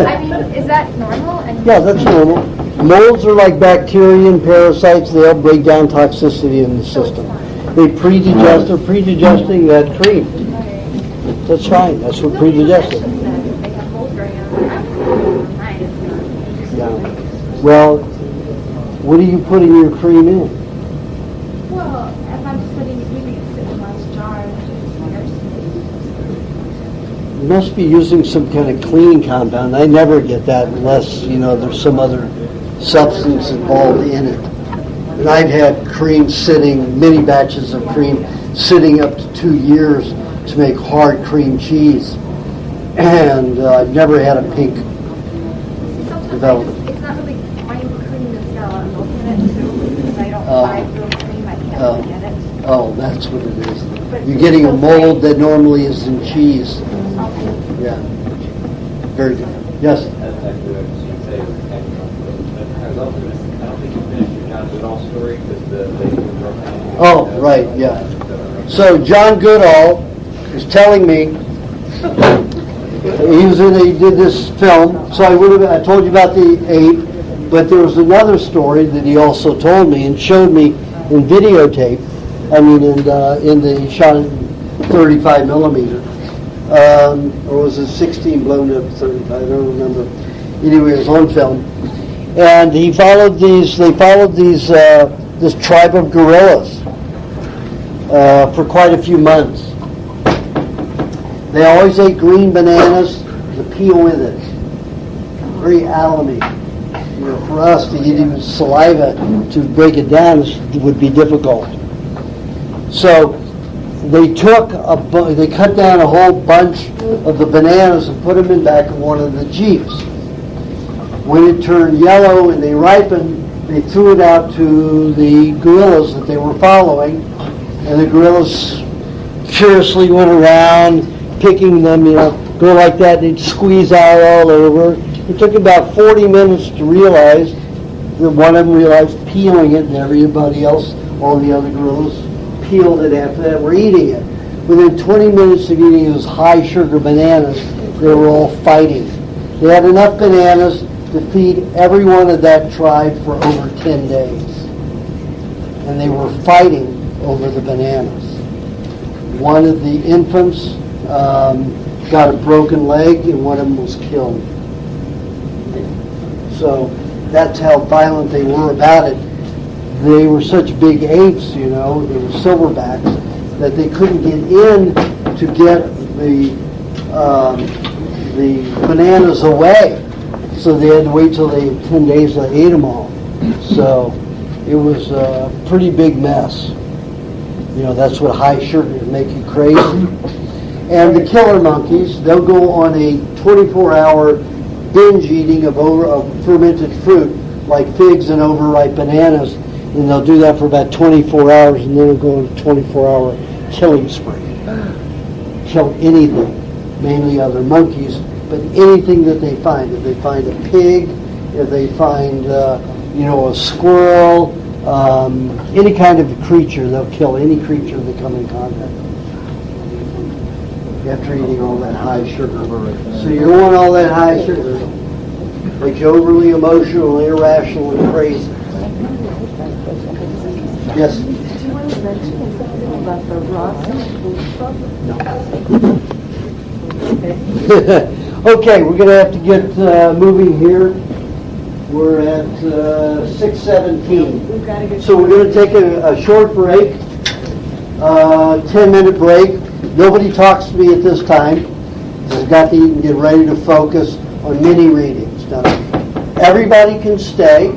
I mean, is that normal? And Yeah, that's normal. Molds are like bacteria and parasites. They help break down toxicity in the system. They're pre-digesting that cream. That's fine. That's what pre-digesting. they have mold growing on mine. Yeah. Well, what do you put in your cream in? Well, if I'm just leaving it sit in a nice jar and You must be using some kind of cleaning compound. I never get that unless, there's some other substance involved in it. And I've had cream sitting, many batches of cream, sitting up to 2 years to make hard cream cheese. And I've never had a pink development. It's not really my cream that's got a lot of milk in it, so because I don't buy real cream, I can't really get it. Oh, that's what it is. You're getting a mold that normally is in cheese. Yeah. Very good. Yes? That's actually what I was going to say. I don't think you finished your John Goodall story because they broke down. Oh, right, yeah. So John Goodall is telling me he did this film. So I told you about the ape, but there was another story that he also told me and showed me in videotape. He shot it in 35 millimeter. or was it 16 blown up 35? I don't remember. Anyway, it was on film. And they followed these, this tribe of gorillas for quite a few months. They always ate green bananas, the peel with it. Very alamy. You know, for us to eat even saliva to break it down would be difficult. So they they cut down a whole bunch of the bananas and put them in back of one of the jeeps. When it turned yellow and they ripened, they threw it out to the gorillas that they were following, and the gorillas curiously went around picking them, go like that, they'd squeeze out all over. It took about 40 minutes to realize that one of them realized peeling it, and everybody else, all the other gorillas, peeled it after that, were eating it. Within 20 minutes of eating those high sugar bananas, they were all fighting. They had enough bananas to feed every one of that tribe for over 10 days. And they were fighting over the bananas. One of the infants got a broken leg, and one of them was killed. So that's how violent they were about it. They were such big apes, they were silverbacks, that they couldn't get in to get the bananas away. So they had to wait till 10 days to ate them all. So it was a pretty big mess. That's what high sugar make you crazy. And the killer monkeys, they'll go on a 24-hour binge eating of fermented fruit, like figs and overripe bananas, and they'll do that for about 24 hours, and then they'll go on a 24-hour killing spree. Kill anything, mainly other monkeys, but anything that they find. If they find a pig, if they find, a squirrel, any kind of creature, they'll kill any creature they come in contact with. After eating all that high sugar. So you don't want all that high sugar. Makes you overly emotional, irrational, and crazy. Yes? Did you want to mention something about the Ross food truck? No. Okay, we're going to have to get moving here. We're at 6:17. So we're going to take a short break, 10-minute break. Nobody talks to me at this time. I've got to eat and get ready to focus on mini readings. Now, everybody can stay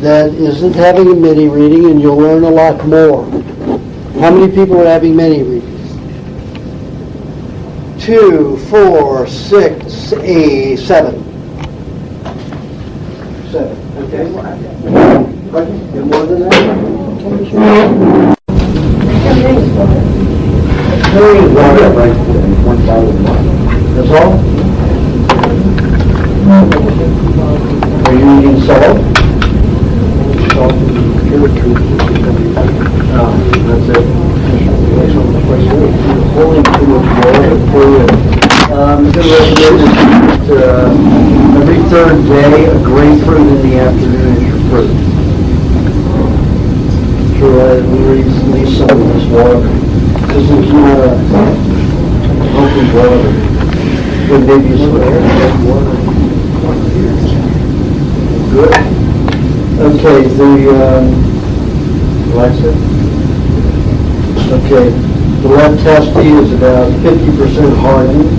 that isn't having a mini reading, and you'll learn a lot more. How many people are having mini readings? 2, 4, 6, 8, 7. 7. Okay. Get more than that? That's all? Are you eating salt? Salt that's it. Holding too much water every third day, a grapefruit in the afternoon is your fruit. Sure, we leave some of this water. This is not open water. But maybe some water. Good. Okay, the left testy is about 50% hardened.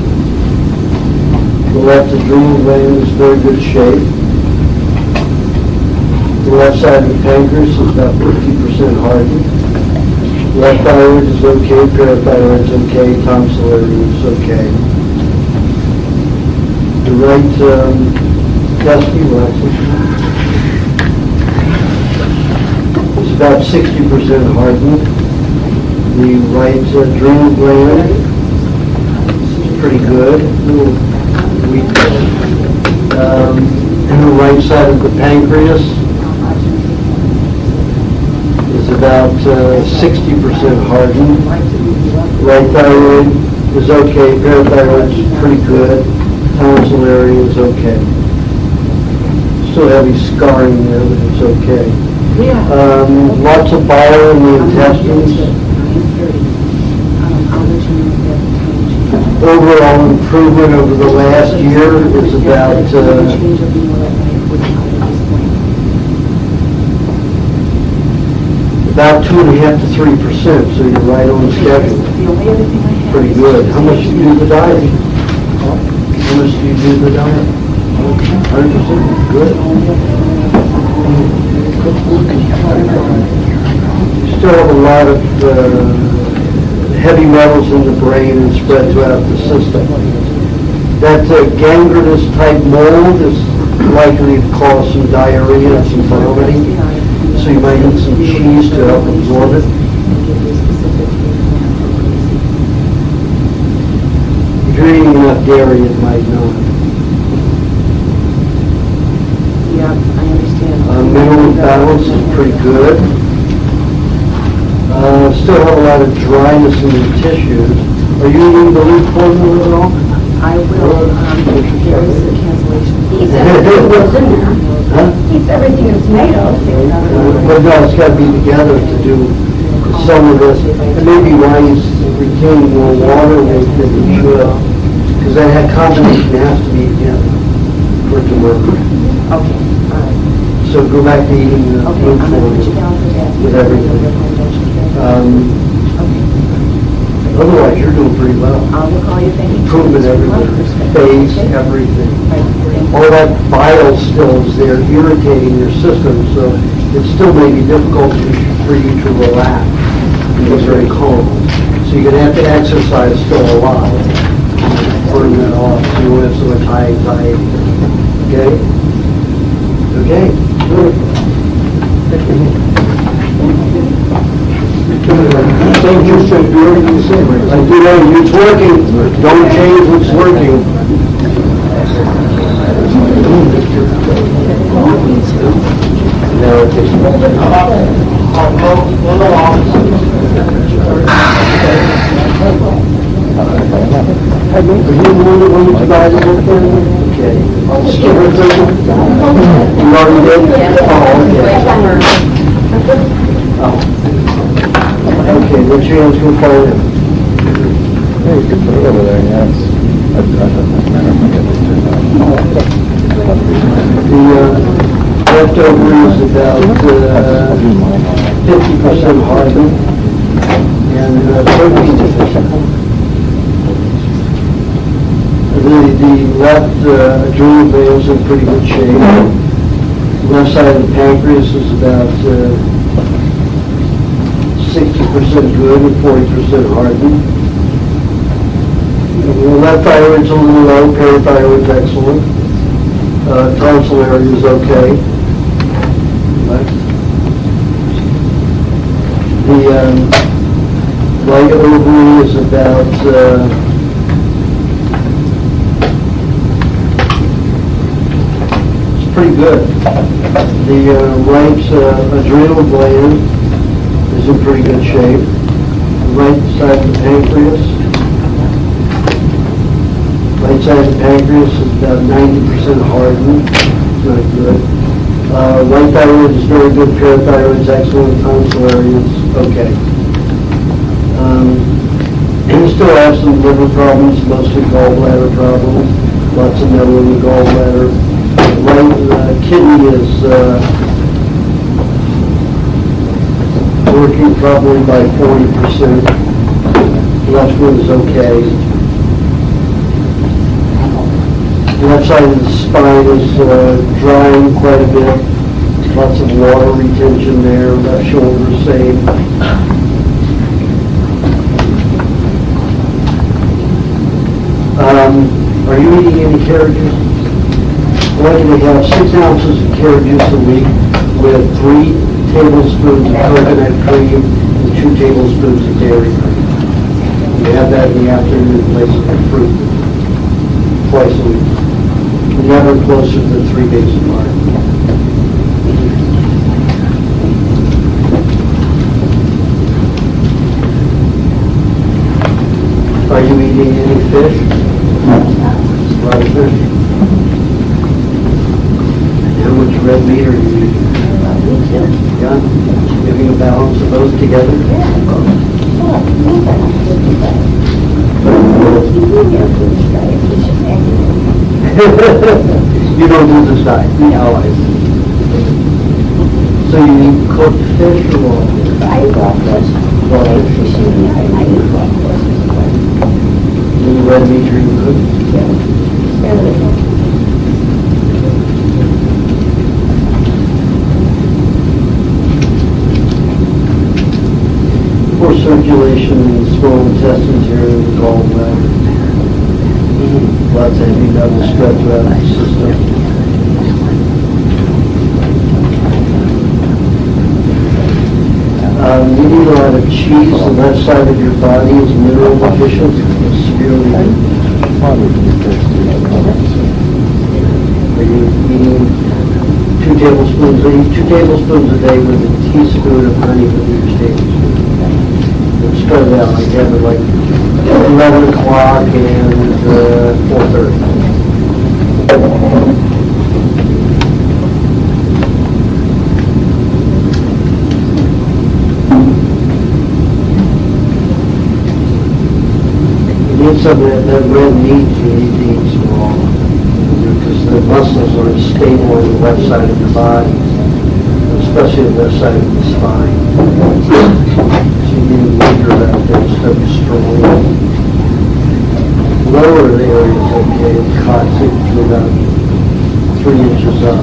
The left adrenal gland is very good shape. The left side of the pancreas is about 50% hardened. Left thyroid is okay, parathyroid is okay, tonsillary is okay. The right testy is about 60% hardened. The right adrenal gland is pretty good, a little weak. And the right side of the pancreas is about 60% hardened. Right thyroid is okay, parathyroid is pretty good, tonsillary is okay. Still heavy scarring there, but it's okay. Lots of bile in the intestines. overall improvement over the last year is about about 2.5% to 3%, so you're right on schedule. Pretty good. How much do you do the diet? How much do you do the diet? 100%? Good. Still have a lot of heavy metals in the brain and spread throughout the system. That gangrenous type mold is likely to cause some diarrhea and some vomiting, so you might need some cheese to help absorb it. If you're eating enough dairy, it might not. Yeah, I understand. Mineral balance is pretty good. Still have a lot of dryness in the tissues. Are you eating the leaf formula at all? I will, there is a cancellation. He's everything that's in there. Huh? He's everything that's made of. But no, it's got to be together to do some of this. And maybe why he's retaining more water weight than he should. Because that combination has to be together for it to work. Okay, all right. So go back to eating the Okay, food I'm going to put you down for that. with everything. Otherwise, you're doing pretty well. I will call you, thank you. Improvement everywhere, face, everything. All that bile still is there irritating your system, so it still may be difficult for you to relax. It's very calm. So you're going to have to exercise still a lot. Burn that off so you won't have so much high anxiety. Okay? Okay? Good. Thank you, sir. Do everything the same, right? I do know it's working. Don't change what's working. No, it Are you the one who provided it? Okay. Skip it, please. You already did? Oh, okay. Okay, what's your hands going forward? Yeah, you can put it over there, yes. The leftover is about 50% hardened and protein deficient. The left adrenal glands in pretty good shape. The left side of the pancreas is about 60% good and 40% hardened. The left thyroid's a little low, parathyroid's excellent. Tonsil area is okay. The right ovary is about it's pretty good. The right adrenal gland is in pretty good shape. The right side of the pancreas. Right side of the pancreas is about 90% hardened. It's not good. Right thyroid is very good. Parathyroid is excellent. Tonsil area is okay. And you still have some liver problems, mostly gallbladder problems. Lots of metal in the gallbladder. Right kidney is working probably by 40%. Left one is okay. Left side of the spine is drying quite a bit. Lots of water retention there. Left shoulder, same. Are you eating any carrot juice? I want you to have 6 ounces of carrot juice a week with 3 tablespoons of coconut cream and 2 tablespoons of dairy cream. You have that in the afternoon in place of fruit twice a week. Never closer than 3 days apart. Are you eating any fish? A lot of fish. And how much red meat are you eating? Yeah? Giving a balance of those together? You don't do this diet? No. So you eat cooked fish or what? I eat raw fish. Raw fish. I eat raw fish. Any red meat you're eating cooked? Yeah. Fairly little. Poor circulation in the small intestines here in the gallbladder. Lots of heavy metal spread throughout the system. You eat a lot of cheese. The left side of your body is mineral deficient, severely. Are you eating 2 tablespoons? I eat 2 tablespoons a day with a teaspoon of honey with each tablespoon. It's spread out. I have it like 11 o'clock and 4:30. You need some of that red meat you need to eat small, because the muscles are stable on the left side of your body, especially the left side of the spine. So you need weaker out there instead of strong. Lower the area is okay, it cuts it to about 3 inches up.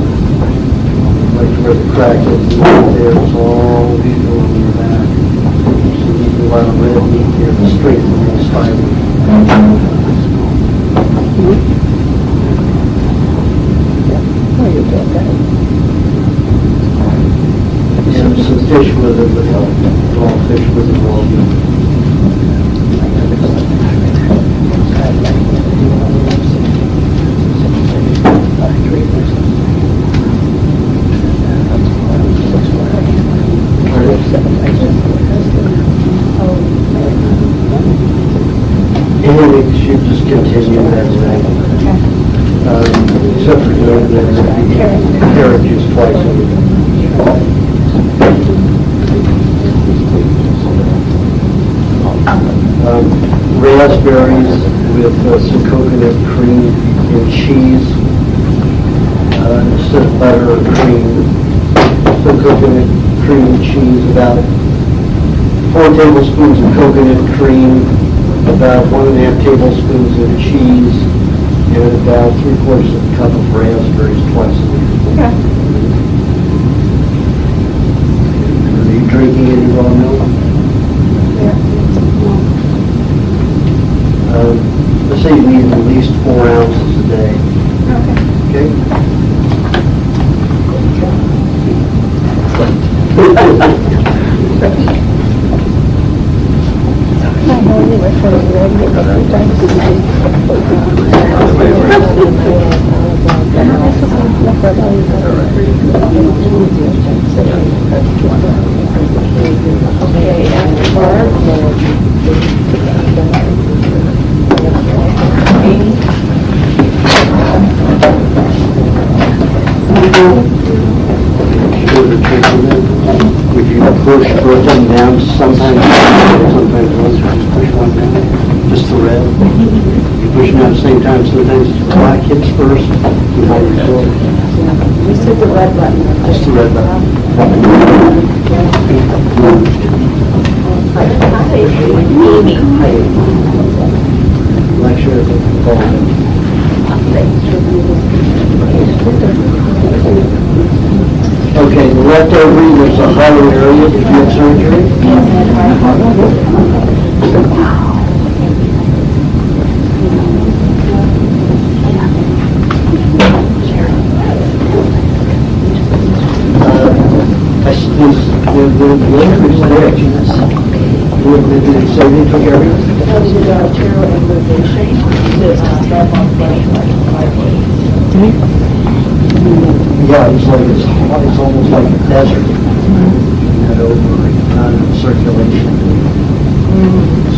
Like where the crack is right there, it's all legal on your back. So you need a lot of red meat here to strengthen the spine. Some fish with it would help. Raw fish with it will anyway, you should just continue that way. Except for doing the carrot juice twice a week. Raspberries with some coconut cream and cheese instead of butter or cream. Some coconut cream and cheese, about 4 tablespoons of coconut cream, about 1.5 tablespoons of cheese, and about 3/4 of a cup of raspberries twice a week. Okay. Are you drinking any raw milk? Let's say you need at least 4 ounces a day. Okay? If you push both of them down, sometimes push one down, just the red. You push them at the same time, sometimes the black hits first. We said the red button. Just the red button. Make sure it's falling. Okay, the left ovary, there's a hollow area. Did you have surgery? The increase there. Did it say they took care of it? Yeah, it's almost like a desert. That ovary, not circulation.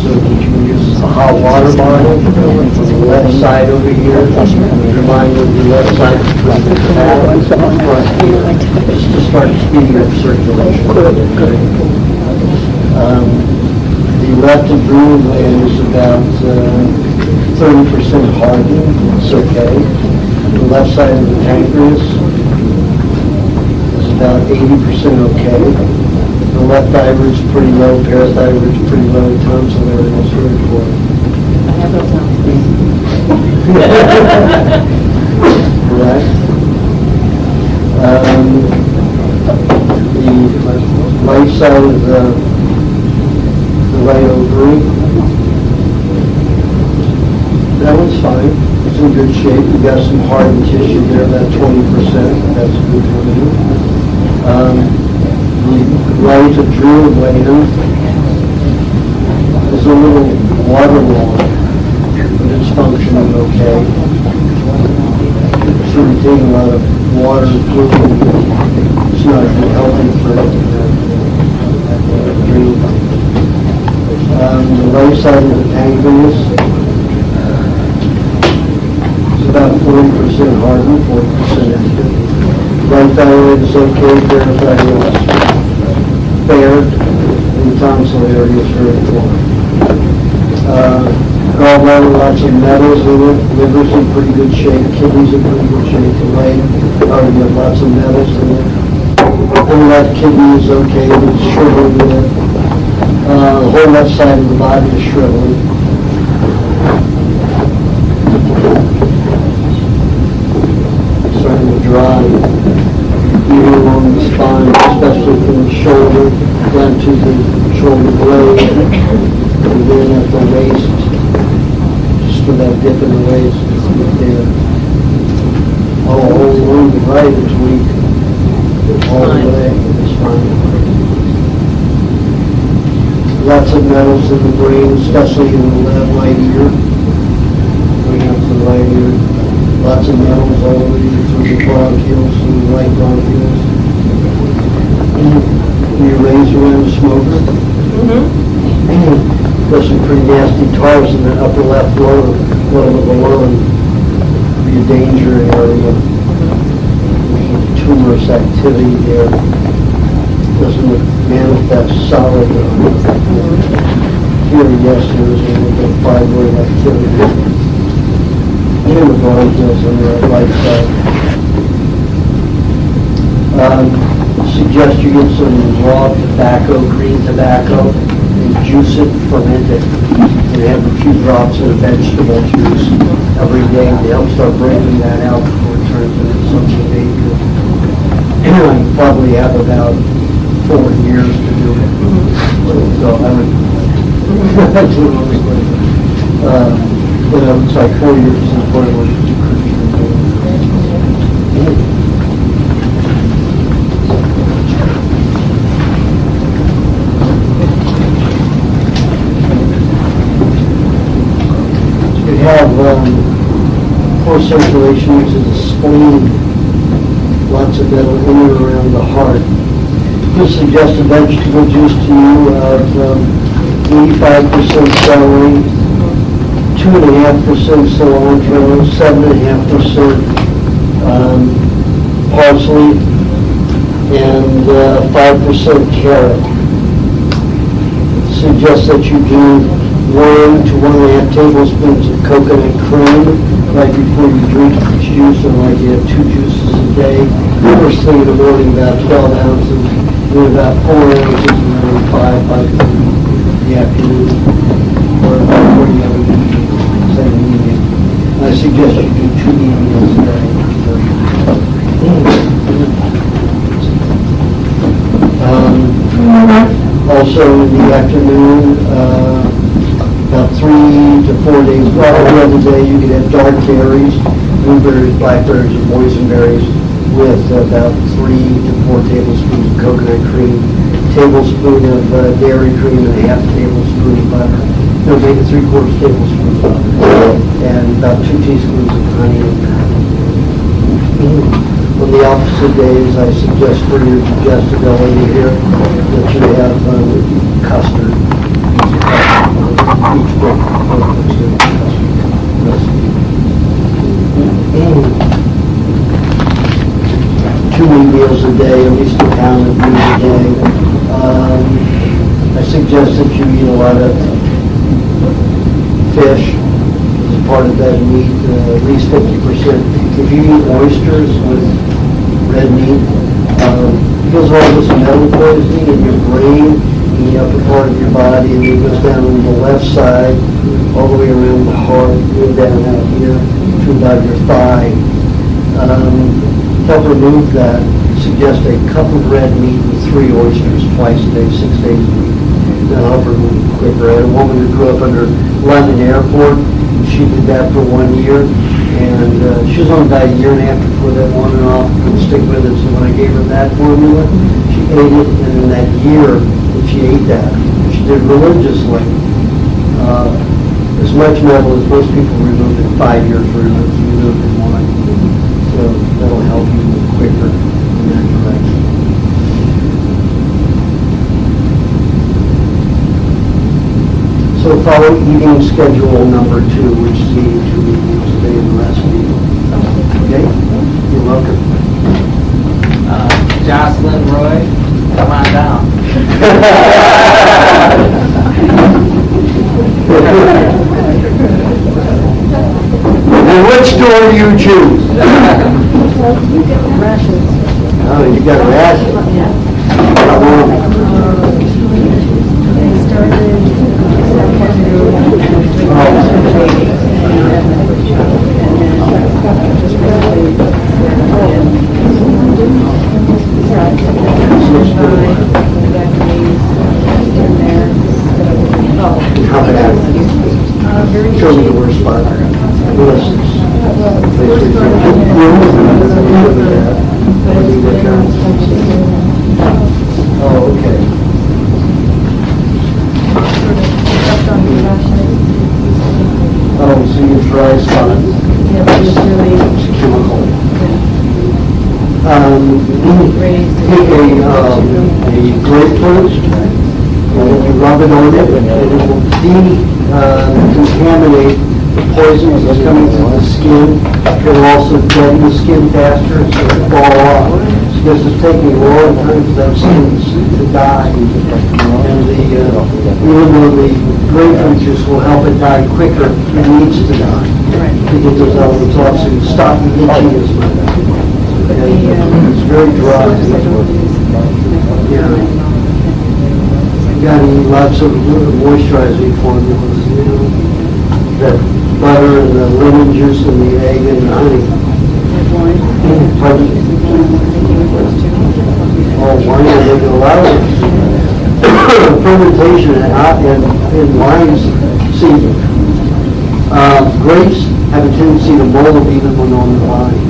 So you can use a hot water bottle from the left side over here. Remind you of the left side just to start speeding up circulation. The left adrenal gland is about 30% hardened, it's okay. The left side of the pancreas is about 80% okay. The left thyroid's pretty low, parathyroid's pretry low, tonsilary is very poor. I have those on. Correct. The right side of the right ovary, that one's fine. It's in good shape. You got some hardened tissue there, about 20%. That's good for me. The right adrenal is a little waterlogged, but it's functioning okay. It's retaining a lot of water and fluid. It's not healthy for adrenal. The right side of the pancreas is about 40% hardened, 40% empty. Right thyroid is okay, parathyroid is fair, and the tonsil area is very poor. Gallbladder, lots of metals in it. Liver's in pretty good shape. Kidneys in pretty good shape. The leg, you have lots of metals in it. And left kidney is okay, but it's shriveled in it. The whole left side of the body is shriveled. Starting to dry. Even along the spine, especially from the shoulder down to the shoulder blade, and then at the waist, just for that dip in the waist, right there. All along the right is weak, all the way, it's fine. Lots of metals in the brain, especially in the left right ear, going up to the right ear. Lots of metals all the way through the bronchioles, through the right bronchioles. You raise around a smoker. There's some pretty nasty tars in the upper left lobe of the lung. Be a danger area. Tumorous activity there. Doesn't manifest solid. Here, yes, there is a little bit of fibroid activity. In the bronchioles on the right side. Suggest you get some raw tobacco, green tobacco, and juice it, ferment it, and have a few drops of vegetable juice every day to help start breaking that out before it turns into something dangerous. You probably have about 4 years to do it. So I would, that's what I was like. It's like 4 years is what it was you could be doing. You have poor circulation, which is a spleen, lots of metal in and around the heart. This suggests a vegetable juice to you of 85% celery, 2.5% cilantro, 7.5% parsley, and 5% carrot. Suggests that you do 1 to 1.5 tablespoons of coconut cream right before you drink each juice, and like you have 2 juices a day. First thing in the morning, about 12 ounces, then about 4 ounces, and then 5 by the afternoon, or before you have a meeting, second meeting. I suggest you do 2 meals a day. Also in the afternoon, about 3 to 4 days, well, every other day you can have dark berries, blueberries, blackberries, or boysenberries with about 3 to 4 tablespoons of coconut cream, tablespoon of dairy cream, and a half tablespoon of butter. No, make it 3/4 tablespoon of butter, and about 2 teaspoons of honey in that. On the opposite days, I suggest for your digestibility here that you have custard. Each book two meals a day, at least a pound of meat a day. I suggest that you eat a lot of fish, part of that meat, at least 50%. If you eat oysters with red meat, because of all this metal poisoning in your brain, in the upper part of your body, and it goes down on the left side, all the way around the heart, and down out here to about your thigh. Help remove that. Suggest a cup of red meat with 3 oysters twice a day, 6 days a week. That'll help remove it quicker. I had a woman who grew up under London Airport. She did that for 1 year, and she was only about a year and a half before that on and off, couldn't stick with it. So when I gave her that formula, she ate it, and in that year that she ate that, she did religiously. As much metal as most people remove in 5 years removed in 1. So that'll help you quicker in that direction. So follow eating schedule number 2, which is eating 2 meals a day and the rest meal. Okay? You're welcome. Jocelyn Roy, come on down. And which door do you choose? Oh, you got rations. Show me the worst part. Oh, okay. Oh, so your dry spot. It's chemical. Take a grapefruit, and you rub it on it, and it will decontaminate the poisons that's coming through the skin. It'll also deaden the skin faster, so it'll fall off. Because it's taking a long time for that skin to die. And even though the grapefruit juice will help it die quicker, it needs to die. Because those elements also stop the itching as much. It's very dry. Yeah. You got to eat lots of moisturizing formulas, you know. That butter and the lemon juice and the egg and the honey. Pardon? Oh, wine, they do a lot of fermentation in wines. See, grapes have a tendency to mold even when on the vine.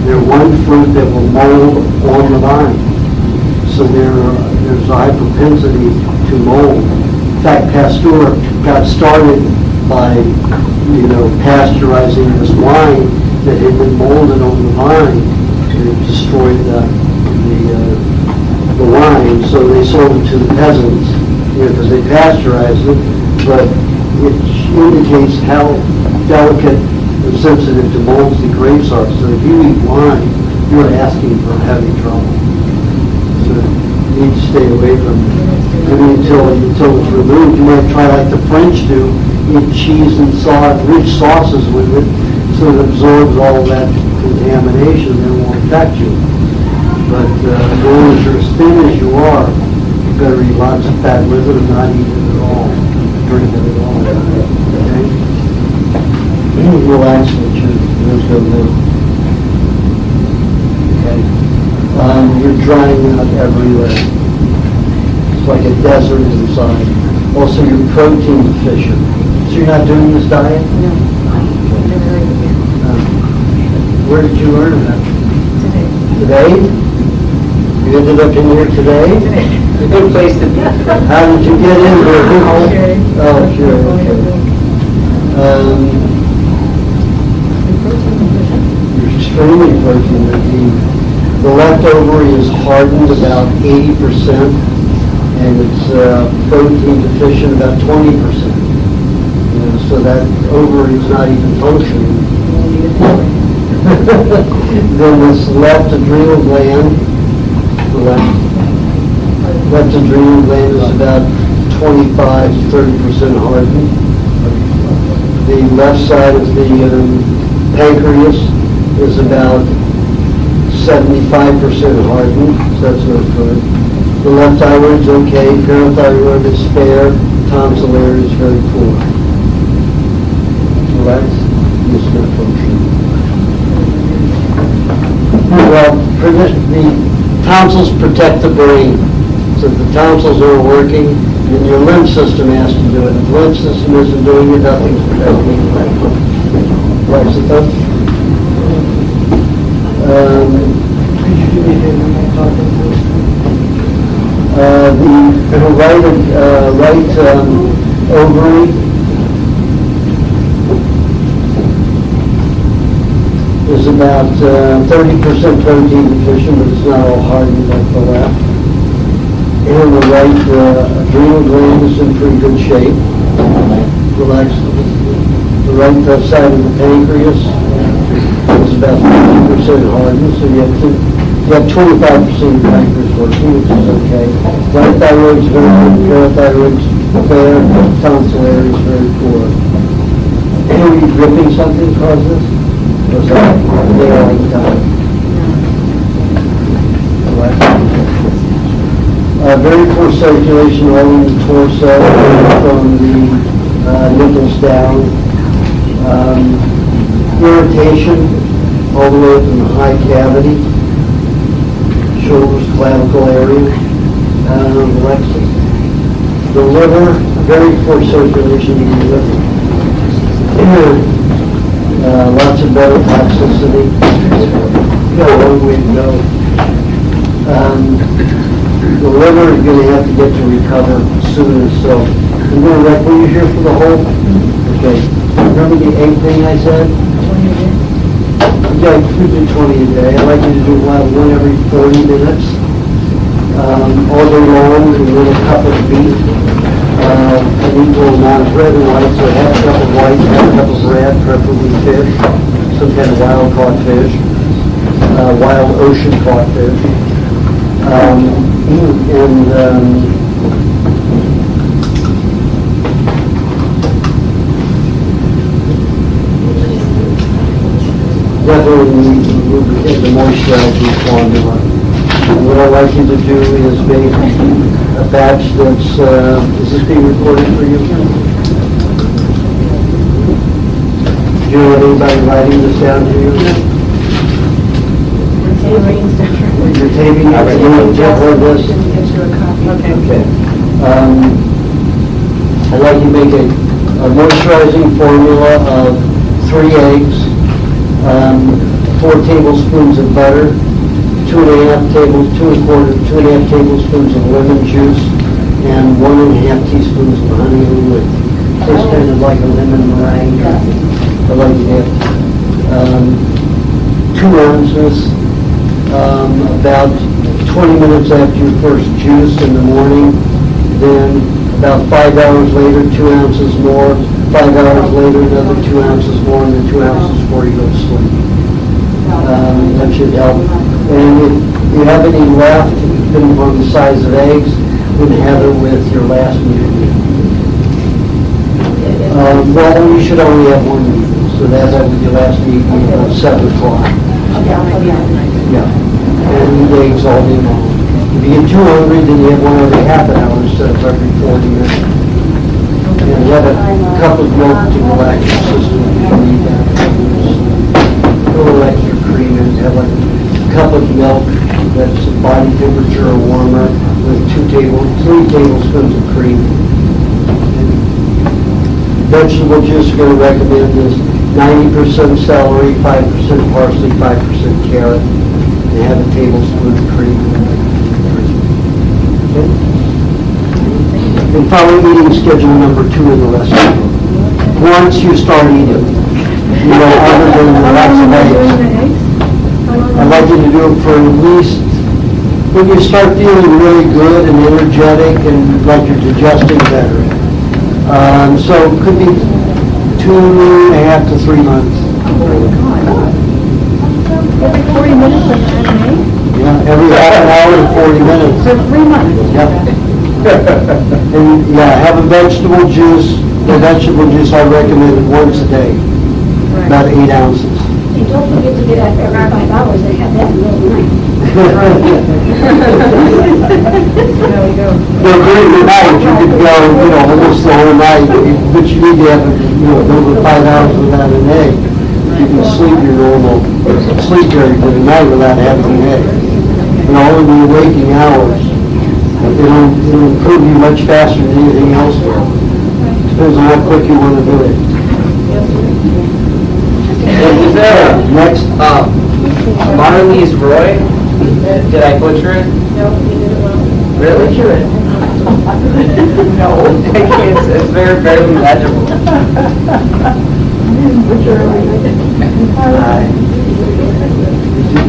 They're one fruit that will mold on the vine. So there's a high propensity to mold. In fact, Pasteur got started by, pasteurizing this wine that had been molded on the vine. It destroyed the wine, so they sold it to the peasants, because they pasteurized it, but it indicates how delicate and sensitive to molds the grapes are. So if you eat wine, you're asking for heavy trouble. So you need to stay away from it. Until it's removed. You might try like the French do, eat cheese and rich sauces with it, so it absorbs all that contamination and it won't affect you. But as long as you're as thin as you are, you better eat lots of fat with it and not eat it at all, drink it at all. Okay? Relax with you. There's no milk. Okay? You're drying out everywhere. It's like a desert inside. Also, you're protein deficient. So you're not doing this diet? No. Where did you learn that? Today? You ended up in here today? It's a good place to be. How did you get in here? Oh, sure. Okay. You're extremely protein deficient. The left ovary is hardened about 80%, and it's protein deficient about 20%. So that ovary is not even functioning. Then this left adrenal gland, the left adrenal gland is about 25 to 30% hardened. the left side of the pancreas is about 75% hardened, so that's no good. The left thyroid's okay, parathyroid is fair, tonsilary is very poor. Relax, this is going to function. Well, the tonsils protect the brain. So if the tonsils aren't working, then your lymph system has to do it. If the lymph system isn't doing it, nothing's protecting it. Relax the thumb. Could you do me a favor when I'm talking to the right ovary is about 30% protein deficient, but it's not all hardened like the left. And the right adrenal gland is in pretty good shape. Relax. The right side of the pancreas is about 50% hardened, so you have 25% of the pancreas working, which is okay. Right thyroid's very good, parathyroid's fair, tonsilary is very poor. Are you dripping something cause this? Or is that there all the time? Very poor circulation all in the torso, from the nipples down. Irritation all the way from the high cavity, shoulders, clavicle area. The liver, very poor circulation in the liver. Lots of beta toxicity. You got a long way to go. The liver is going to have to get to recover soon, so I'm going to were you here for the whole? Okay. Remember the 8 thing I said? 20 a day? Yeah, you do 20 a day. I'd like you to do one every 40 minutes. All day long, and then a cup of beef. An equal amount of red and white, so half a cup of white, half a cup of red, preferably fish, some kind of wild caught fish, wild ocean caught fish. Definitely the moisturizing formula. What I'd like you to do is make a batch that's, is this being recorded for you? Do you have anybody writing this down to you? You're taping it, you want to record this? Okay. I'd like you to make a moisturizing formula of 3 eggs, 4 tablespoons of butter, 2.5 tablespoons of lemon juice, and 1.5 teaspoons of honey and wood. Tastes kind of like a lemon meringue. I like to have 2 ounces. About 20 minutes after your first juice in the morning, then about 5 hours later, 2 ounces more, 5 hours later, another 2 ounces more, and then 2 ounces before you go to sleep. That should help. And if you have any left, depending on the size of eggs, then have it with your last meal. Well, you should only have 1 meal, so that's with your last meal at 7 o'clock. Yeah, and eat eggs all day long. If you get too hungry, then you have one every half an hour instead of every 40 minutes. And have a cup of milk to relax your system if you need that. A little extra cream and have like a cup of milk that's body temperature or warmer with 3 tablespoons of cream. Vegetable juice we're going to recommend is 90% celery, 5% parsley, 5% carrot, and have a tablespoon of cream. Okay? And follow eating schedule number 2 in the lesson. Once you start eating, other than the lots of eggs, I'd like you to do it for at least, when you start feeling really good and energetic and like you're digesting better. So it could be 2.5 to 3 months. Every 40 minutes like that, eh? Yeah, every half an hour to 40 minutes. For 3 months? Yep. And have a vegetable juice The vegetable juice I recommend once a day, about 8 ounces. And don't forget to get up every 5 hours, they have that in the middle of the night. But during the night, you could go, almost the whole night, but you need to have, over 5 hours without an egg. You can sleep your normal sleep during the night without having an egg. In your waking hours, it'll improve you much faster than anything else will. Depends on how quick you want to do it. Is there Next. Marley's Roy? Did I butcher it? No, you did it well. Really? Butcher it? No. It's very, very legible.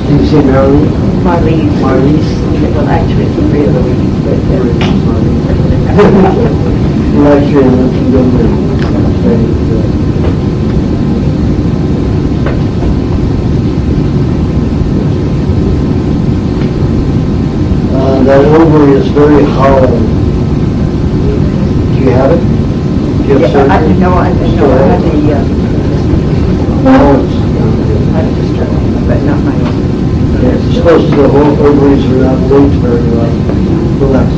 Did you say Marilyn? Marley's, well, actually, it's 3 of the weeks, but Well, actually, I'm looking good with that ovary is very hollow. Do you have it? Do you have surgery? I had the, Oh, but not my own. it's supposed to, the whole ovaries are not linked very well. Relax.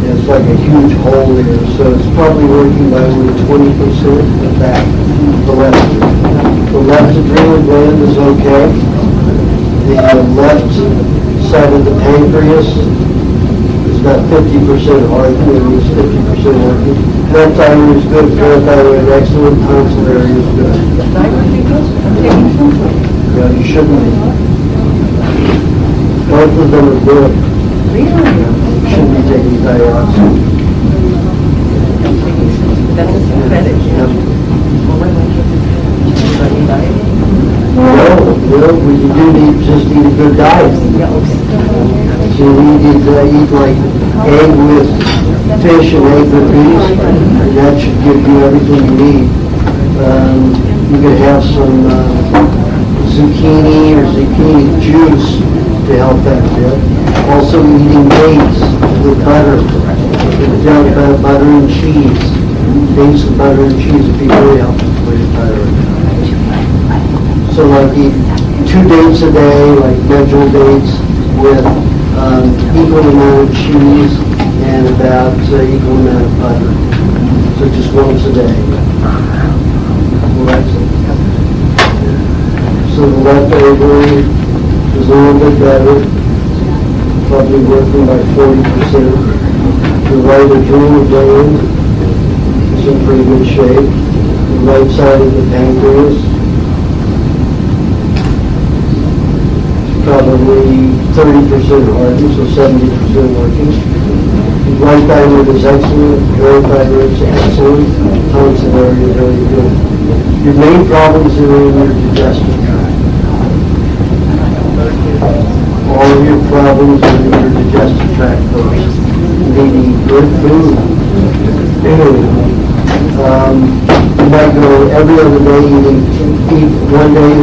It's like a huge hole there, so it's probably working by only 20% of that, the left. The left adrenal gland is okay. The left side of the pancreas is about 50% working, it means 50% working. Parathyroid is good, parathyroid excellent, tonsilary is good. The thyroid because I'm taking something. Yeah, you shouldn't be. Both of them are good. Really? You shouldn't be taking thyroxine. That's a synthetic. Yep. Well, when I get to Well, we do need, just eat a good diet. So we need to eat like egg with fish and egg with beef, and that should give you everything you need. You could have some zucchini or zucchini juice to help that bit. Also eating dates with butter, butter and cheese. Dates with butter and cheese would be very helpful for your thyroid. So like eat 2 dates a day, like vegetable dates with equal amount of cheese and about equal amount of butter. So just once a day. Well, that's it. So the left ovary is a little bit better, probably working by 40%. The right adrenal gland is in pretty good shape. The right side of the pancreas probably 30% working, so 70% working. Right thyroid is excellent, parathyroid is excellent, tonsilary is really good. Your main problems are in your digestive tract. All of your problems are in your digestive tract first. You need to eat good food. You might go every other day eat one day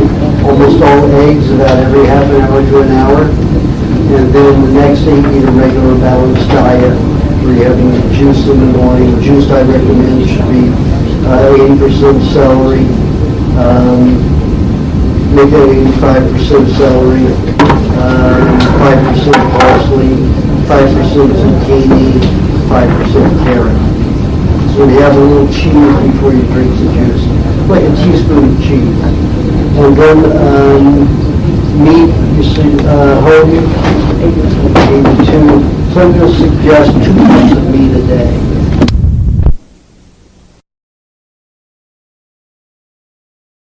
almost all eggs about every half an hour to an hour, and then the next day eat a regular balanced diet where you're having juice in the morning. Juice I recommend should be 80% celery, make that 85% celery, 5% parsley, 5% zucchini, 5% carrot. So you have a little cheese before you drink the juice, like a teaspoon of cheese. And then meat, you see, whole meat, 82. So I'm going to suggest 2 pounds of meat a day.